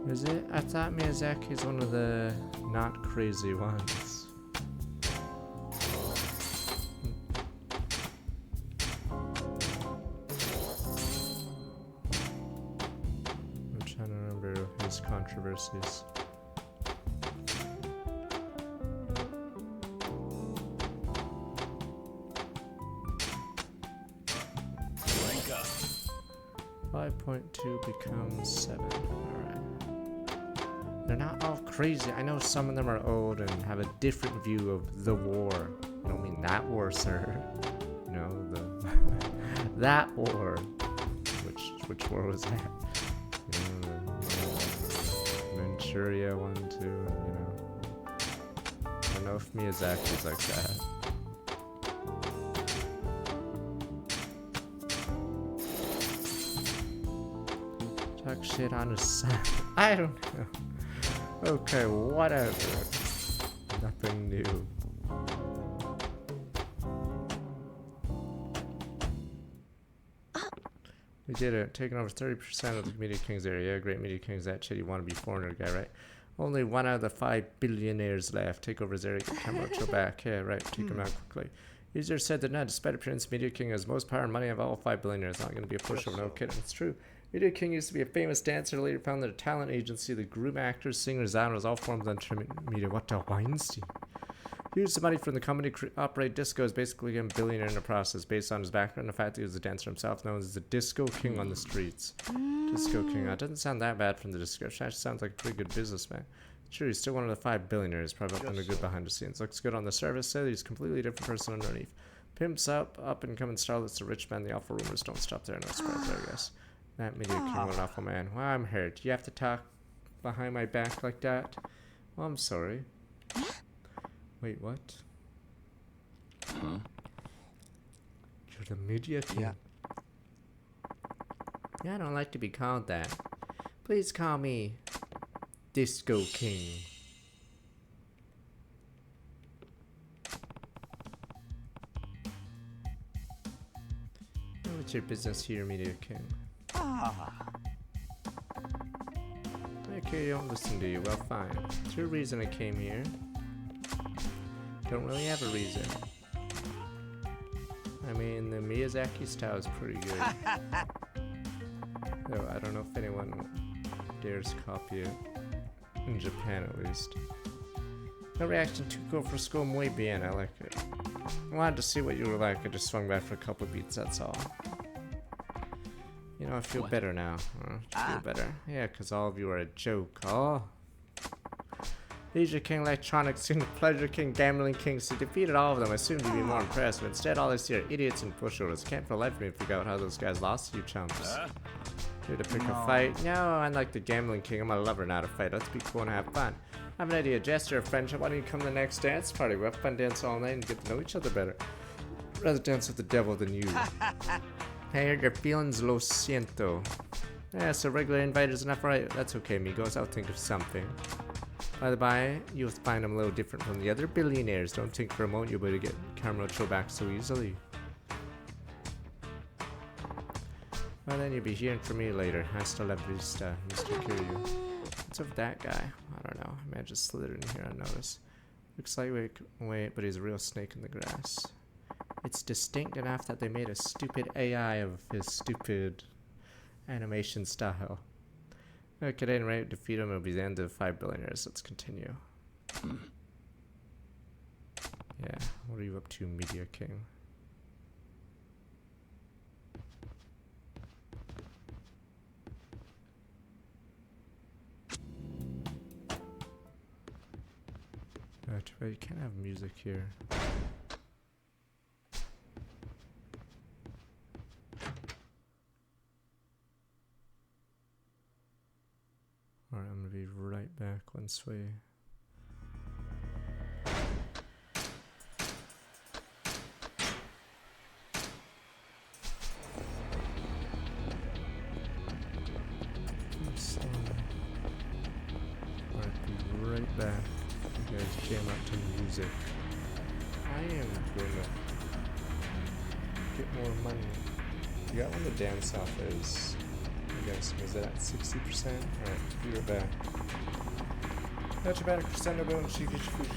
Is it? I thought Miyazaki's one of the not crazy ones. I'm trying to remember his controversies. Rank up. 5.2 becomes 7. Alright. They're not all crazy. I know some of them are old and have a different view of the war. I don't mean that war, sir. You know, the that war. Which war was that? You know, the Manchuria one too. You know, I don't know if Miyazaki's like that. Talk shit on his son. I don't know. Okay, whatever. Nothing new. We did it. Taking over 30% of the Media King's area. Yeah, great Media King's that shitty wannabe foreigner guy, right? Only 1 out of the 5 billionaires left. Take over his area. Get Kamurocho back. Yeah, right. Take him out quickly. Easier said than done. Despite appearance, Media King has most power and money of all 5 billionaires. Not going to be a pushover. No kidding. It's true. Media King used to be a famous dancer, later founded a talent agency that grew actors, singers, genres, all forms of media. What the Weinstein? He used the money from the company to operate discos, basically became a billionaire in the process, based on his background and the fact that he was a dancer himself, known as the Disco King on the streets. Disco King. It doesn't sound that bad from the description. Actually sounds like a pretty good businessman. Sure, he's still one of the 5 billionaires, probably up to good behind the scenes. Looks good on the surface, so he's a completely different person underneath. Pimps up and coming starlets, a rich man. The awful rumors don't stop there. No surprise there, I guess. That Media King, an awful man. Well, I'm hurt. You have to talk behind my back like that? Well, I'm sorry. Wait, what? Huh? You're the media king. Yeah. Yeah, I don't like to be called that. Please call me Disco King. What's your business here, Media King? Okay, I don't listen to you. Well, fine. It's your reason I came here. Don't really have a reason. I mean, the Miyazaki style is pretty good. Though I don't know if anyone dares copy it. In Japan, at least. No reaction to go for school muy bien. I like it. I wanted to see what you were like. I just swung by for a couple beats, that's all. You know, I feel better now. I feel better. Yeah, because all of you are a joke. Oh. Leisure King, Electronics King, Pleasure King, Gambling King. So defeated all of them. I assumed you'd be more impressed, but instead all I see are idiots and pushovers. Can't for the life of me figure out how those guys lost to you chumps. Here to pick a fight? No, unlike the Gambling King, I'm a lover, not a fight. Let's be cool and have fun. I have an idea, gesture of friendship. Why don't you come to the next dance party? We'll have fun dance all night and get to know each other better. I'd rather dance with the devil than you. I heard your feelings, lo siento. Yeah, so regular invite is enough, right? That's okay, amigos. I'll think of something. By the by, you'll find I'm a little different from the other billionaires. Don't think for a moment you'll be able to get Kamurocho back so easily. Well, then you'll be hearing from me later. Hasta la vista, Mr. Kiryu. What's up with that guy? I don't know. I may have just slithered in here unnoticed. Looks like wait, but he's a real snake in the grass. It's distinct enough that they made a stupid AI of his stupid animation style. Okay, at any rate, defeat him. It'll be the end of 5 billionaires. Let's continue. Yeah, what are you up to, Media King? Too bad you can't have music here. Alright, I'm gonna be right back once we... Alright, be right back. You guys jam out to music. I am gonna get more money. You got one to dance off is... Is that at 60%? Alright, be right back. That's about a percent of it, and she gets your food.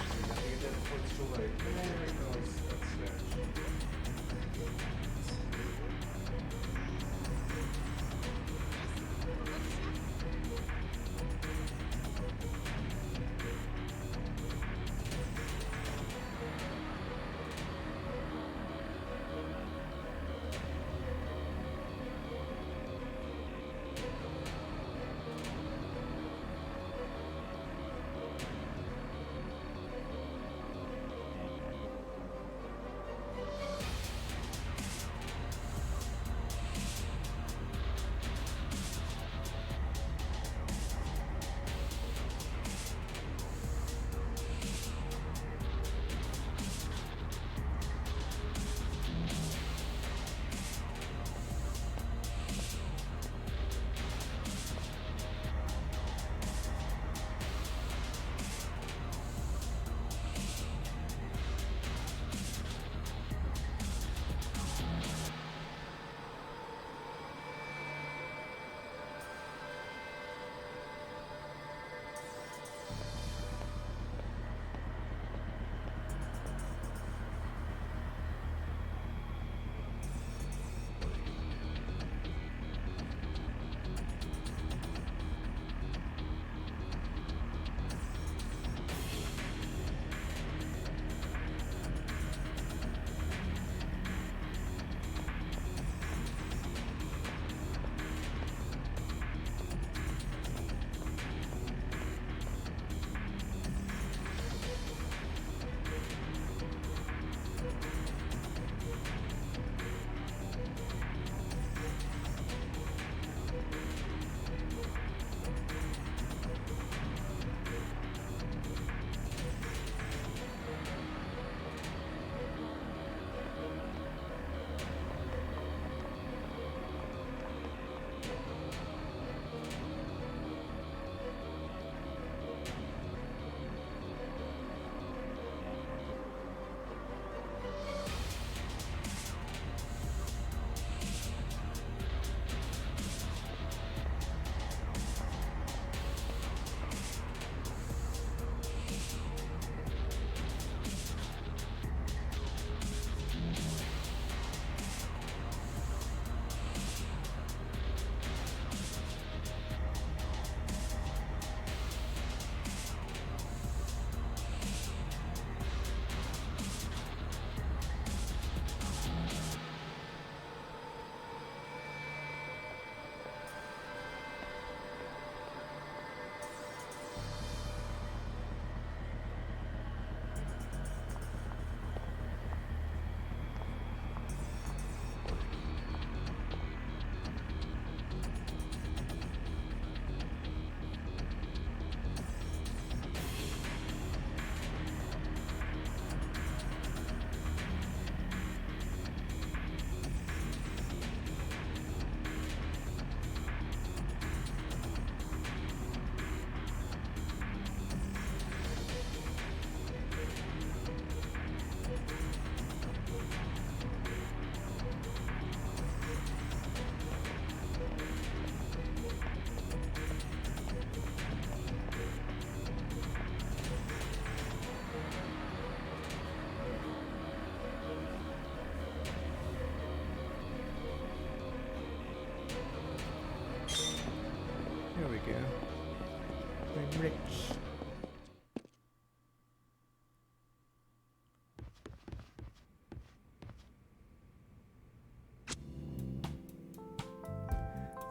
I'm rich.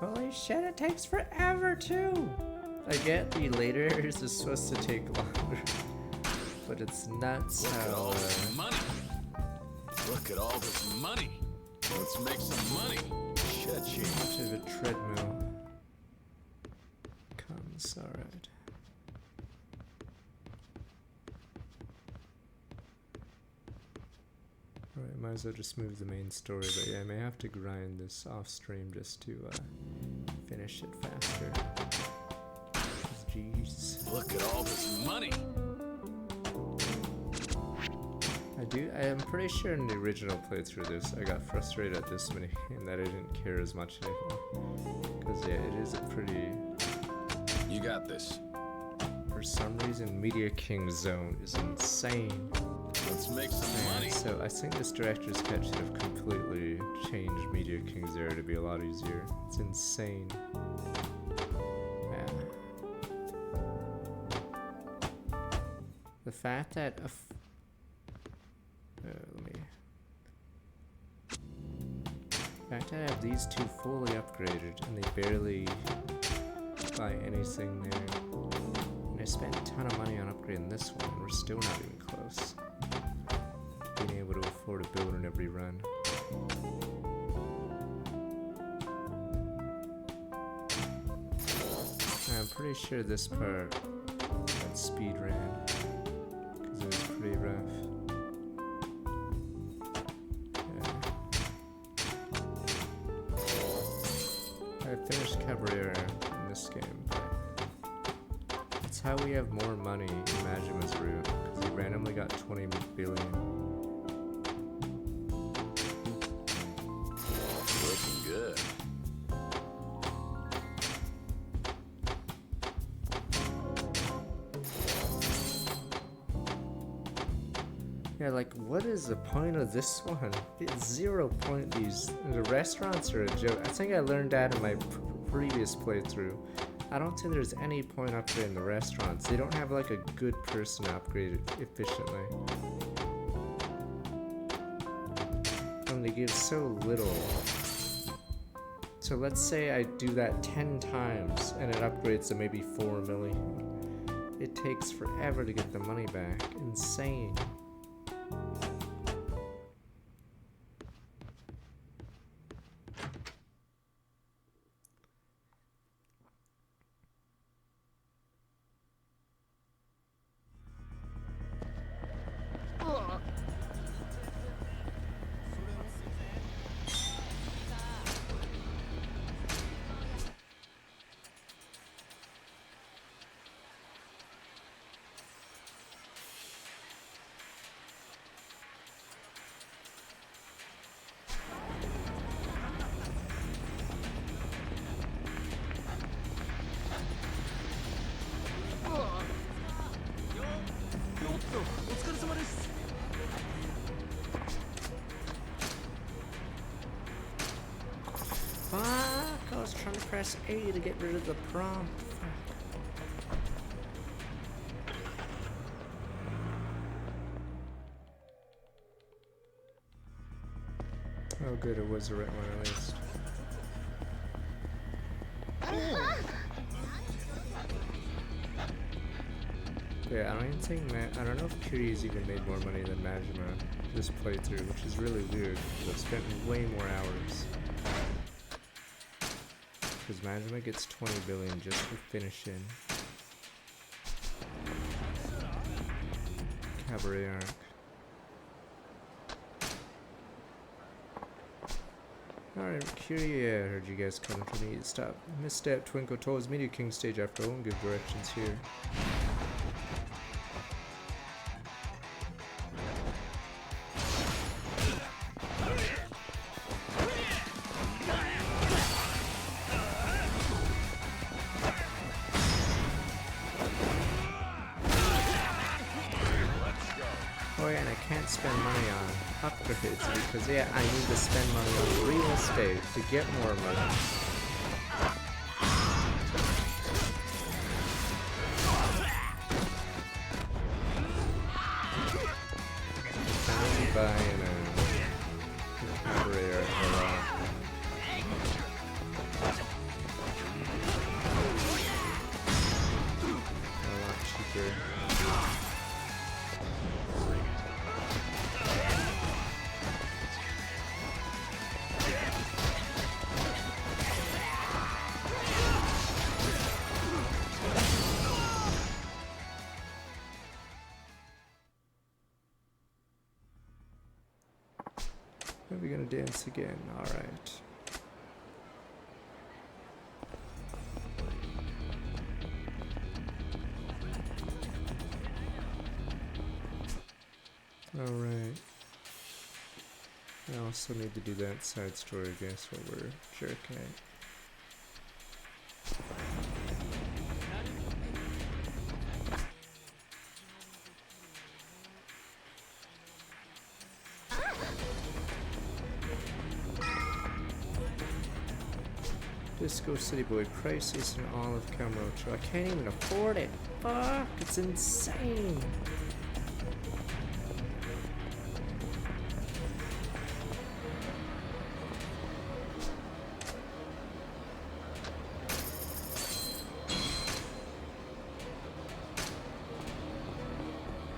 Holy shit, it takes forever too! I get the later areas is supposed to take longer, but it's nuts Look at how, all this money. Look at all this money. Let's make some money. Shit, much of a treadmill comes, alright. Alright, might as well just move the main story, but yeah, I may have to grind this off stream just to finish it faster. Jeez. Look at all this money. I am pretty sure in the original playthrough this, I got frustrated at this many and that I didn't care as much anymore. Because yeah, it is a pretty... You got this. For some reason, Media King Zone is insane. Let's make some money. So I think this director's cut should have completely changed Media King's era to be a lot easier. It's insane. Yeah. The fact that the fact that I have these two fully upgraded and they barely buy anything there. And I spent a ton of money on upgrading this one and we're still not even close. Being able to afford a build in every run. I'm pretty sure this part got speed ran because it was pretty rough. I finished Cabrera in this game. That's how we have more money in Majima's route, because he randomly got 20 billion. Looking good. Yeah, like, what is the point of this one? It's 0 point. The restaurants are a joke. I think I learned that in my previous playthrough. I don't think there's any point upgrading the restaurants. They don't have like a good person to upgrade it efficiently. And they give so little. So let's say I do that 10 times and it upgrades to maybe 4 million. It takes forever to get the money back. Insane. Fuck, I was trying to press A to get rid of the prompt. Oh good, it was the right one at least. Yeah, I don't even think I don't know if Kiri's even made more money than Majima this playthrough, which is really weird because I've spent way more hours. Because Majima gets 20 billion just for finishing Cabaret arc. Alright, Kiri, I heard you guys coming for me. Stop. Misstep, Twinkle Toes, Media King stage after all, and give directions here. Oh yeah, and I can't spend money on upgrades because yeah, I need to spend money on real estate to get more money. buying a operator for a lot cheaper. Are we gonna dance again? Alright. Alright. I also need to do that side story, I guess, while we're jerking it. Disco City Boy prices an olive camera. I can't even afford it. Fuck, it's insane.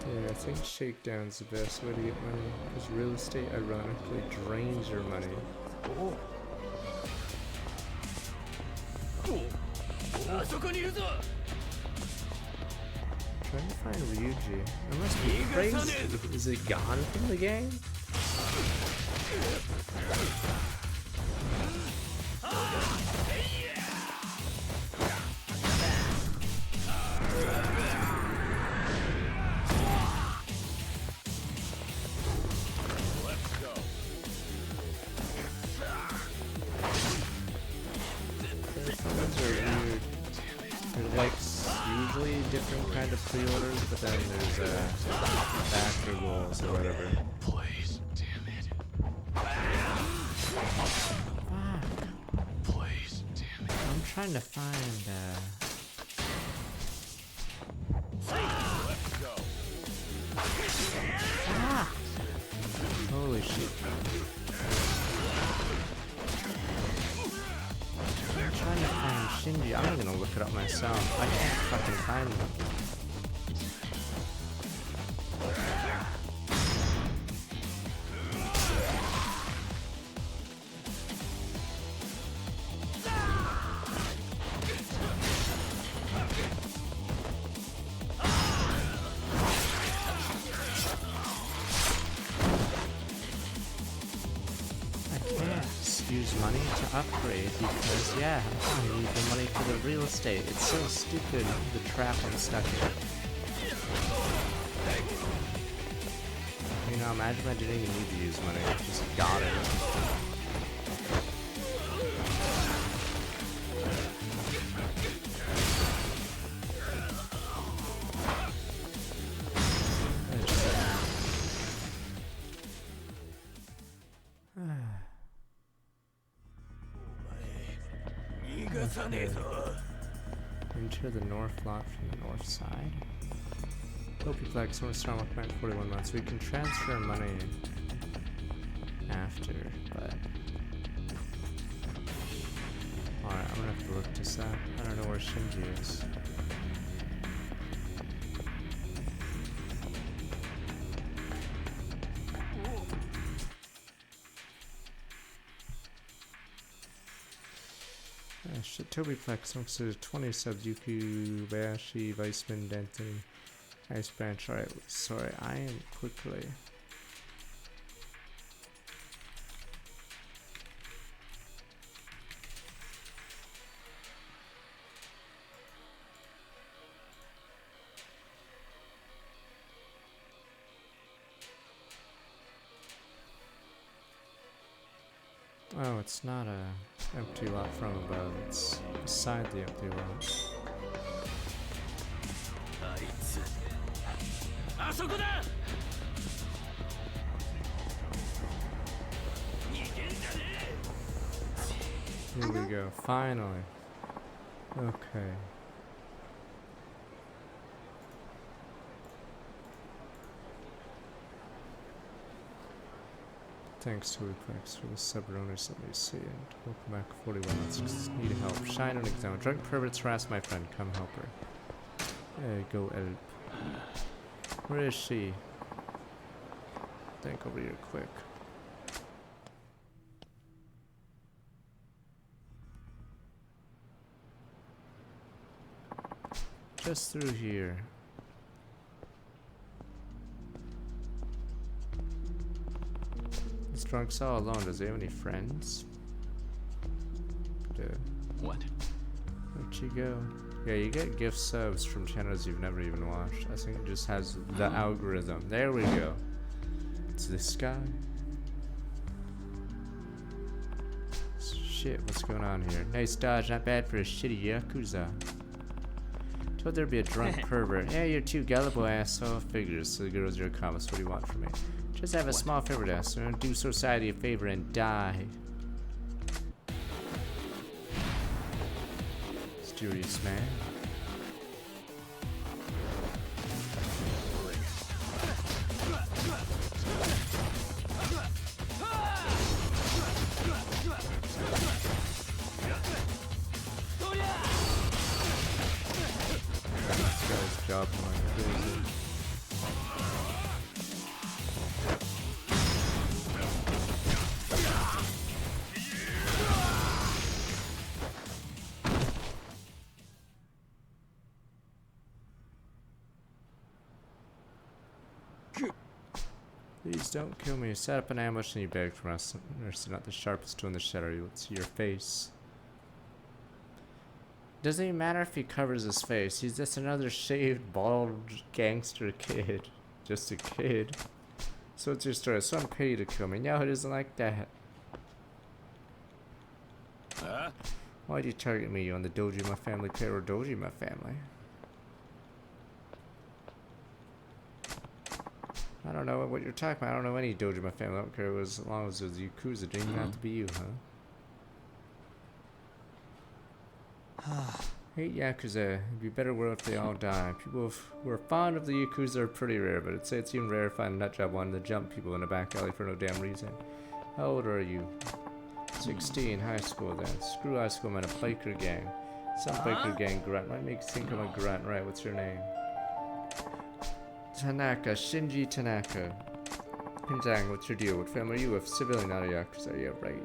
Yeah, I think shakedown's the best way to get money, because real estate ironically drains your money. Oh. Trying to find Ryuji. I must be crazy. Is it gone from the game? Different kind of pre-orders, but then there's backer goals or whatever. Please, damn it. Fuck. Please, damn it. I'm trying to find Let's go. Ah! Holy shit. I'm trying to find Shinji. I'm not gonna look it up myself. I can't fucking find him. Use money to upgrade because, yeah, I need the money for the real estate. It's so stupid, the trap I'm stuck in. You know, imagine I didn't even need to use money, I just got it. Enter the north lot from the north side. Opiplex, North Star Walkman, 41 months. We can transfer money after, but... Alright, I'm gonna have to look this up. I don't know where Shinji is. Tobiplex, looks at 20 subs, Yuku, Bayashi, Weissman, Denton, Ice Branch. Alright, sorry, I am quickly. Oh, it's not a empty lot from above, it's beside the empty lot. Here we go, finally. Okay. Thanks to Requests for the sub-owners. Let me see. And welcome back 41. Let's need help. Shine on exam. Drunk perverts harass my friend. Come help her. Hey, go help. Where is she? Think over here quick. Just through here. This drunk's all alone. Does he have any friends? What? Where'd she go? Yeah, you get gift subs from channels you've never even watched. I think it just has the algorithm. There we go. It's this guy. Shit, what's going on here? Nice dodge, not bad for a shitty Yakuza. Told there'd be a drunk pervert. Yeah, you're too gullible, asshole. Figures, so the girls your comments. What do you want from me? Just have a small favor to ask. Do society a favor and die. Mysterious man. This guy's jobbing like crazy. Please don't kill me. You set up an ambush and you begged from us. Nurse, not the sharpest tool in the shed. Are you? Let's see your face. Doesn't even matter if he covers his face. He's just another shaved, bald gangster kid. Just a kid. So what's your story? So I'm paid to kill me. No, it isn't like that. Why'd you target me? You on the Dojima family payroll? Dojima family? I don't know what you're talking about. I don't know any Dojima family. I don't care as long as it was Yakuza. It didn't even have to be you, huh? Hate Yakuza. It'd be a better world if they all die. People who are fond of the Yakuza are pretty rare, but I'd say it's even rare to find a nutjob wanting to jump people in a back alley for no damn reason. How old are you? 16, high school then. Screw high school, I'm in a biker gang. Some biker gang grunt. Might make you think I'm a grunt. Right, what's your name? Tanaka, Shinji Tanaka. Pinzang, what's your deal? What family are you with? Civilian, not a Yakuza. Yeah, right.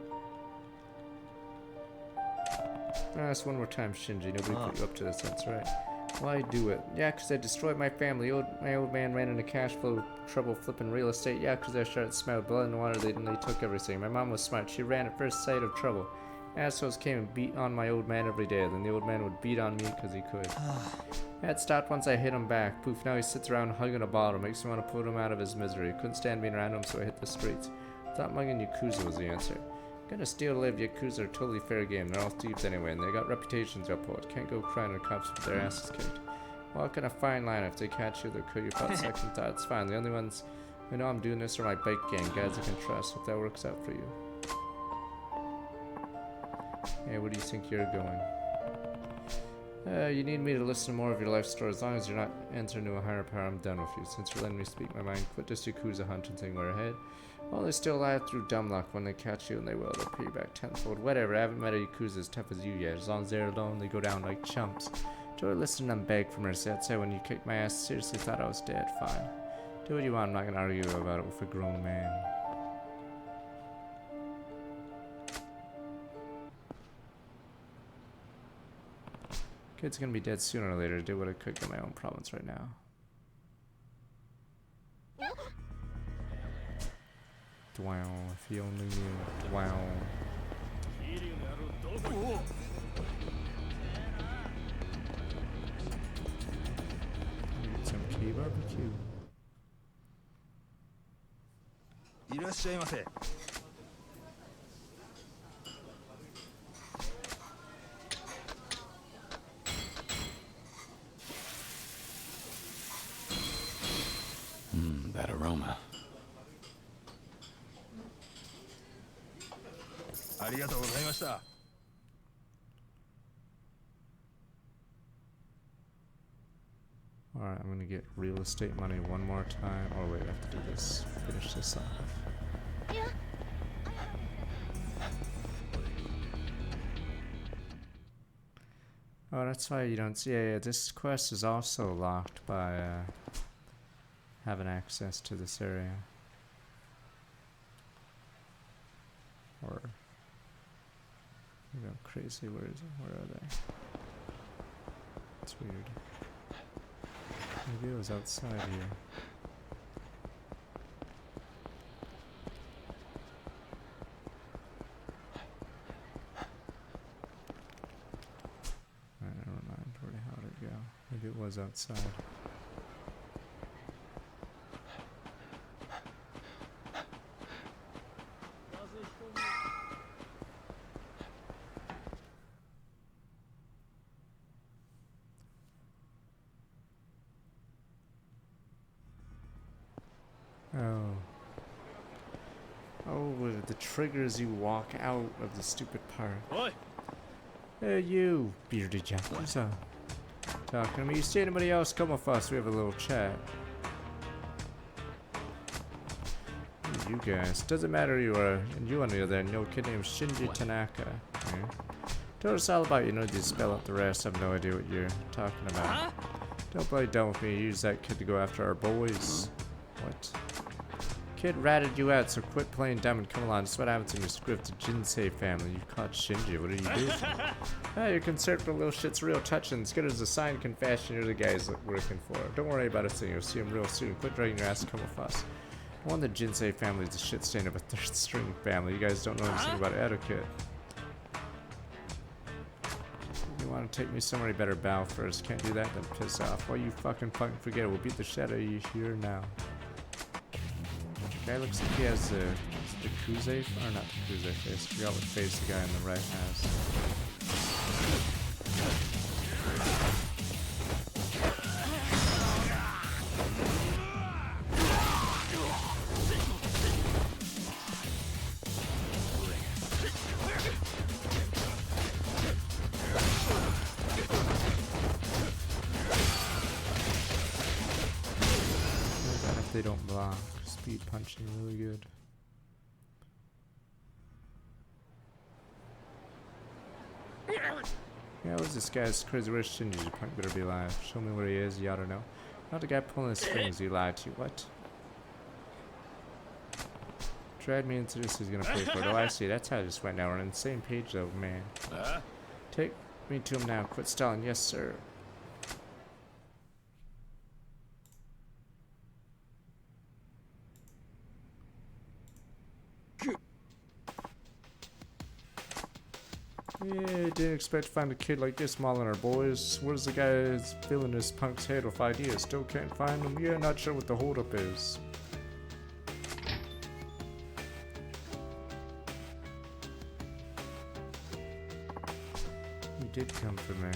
Ask one more time, Shinji. Nobody put you up to this, that's right. Why do it? Yeah, because I destroyed my family. My old man ran into cash flow trouble flipping real estate. Yeah, because I started smelling blood and water. They took everything. My mom was smart. She ran at first sight of trouble. Assholes came and beat on my old man every day. Then the old man would beat on me because he could. That stopped once I hit him back. Poof, now he sits around hugging a bottle. Makes me want to put him out of his misery. Couldn't stand being around him, so I hit the streets. Thought mugging Yakuza was the answer. Gonna steal to live. Yakuza are totally fair game. They're all thieves anyway, and they got reputations to uphold. Can't go crying to cops with their asses kicked. Walking a fine line. If they catch you, they'll kill you without second thought. It's fine. The only ones who know I'm doing this are my bike gang. Guys I can trust. If that works out for you. Hey, where do you think you're going? You need me to listen to more of your life story. As long as you're not answering to a higher power, I'm done with you. Since you're letting me speak my mind, quit this Yakuza hunting thing. We're ahead. Well, they're still alive through dumb luck. When they catch you, and they will, they'll pay you back tenfold. Whatever, I haven't met a Yakuza as tough as you yet. As long as they're alone, they go down like chumps. Enjoy listening to them beg for mercy. I'd say when you kicked my ass, seriously thought I was dead. Fine. Do what you want. I'm not gonna argue about it with a grown man. Kid's gonna be dead sooner or later. Do what I could, get my own problems right now. Wow, if he only knew. Wow. Need some key barbecue. いらっしゃいませ。That aroma. ありがとうございました。 Alright, I'm gonna get real estate money one more time. Oh wait, I have to do this. Finish this off. Oh, that's why you don't see. Yeah, this quest is also locked by having access to this area. Or you know, crazy. Where is it? Where are they? It's weird. Maybe it was outside here. Never mind. How did it go? Maybe it was outside. Oh. Oh, with the triggers you walk out of the stupid park. Oi! Hey, you, bearded Yakuza. Talking to me. You see anybody else? Come with us. We have a little chat. You guys. Doesn't matter who you are. And you on the other end. No kid named Shinji Tanaka. Yeah. Tell us all about you. Know you spell out the rest. I have no idea what you're talking about. Don't play dumb with me. Use that kid to go after our boys. What? Kid ratted you out, so quit playing dumb and come along. That's what happens when you screw up the Jinsei family. You caught Shinji. What are you doing? You're concerned for the little shit's real touching. As good as a signed confession, you're the guys working for. Don't worry about a thing. You'll see him real soon. Quit dragging your ass and come with us. One of the Jinsei family is a shit stain of a third string family. You guys don't know anything about etiquette. You want to take me somewhere, you better bow first. Can't do that, then piss off. Why you fucking punk? Forget it. We'll beat the shit out of you here now. Guy looks like he has the Yakuza, or not the Yakuza face. I forgot what face the guy on the right has. If they don't block. Speed punching really good. Yeah, what's this guy's crazy? Where's Shinji? You punk better be alive. Show me where he is, you ought to know. Not the guy pulling his strings you lied to. What? Drag me into this, he's gonna pay for it. Oh, I see. That's how I just went now. We're on the same page though, man. Take me to him now. Quit stalling. Yes, sir. Yeah, didn't expect to find a kid like this mauling our boys. Where's the guy that's filling his punk's head with ideas? Still can't find him? Yeah, not sure what the holdup is. You did come for me.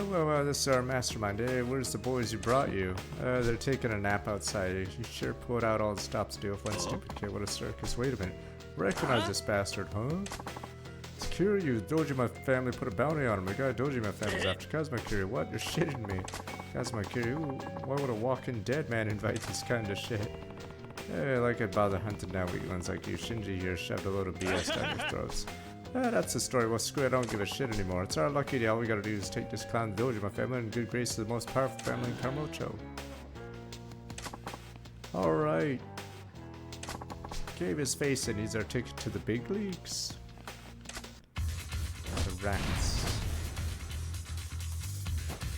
Well, this is our mastermind. Hey, where's the boys who brought you? They're taking a nap outside. You sure pulled out all the stops to deal with one stupid kid. What a circus. Wait a minute. Recognize this bastard, huh? Kiryu, Dojima family put a bounty on him. The guy Dojima family's after Kazuma Kiryu. What? You're shitting me. Kazuma Kiryu? Why would a walking dead man invite this kind of shit? Like I'd bother hunting down weak ones like you. Shinji here shoved a load of BS down your throats. That's the story. Well, screw it. I don't give a shit anymore. It's our lucky day. All we gotta do is take this clown Dojima family in good grace to the most powerful family in Kamurocho. Alright. Gave his face and he's our ticket to the big leagues. The rats.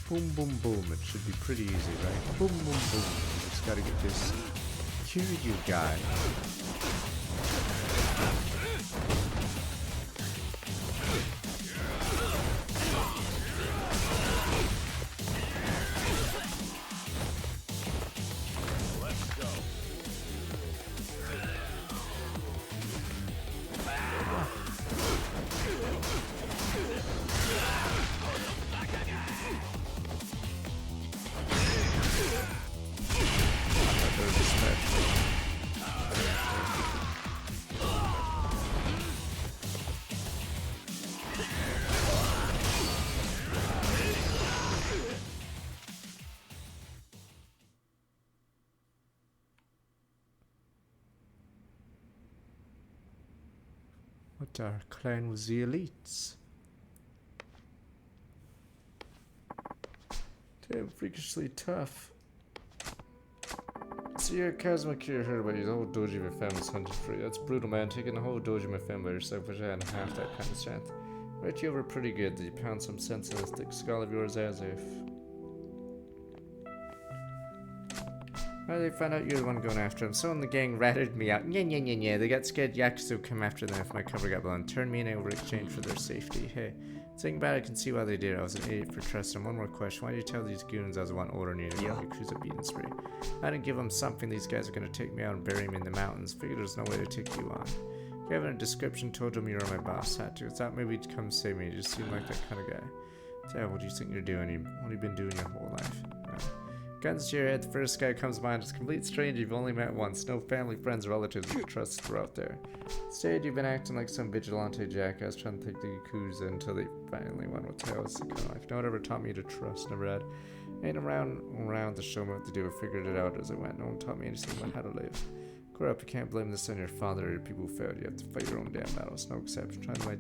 Boom, boom, boom. It should be pretty easy, right? Boom, boom, boom. Just gotta get this Kiryu guy. What our clan was the elites. Damn, freakishly tough. So yeah, Kazuma Kira heard about you. The whole Dojima family's hunted for you. That's brutal, man. Taking the whole Dojima family by yourself, wish I had half that kind of strength. Right, you over pretty good. Did you pound some sense in this thick skull of yours as if... Well, they found out you're the one going after him. Someone in the gang ratted me out. Yeah. They got scared Yakuza would come after them if my cover got blown. Turned me in over exchange for their safety. Hey, thinking about it, I can see why they did. I was an idiot for trusting them. One more question. Why did you tell these goons I was the one ordering you to go Yakuza beating spree? I didn't give them something. These guys are going to take me out and bury me in the mountains. Figured there's no way to take you on. Gave him a description, told him you were my boss. Had to. Thought maybe you'd come save me. You just seemed like that kind of guy. So, what do you think you're doing? What have you been doing your whole life? Guns to your head, the first guy comes to mind is a complete stranger you've only met once. No family, friends, relatives you trust throughout there. Instead, you've been acting like some vigilante jackass trying to take the Yakuza until they finally went with tails. The kind of life no one ever taught me to trust, never had. Ain't around to show me what to do. I figured it out as I went. No one taught me anything about how to live. Grow up, you can't blame this on your father or your people who failed. You have to fight your own damn battles. No exception. Trying my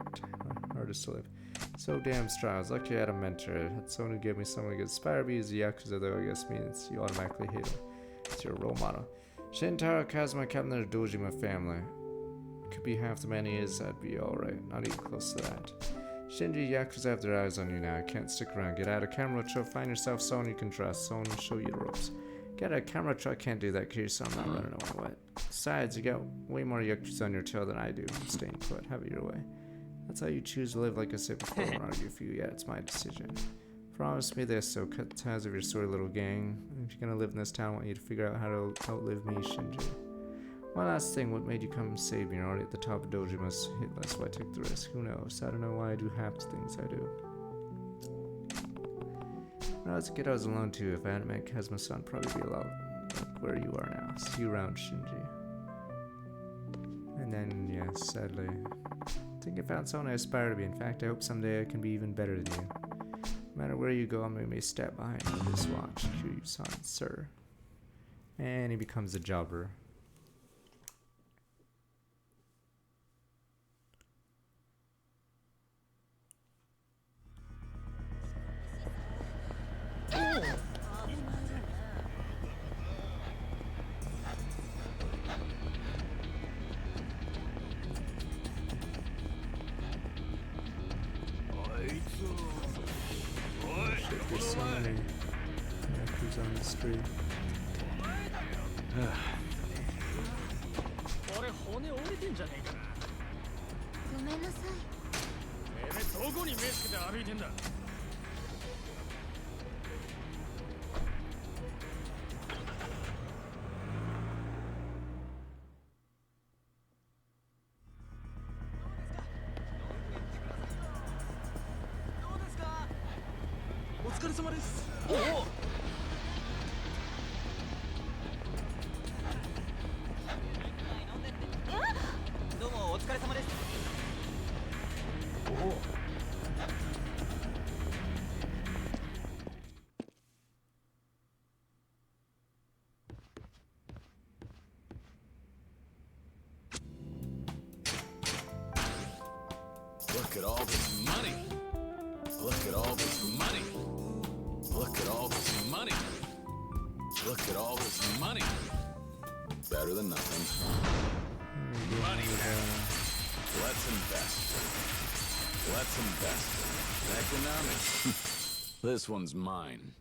hardest to live. So damn strong. I was lucky I had a mentor. I had someone who gave me someone who could inspire me as a Yakuza, though I guess means you automatically hate him. It's your role model. Shintaro Kazuma, captain of the Dojima family. Could be half the man he is, that'd be alright. Not even close to that. Shinji, Yakuza have their eyes on you now. I can't stick around. Get out of camera truck, find yourself someone you can trust. Someone will show you the ropes. Get out of camera truck, can't do that, Kiri, so I'm not running away. What? Besides, you got way more Yakuza on your tail than I do. I'm staying put. Have it your way. That's how you choose to live, like I said before. I won't argue for you yet. It's my decision. Promise me this, so cut the ties of your sort of little gang. If you're gonna live in this town, I want you to figure out how to outlive me, Shinji. One last thing, what made you come and save me? You're already at the top of Dojima's hit list, so I took the risk. Who knows? I don't know why I do half the things I do. When I was a kid, I was alone too. If I hadn't met Kazuma-san, I'd probably be a lot like where you are now. See you around, Shinji. And then, yeah, sadly, I think I found someone I aspire to be. In fact, I hope someday I can be even better than you. No matter where you go, I'm going to be a step behind you. This watch, Kiryu-san, sir. And he becomes a jobber. There's so many Yakuza on the street. これ骨折れてんじゃねえかな。ごめんなさい。てめえどこに目つけて歩いてんだ。お疲れ様です。おお。どうもお疲れ様です。おお。Look at all this money. Look at all this money. Look at all this money. Look at all this money. Better than nothing. Money. Let's invest. Let's invest. Economics. This one's mine.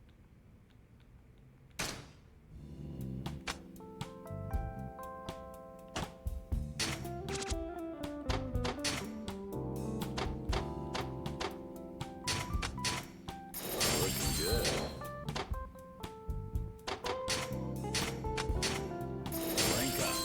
Looking good. Link up.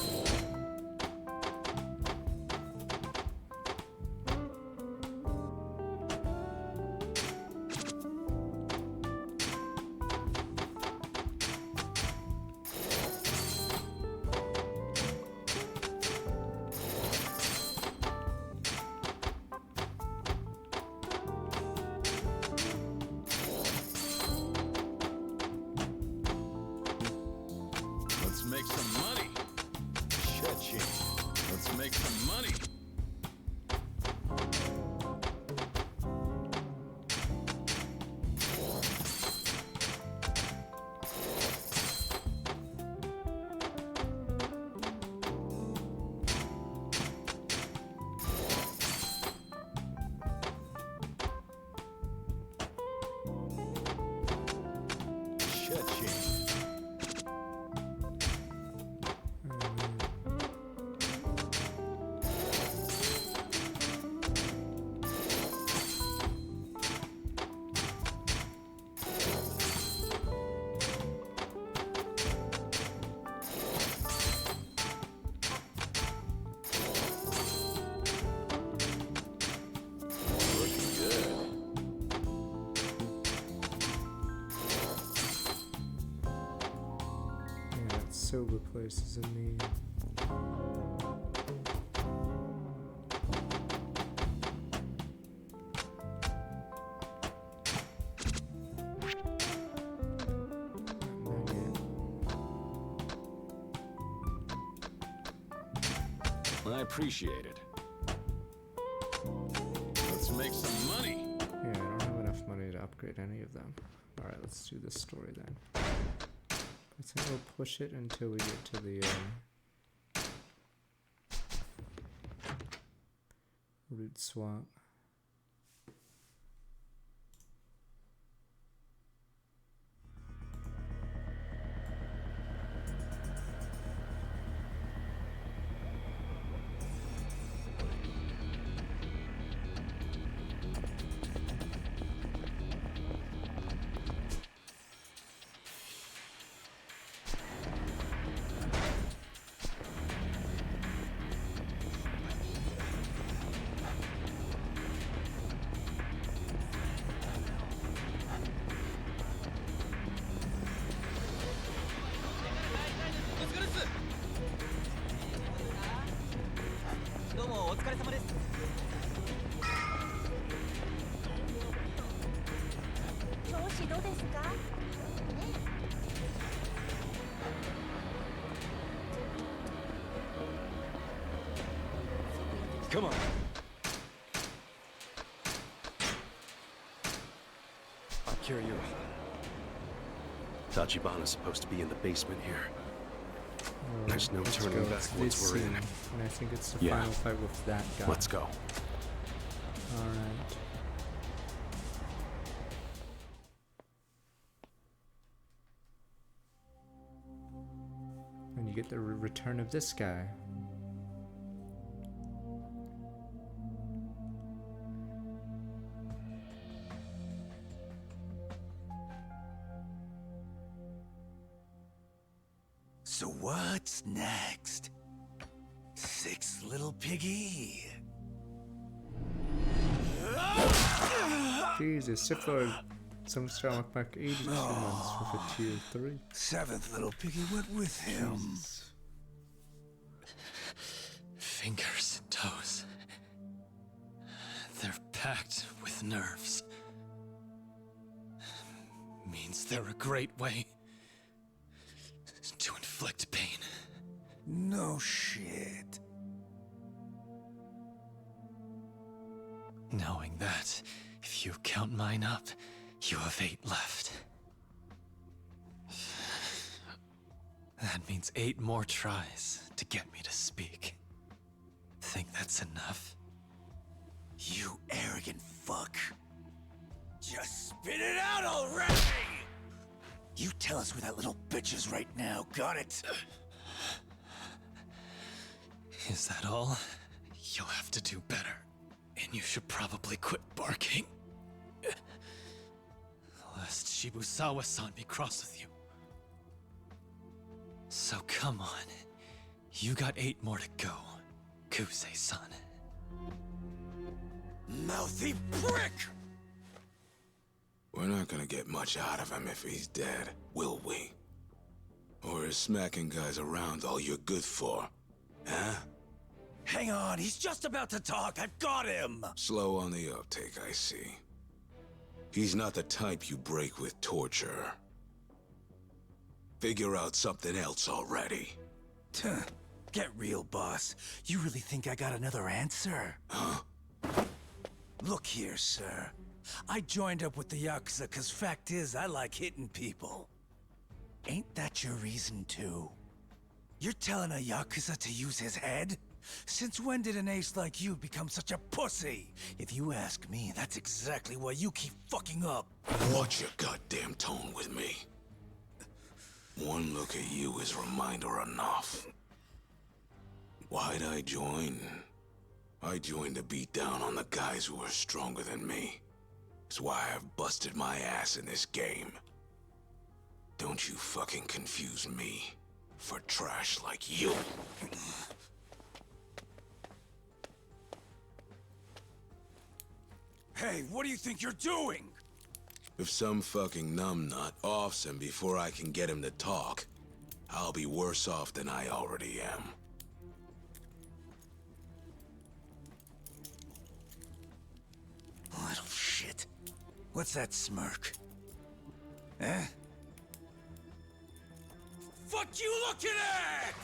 that chain. Sober places in me. I appreciate it. Let's make some money. Yeah, I don't have enough money to upgrade any of them. Alright, let's do this story then. I think we'll push it until we get to the root swap. Come on. I'll carry you. Tachibana's supposed to be in the basement here. There's no turning back once we're in. And I think it's the final fight with that guy. Let's go. Alright. And you get the return of this guy. So what's next? Sixth little piggy. Jesus, Sith Lord. Some strong back 82 months with a tier 3. Seventh little piggy went with him. Jesus. Fingers and toes. They're packed with nerves. Means they're a great way to inflict pain. No shit. Knowing that, if you count mine up, you have 8 left. That means 8 more tries to get me to speak. Think that's enough? You arrogant fuck. Just spit it out already! You tell us where that little bitch is right now, got it? Is that all? You'll have to do better. And you should probably quit barking. Lest Shibusawa-san be cross with you. So come on. You got 8 more to go, Kusei-san. Mouthy prick! We're not gonna get much out of him if he's dead, will we? Or is smacking guys around all you're good for? Huh? Hang on, he's just about to talk. I've got him! Slow on the uptake, I see. He's not the type you break with torture. Figure out something else already. Get real, boss. You really think I got another answer? Huh? Look here, sir. I joined up with the Yakuza cause fact is, I like hitting people. Ain't that your reason too? You're telling a Yakuza to use his head? Since when did an ace like you become such a pussy? If you ask me, that's exactly why you keep fucking up. Watch your goddamn tone with me. One look at you is reminder enough. Why'd I join? I joined to beat down on the guys who are stronger than me. It's why I've busted my ass in this game. Don't you fucking confuse me for trash like you. Hey, what do you think you're doing? If some fucking numbnut offs him before I can get him to talk, I'll be worse off than I already am. Little shit. What's that smirk? Eh? Fuck you looking at!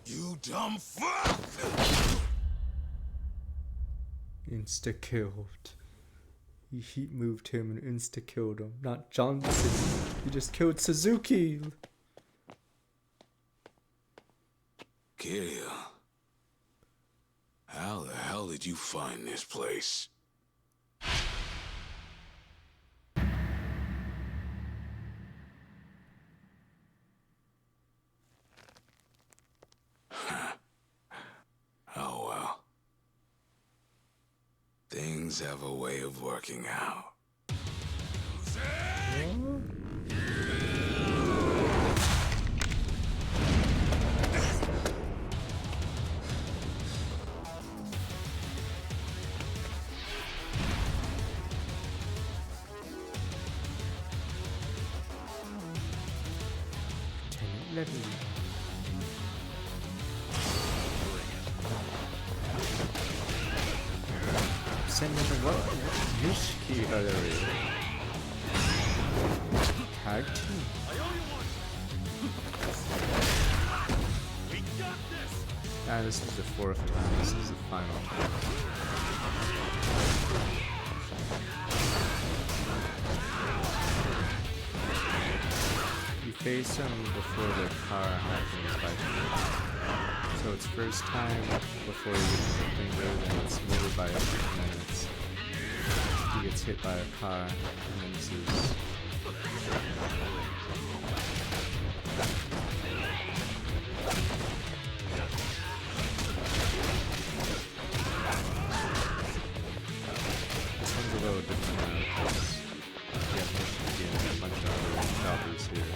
You dumb fuck! Insta killed. He heat moved him and insta killed him. Not Johnson. He just killed Suzuki. Kiria, how the hell did you find this place? Oh well. Things have a way of working out. Send him to what? Nishiki Hillary. Tag team. Ah, this is the fourth time. This is the final time. You face him before the car happens by so it's first time before he gets something good, and it's motorbike, and then it's he gets hit by a car, and then this is this one's a little different now because you have Michigan and a bunch of other choppers here.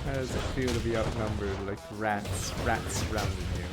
How does it feel to be outnumbered like rats surrounding you?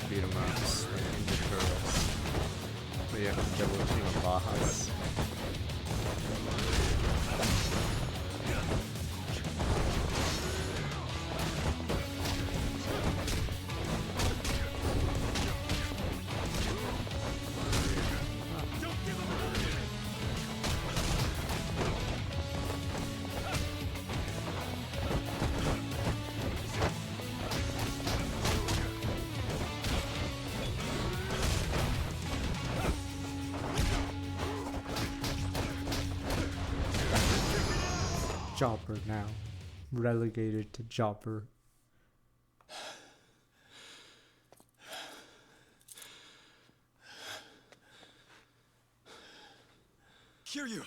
beat 'em ups like Ninja Turtles. But yeah, double team of Bajas. Jobber now. Relegated to Jobber. Kiryu!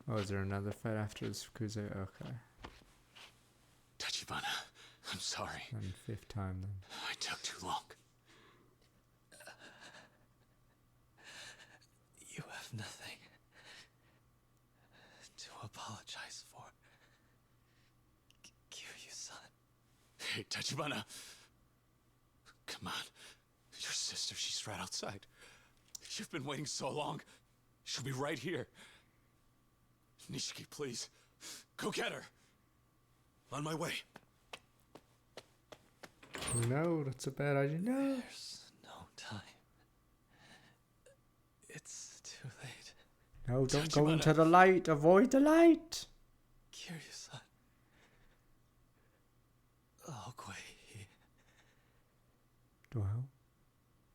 Oh, is there another fight after this Yakuza? Okay. Tachibana, I'm sorry. And fifth time then. I took too long. You have nothing to apologize for. Kiryu-san. Hey, Tachibana. Come on. Your sister, she's right outside. You've been waiting so long. She'll be right here. Nishiki, please. Go get her. On my way. No, that's a bad idea. No. There's no time. It's too late. No, don't go into the light. Avoid the light. Kiryu-san. Oh, Gui. Well.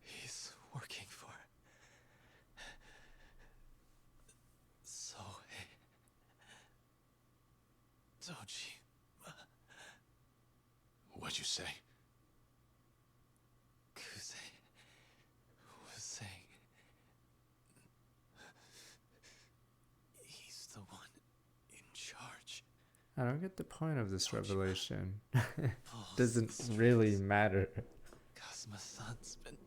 He's working for Sohei Dojima. What'd you say? Kuze was saying he's the one in charge. I don't get the point of this revelation. Doesn't really matter. Kazuma-san's been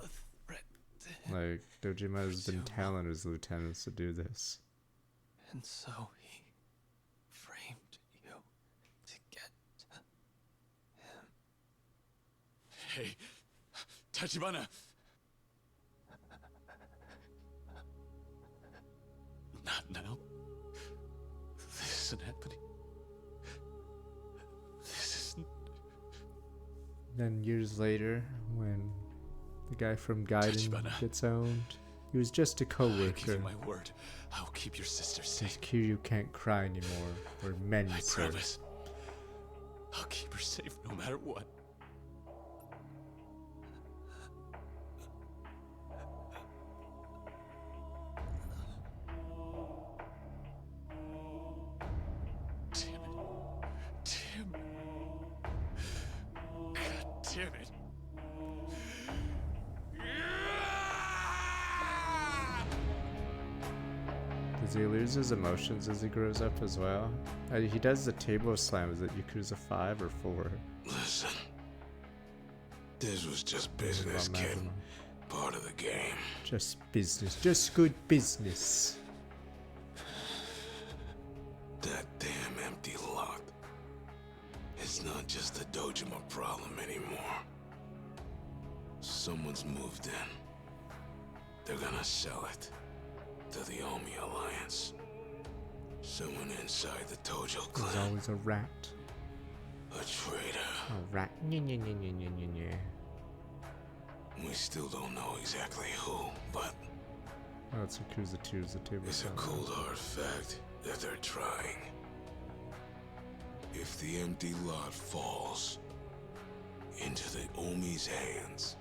a threat to him. Like, Dojima has been telling his lieutenants to do this. And so he framed you to get to him. Hey, Tachibana. Not now. This isn't happening. This isn't. Then years later, when the guy from Gaiden gets owned, he was just a I give co-worker. you my word. I'll keep your sister safe. Kiryu can't cry anymore. We're men, I sir. promise. I'll keep her safe no matter what. Damn it. God damn it. Does he lose his emotions as he grows up as well? He does the table slam. Is it Yakuza 5 or 4? Listen. This was just business, kid. Part of the game. Just business. Just good business. That damn empty lot. It's not just a Dojima problem anymore. Someone's moved in. They're gonna sell it to the Omi Alliance. Someone inside the Tojo clan. There's always a rat. A traitor. A rat. Nya. We still don't know exactly who, but Oh, it's Yakuza 2 is the table it's a slam. cold hard fact that they're trying. If the empty lot falls into the Omi's hands,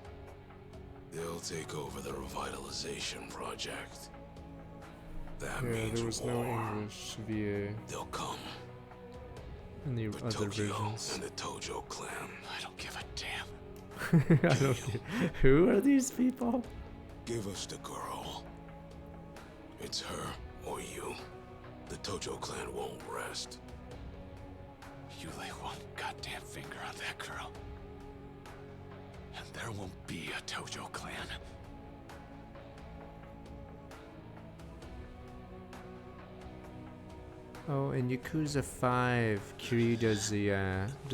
they'll take over the revitalization project. That Yeah, means there was war. no English VA They'll come. in the For other Tokyo versions. and the Tojo clan. I don't give a damn. I don't Who are these people? Give us the girl. It's her or you. The Tojo clan won't rest. You lay one goddamn finger on that girl, and there won't be a Tojo clan. Oh, in Yakuza 5, Kiryu does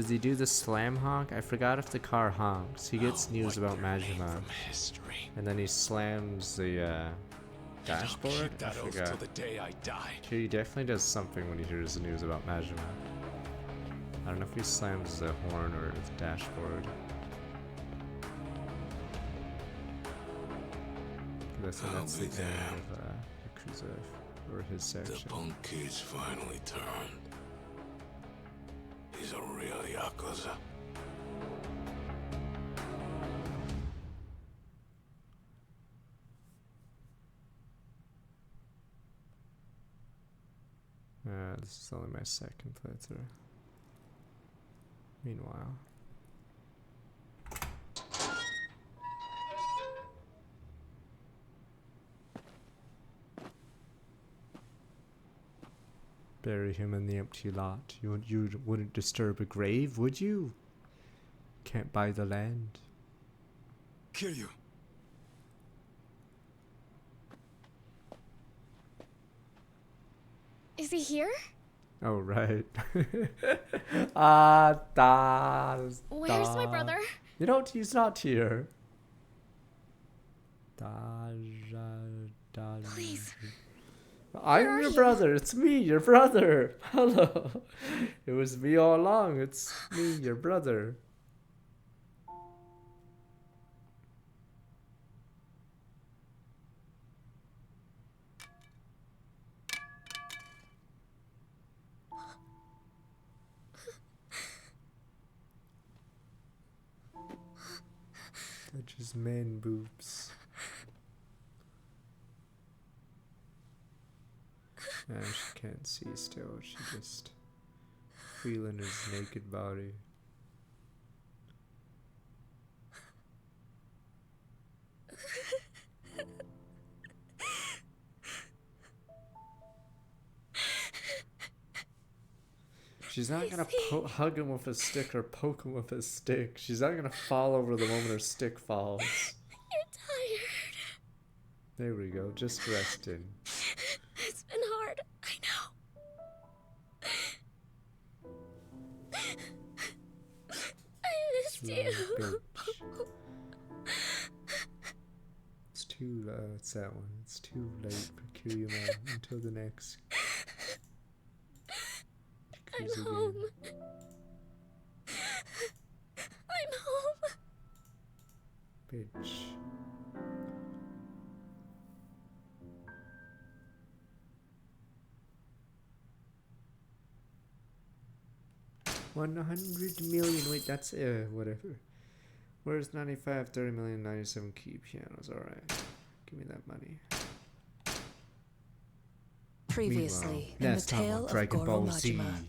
he do the slam honk? I forgot if the car honks. He gets news about Majima. And then he slams the dashboard? I forgot. The day I die. Kiryu definitely does something when he hears the news about Majima. I don't know if he slams the horn or the dashboard. I think that's the end of Yakuza, or his section. The punk kid's finally turned. He's a real Yakuza. This is only my second playthrough. Meanwhile. Bury him in the empty lot. You wouldn't disturb a grave, would you? Can't buy the land. Kiryu. Is he here? Oh, right. Where's my brother? You don't, he's not here. Please. I'm your brother. It's me, your brother. Hello. It was me all along. It's me, your brother. They're just man boobs. She can't see still. She just feeling his naked body. She's not gonna hug him with a stick or poke him with a stick. She's not gonna fall over the moment her stick falls. You're tired. There we go, just resting. It's been hard, I know. I missed you. It's too, it's that one. It's too late for Kiryuman until the next. I'm home. I'm home. Bitch. $100 million. Wait, that's whatever. Where's 95, 30 million, 97 key pianos? All right, give me that money. Previously, in the tale of Goro Majima,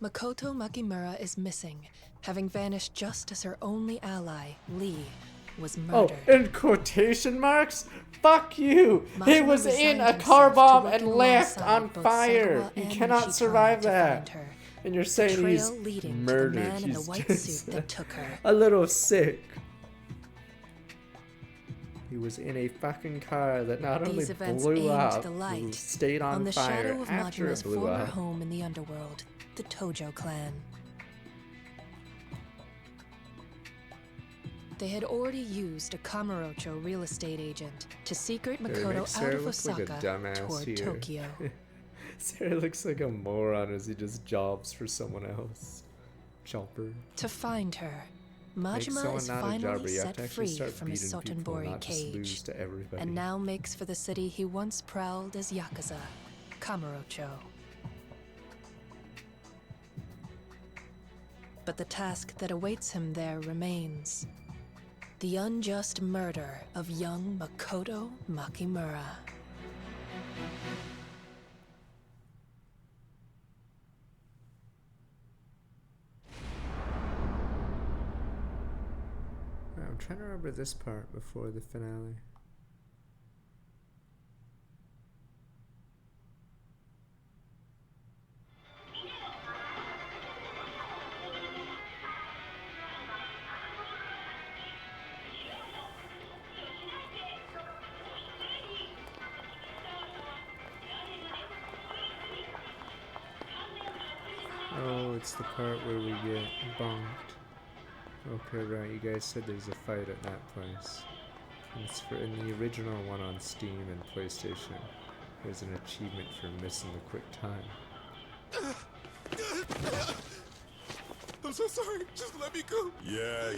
Makoto Makimura is missing, having vanished just as her only ally, Lee, was murdered. Oh, in quotation marks? Fuck you! He was in a car bomb and left on fire! You cannot survive that! And you're saying he's murdered. He's just a little sick. He was in a fucking car that not only blew up, stayed on fire after it blew up. Home in the underworld, the Tojo clan. They had already used a Kamurocho real estate agent to secret Makoto out of Osaka toward Tokyo. Sarah looks like a moron as he just jobs for someone else. Chopper. To find her, Majima is finally set free from his Sotenbori cage, and now makes for the city he once prowled as Yakuza, Kamurocho. But the task that awaits him there remains. The unjust murder of young Makoto Makimura. I'm trying to remember this part before the finale. Oh, it's the part where we get bonked. Okay, right, you guys said there's a fight at that place. And it's for in the original one on Steam and PlayStation. There's an achievement for missing the quick time. I'm so sorry. Just let me go. Yeah.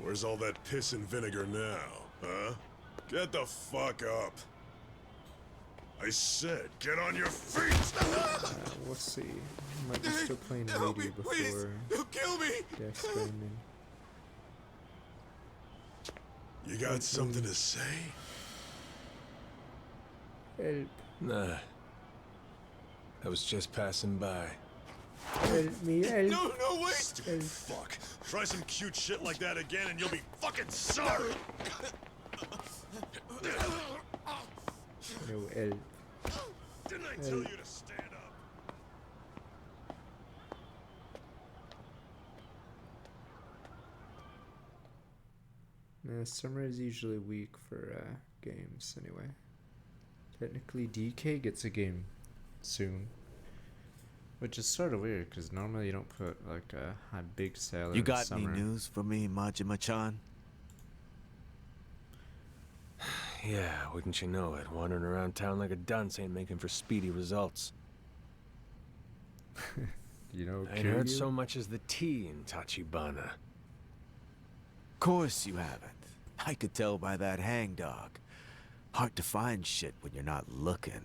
Where's all that piss and vinegar now, huh? Get the fuck up. I said, get on your feet! We'll see. Might be still playing radio before Don't kill me! Death Stranding. You got something to say? Help. Nah. I was just passing by. Help me, help. No, wait! Stupid fuck. Try some cute shit like that again and you'll be fucking sorry! No help. Didn't I tell you to stand up? Summer is usually weak for games anyway. Technically DK gets a game soon. Which is sort of weird, because normally you don't put like a big sale You in got summer. any news for me, Majima-chan? Yeah, wouldn't you know it? Wandering around town like a dunce ain't making for speedy results. You know, I ain't heard so much as the T in Tachibana. Course you haven't. I could tell by that hangdog. Hard to find shit when you're not looking.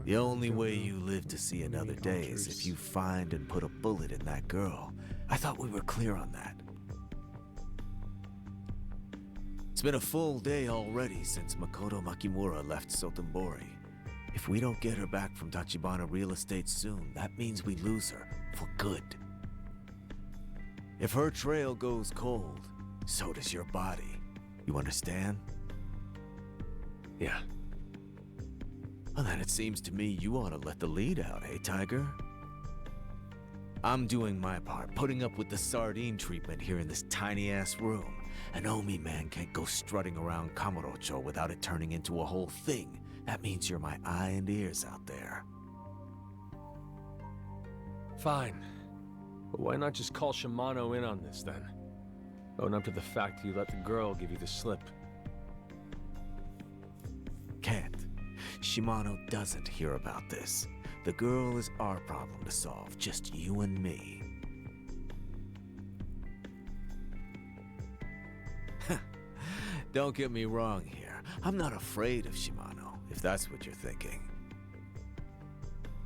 The only way you live to see another day is if you find and put a bullet in that girl. I thought we were clear on that. It's been a full day already since Makoto Makimura left Sotenbori. If we don't get her back from Tachibana Real Estate soon, that means we lose her for good. If her trail goes cold, so does your body. You understand? Yeah. Well, then it seems to me you ought to let the lead out, eh, Tiger? I'm doing my part, putting up with the sardine treatment here in this tiny-ass room. An Omi man can't go strutting around Kamurocho without it turning into a whole thing. That means you're my eye and ears out there. Fine. But why not just call Shimano in on this, then? Own up to the fact you let the girl give you the slip. Can't. Shimano doesn't hear about this. The girl is our problem to solve, just you and me. Don't get me wrong here. I'm not afraid of Shimano, if that's what you're thinking.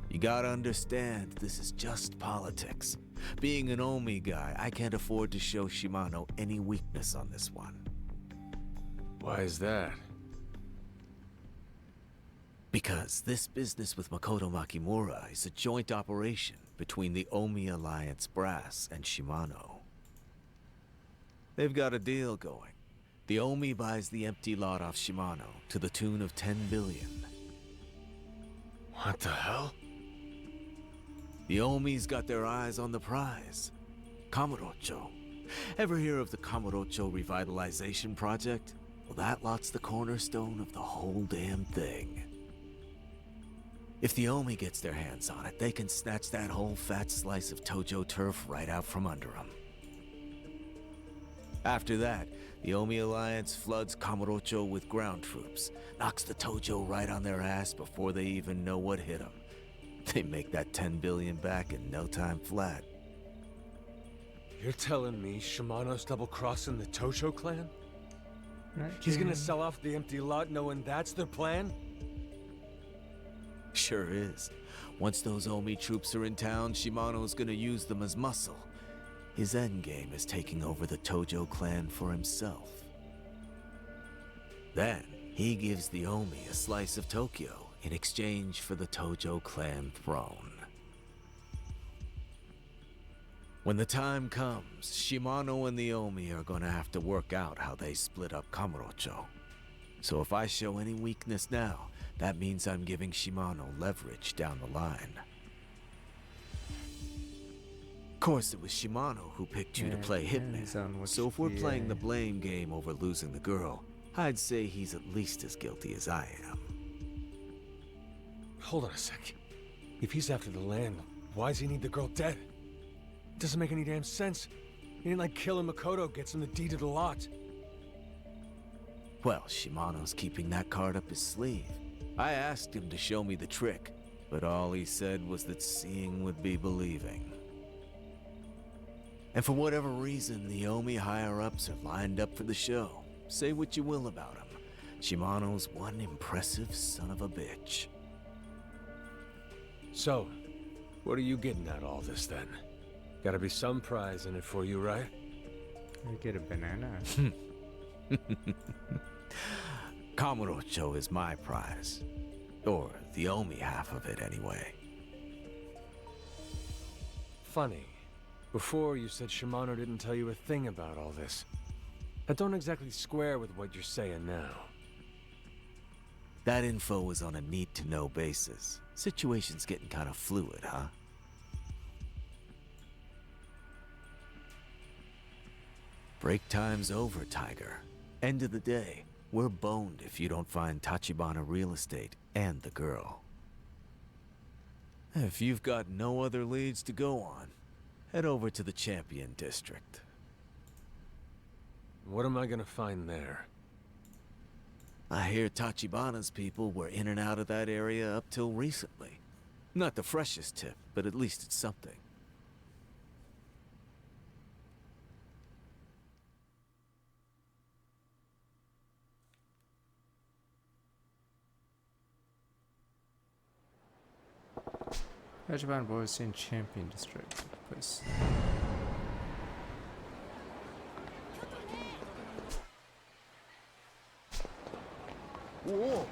You gotta understand, this is just politics. Being an Omi guy, I can't afford to show Shimano any weakness on this one. Why is that? Because this business with Makoto Makimura is a joint operation between the Omi Alliance brass and Shimano. They've got a deal going. The Omi buys the empty lot off Shimano to the tune of 10 billion. What the hell? The Omi's got their eyes on the prize. Kamurocho. Ever hear of the Kamurocho Revitalization Project? Well, that lot's the cornerstone of the whole damn thing. If the Omi gets their hands on it, they can snatch that whole fat slice of Tojo turf right out from under them. After that, the Omi Alliance floods Kamurocho with ground troops, knocks the Tojo right on their ass before they even know what hit them. They make that 10 billion back in no time flat. You're telling me Shimano's double-crossing the Tojo clan? Right, He's gonna sell off the empty lot knowing that's their plan? Sure is. Once those Omi troops are in town, Shimano's gonna use them as muscle. His endgame is taking over the Tojo clan for himself. Then, he gives the Omi a slice of Tokyo in exchange for the Tojo clan throne. When the time comes, Shimano and the Omi are gonna have to work out how they split up Kamurocho. So if I show any weakness now, that means I'm giving Shimano leverage down the line. Of course, it was Shimano who picked you to play Hitman, so if we're playing the blame game over losing the girl, I'd say he's at least as guilty as I am. Hold on a sec. If he's after the land, why does he need the girl dead? Doesn't make any damn sense. He didn't like killing Makoto gets him the deed of the lot. Well, Shimano's keeping that card up his sleeve. I asked him to show me the trick, but all he said was that seeing would be believing. And for whatever reason, the Omi higher-ups are lined up for the show. Say what you will about him. Shimano's one impressive son of a bitch. So, what are you getting at all this then? Gotta be some prize in it for you, right? I get a banana. Kamurocho is my prize. Or the Omi half of it, anyway. Funny. Before, you said Shimano didn't tell you a thing about all this. That don't exactly square with what you're saying now. That info was on a need-to-know basis. Situation's getting kind of fluid, huh? Break time's over, Tiger. End of the day, we're boned if you don't find Tachibana real estate and the girl. If you've got no other leads to go on, head over to the Champion District. What am I gonna find there? I hear Tachibana's people were in and out of that area up till recently. Not the freshest tip, but at least it's something. Tachibana Boys in Champion District. Place. Whoa!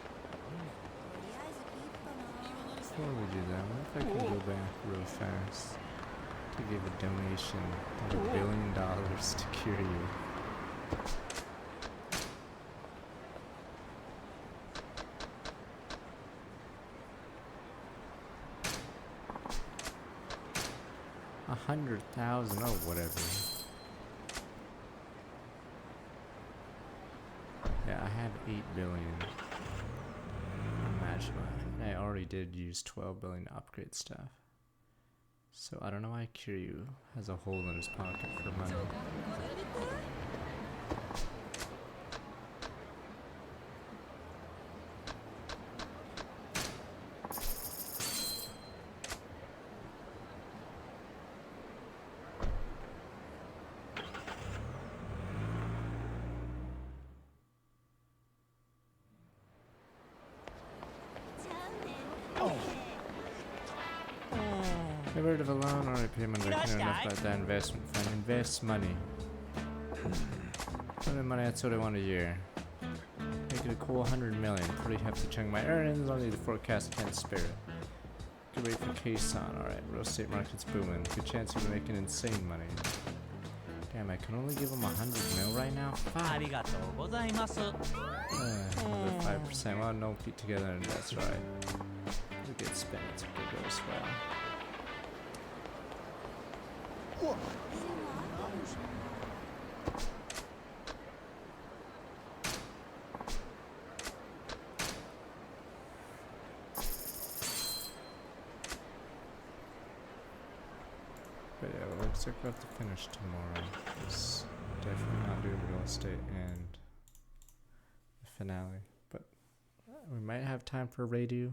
Before we do that, what if I can go back real fast to give a donation of $1 billion to cure you? $100,000, oh whatever. Yeah, I have 8 billion. Unmatchable. I already did use 12 billion to upgrade stuff. So I don't know why Kiryu has a hole in his pocket for money. Get rid of a loan or repayment. I care enough about that investment fund. Invest money. Spending money, that's what I want a year. Make it a cool 100 million. Pretty hefty chunk of my earnings. Only the forecast can't spare it. Good rate for Keisan. Alright, real estate market's booming. Good chance you'll be making insane money. Damn, I can only give him 100 mil right now? Fuck. Another 5%. Well, no feet together, and that's right. We get spent. It's good goes well. But yeah, it looks like we'll have to finish tomorrow. It's definitely not doing real estate and the finale. But we might have time for a radio.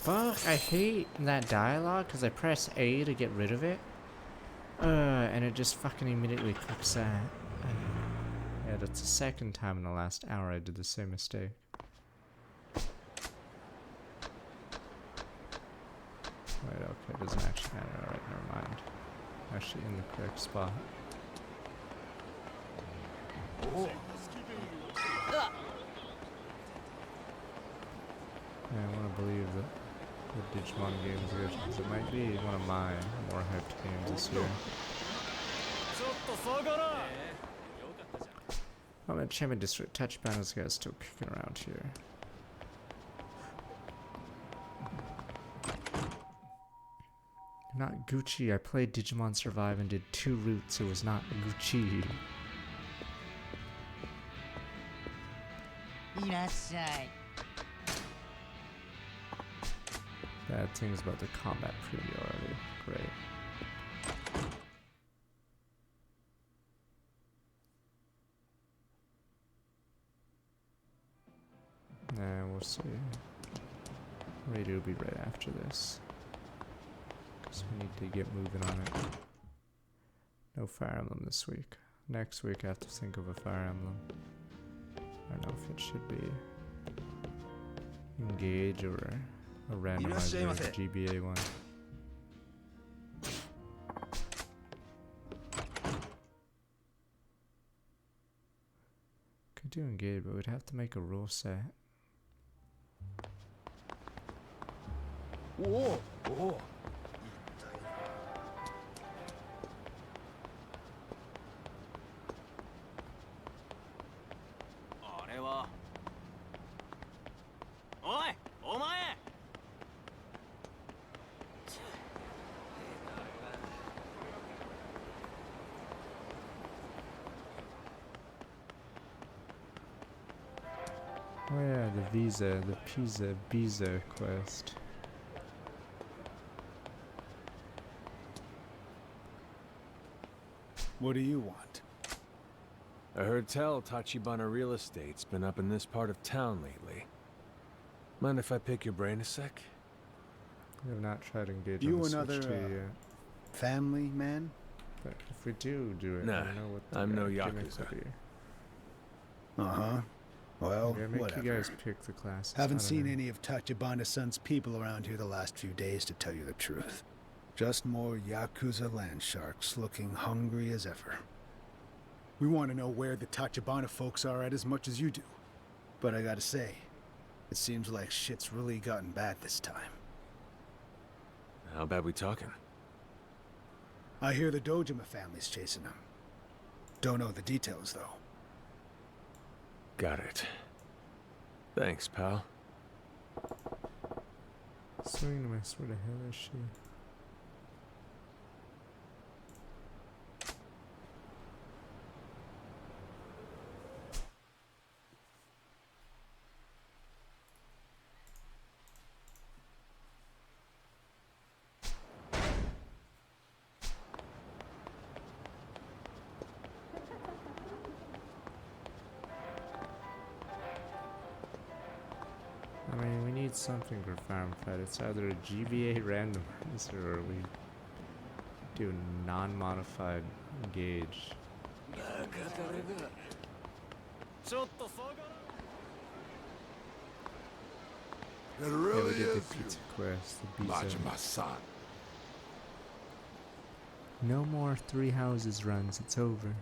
Fuck, I hate that dialogue because I press A to get rid of it. And it just fucking immediately clicks that. Yeah, that's the second time in the last hour I did the same mistake. Wait, okay, it doesn't actually matter. Alright, never mind. Actually in the correct spot. Yeah, I want to believe that the Digimon game is good, because it might be one of my more hyped games this year. I'm in Champion District. Tachibana's guys still kicking around here. Not Gucci. I played Digimon Survive and did 2 routes. It was not Gucci. Bad things about the combat preview already. Great. We'll see. Radio will be right after this. So we need to get moving on it. No Fire Emblem this week. Next week I have to think of a Fire Emblem. I don't know if it should be Engage or a randomizer GBA one. Could do Engage, but we'd have to make a rule set. Whoa! Whoa! Oh yeah, the Pisa quest. What do you want? I heard tell Tachibana Real Estate's been up in this part of town lately. Mind if I pick your brain a sec? We have not tried to engage You on the another Switch 2 yet. family man? But if we do it, Nah, I don't know what the I'm no gimmicks Yakuza. will be. Uh-huh. Well, Yeah, make whatever. you guys pick the classes. Haven't I don't seen know. any of Tachibana-san's people around here the last few days, to tell you the truth. Just more Yakuza land sharks looking hungry as ever. We want to know where the Tachibana folks are at as much as you do. But I gotta say, it seems like shit's really gotten bad this time. How bad we talking? I hear the Dojima family's chasing them. Don't know the details, though. Got it. Thanks, pal. Swing to my where the hell is she? I mean, we need something for Farm Fight. It's either a GBA randomizer or we do non-modified engage. It Yeah, really we did is the pizza quest, the pizza. Majima-san. No more 3 houses runs, it's over.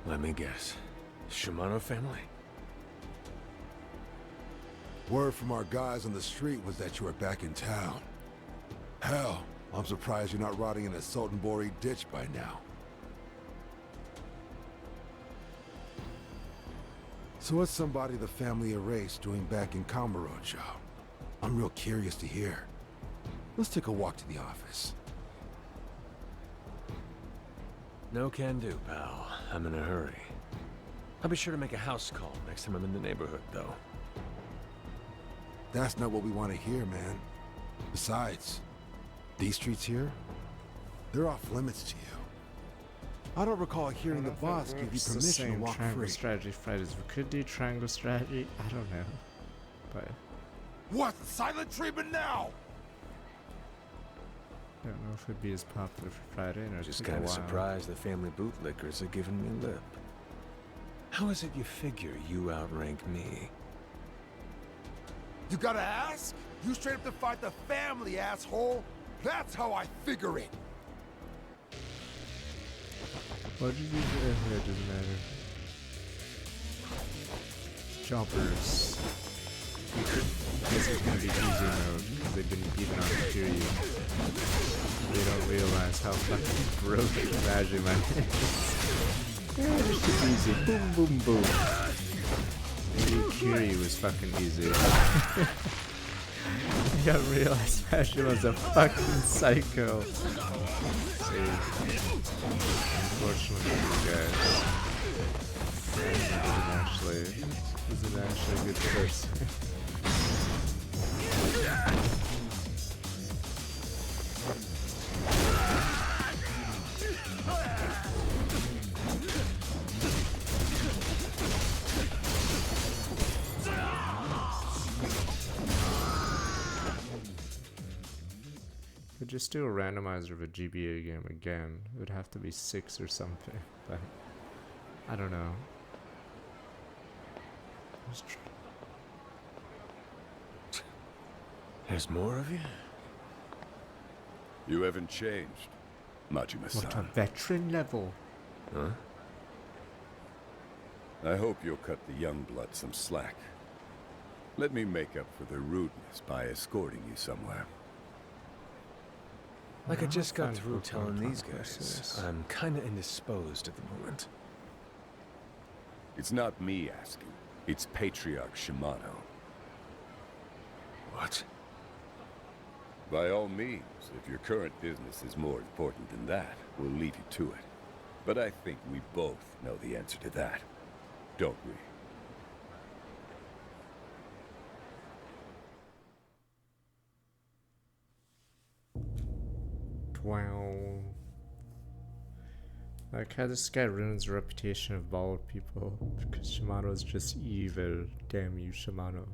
Let me guess. Shimano family? Word from our guys on the street was that you were back in town. Hell, I'm surprised you're not rotting in a Sotenbori ditch by now. So what's somebody the family erased doing back in Kamurocho? I'm real curious to hear. Let's take a walk to the office. No can do, pal. I'm in a hurry. I'll be sure to make a house call next time I'm in the neighborhood, though. That's not what we want to hear, man. Besides, these streets here, they're off limits to you. I don't recall hearing the boss give you permission to walk triangle free. strategy fighters. We could do triangle strategy. I don't know, but What? Silent treatment now! I don't know if it'd be as popular for Friday. Or Just take a kind of while. surprised the family bootlickers are giving me lip. How is it you figure you outrank me? You gotta ask? You straight up defied the family, asshole! That's how I figure it! What did you do? It doesn't matter. Jumpers. This is gonna be easy mode because they've been beating on Kiryu. They don't realize how fucking broken Majima is. Yeah, just easy. Boom, boom, boom. Maybe Kiri was fucking easy. I got realized Mashima's a fucking psycho. See, unfortunately for you guys, isn't actually a good person. Could just do a randomizer of a GBA game again. It would have to be 6 or something, but I don't know. There's more of you? You haven't changed, Majima-san. What a veteran level. Huh? I hope you'll cut the young blood some slack. Let me make up for their rudeness by escorting you somewhere. Like I just got through telling these guys, I'm kinda indisposed at the moment. It's not me asking. It's Patriarch Shimano. What? By all means, if your current business is more important than that, we'll leave you to it. But I think we both know the answer to that, don't we? Wow. Like how this guy ruins the reputation of bald people because Shimano's just evil. Damn you, Shimano.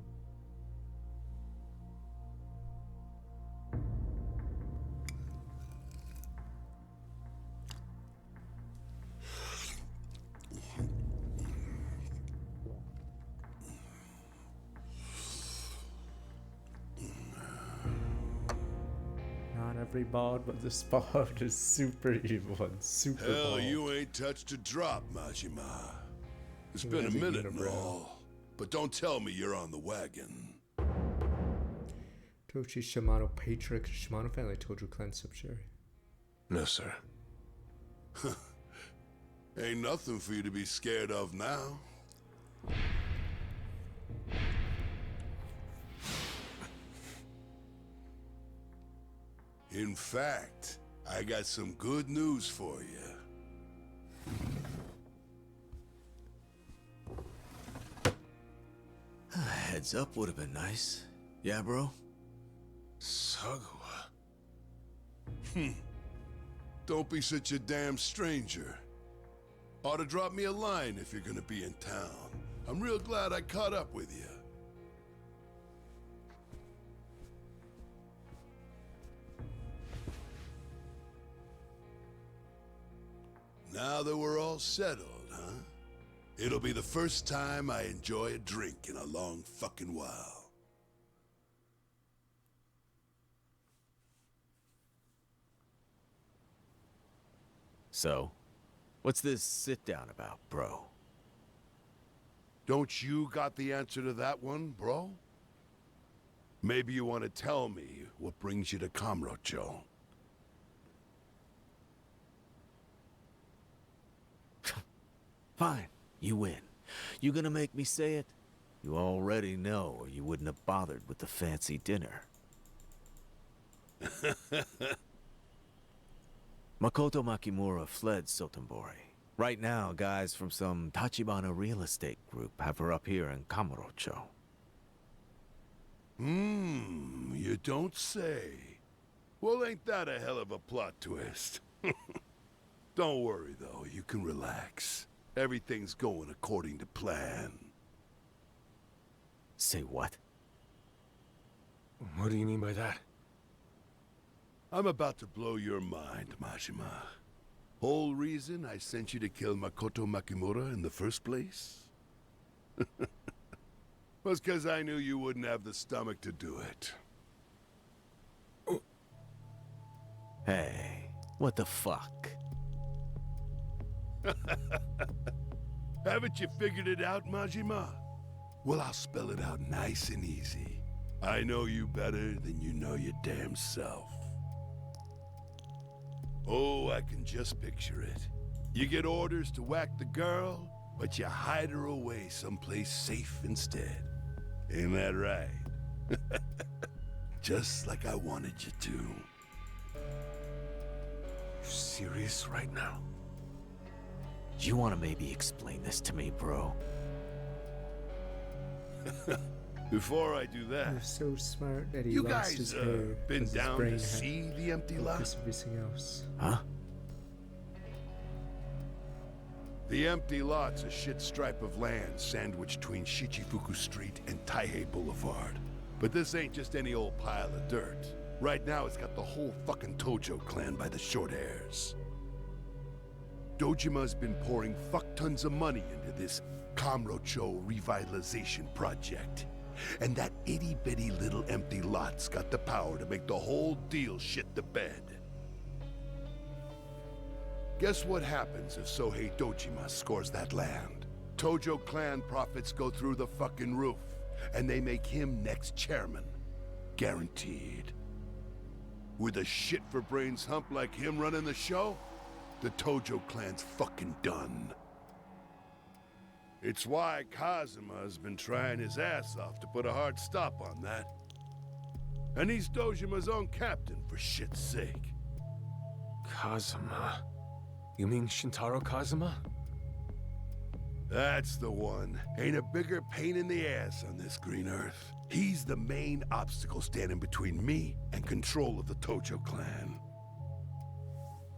Every bald, but this bald is super evil and super Hell, bald. you ain't touched a drop, Majima. It's been a minute and all, but don't tell me you're on the wagon. Tochi Shimano Patriarch Shimano family told you clan subsidiary. No, sir. Ain't nothing for you to be scared of now. In fact, I got some good news for you. Heads up would have been nice. Yeah, bro? Sagawa. Don't be such a damn stranger. Ought to drop me a line if you're gonna be in town. I'm real glad I caught up with you. Now that we're all settled, huh? It'll be the first time I enjoy a drink in a long fucking while. So, what's this sit-down about, bro? Don't you got the answer to that one, bro? Maybe you want to tell me what brings you to Kamurocho. Fine, you win. You gonna make me say it? You already know, or you wouldn't have bothered with the fancy dinner. Makoto Makimura fled Sotenbori. Right now, guys from some Tachibana real estate group have her up here in Kamurocho. You don't say. Well, ain't that a hell of a plot twist? Don't worry, though. You can relax. Everything's going according to plan. Say what? What do you mean by that? I'm about to blow your mind, Majima. Whole reason I sent you to kill Makoto Makimura in the first place? Was because I knew you wouldn't have the stomach to do it. Hey, what the fuck? Haven't you figured it out, Majima? Well, I'll spell it out nice and easy. I know you better than you know your damn self. Oh, I can just picture it. You get orders to whack the girl, but you hide her away someplace safe instead. Ain't that right? Just like I wanted you to. You serious right now? You want to maybe explain this to me, bro? Before I do that, You're so smart that he you lost guys his hair. been 'cause his down brain to had see the empty lot? focus everything else. Huh? The empty lot's a shit stripe of land sandwiched between Shichifuku Street and Taihei Boulevard. But this ain't just any old pile of dirt. Right now, it's got the whole fucking Tojo clan by the short hairs. Dojima's been pouring fuck tons of money into this Kamurocho revitalization project. And that itty-bitty little empty lot's got the power to make the whole deal shit the bed. Guess what happens if Sohei Dojima scores that land? Tojo clan profits go through the fucking roof, and they make him next chairman. Guaranteed. With a shit-for-brains hump like him running the show, the Tojo clan's fucking done. It's why Kazuma's been trying his ass off to put a hard stop on that. And he's Dojima's own captain, for shit's sake. Kazuma? You mean Shintaro Kazuma? That's the one. Ain't a bigger pain in the ass on this green earth. He's the main obstacle standing between me and control of the Tojo clan.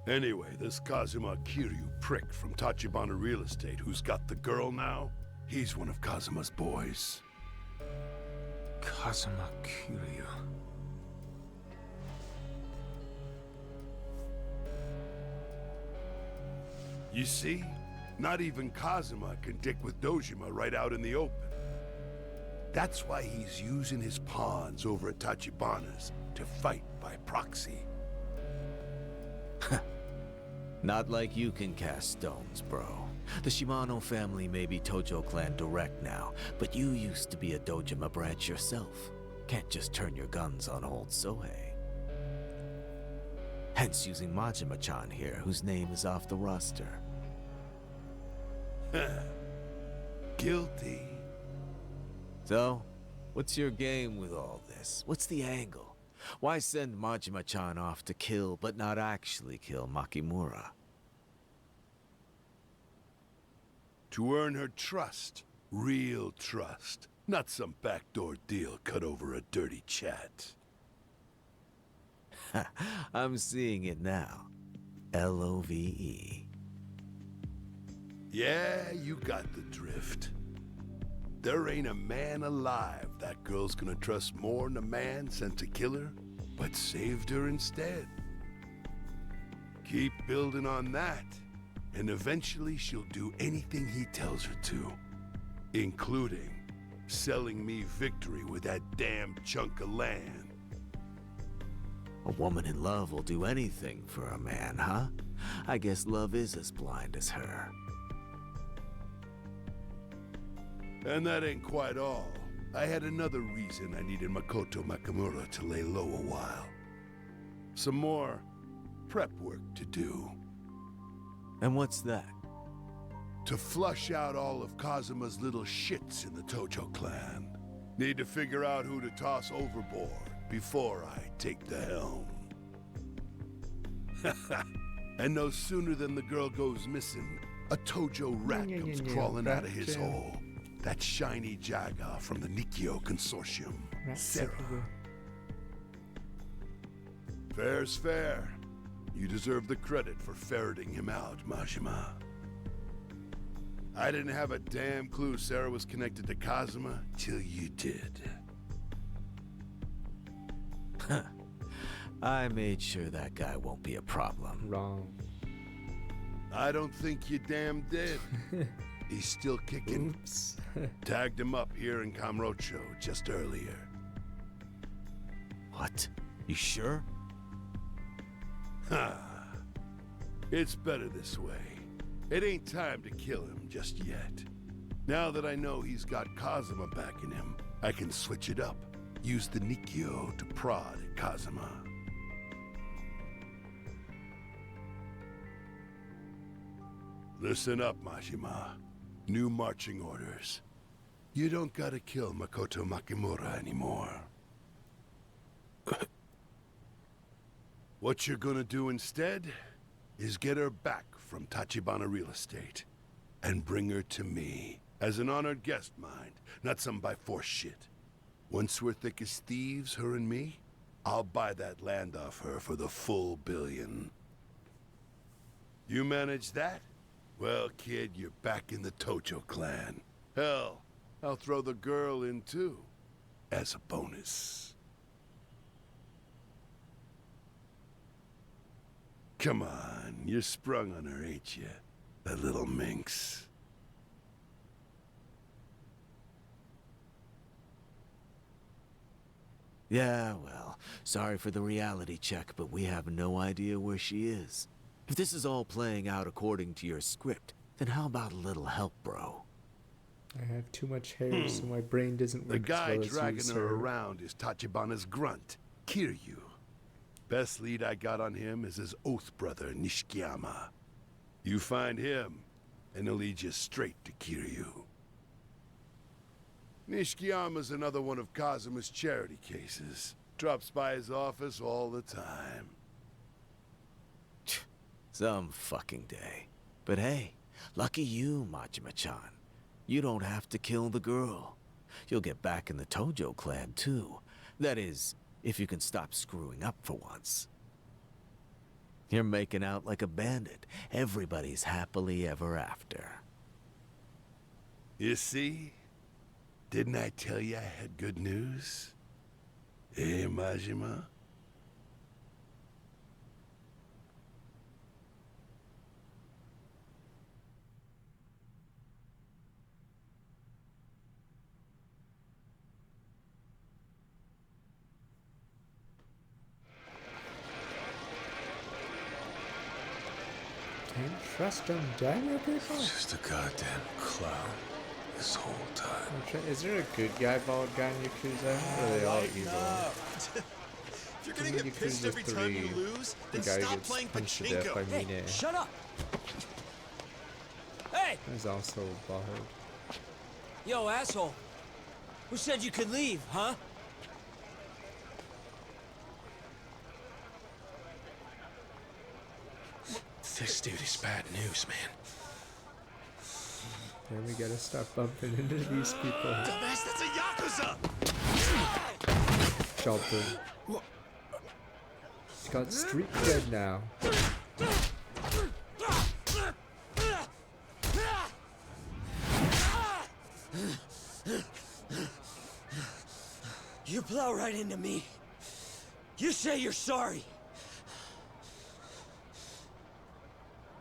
Anyway, this Kazuma Kiryu prick from Tachibana Real Estate who's got the girl now, he's one of Kazuma's boys. Kazuma Kiryu. You see? Not even Kazuma can dick with Dojima right out in the open. That's why he's using his pawns over at Tachibana's to fight by proxy. Not like you can cast stones, bro. The Shimano family may be Tojo clan direct now, but you used to be a Dojima branch yourself. Can't just turn your guns on old Sohei. Hence using Majima-chan here, whose name is off the roster. Guilty. So, what's your game with all this? What's the angle? Why send Majima-chan off to kill, but not actually kill Makimura? To earn her trust. Real trust. Not some backdoor deal cut over a dirty chat. I'm seeing it now. L-O-V-E. Yeah, you got the drift. There ain't a man alive that girl's gonna trust more than a man sent to kill her, but saved her instead. Keep building on that, and eventually she'll do anything he tells her to, including selling me victory with that damn chunk of land. A woman in love will do anything for a man, huh? I guess love is as blind as her. And that ain't quite all. I had another reason I needed Makoto Makimura to lay low a while. Some more prep work to do. And what's that? To flush out all of Kazuma's little shits in the Tojo clan. Need to figure out who to toss overboard before I take the helm. And no sooner than the girl goes missing, a Tojo rat comes crawling out of his hole. That shiny Jaga from the Nikkyo Consortium, Sarah. Fair's fair. You deserve the credit for ferreting him out, Majima. I didn't have a damn clue Sarah was connected to Kazuma till you did. I made sure that guy won't be a problem. Wrong. I don't think you damn did. He's still kicking. Oops. Tagged him up here in Kamurocho just earlier. What? You sure? It's better this way. It ain't time to kill him just yet. Now that I know he's got Kazuma backing him, I can switch it up. Use the Nikkyo to prod at Kazuma. Listen up, Majima. New marching orders. You don't gotta kill Makoto Makimura anymore. What you're gonna do instead is get her back from Tachibana Real Estate and bring her to me as an honored guest, mind, not some by force shit. Once we're thick as thieves, her and me, I'll buy that land off her for the full $1 billion. You manage that? Well, kid, you're back in the Tojo clan. Hell, I'll throw the girl in too, as a bonus. Come on, you're sprung on her, ain't you? That little minx. Yeah, well, sorry for the reality check, but we have no idea where she is. If this is all playing out according to your script, then how about a little help, bro? I have too much hair, so my brain doesn't The work guy as well as dragging you, her sir. around is Tachibana's grunt, Kiryu. Best lead I got on him is his oath brother, Nishikiyama. You find him, and he'll lead you straight to Kiryu. Nishikiyama's another one of Kazuma's charity cases. Drops by his office all the time. Some fucking day. But hey, lucky you, Majima-chan. You don't have to kill the girl. You'll get back in the Tojo clan, too. That is, if you can stop screwing up for once. You're making out like a bandit. Everybody's happily ever after. You see? Didn't I tell you I had good news? Eh, Majima? Can't trust them, damn you people. Just a goddamn clown this whole time. Is there a good guy, bald guy in Yakuza? Or are they all evil? If you're gonna In get pissed Yakuza every time you 3, lose, the then guy stop gets playing punched to death by pachinko. Mine. Shut up! Hey! He's also bald. Yo, asshole. Who said you could leave, huh? This dude is bad news, man. Then we gotta stop bumping into these people. Dumbass, that's a Yakuza! Jumping. He's got street cred now. You plow right into me. You say you're sorry.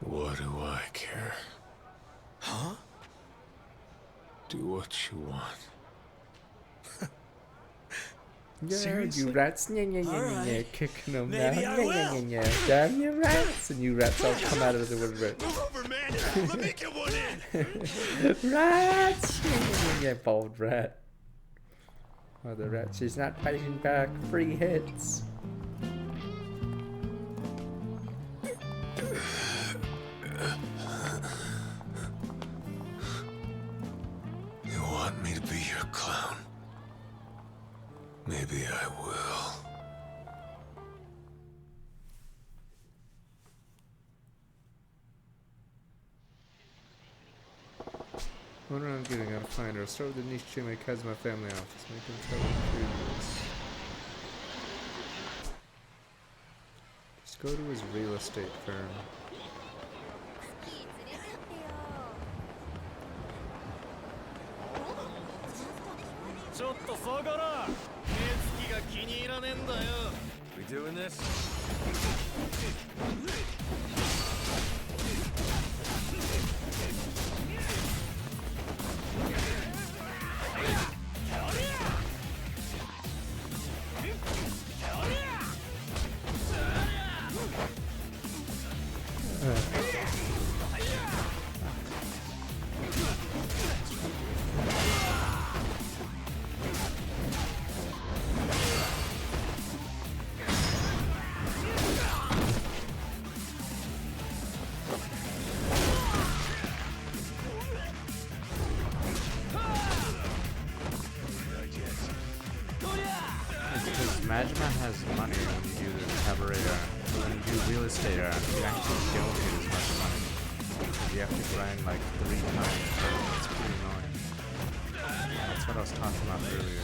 What do I care? Huh? Do what you want. Yeah, Seriously? you rats, Alright. kicking them Maybe down. I will. Damn you rats! And you rats all come out of the woodwork. Move over, man! Let me get one in! Rats! Bald rat. Oh, the rat, she's not fighting back. Free hits. You want me to be your clown? Maybe I will. What am I getting? Gotta find her. Start with the Nishikiyama Kazuma family office. Make them tell the truth. Just go to his real estate firm. We doing this? Majima has money when you do the cabaret art. But when you do real estate art, you actually don't get as much money. You have to grind like 3 times. It's pretty annoying. That's what I was talking about earlier.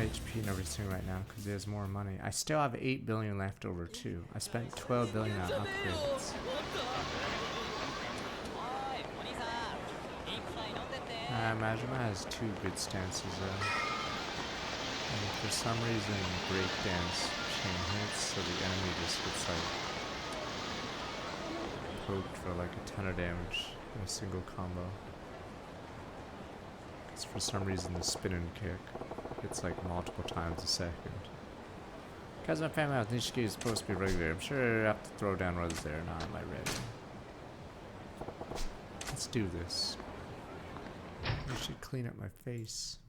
HP and everything right now because there's more money. I still have 8 billion left over too. I spent 12 billion on upgrades. Majima has 2 good stances though. And for some reason breakdance chain hits, so the enemy just gets like poked for like a ton of damage in a single combo. Because for some reason the spin and kick hits like multiple times a second. Because my family house Nishiki is supposed to be regular. I'm sure I have to throw down whether there or not. Am I ready? Let's do this. I should clean up my face.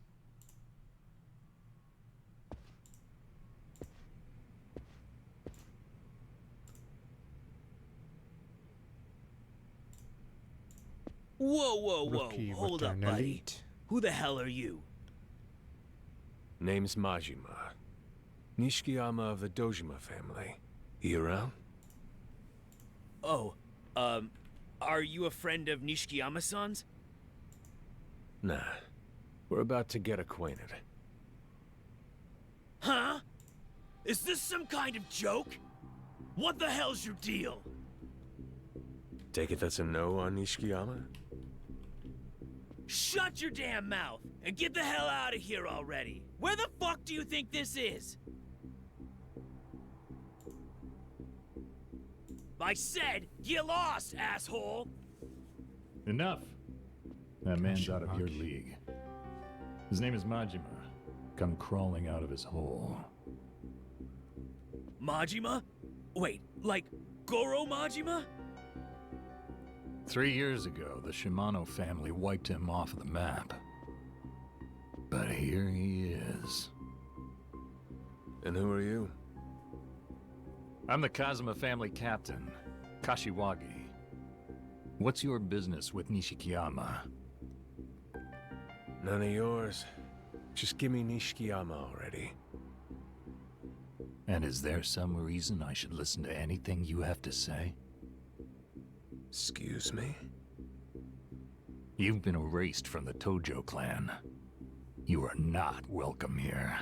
Whoa, whoa, whoa. Hold up, buddy. Who the hell are you? Name's Majima. Nishikiyama of the Dojima family. He around? Oh, are you a friend of Nishikiyama-san's? Nah. We're about to get acquainted. Huh? Is this some kind of joke? What the hell's your deal? Take it that's a no on Nishikiyama? Shut your damn mouth and get the hell out of here already. Where the fuck do you think this is? I said, get lost, asshole! Enough. That man's out of your league. His name is Majima. Come crawling out of his hole. Majima? Wait, like Goro Majima? 3 years ago, the Shimano family wiped him off of the map. But here he is. And who are you? I'm the Kazuma family captain, Kashiwagi. What's your business with Nishikiyama? None of yours. Just give me Nishikiyama already. And is there some reason I should listen to anything you have to say? Excuse me? You've been erased from the Tojo clan. You are not welcome here.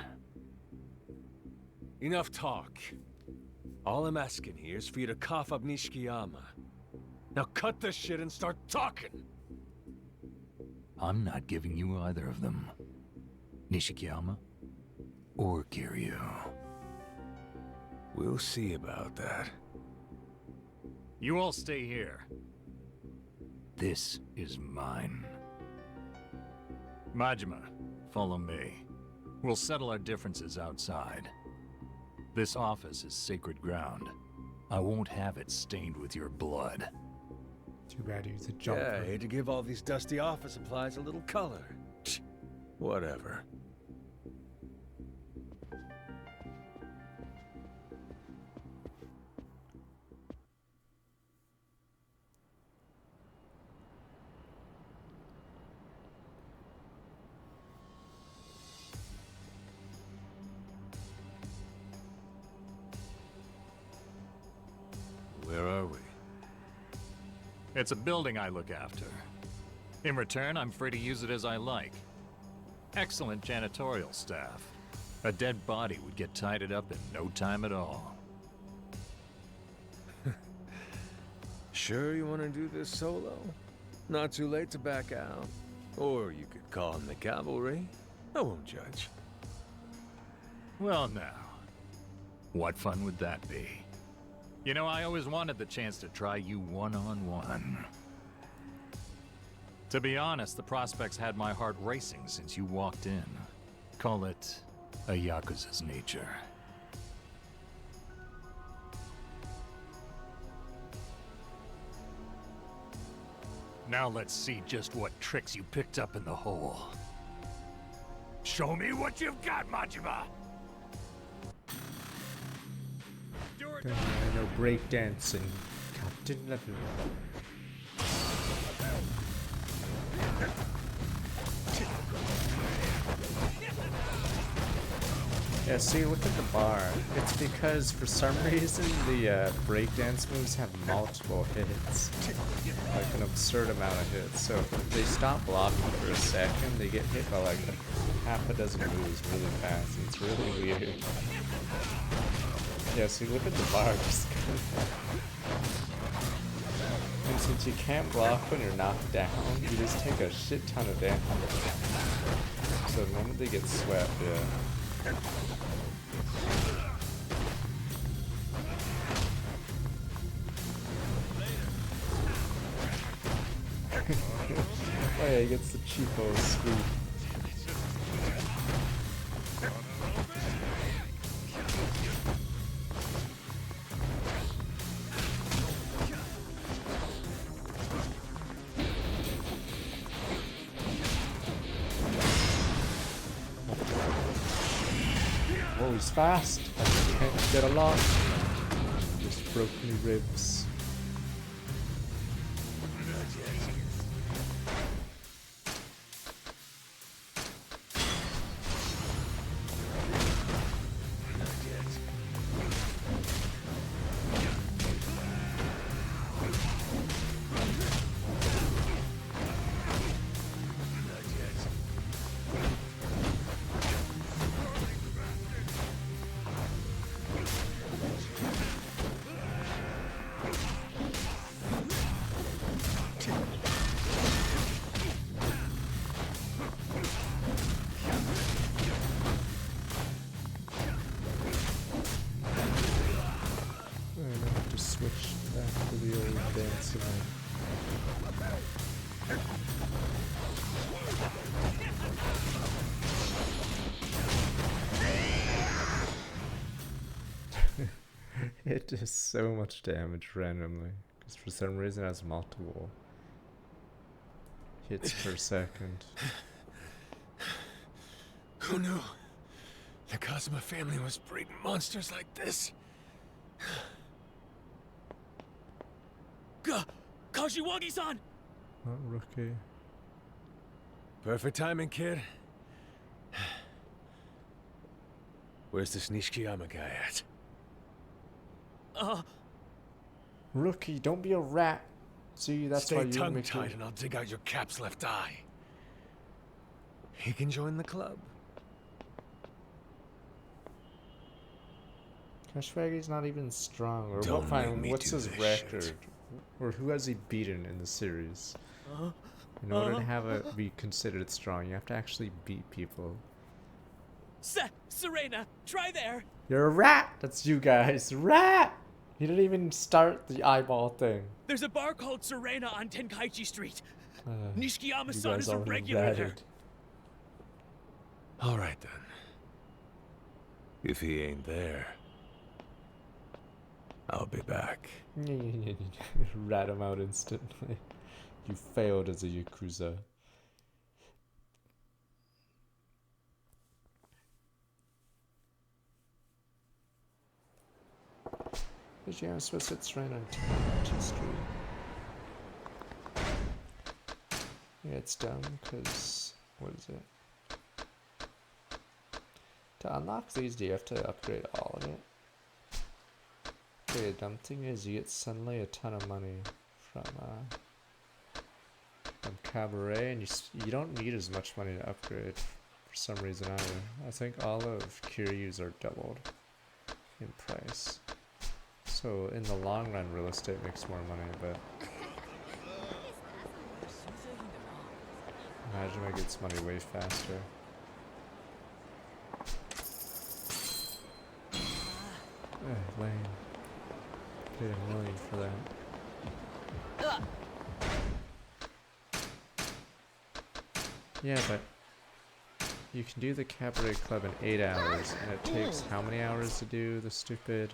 Enough talk. All I'm asking here is for you to cough up Nishikiyama. Now cut this shit and start talking! I'm not giving you either of them. Nishikiyama or Kiryu. We'll see about that. You all stay here. This is mine. Majima, follow me. We'll settle our differences outside. This office is sacred ground. I won't have it stained with your blood. Too bad he's a jumper. Yeah, I hate to give all these dusty office supplies a little color. Whatever. Where are we? It's a building I look after. In return, I'm free to use it as I like. Excellent janitorial staff. A dead body would get tidied up in no time at all. Sure you want to do this solo? Not too late to back out. Or you could call in the cavalry. I won't judge. Well now, what fun would that be? You know, I always wanted the chance to try you one-on-one. To be honest, the prospects had my heart racing since you walked in. Call it a Yakuza's nature. Now let's see just what tricks you picked up in the hole. Show me what you've got, Majima! No breakdancing, Captain Level. Yeah, see, look at the bar. It's because for some reason the breakdance moves have multiple hits. Like an absurd amount of hits. So if they stop blocking for a second, they get hit by like half a dozen moves really fast. And it's really weird. Yeah, see, look at the bar. And since you can't block when you're knocked down, you just take a shit ton of damage. So the moment they get swept, yeah. Oh yeah, he gets the cheapo sweep. Oh, he's fast. I can't get along. Just broke me ribs. It does so much damage randomly, because for some reason it has multiple hits per second. Who knew the Kazuma family was breeding monsters like this? Kashiwagi-san! Not rookie. Perfect timing, kid. Where's this Nishikiyama guy at? Rookie, don't be a rat. See, that's why Stay you tongue-tied and I'll dig out your cap's left eye. He can join the club. Kashiwagi's not even strong. Or Don't make me what's do his this record? shit. Or who has he beaten in the series? In order to have it be considered strong, you have to actually beat people. Serena, try there! You're a rat! That's you guys. Rat! He didn't even start the eyeball thing. There's a bar called Serena on Tenkaichi Street. You Nishikiyama-san guys is a already regular there. ratted. Alright then. If he ain't there, I'll be back. Rat him out instantly. You failed as a Yakuza. Did you have supposed to right on Tenkaichi Street? Yeah, it's dumb because what is it? To unlock these, do you have to upgrade all of it? Okay, the dumb thing is you get suddenly a ton of money from Cabaret, and you don't need as much money to upgrade for some reason either. I think all of Kiryu's are doubled in price. So in the long run, real estate makes more money, but imagine it gets money way faster. Lane. Paid $1 million for that. Yeah, but you can do the Cabaret Club in 8 hours, and it takes how many hours to do the stupid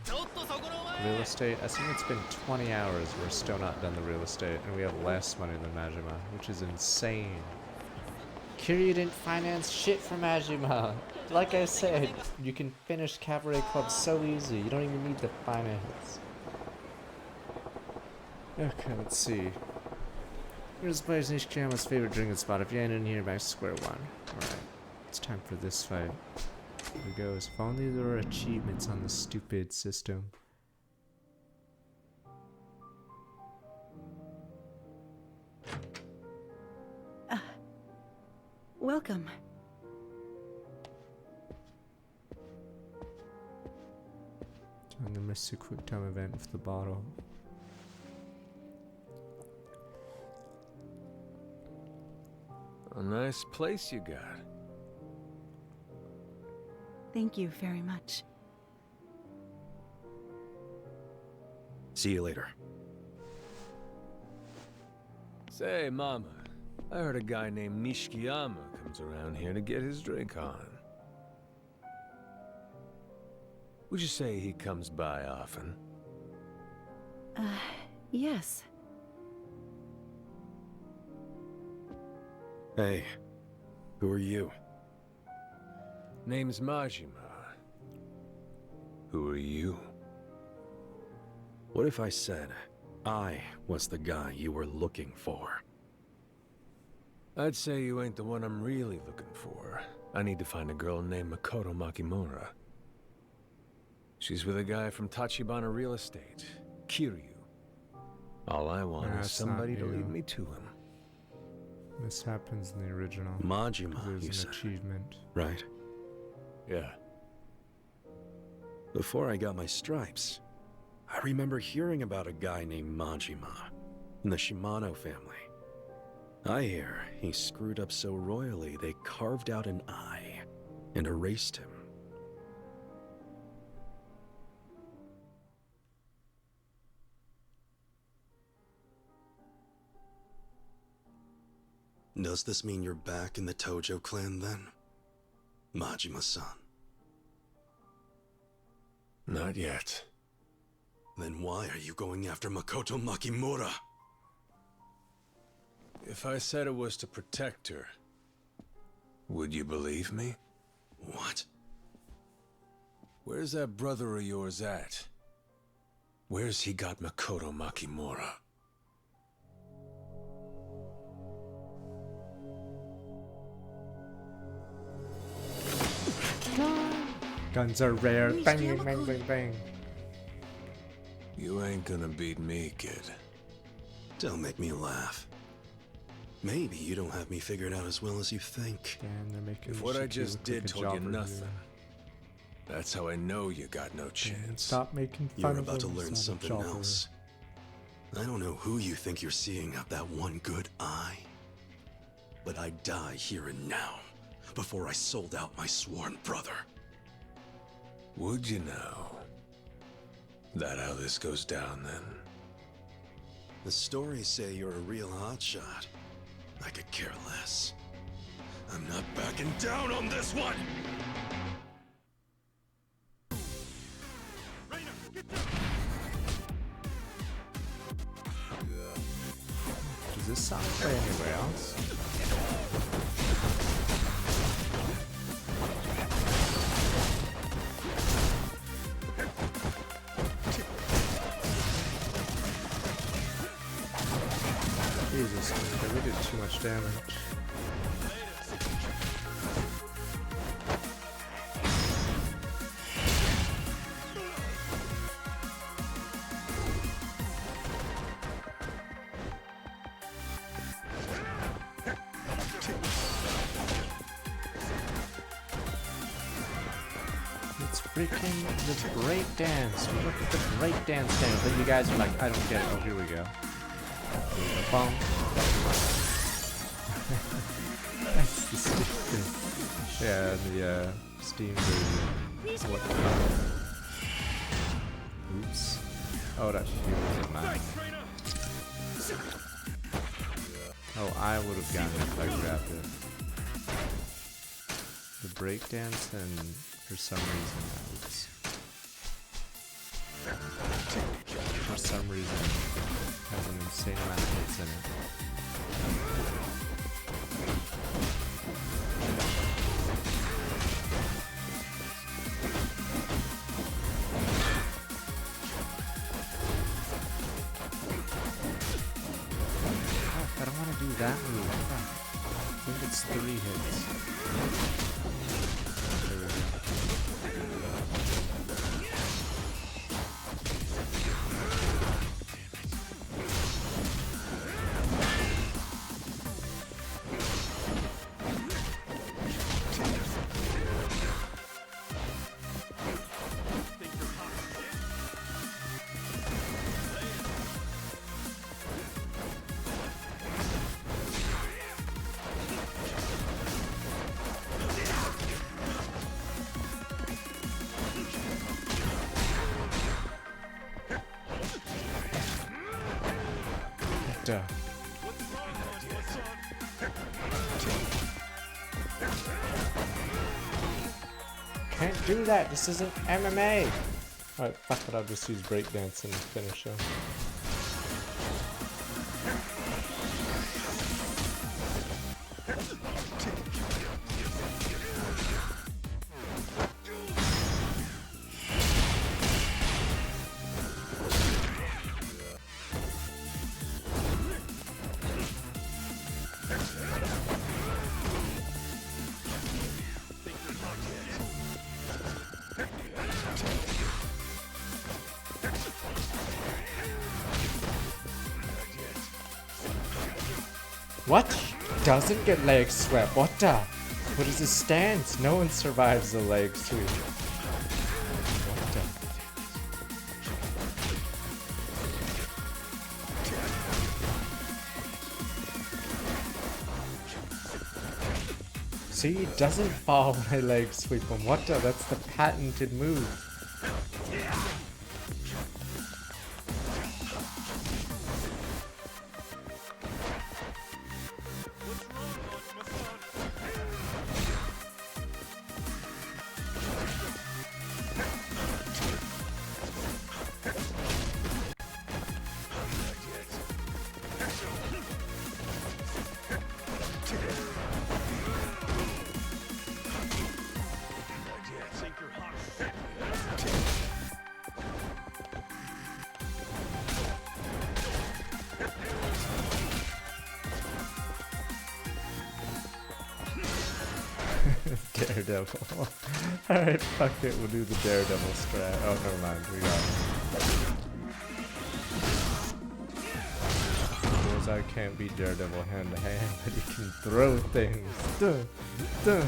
real estate. I think it's been 20 hours. We're still not done the real estate, and we have less money than Majima, which is insane. Kiryu didn't finance shit for Majima. Like I said, you can finish Cabaret Club so easy. You don't even need the finance. Okay, let's see. Here's the place Nishikama's favorite drinking spot. If you ain't in here, back to square one. Alright, it's time for this fight. Here it goes. If only there were achievements on this stupid system. Welcome. I'm gonna miss a quick time event with the bottle. A nice place you got. Thank you very much. See you later. Say, Mama, I heard a guy named Nishikiyama comes around here to get his drink on. Would you say he comes by often? Yes. Hey, who are you? Name's Majima. Who are you? What if I said I was the guy you were looking for? I'd say you ain't the one I'm really looking for. I need to find a girl named Makoto Makimura. She's with a guy from Tachibana Real Estate, Kiryu. All I want is somebody to lead me to him. This happens in the original. Majima, There's you an said, achievement. right? Yeah. Before I got my stripes, I remember hearing about a guy named Majima in the Shimano family. I hear he screwed up so royally they carved out an eye and erased him. Does this mean you're back in the Tojo clan then? Majima-san? Not yet. Then why are you going after Makoto Makimura? If I said it was to protect her, would you believe me? What? Where's that brother of yours at? Where's he got Makoto Makimura? Guns are rare. Bang, bang, bang, bang, bang. You ain't gonna beat me, kid. Don't make me laugh. Maybe you don't have me figured out as well as you think. Damn, they're making If this what I shit too just look did like a told you jobber nothing, here. that's how I know you got no chance. Stop making fun You're of about to him, learn it's not a something jobber. else. I don't know who you think you're seeing out that one good eye, but I'd die here and now before I sold out my sworn brother. Would you know? That how this goes down, then? The stories say you're a real hotshot. I could care less. I'm not backing down on this one! Does this sound play anywhere else? Jesus, okay, we did too much damage. It's freaking the break dance. Look at the break dance dance. But you guys are like, I don't get it. Oh, here we go. Bum. That's the stupid. Yeah, the Steam version. What? Oops. Oh, that should be mine. Oh, I would have gotten it if I grabbed it. The breakdance, and for some reason, oops. some reason has an insane amount of hits in it. I don't want to do that move. I think it's 3 hits. There we go. Duh. Can't do that. This isn't MMA. Alright, fuck it. I'll just use breakdance and finish him. What? Doesn't get leg swept. What the? What is his stance? No one survives the leg sweep. What the? See, he doesn't fall when I leg sweep him. What the? That's the patented move. Daredevil. Alright, fuck it, we'll do the Daredevil strat. Oh, never mind, we got it. Bullseye can't beat Daredevil hand to hand, but he can throw things. Duh, duh.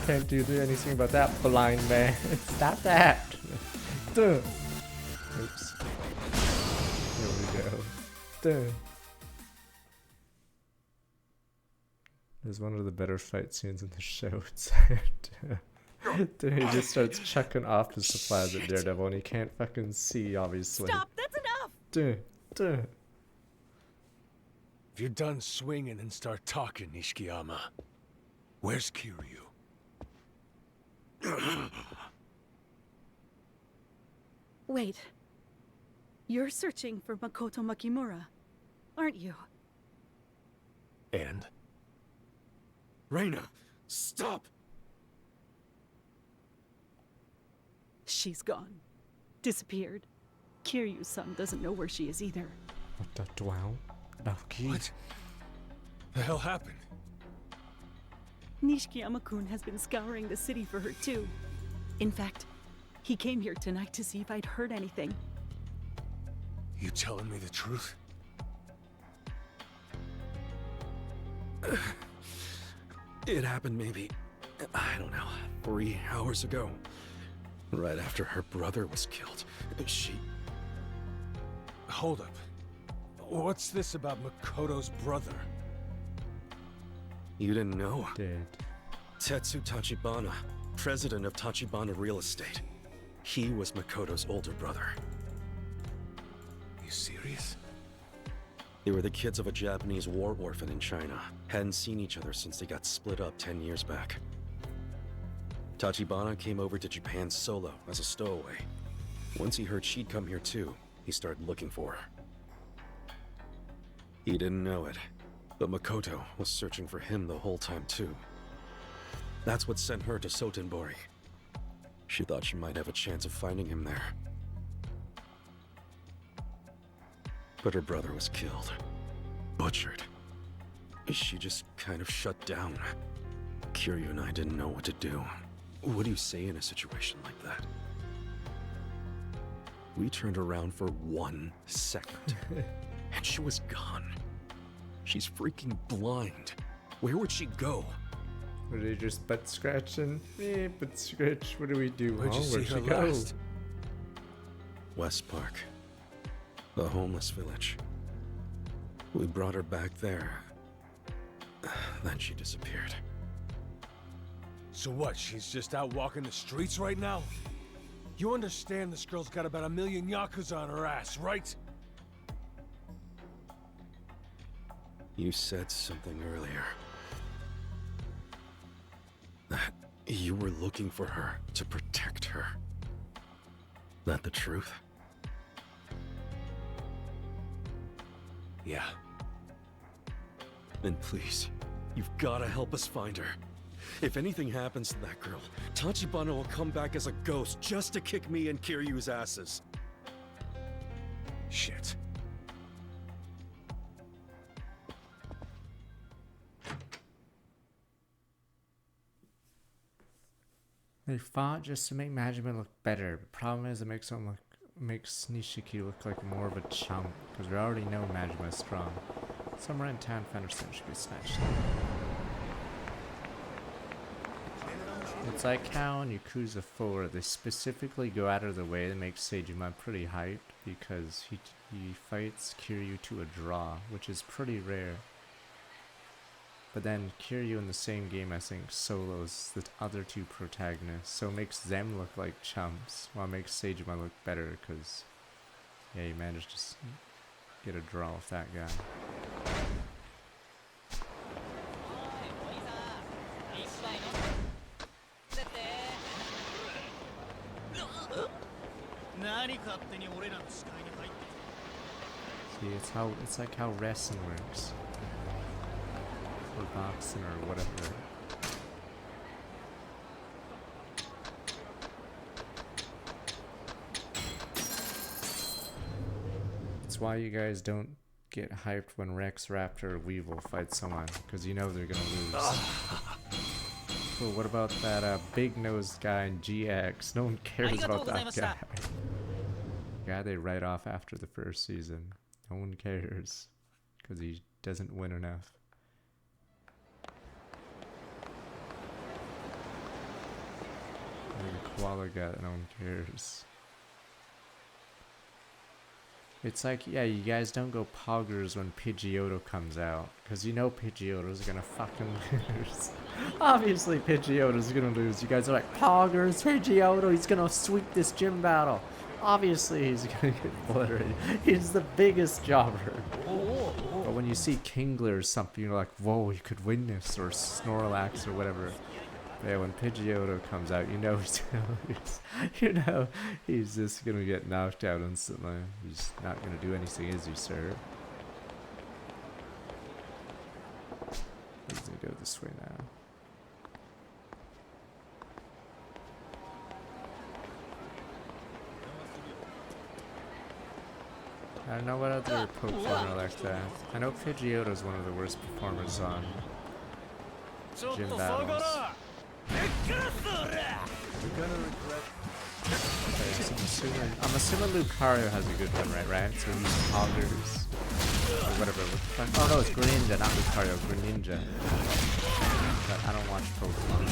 Can't do anything about that, blind man. Stop that. Duh. Oops. Here we go. Duh. There's one of the better fight scenes in the show. Dude, he just starts chucking off his supplies at Daredevil and he can't fucking see, obviously. Stop! That's enough! Duh. Duh. If you're done swinging and start talking, Nishikiyama, where's Kiryu? Wait. You're searching for Makoto Makimura, aren't you? And? Reina, stop! She's gone. Disappeared. Kiryu's-san doesn't know where she is either. What the dwell? What the hell happened? Nishikiyama-kun has been scouring the city for her too. In fact, he came here tonight to see if I'd heard anything. You telling me the truth? It happened maybe, I don't know, 3 hours ago. Right after her brother was killed. She... Hold up. What's this about Makoto's brother? You didn't know? Did. Tetsu Tachibana, president of Tachibana Real Estate. He was Makoto's older brother. You serious? They were the kids of a Japanese war orphan in China. Hadn't seen each other since they got split up 10 years back. Tachibana came over to Japan solo as a stowaway. Once he heard she'd come here too, he started looking for her. He didn't know it, but Makoto was searching for him the whole time too. That's what sent her to Sotenbori. She thought she might have a chance of finding him there. But her brother was killed. Butchered. She just kind of shut down. Kiryu and I didn't know what to do. What do you say in a situation like that? We turned around for 1 second, and she was gone. She's freaking blind. Where would she go? Were they just butt scratching? Butt scratch. What do we do? Where'd you see Where'd her she go? last? West Park. The homeless village. We brought her back there. Then she disappeared. So what, she's just out walking the streets right now? You understand this girl's got about 1 million Yakuza on her ass, right? You said something earlier. That you were looking for her to protect her. That the truth? Yeah. Then please, you've gotta help us find her. If anything happens to that girl, Tachibana will come back as a ghost just to kick me and Kiryu's asses. Shit. They fought just to make Majima look better. The problem is it makes Nishiki look like more of a chump, because we already know Majima is strong. Somewhere in town, Fenderson should be snatched. It's like how in Yakuza 4 they specifically go out of the way to make Seijima pretty hyped, because he fights Kiryu to a draw, which is pretty rare. But then Kiryu in the same game, I think, solos the other two protagonists, so it makes them look like chumps, while it makes Seijima look better, because, yeah, he managed to get a draw with that guy. See, it's like how wrestling works. Or boxing or whatever. It's why you guys don't get hyped when Rex, Raptor, or Weevil fight someone, because you know they're gonna lose. Oh, what about that big-nosed guy in GX? No one cares about that guy. Guy they write off after the first season. No one cares, because he doesn't win enough. The koala guy, no one cares. It's like, yeah, you guys don't go poggers when Pidgeotto comes out, because you know Pidgeotto's gonna fucking lose. Obviously Pidgeotto's gonna lose. You guys are like, poggers, Pidgeotto, he's gonna sweep this gym battle. Obviously he's gonna get obliterated. He's the biggest jobber. But when you see Kingler or something, you're like, whoa, he could win this, or Snorlax or whatever. Yeah, when Pidgeotto comes out, you know he's just gonna get knocked out instantly. He's not gonna do anything, is he, sir? He's gonna go this way now. I don't know what other Pokemon are like that. I know Pidgeotto's one of the worst performers on gym battles. You're gonna regret. Okay, so I'm assuming Lucario has a good one, right? So he's Poggers. Or whatever. What the fuck? Oh no, it's Greninja, not Lucario, Greninja. But I don't watch Pokemon.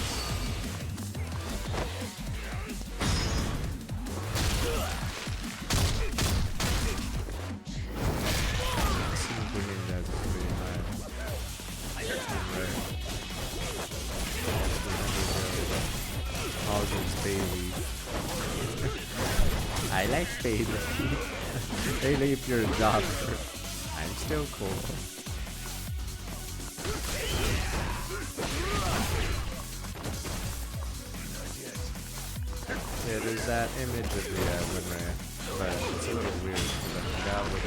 Greninja is pretty Poggers Bailey. I like Bailey. Bailey, if you're a jobber. I'm still cool. Yeah, there's that image of the Winray, but it's a little weird because I forgot what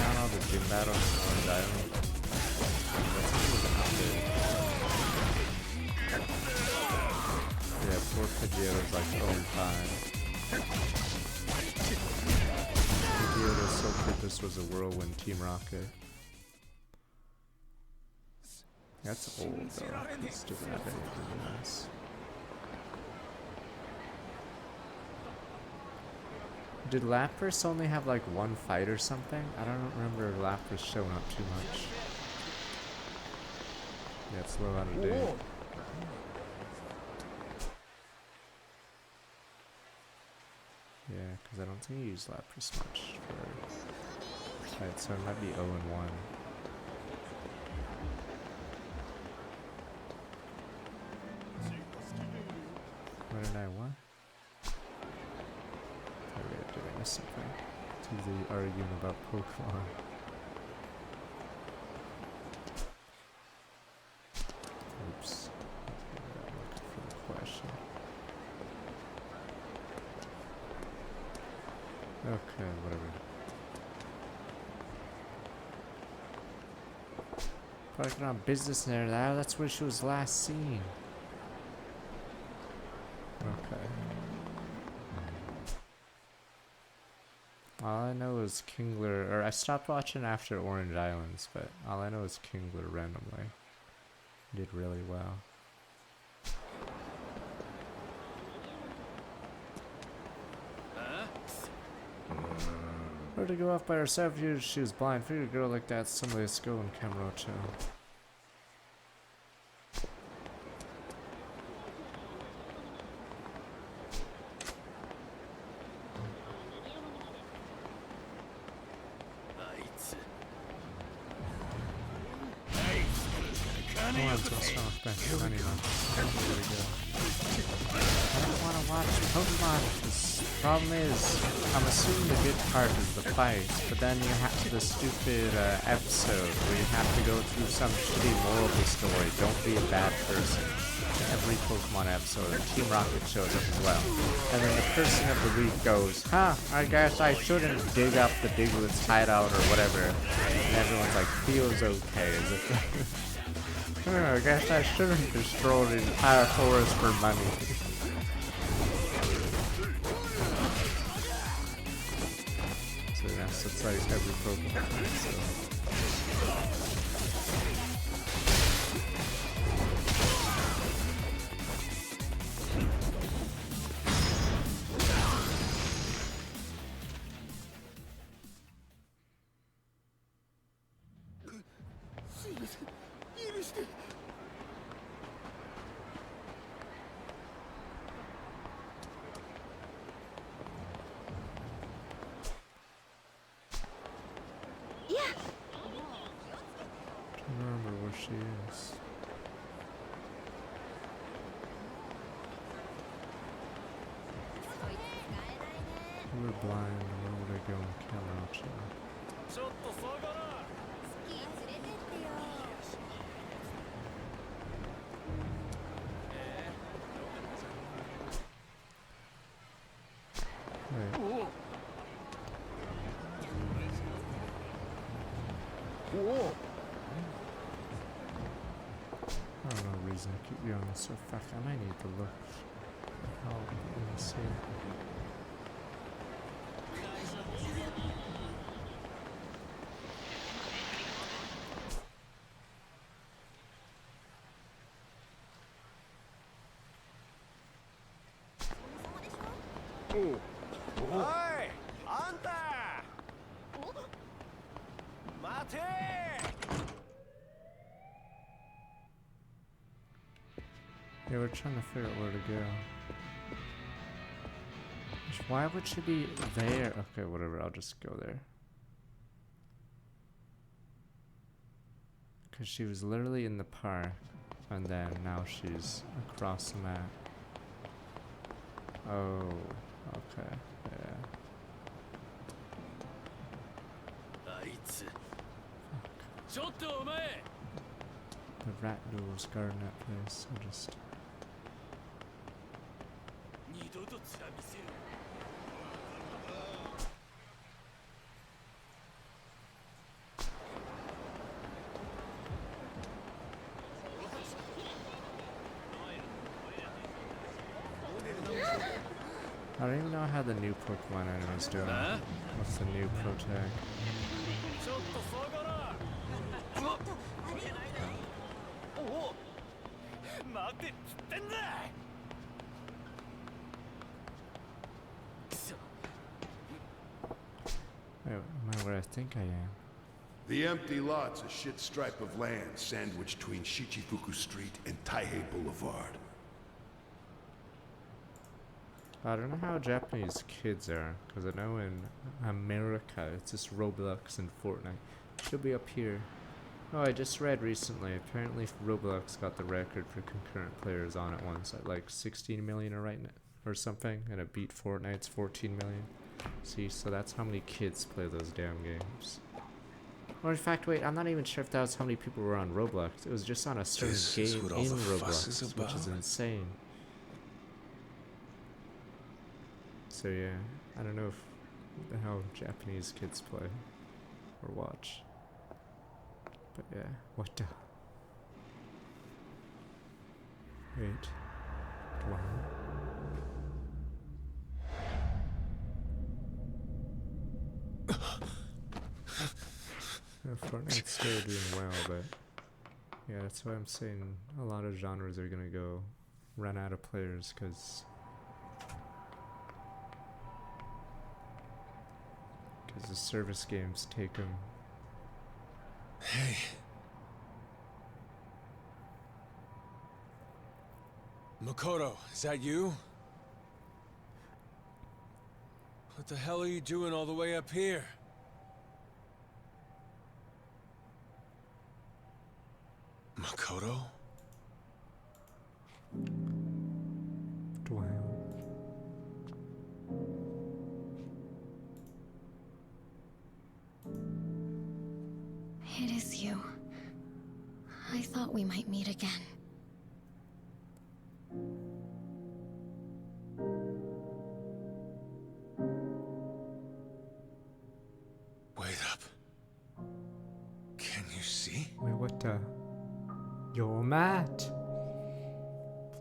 count all the gym battles on the island. Yeah, poor Pidgeotto's like 0-5. Pidgeotto's so good this was a whirlwind Team Rocket. That's old though. Let's do that. Nice. Did Lapras only have like one fight or something? I don't remember Lapras showing up too much. Yeah, it's a little out of date. Yeah, because I don't think you use Lapras much for fights, so it might be 0-1. What did I want? Oh, wait, did I miss something? Too busy arguing about Pokemon. Oops. Looking for the question. Okay, whatever. Parking on business there. That's where she was last seen. Okay. All I know is Kingler, or I stopped watching after Orange Islands, but all I know is Kingler randomly did really well. Her to go off by herself, she was blind. Figure a girl like that, somebody's go in Kamurocho. There we go. I don't want to watch Pokemon. The problem is, I'm assuming the good part is the fights, but then you have the stupid episode where you have to go through some shitty moral of the story. Don't be a bad person. Every Pokemon episode, and Team Rocket shows up as well. And then the person of the week goes, huh, I guess I shouldn't dig up the Diglett's hideout or whatever. And everyone's like, feels okay, as if I guess I shouldn't destroy the entire forest for money. So yes, it's like every Pokemon fight, so. We're blind, where would I go in Kamurocho? Wait. I don't know reason to keep you on this so fuck. I might need to look. Oh, let me see. Yeah, we're trying to figure out where to go. Why would she be there? Okay, whatever, I'll just go there. Because she was literally in the park, and then now she's across the map. Oh, okay, yeah. The rat noodles guarding that place. I'll just. I don't even know how the new Pokemon anime's doing. What's the new pro tag? Wait, am I where I think I am? The empty lot's a shit stripe of land sandwiched between Shichifuku Street and Taihei Boulevard. I don't know how Japanese kids are, because I know in America it's just Roblox and Fortnite. Should be up here. Oh, I just read recently, apparently Roblox got the record for concurrent players on at once at like 16 million or something, and it beat Fortnite's 14 million. See, so that's how many kids play those damn games. Or in fact, wait, I'm not even sure if that was how many people were on Roblox. It was just on a certain game in Roblox, which is insane. So yeah, I don't know if how Japanese kids play or watch. But yeah, what the? Wait. Wow. Fortnite's still doing well, but yeah, that's why I'm saying a lot of genres are gonna go run out of players, because the service games take them. Hey. Makoto, is that you? What the hell are you doing all the way up here? Makoto? Wow. It is you. I thought we might meet again. Wait up. Can you see? Wait, what the? You're mad.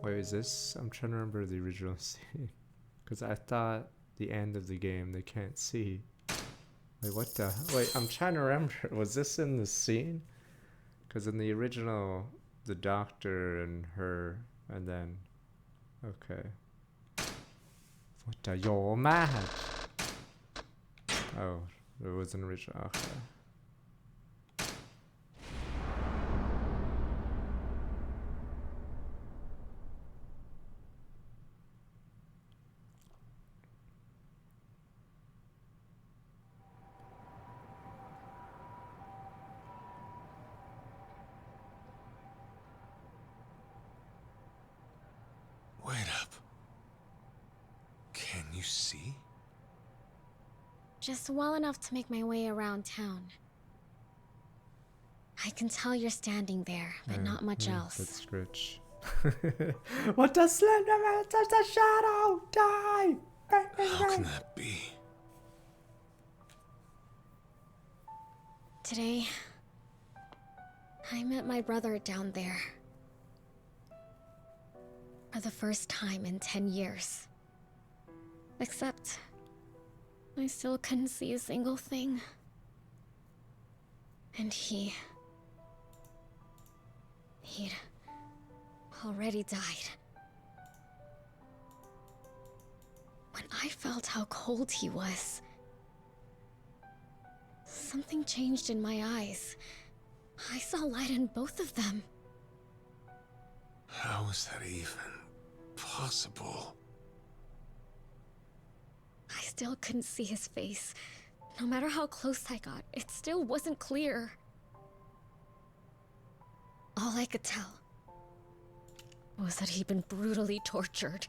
Wait, is this? I'm trying to remember the original scene. Because I thought the end of the game they can't see. Wait, what the? Wait, I'm trying to remember. Was this in the scene? Because in the original, the doctor and her, and then. Okay. What the? You're mad. Oh, it was an original. Okay. Wait up. Can you see? Just well enough to make my way around town. I can tell you're standing there, but not much else. That's Scritch. What does Slenderman touch the shadow? Die! How can that be? Today, I met my brother down there. For the first time in 10 years. Except, I still couldn't see a single thing. And he'd already died. When I felt how cold he was, something changed in my eyes. I saw light in both of them. How is that even possible? I still couldn't see his face. No matter how close I got, it still wasn't clear. All I could tell was that he'd been brutally tortured.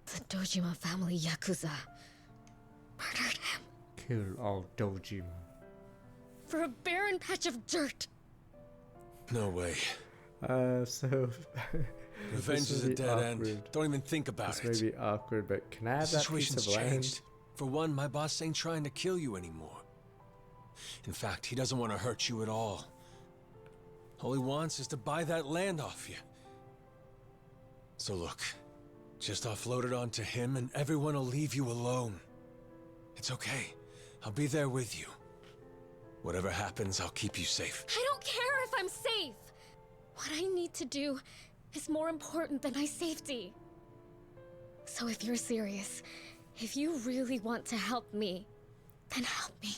The Dojima family Yakuza murdered him. Kill all Dojima. for a barren patch of dirt. No way. So Revenge is a dead end. Don't even think about it. This may be awkward, but can I have The that piece situation's of land? changed. For one, my boss ain't trying to kill you anymore. In fact, he doesn't want to hurt you at all. All he wants is to buy that land off you. So look, just offload it onto him and everyone will leave you alone. It's okay. I'll be there with you. Whatever happens, I'll keep you safe. I don't care if I'm safe. What I need to do is more important than my safety. So if you're serious, if you really want to help me, then help me.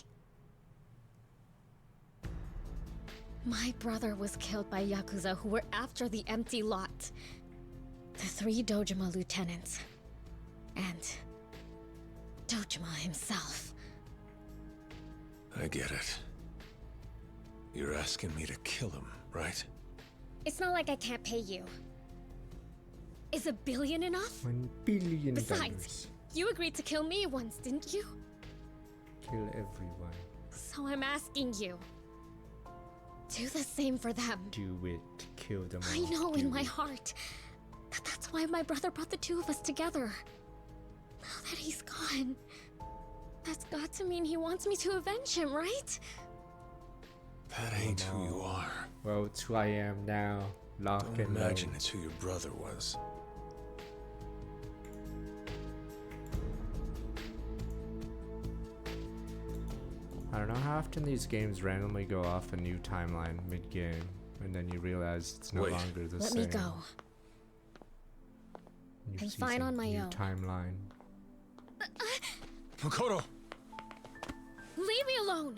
My brother was killed by Yakuza who were after the empty lot. The 3 Dojima lieutenants. And Dojima himself. I get it. You're asking me to kill him, right? It's not like I can't pay you. Is $1 billion enough? $1 billion. Besides, you agreed to kill me once, didn't you? Kill everyone. So I'm asking you. Do the same for them. Do it. Kill them all. I know Do in my it. heart that that's why my brother brought the 2 of us together. Now that he's gone, that's got to mean he wants me to avenge him, right? That ain't who you are. Well, it's who I am now. Lock Don't and imagine load. it's who your brother was. I don't know how often these games randomly go off a new timeline mid-game, and then you realize it's no Wait. longer the Let same. me go. New I'm season, fine on my new own. timeline. Makoto! Leave me alone!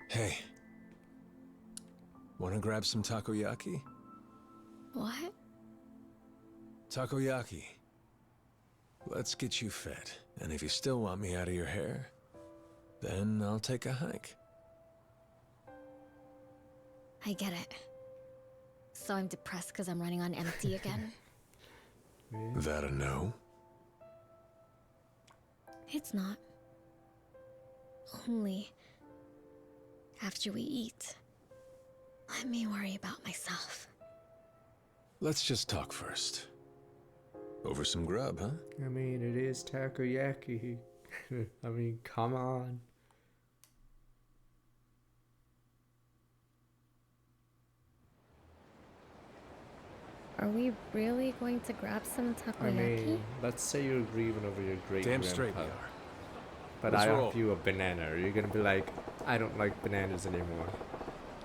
Hey. Wanna grab some takoyaki? What? Takoyaki. Let's get you fed. And if you still want me out of your hair, then I'll take a hike. I get it. So I'm depressed because I'm running on empty again. That a no? It's not. Only after we eat, let me worry about myself. Let's just talk first. Over some grub, huh? I mean, it is takoyaki. I mean, come on. Are we really going to grab some takoyaki? I mean, let's say you're grieving over your great Damn straight we grandpa. are. But Let's I roll. offer you a banana. Are you gonna be like, I don't like bananas anymore?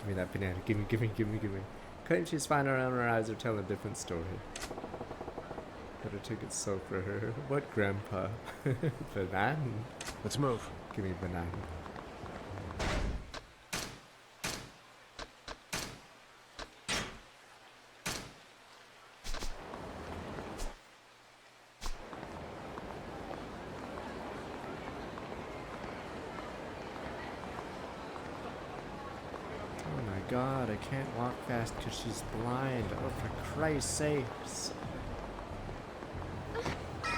Give me that banana. Give me, give me, give me, give me. Couldn't she's fine around her eyes are telling a different story? Better take it so for her. What, grandpa? Banana? Let's move. Give me banana. Oh my god, I can't walk fast because she's blind. Oh, for Christ's sakes.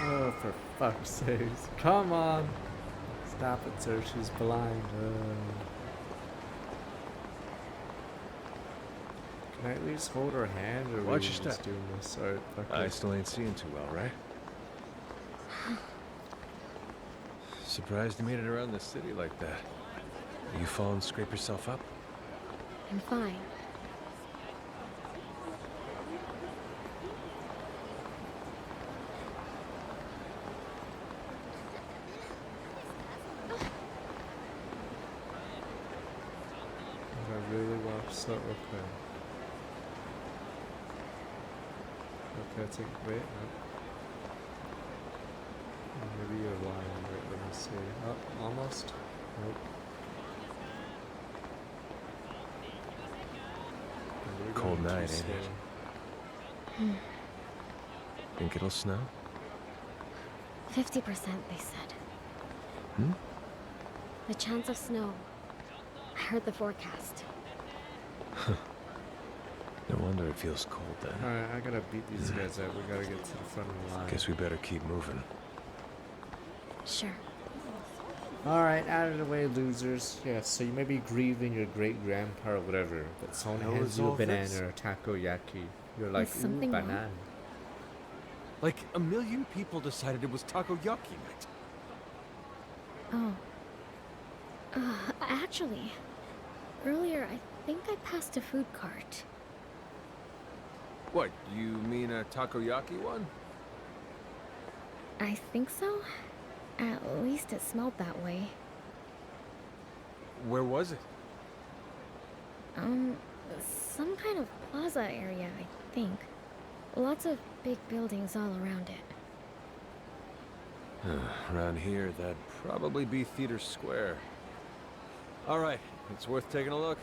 Oh, for fuck's sakes. Come on. Stop it, sir. She's blind. Can I at least hold her hand, or are Watch we your just step. doing this? Alright, fuck I it. still ain't seeing too well, right? Surprised you made it around the city like that. You fall and scrape yourself up? I'm fine. I really walk so okay. Okay, I think, wait, no. Maybe you're lying, wait, let me see. Oh, almost. Nope. We're Cold going too night, ain't slow. it? Think it'll snow? 50%, they said. Hmm? The chance of snow. I heard the forecast. No wonder it feels cold then. Alright, I gotta beat these guys out. We gotta get to the front of the line. Guess we better keep moving. Sure. Alright, out of the way, losers. Yeah, so you may be grieving your great-grandpa or whatever, but someone How hands is you a all banana this? or a takoyaki. You're like, Is ooh, something wrong? banana. Like, a million people decided it was takoyaki night. Oh. Actually, earlier I think I passed a food cart. What, you mean a takoyaki one? I think so. At least it smelled that way. Where was it? Some kind of plaza area, I think. Lots of big buildings all around it. Around here, that'd probably be Theater Square. Alright, it's worth taking a look.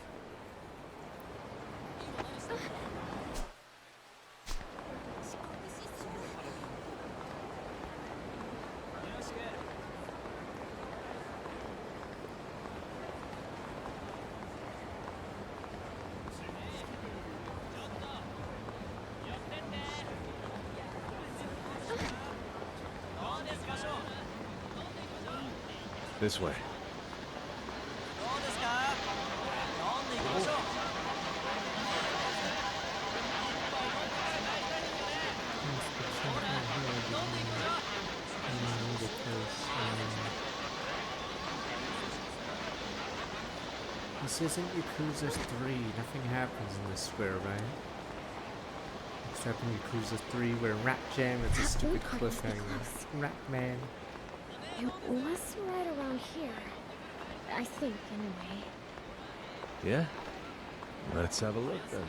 This way. This isn't Yakuza 3. Nothing happens in this square, right? Except in Yakuza 3 where Rat Jam is a stupid cliffhanger. Rat Man. It was right around here. I think, anyway. Yeah? Let's have a look then.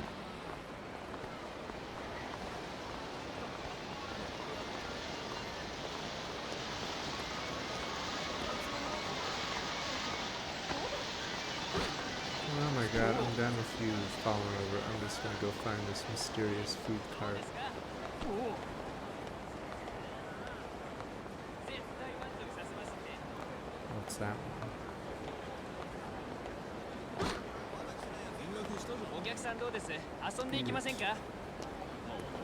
Oh my god, I'm done with you falling over. I'm just gonna go find this mysterious food cart. What's that one? お客さんどうです？遊んでいきませんか？もう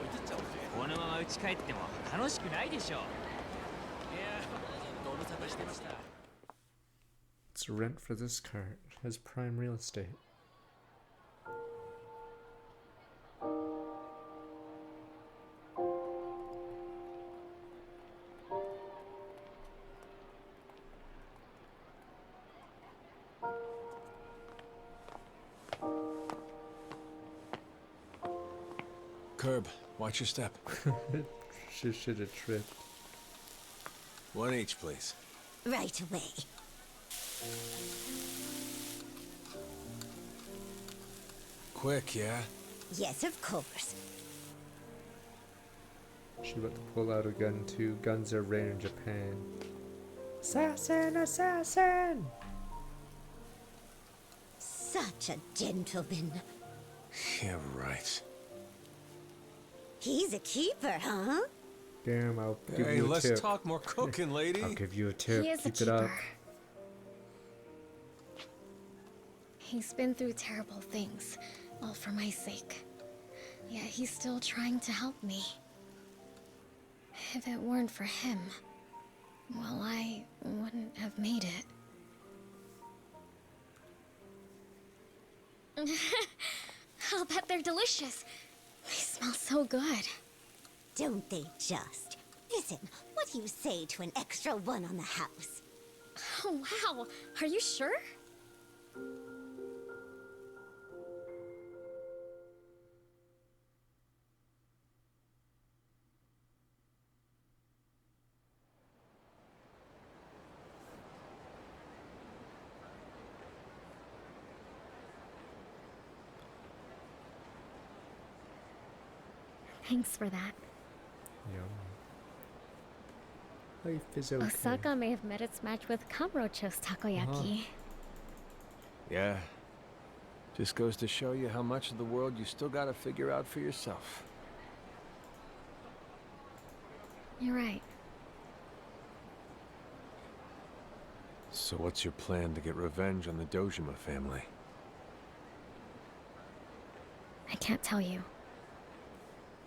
置いてっちゃおうぜ。このまま家帰っても楽しくないでしょう。いや、ご無沙汰してました。 Let's rent for this cart. It has prime real estate. Curb, watch your step. Should have tripped. One each, please. Right away. Quick, yeah? Yes, of course. She about to pull out a gun too. Guns are rare in Japan. Assassin! Assassin! Such a gentleman. Yeah, right. He's a keeper, huh? Damn, I'll give Hey, you a let's tip. talk more cooking, lady. I'll give you a tip. He is a Keep it up. keeper. He's been through terrible things, all for my sake. Yet he's still trying to help me. If it weren't for him, well, I wouldn't have made it. I'll bet they're delicious. They smell so good. Don't they just? Listen, what do you say to an extra one on the house? Oh, wow. Are you sure? Thanks for that. Yum. Life is okay. Osaka may have met its match with Kamurocho's takoyaki. Yeah. Just goes to show you how much of the world you still gotta figure out for yourself. You're right. So what's your plan to get revenge on the Dojima family? I can't tell you.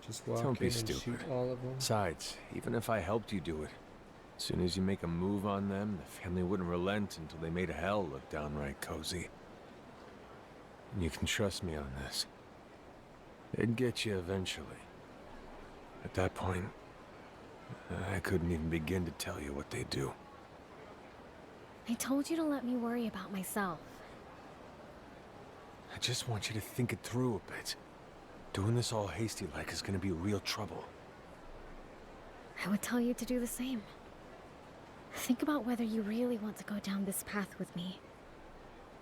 Just walk Don't be in and stupid. shoot all of them. Besides, even if I helped you do it, as soon as you make a move on them, the family wouldn't relent until they made hell look downright cozy. And you can trust me on this. They'd get you eventually. At that point, I couldn't even begin to tell you what they do. I told you to let me worry about myself. I just want you to think it through a bit. Doing this all hasty-like is gonna be real trouble. I would tell you to do the same. Think about whether you really want to go down this path with me.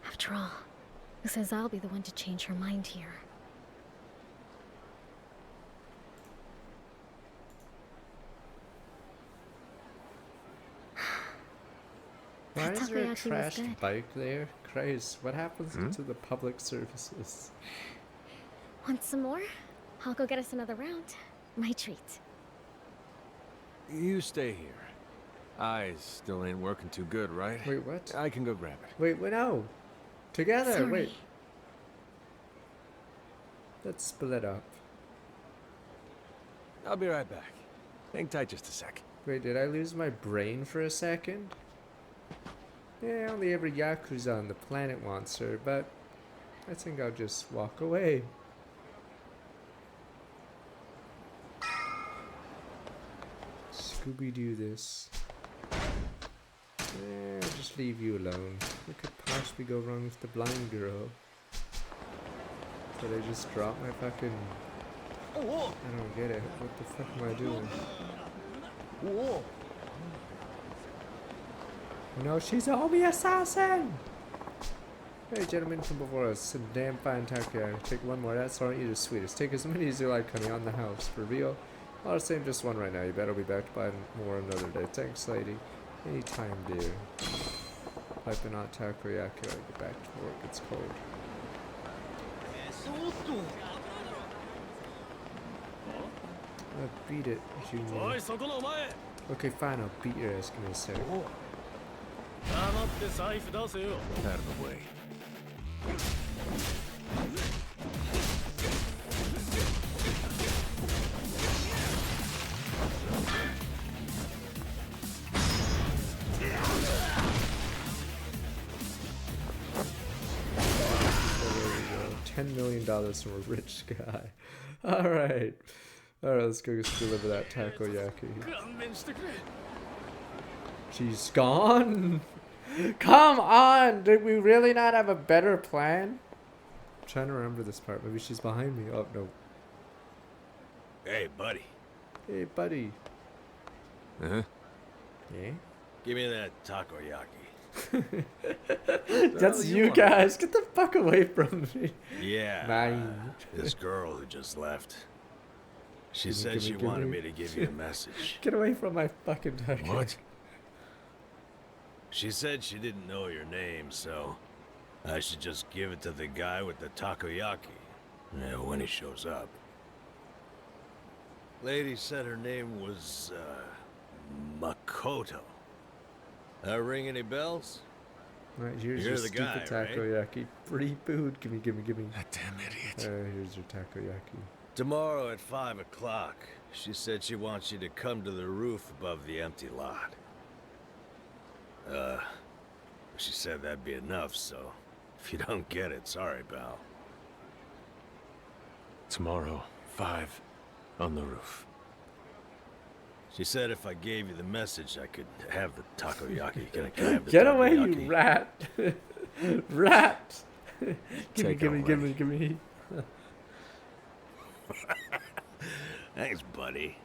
After all, who says I'll be the one to change her mind here? Why That is there a takoyaki was trashed good. bike there? Christ, what happens to the public services? Want some more? I'll go get us another round. My treat. You stay here. Eyes still ain't working too good, right? Wait, what? I can go grab it. Wait, no. Together, Sorry. wait. Let's split up. I'll be right back. Hang tight just a sec. Wait, did I lose my brain for a second? Yeah, only every Yakuza on the planet wants her, but I think I'll just walk away. Scooby-Doo this. Yeah, I'll just leave you alone. What could possibly go wrong with the blind girl? Did I just drop my fucking... I don't get it. What the fuck am I doing? No, she's a homie assassin! Hey, gentlemen from before us, some damn fine takoyaki. Take one more, that's all. Eat the sweetest. Take as many as you like, honey, on the house. For real? All the same, just one right now. You better be back to buy more another day. Thanks, lady. Anytime, dear. Piping hot takoyaki when I get back to work. It's cold. Beat it, Junior. Okay, fine, I'll beat your ass. Give me a sec. Out of the way. $10 million from a rich guy. Alright. Alright, let's go deliver that takoyaki. She's gone? Come on! Did we really not have a better plan? I'm trying to remember this part. Maybe she's behind me. Oh, no. Hey, buddy. Hey, buddy. Uh-huh. Yeah? Give me that takoyaki. That's you guys. Get the fuck away from me. Yeah. Mine. This girl who just left. She said she wanted me to give you a message. Get away from my fucking takoyaki. What? She said she didn't know your name, so I should just give it to the guy with the takoyaki when he shows up. Lady said her name was, Makoto. Ring any bells? Right, here's You're your the stupid guy, takoyaki. right? Free food. Gimme, gimme, gimme. That damn idiot. Here's your takoyaki. Tomorrow at 5 o'clock, she said she wants you to come to the roof above the empty lot. She said that'd be enough, so if you don't get it, sorry, pal. Tomorrow, 5, on the roof. She said if I gave you the message, I could have the takoyaki. Can I have the Get takoyaki? away, you rat! Rat! Gimme, Take gimme, it gimme, gimme. Thanks, buddy.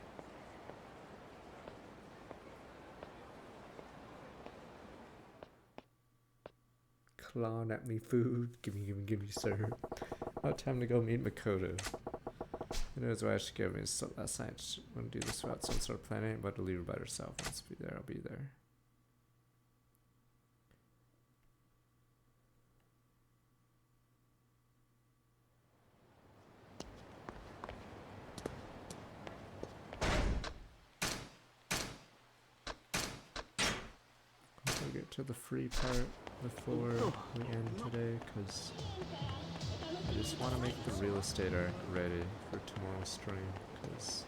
Clawing at me food. Gimme, gimme, gimme, sir. Oh, time to go meet Makoto. Who knows why I should give me so last night. I want to do this without some sort of plan. Ain't about to leave her by herself. Once be there, I'll be there. We'll get to the free part before we end today, because I just want to make the real estate arc ready for tomorrow's stream, because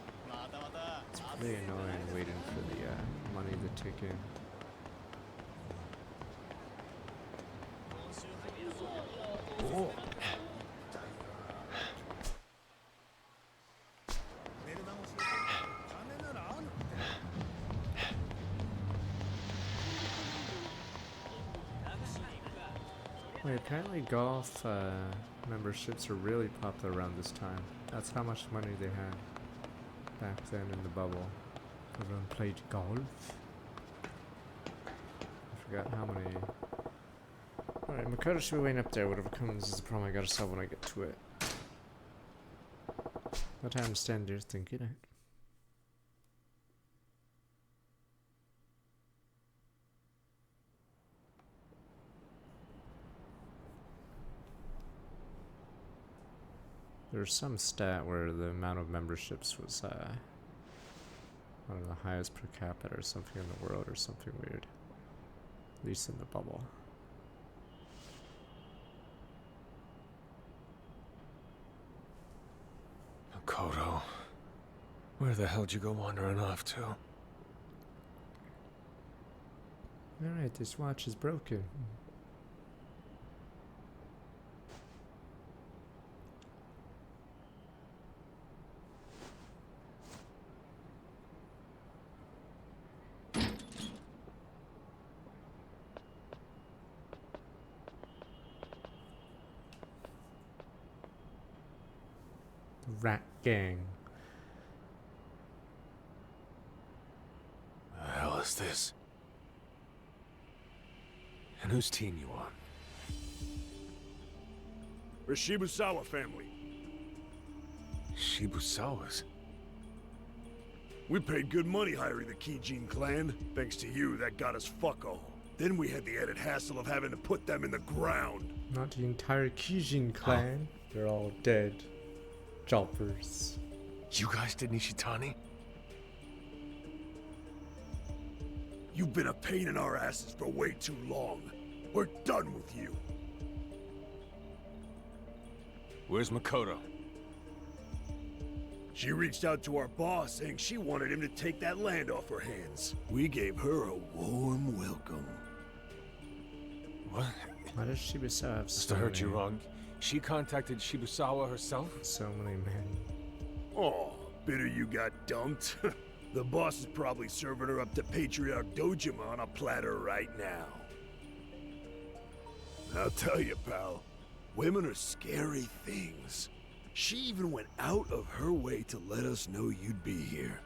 it's pretty annoying waiting for the money to tick in. Wait, apparently golf memberships are really popular around this time. That's how much money they had back then in the bubble. Everyone played golf. I forgot how many. Alright, Makoto should be waiting up there. Whatever comes is the problem I gotta solve when I get to it. But I understand you're thinking it. There's some stat where the amount of memberships was one of the highest per capita or something in the world or something weird. At least in the bubble. Makoto, where the hell'd you go wandering off to? Alright, this watch is broken. Rat gang. The hell is this? And whose team you on? We're Shibusawa family. Shibusawas? We paid good money hiring the Kijin clan. Thanks to you, that got us fuck all. Then we had the added hassle of having to put them in the ground. Not the entire Kijin clan. They're all dead. Choppers. You guys did Nishitani? You've been a pain in our asses for way too long. We're done with you. Where's Makoto? She reached out to our boss saying she wanted him to take that land off her hands. We gave her a warm welcome. What? Why does Shibusawa have Must have heard you wrong. She contacted Shibusawa herself? So many men. Oh, bitter you got dumped? The boss is probably serving her up to Patriarch Dojima on a platter right now. I'll tell you, pal, women are scary things. She even went out of her way to let us know you'd be here.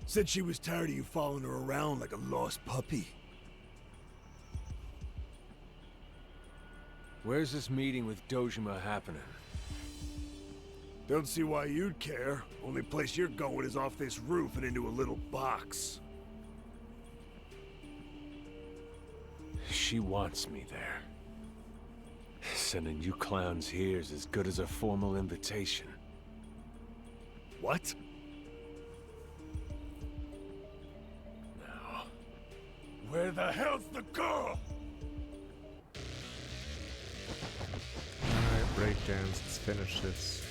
Said she was tired of you following her around like a lost puppy. Where's this meeting with Dojima happening? Don't see why you'd care. Only place you're going is off this roof and into a little box. She wants me there. Sending you clowns here is as good as a formal invitation. What? Now, where the hell's the girl? Alright, breakdowns. Let's finish this.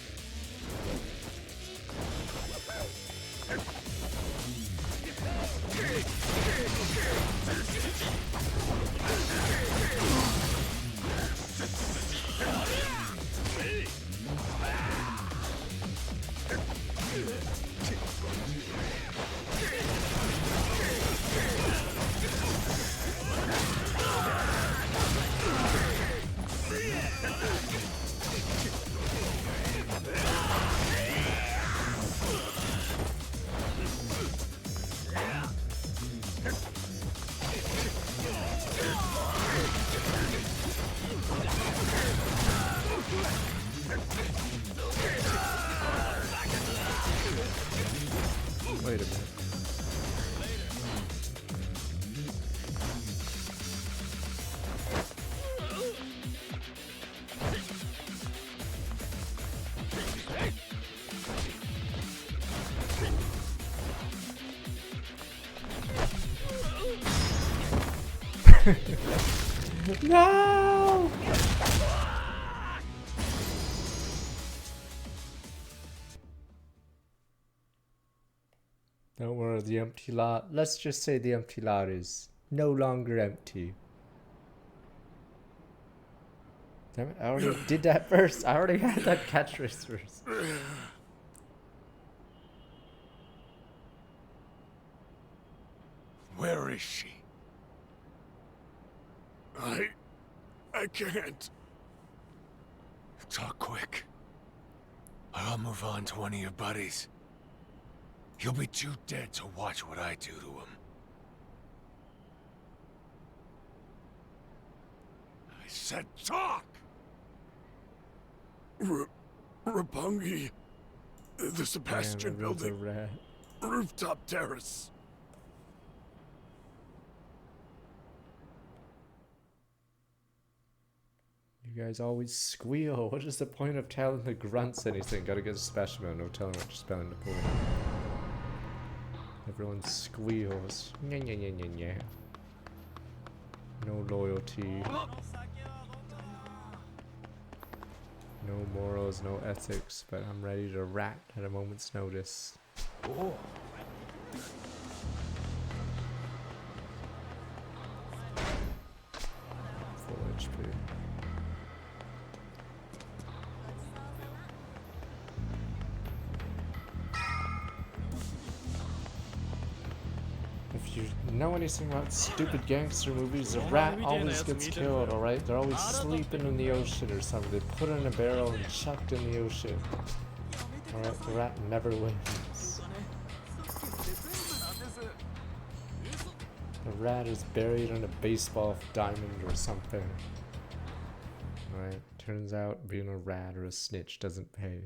Wait a minute. No! Don't worry, the empty lot. Let's just say the empty lot is no longer empty. Damn it, I already did that first. I already had that catchphrase first. Where is she? I can't. Talk quick, or I'll move on to one of your buddies. He'll be too dead to watch what I do to him. I said talk! Rapungi. The Sebastian Man, everyone's a building. rat. Rooftop terrace. You guys always squeal. What is the point of telling the grunts anything? Gotta get a specimen. No telling what you're spelling to pull. Everyone squeals. Nya, nya, nya, nya, nya. No loyalty. No morals, no ethics, but I'm ready to rat at a moment's notice. Oh. Full HP. If you know anything about stupid gangster movies, a rat always gets killed, alright? They're always sleeping in the ocean or something. They put it in a barrel and chucked in the ocean. Alright, the rat never wins. The rat is buried in a baseball diamond or something. Alright, turns out being a rat or a snitch doesn't pay.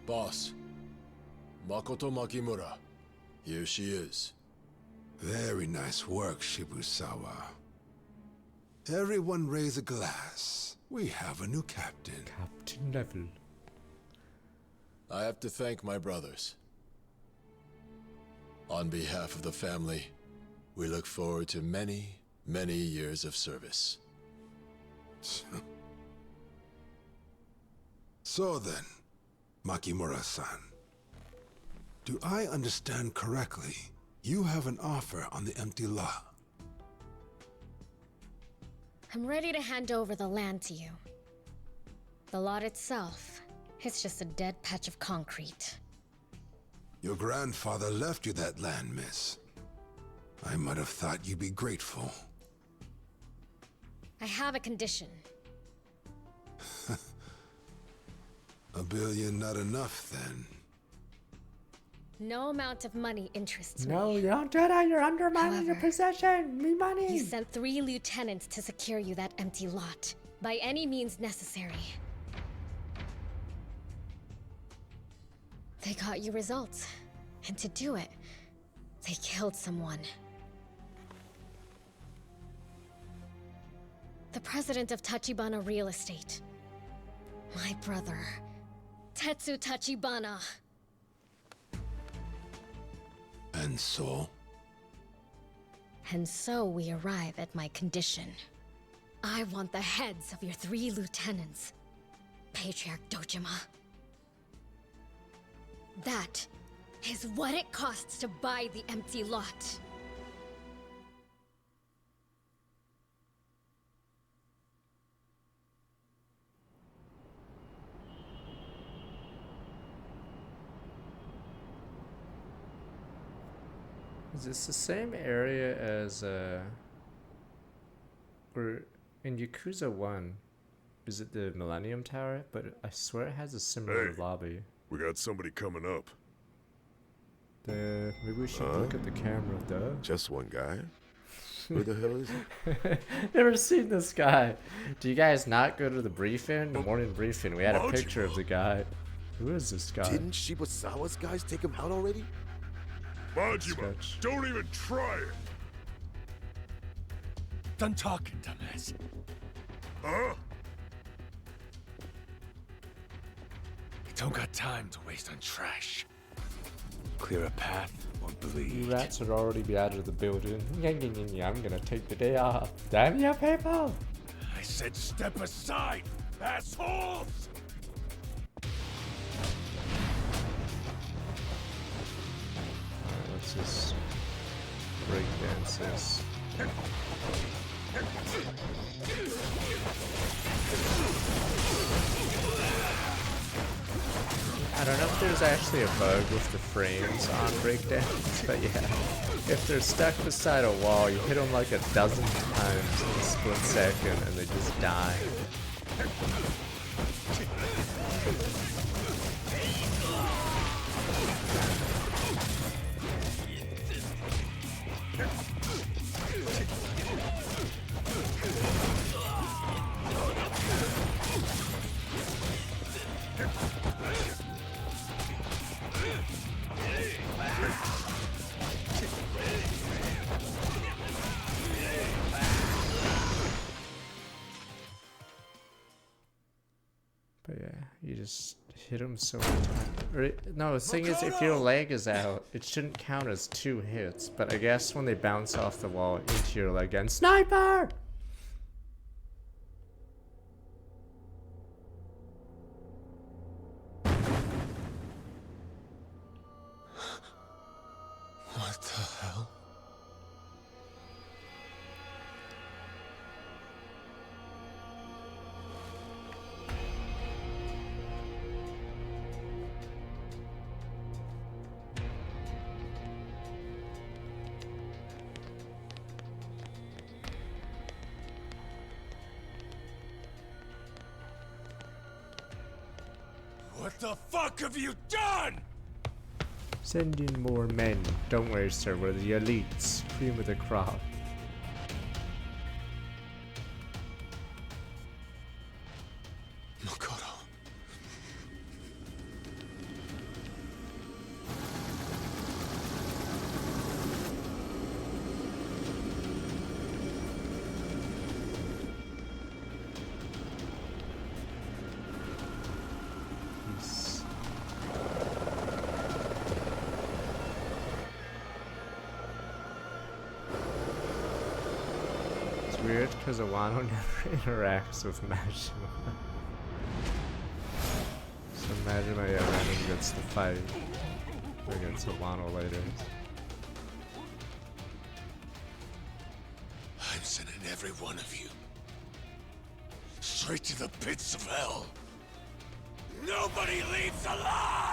Boss, Makoto Makimura. Here she is. Very nice work, Shibusawa. Everyone raise a glass. We have a new captain. Captain level. I have to thank my brothers. On behalf of the family, we look forward to many, many years of service. So then, Makimura-san, do I understand correctly? You have an offer on the empty lot. I'm ready to hand over the land to you. The lot itself, it's just a dead patch of concrete. Your grandfather left you that land, miss. I might have thought you'd be grateful. I have a condition. $1 billion not enough, then. No amount of money interests No, me. you don't do that. You're undermining your possession. Me money. You sent 3 lieutenants to secure you that empty lot, by any means necessary. They got you results, and to do it, they killed someone. The president of Tachibana Real Estate. My brother, Tetsu Tachibana. And so? And so we arrive at my condition. I want the heads of your 3 lieutenants, Patriarch Dojima. That is what it costs to buy the empty lot. Is this the same area as or in Yakuza 1? Is it the Millennium Tower? But I swear it has a similar lobby. We got somebody coming up. Maybe we should look at the camera though. Just one guy? Who the hell is he? Never seen this guy. Do you guys not go to the briefing? The morning briefing. We had a picture of the guy. Who is this guy? Didn't Shibusawa's guys take him out already? Majima, don't even try it! Done talking, dumbass. Huh? Don't got time to waste on trash. Clear a path or bleed. You rats would already be out of the building. I'm gonna take the day off. Damn you, people! I said step aside, assholes! Alright, let's just break dances. I don't know if there's actually a bug with the frames on breakdance, but yeah. If they're stuck beside a wall, you hit them like a dozen times in a split second and they just die. But yeah, you just hit him so many times. No, the thing is, if your leg is out, it shouldn't count as 2 hits. But I guess when they bounce off the wall into your leg and sniper! What the hell? What the fuck have you done? Send in more men. Don't worry, sir. We're the elites. Cream of the crop. Makoto. It's weird because Awano never interacts with Majima. So Majima, yeah, Random gets the fight against Awano later. I'm sending every one of you straight to the pits of hell. Nobody leaves alive!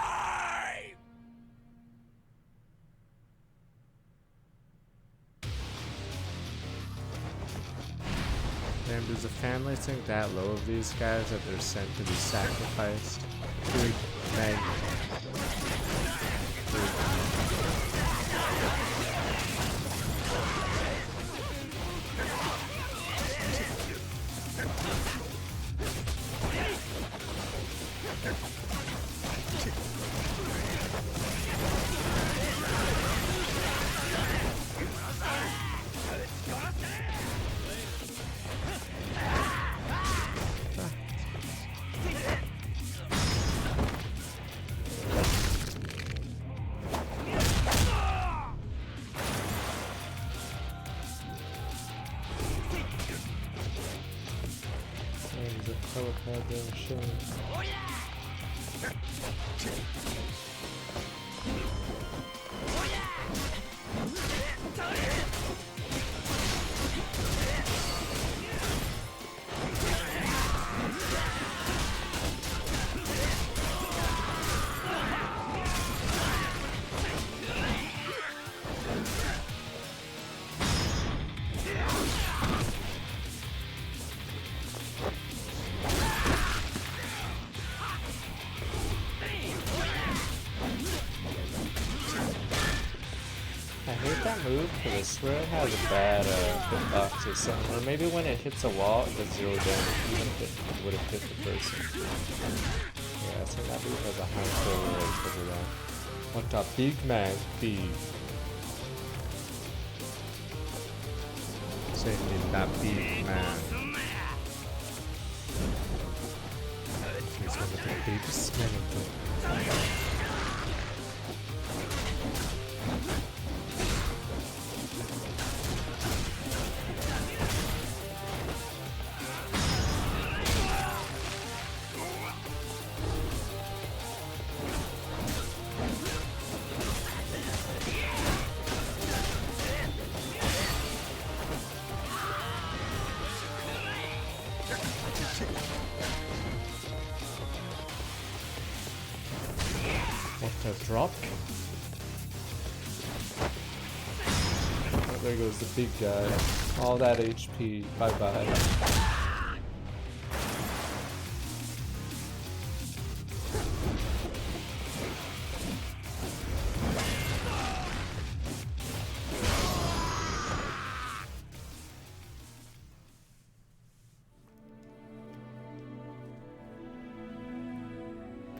Damn, does the family think that low of these guys that they're sent to be sacrificed? Good men. can't move because I swear it has a bad hitbox or something. Or maybe when it hits a wall, it does 0 damage, even if it would have hit the person. Yeah, I think that move has a high failure rate because of that. What a big man be. Sending that big man. He's one of the big skeleton. What a drop. Oh, there goes the big guy. All that HP. Bye bye.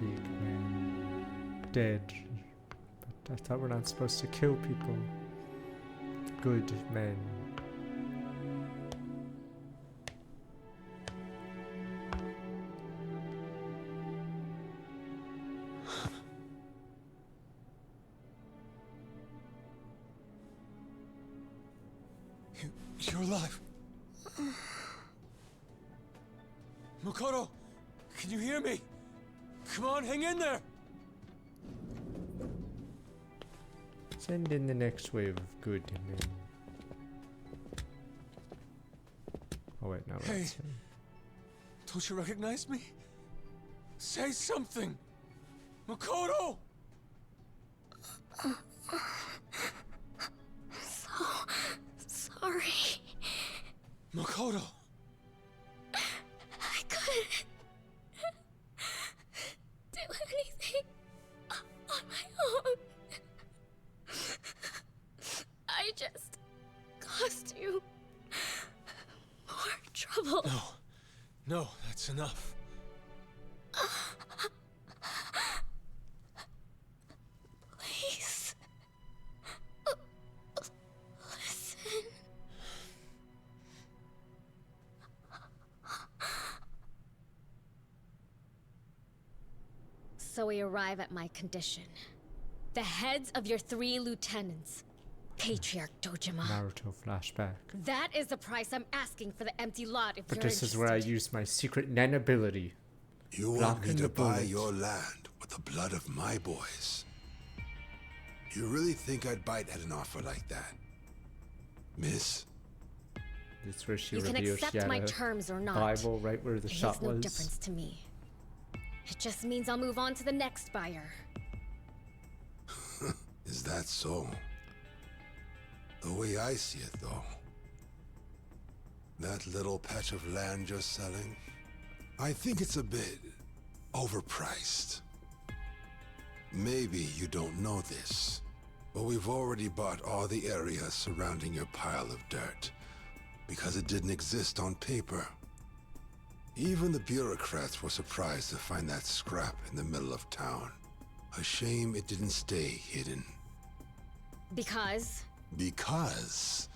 Big man. Dead. But I thought we're not supposed to kill people. Good men. You're alive. Makoto, can you hear me? Come on, hang in there. Send in the next wave of good men. Oh wait, no, Hey, that's him. don't you recognize me? Say something, Makoto. So sorry. Makoto. I couldn't do anything on my own. I just caused you more trouble. No, that's enough. Please. Listen. So we arrive at my condition. The heads of your 3 lieutenants. Patriarch Dojima. Naruto flashback. That is the price I'm asking for the empty lot if But you're this is where I use my secret Nen ability. You want Blocking me to the buy bullet. your land with the blood of my boys? You really think I'd bite at an offer like that? Miss? This is where she You can reveals accept she had my a terms or not. Bible right where the It shot makes no was. difference to me. It just means I'll move on to the next buyer. Is that so? The way I see it, though, that little patch of land you're selling, I think it's a bit overpriced. Maybe you don't know this, but we've already bought all the area surrounding your pile of dirt because it didn't exist on paper. Even the bureaucrats were surprised to find that scrap in the middle of town. A shame it didn't stay hidden. Because? Because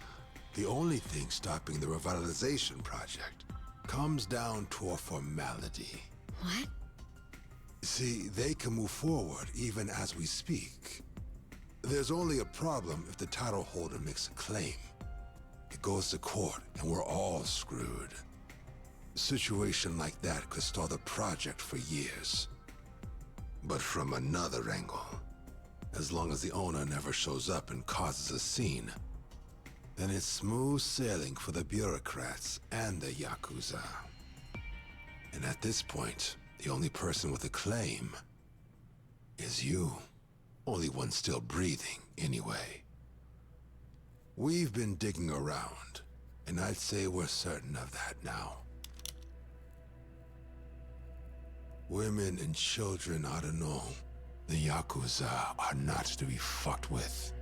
the only thing stopping the revitalization project comes down to a formality. What? See, they can move forward even as we speak. There's only a problem if the title holder makes a claim. It goes to court and we're all screwed. A situation like that could stall the project for years. But from another angle, as long as the owner never shows up and causes a scene, then it's smooth sailing for the bureaucrats and the Yakuza. And at this point, the only person with a claim is you. Only one still breathing, anyway. We've been digging around, and I'd say we're certain of that now. Women and children ought to know the Yakuza are not to be fucked with.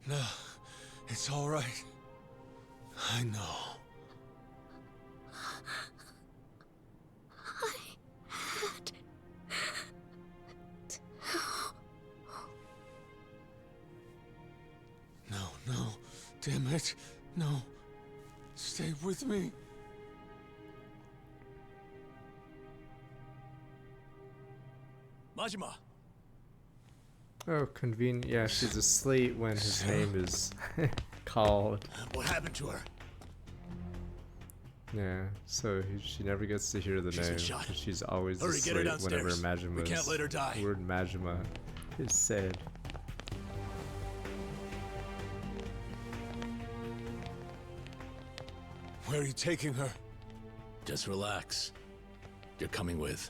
No, it's all right. I know. No, damn it, no. Stay with me. Majima. Oh, convenient. Yeah, she's asleep when his name is called. What happened to her? Yeah, so she never gets to hear the She's been name. shot. She's always Hurry, get her asleep whenever downstairs. We can't let her die. word Majima is said. Where are you taking her? Just relax. You're coming with.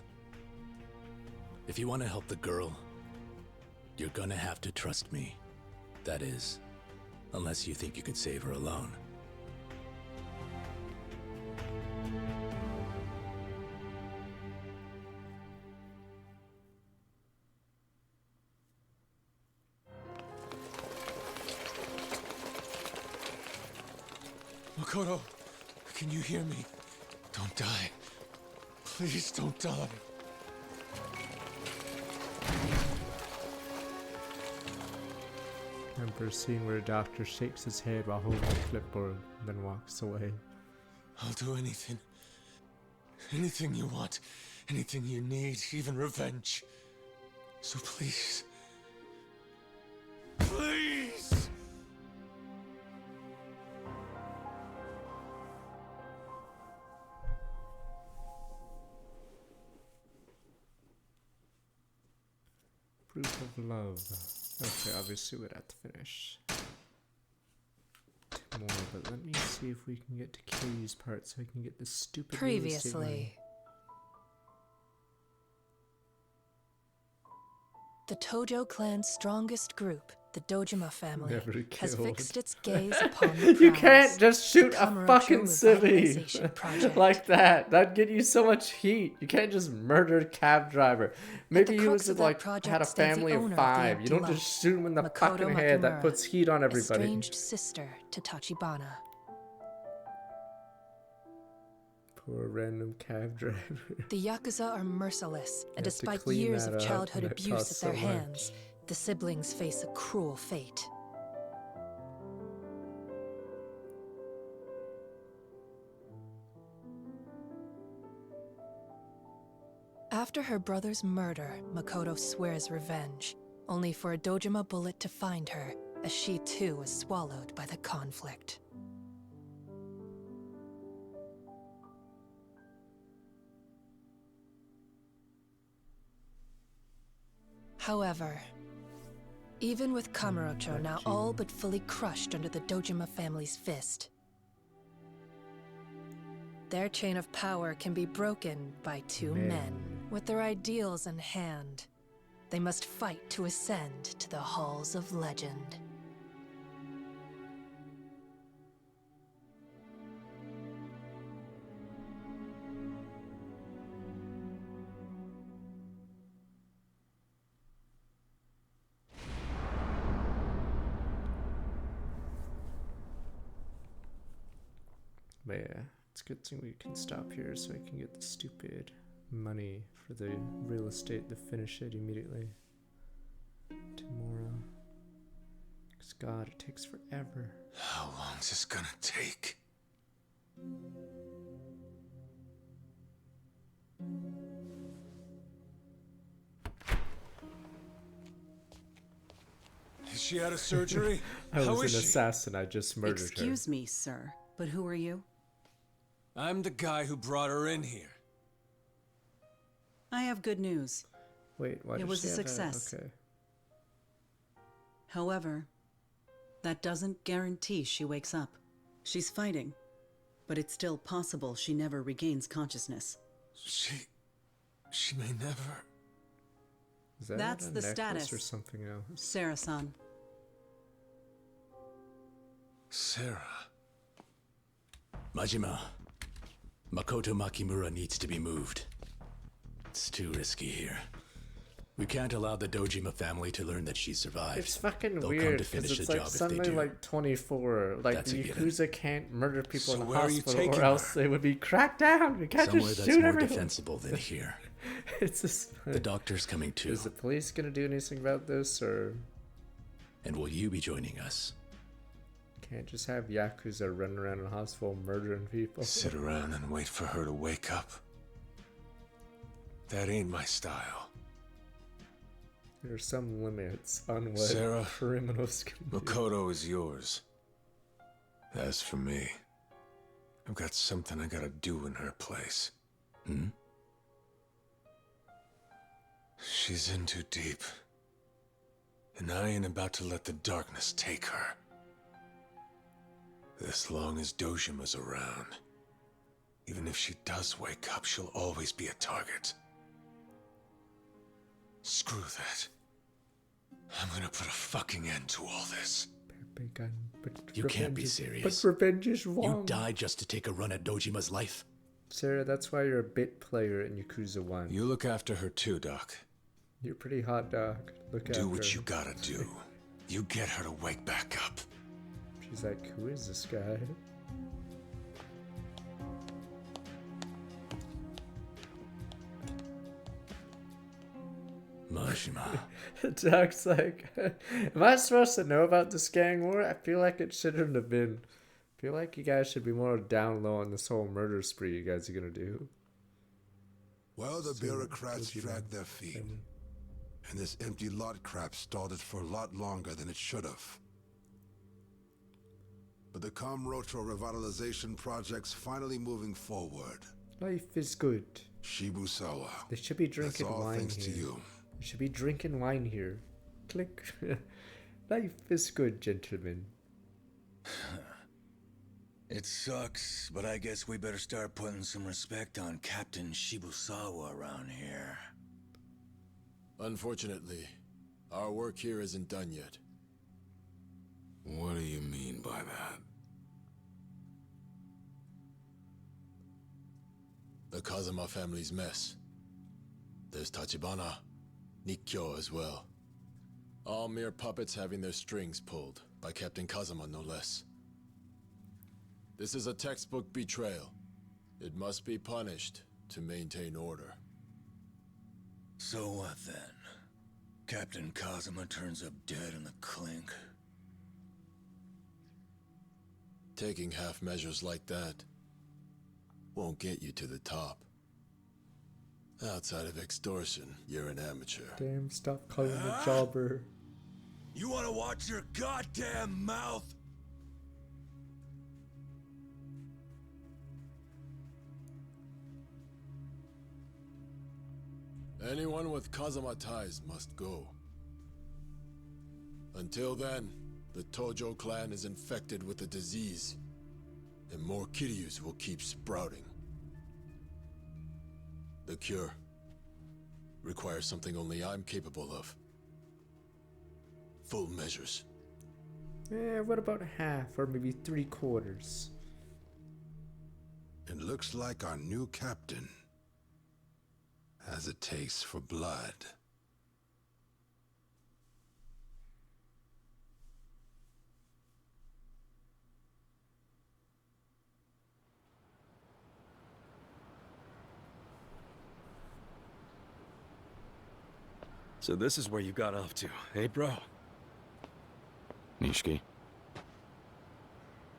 If you want to help the girl, you're gonna have to trust me. That is, unless you think you can save her alone. Makoto, can you hear me? Don't die. Please don't die. Remember a scene where a doctor shakes his head while holding a clipboard and then walks away. I'll do anything. Anything you want. Anything you need. Even revenge. So please. Please! Proof of love. Okay, obviously we'd have to finish more, but let me see if we can get to Kiryu's part so I can get this stupid real estate money. Previously. The Tojo clan's strongest group, the Dojima family, Never has killed. fixed its gaze upon the You prize, can't just shoot the a Kamurocho fucking civvy revitalization project. like that. That'd get you so much heat. You can't just murder a cab driver. Maybe he was like had a family of 5. You don't just shoot him in the fucking head. That puts heat on everybody. Estranged sister to Tachibana. Poor random cab driver. The Yakuza are merciless, and have to despite clean years that of up, childhood and it abuse costs at their so much. hands, the siblings face a cruel fate. After her brother's murder, Makoto swears revenge, only for a Dojima bullet to find her, as she too was swallowed by the conflict. However, even with Kamurocho now all but fully crushed under the Dojima family's fist, their chain of power can be broken by two men. With their ideals in hand, they must fight to ascend to the halls of legend. But yeah, it's a good thing we can stop here so I can get the stupid money for the real estate to finish it immediately tomorrow. Because God, it takes forever. How long's this gonna take? Is she out of surgery? I How was is an she? assassin, I just murdered her. Excuse me, sir, but who are you? I'm the guy who brought her in here. I have good news. Wait, why It did was she a have that? success. Okay. However, that doesn't guarantee she wakes up. She's fighting, but it's still possible she never regains consciousness. She may never. Is that That's a the necklace status. or something else? Sarah-san. Sarah. Majima, Makoto Makimura needs to be moved. It's too risky here. We can't allow the Dojima family to learn that she survived. It's fucking They'll weird come to finish because the it's like job if they suddenly do. like 24. Like That's the a given. Yakuza can't murder people So in the where are you hospital, taking or else her? they would be cracked down. You can't Somewhere just that's shoot more everyone. defensible than here. It's just. The doctor's coming too. Is the police gonna do anything about this, or And will you be joining us? can't just have Yakuza running around in a hospital murdering people? Sit around and wait for her to wake up. That ain't my style. There's some limits on what Sarah, criminals can do. Makoto is yours. As for me, I've got something I gotta do in her place. Hmm? She's in too deep. And I ain't about to let the darkness take her. As long as Dojima's around, even if she does wake up, she'll always be a target. Screw that. I'm gonna put a fucking end to all this. You can't be But serious. revenge is You wrong. died just to take a run at Dojima's life? Sarah, that's why you're a bit player in Yakuza 1. You look after her too, Doc. You're pretty hot dog. Look at Do her. what you gotta do. You get her to wake back up. She's like, who is this guy? Majima. Doc's like, am I supposed to know about this gang war? I feel like it shouldn't have been. I feel like you guys should be more down low on this whole murder spree you guys are gonna do. Well, the bureaucrats dragged their feet. And this empty lot crap stalled it for a lot longer than it should have. But the Komroto revitalization project's finally moving forward. Life is good. Shibusawa. They should be drinking That's all wine thanks here. to you. They should be drinking wine here. Click. Life is good, gentlemen. It sucks, but I guess we better start putting some respect on Captain Shibusawa around here. Unfortunately, our work here isn't done yet. What do you mean by that? The Kazama family's mess. There's Tachibana, Nikkyo as well. All mere puppets having their strings pulled, by Captain Kazama no less. This is a textbook betrayal. It must be punished to maintain order. So what then? Captain Kazama turns up dead in the clink. Taking half measures like that won't get you to the top. Outside of extortion, you're an amateur. Damn, stop calling him a jobber. You wanna watch your goddamn mouth? Anyone with Kazama ties must go. Until then, the Tojo clan is infected with a disease, and more Kiryus will keep sprouting. The cure requires something only I'm capable of. Full measures. What about half, or maybe 3/4? It looks like our new captain has a taste for blood. So this is where you got off to, hey bro? Nishiki.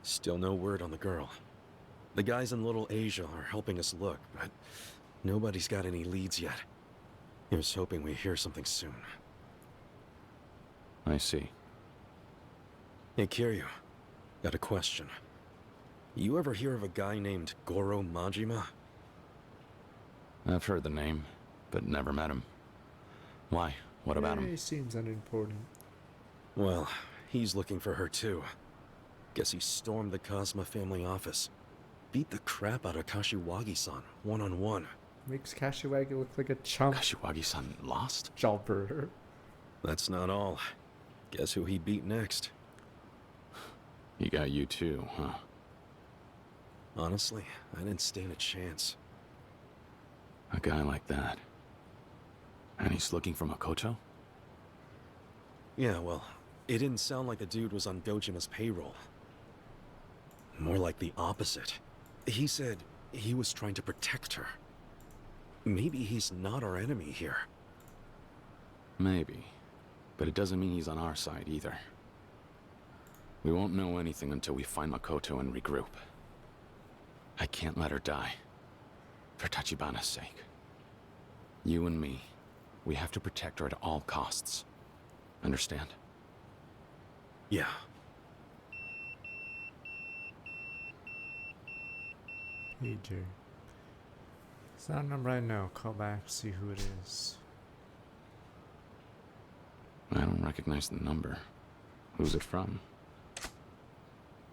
Still no word on the girl. The guys in Little Asia are helping us look, but nobody's got any leads yet. Here's hoping we hear something soon. I see. Hey Kiryu, got a question. You ever hear of a guy named Goro Majima? I've heard the name, but never met him. Why? What about him? He seems unimportant. Well, he's looking for her too. Guess he stormed the Kazama family office. Beat the crap out of Kashiwagi-san, one-on-one. Makes Kashiwagi look like a chump. Kashiwagi-san lost? Jobber. That's not all. Guess who he beat next? He got you too, huh? Honestly, I didn't stand a chance. A guy like that. And he's looking for Makoto? Yeah, well, it didn't sound like the dude was on Dojima's payroll. More like the opposite. He said he was trying to protect her. Maybe he's not our enemy here. Maybe. But it doesn't mean he's on our side either. We won't know anything until we find Makoto and regroup. I can't let her die. For Tachibana's sake. You and me, we have to protect her at all costs. Understand? Yeah. Pager. Sound number right now. Call back, see who it is. I don't recognize the number. Who's it from?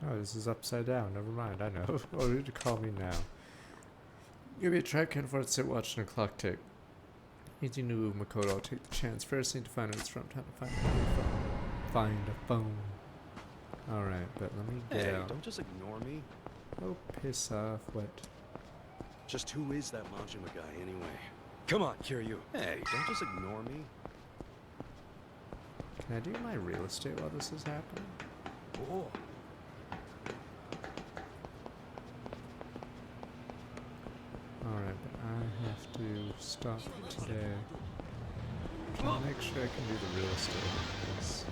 Oh, this is upside down. Never mind, I know. Oh, you need to call me now. Give me a track and for it, sit watching the clock tick. Easy new Makoto, I'll take the chance. First need to find out it's from. Time to find a phone. Find a phone. Alright, but let me get Hey, out. don't just ignore me. Oh, piss off. What? Just who is that Majima guy anyway? Come on, Kiryu. Hey, don't just ignore me. Can I do my real estate while this is happening? Oh. Alright, but I have to stop today. Trying to make sure I can do the real estate. Because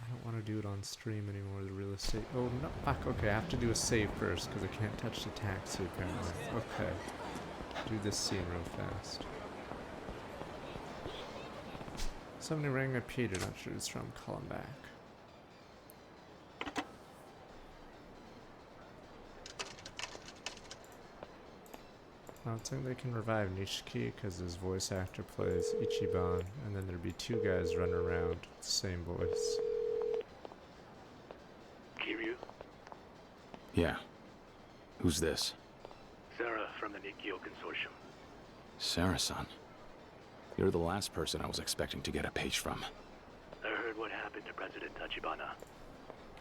I don't want to do it on stream anymore, the real estate. Oh, no, fuck, okay, I have to do a save first, because I can't touch the taxi apparently. Okay. Do this scene real fast. Somebody rang my Peter, not sure it's from, call him back. I don't think they can revive Nishiki because his voice actor plays Ichiban, and then there'd be two guys running around with the same voice. Kiryu? Yeah. Who's this? Sarah from the Nikkyo Consortium. Sarah-san. You're the last person I was expecting to get a page from. I heard what happened to President Tachibana,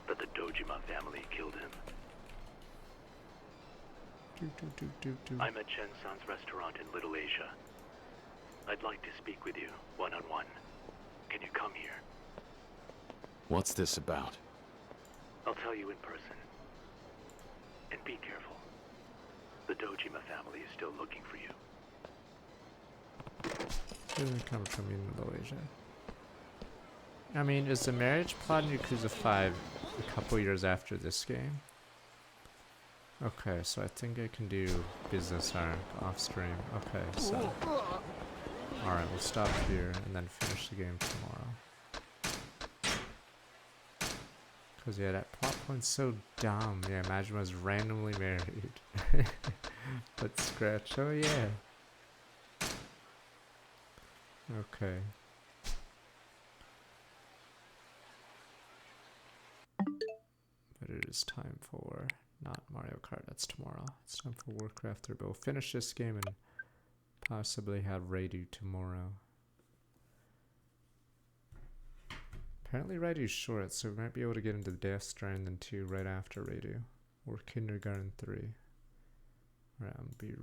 that the Dojima family killed him. I'm at Chen-san's restaurant in Little Asia. I'd like to speak with you, one-on-one. Can you come here? What's this about? I'll tell you in person. And be careful. The Dojima family is still looking for you. Doesn't come from Indonesia. I mean, is the marriage plot in Yakuza 5 a couple years after this game? Okay, so I think I can do business arc off stream. Okay, so alright, we'll stop here and then finish the game tomorrow. Cause yeah, that plot point's so dumb. Yeah, imagine I was randomly married. But scratch, oh yeah. Okay. But it is time for not Mario Kart, that's tomorrow. It's time for Warcraft 3, but we'll finish this game and possibly have Raidu tomorrow. Apparently Raidu's short, so we might be able to get into Death Stranding 2 right after Raidu. Or Kindergarten 3. Alright, I'll be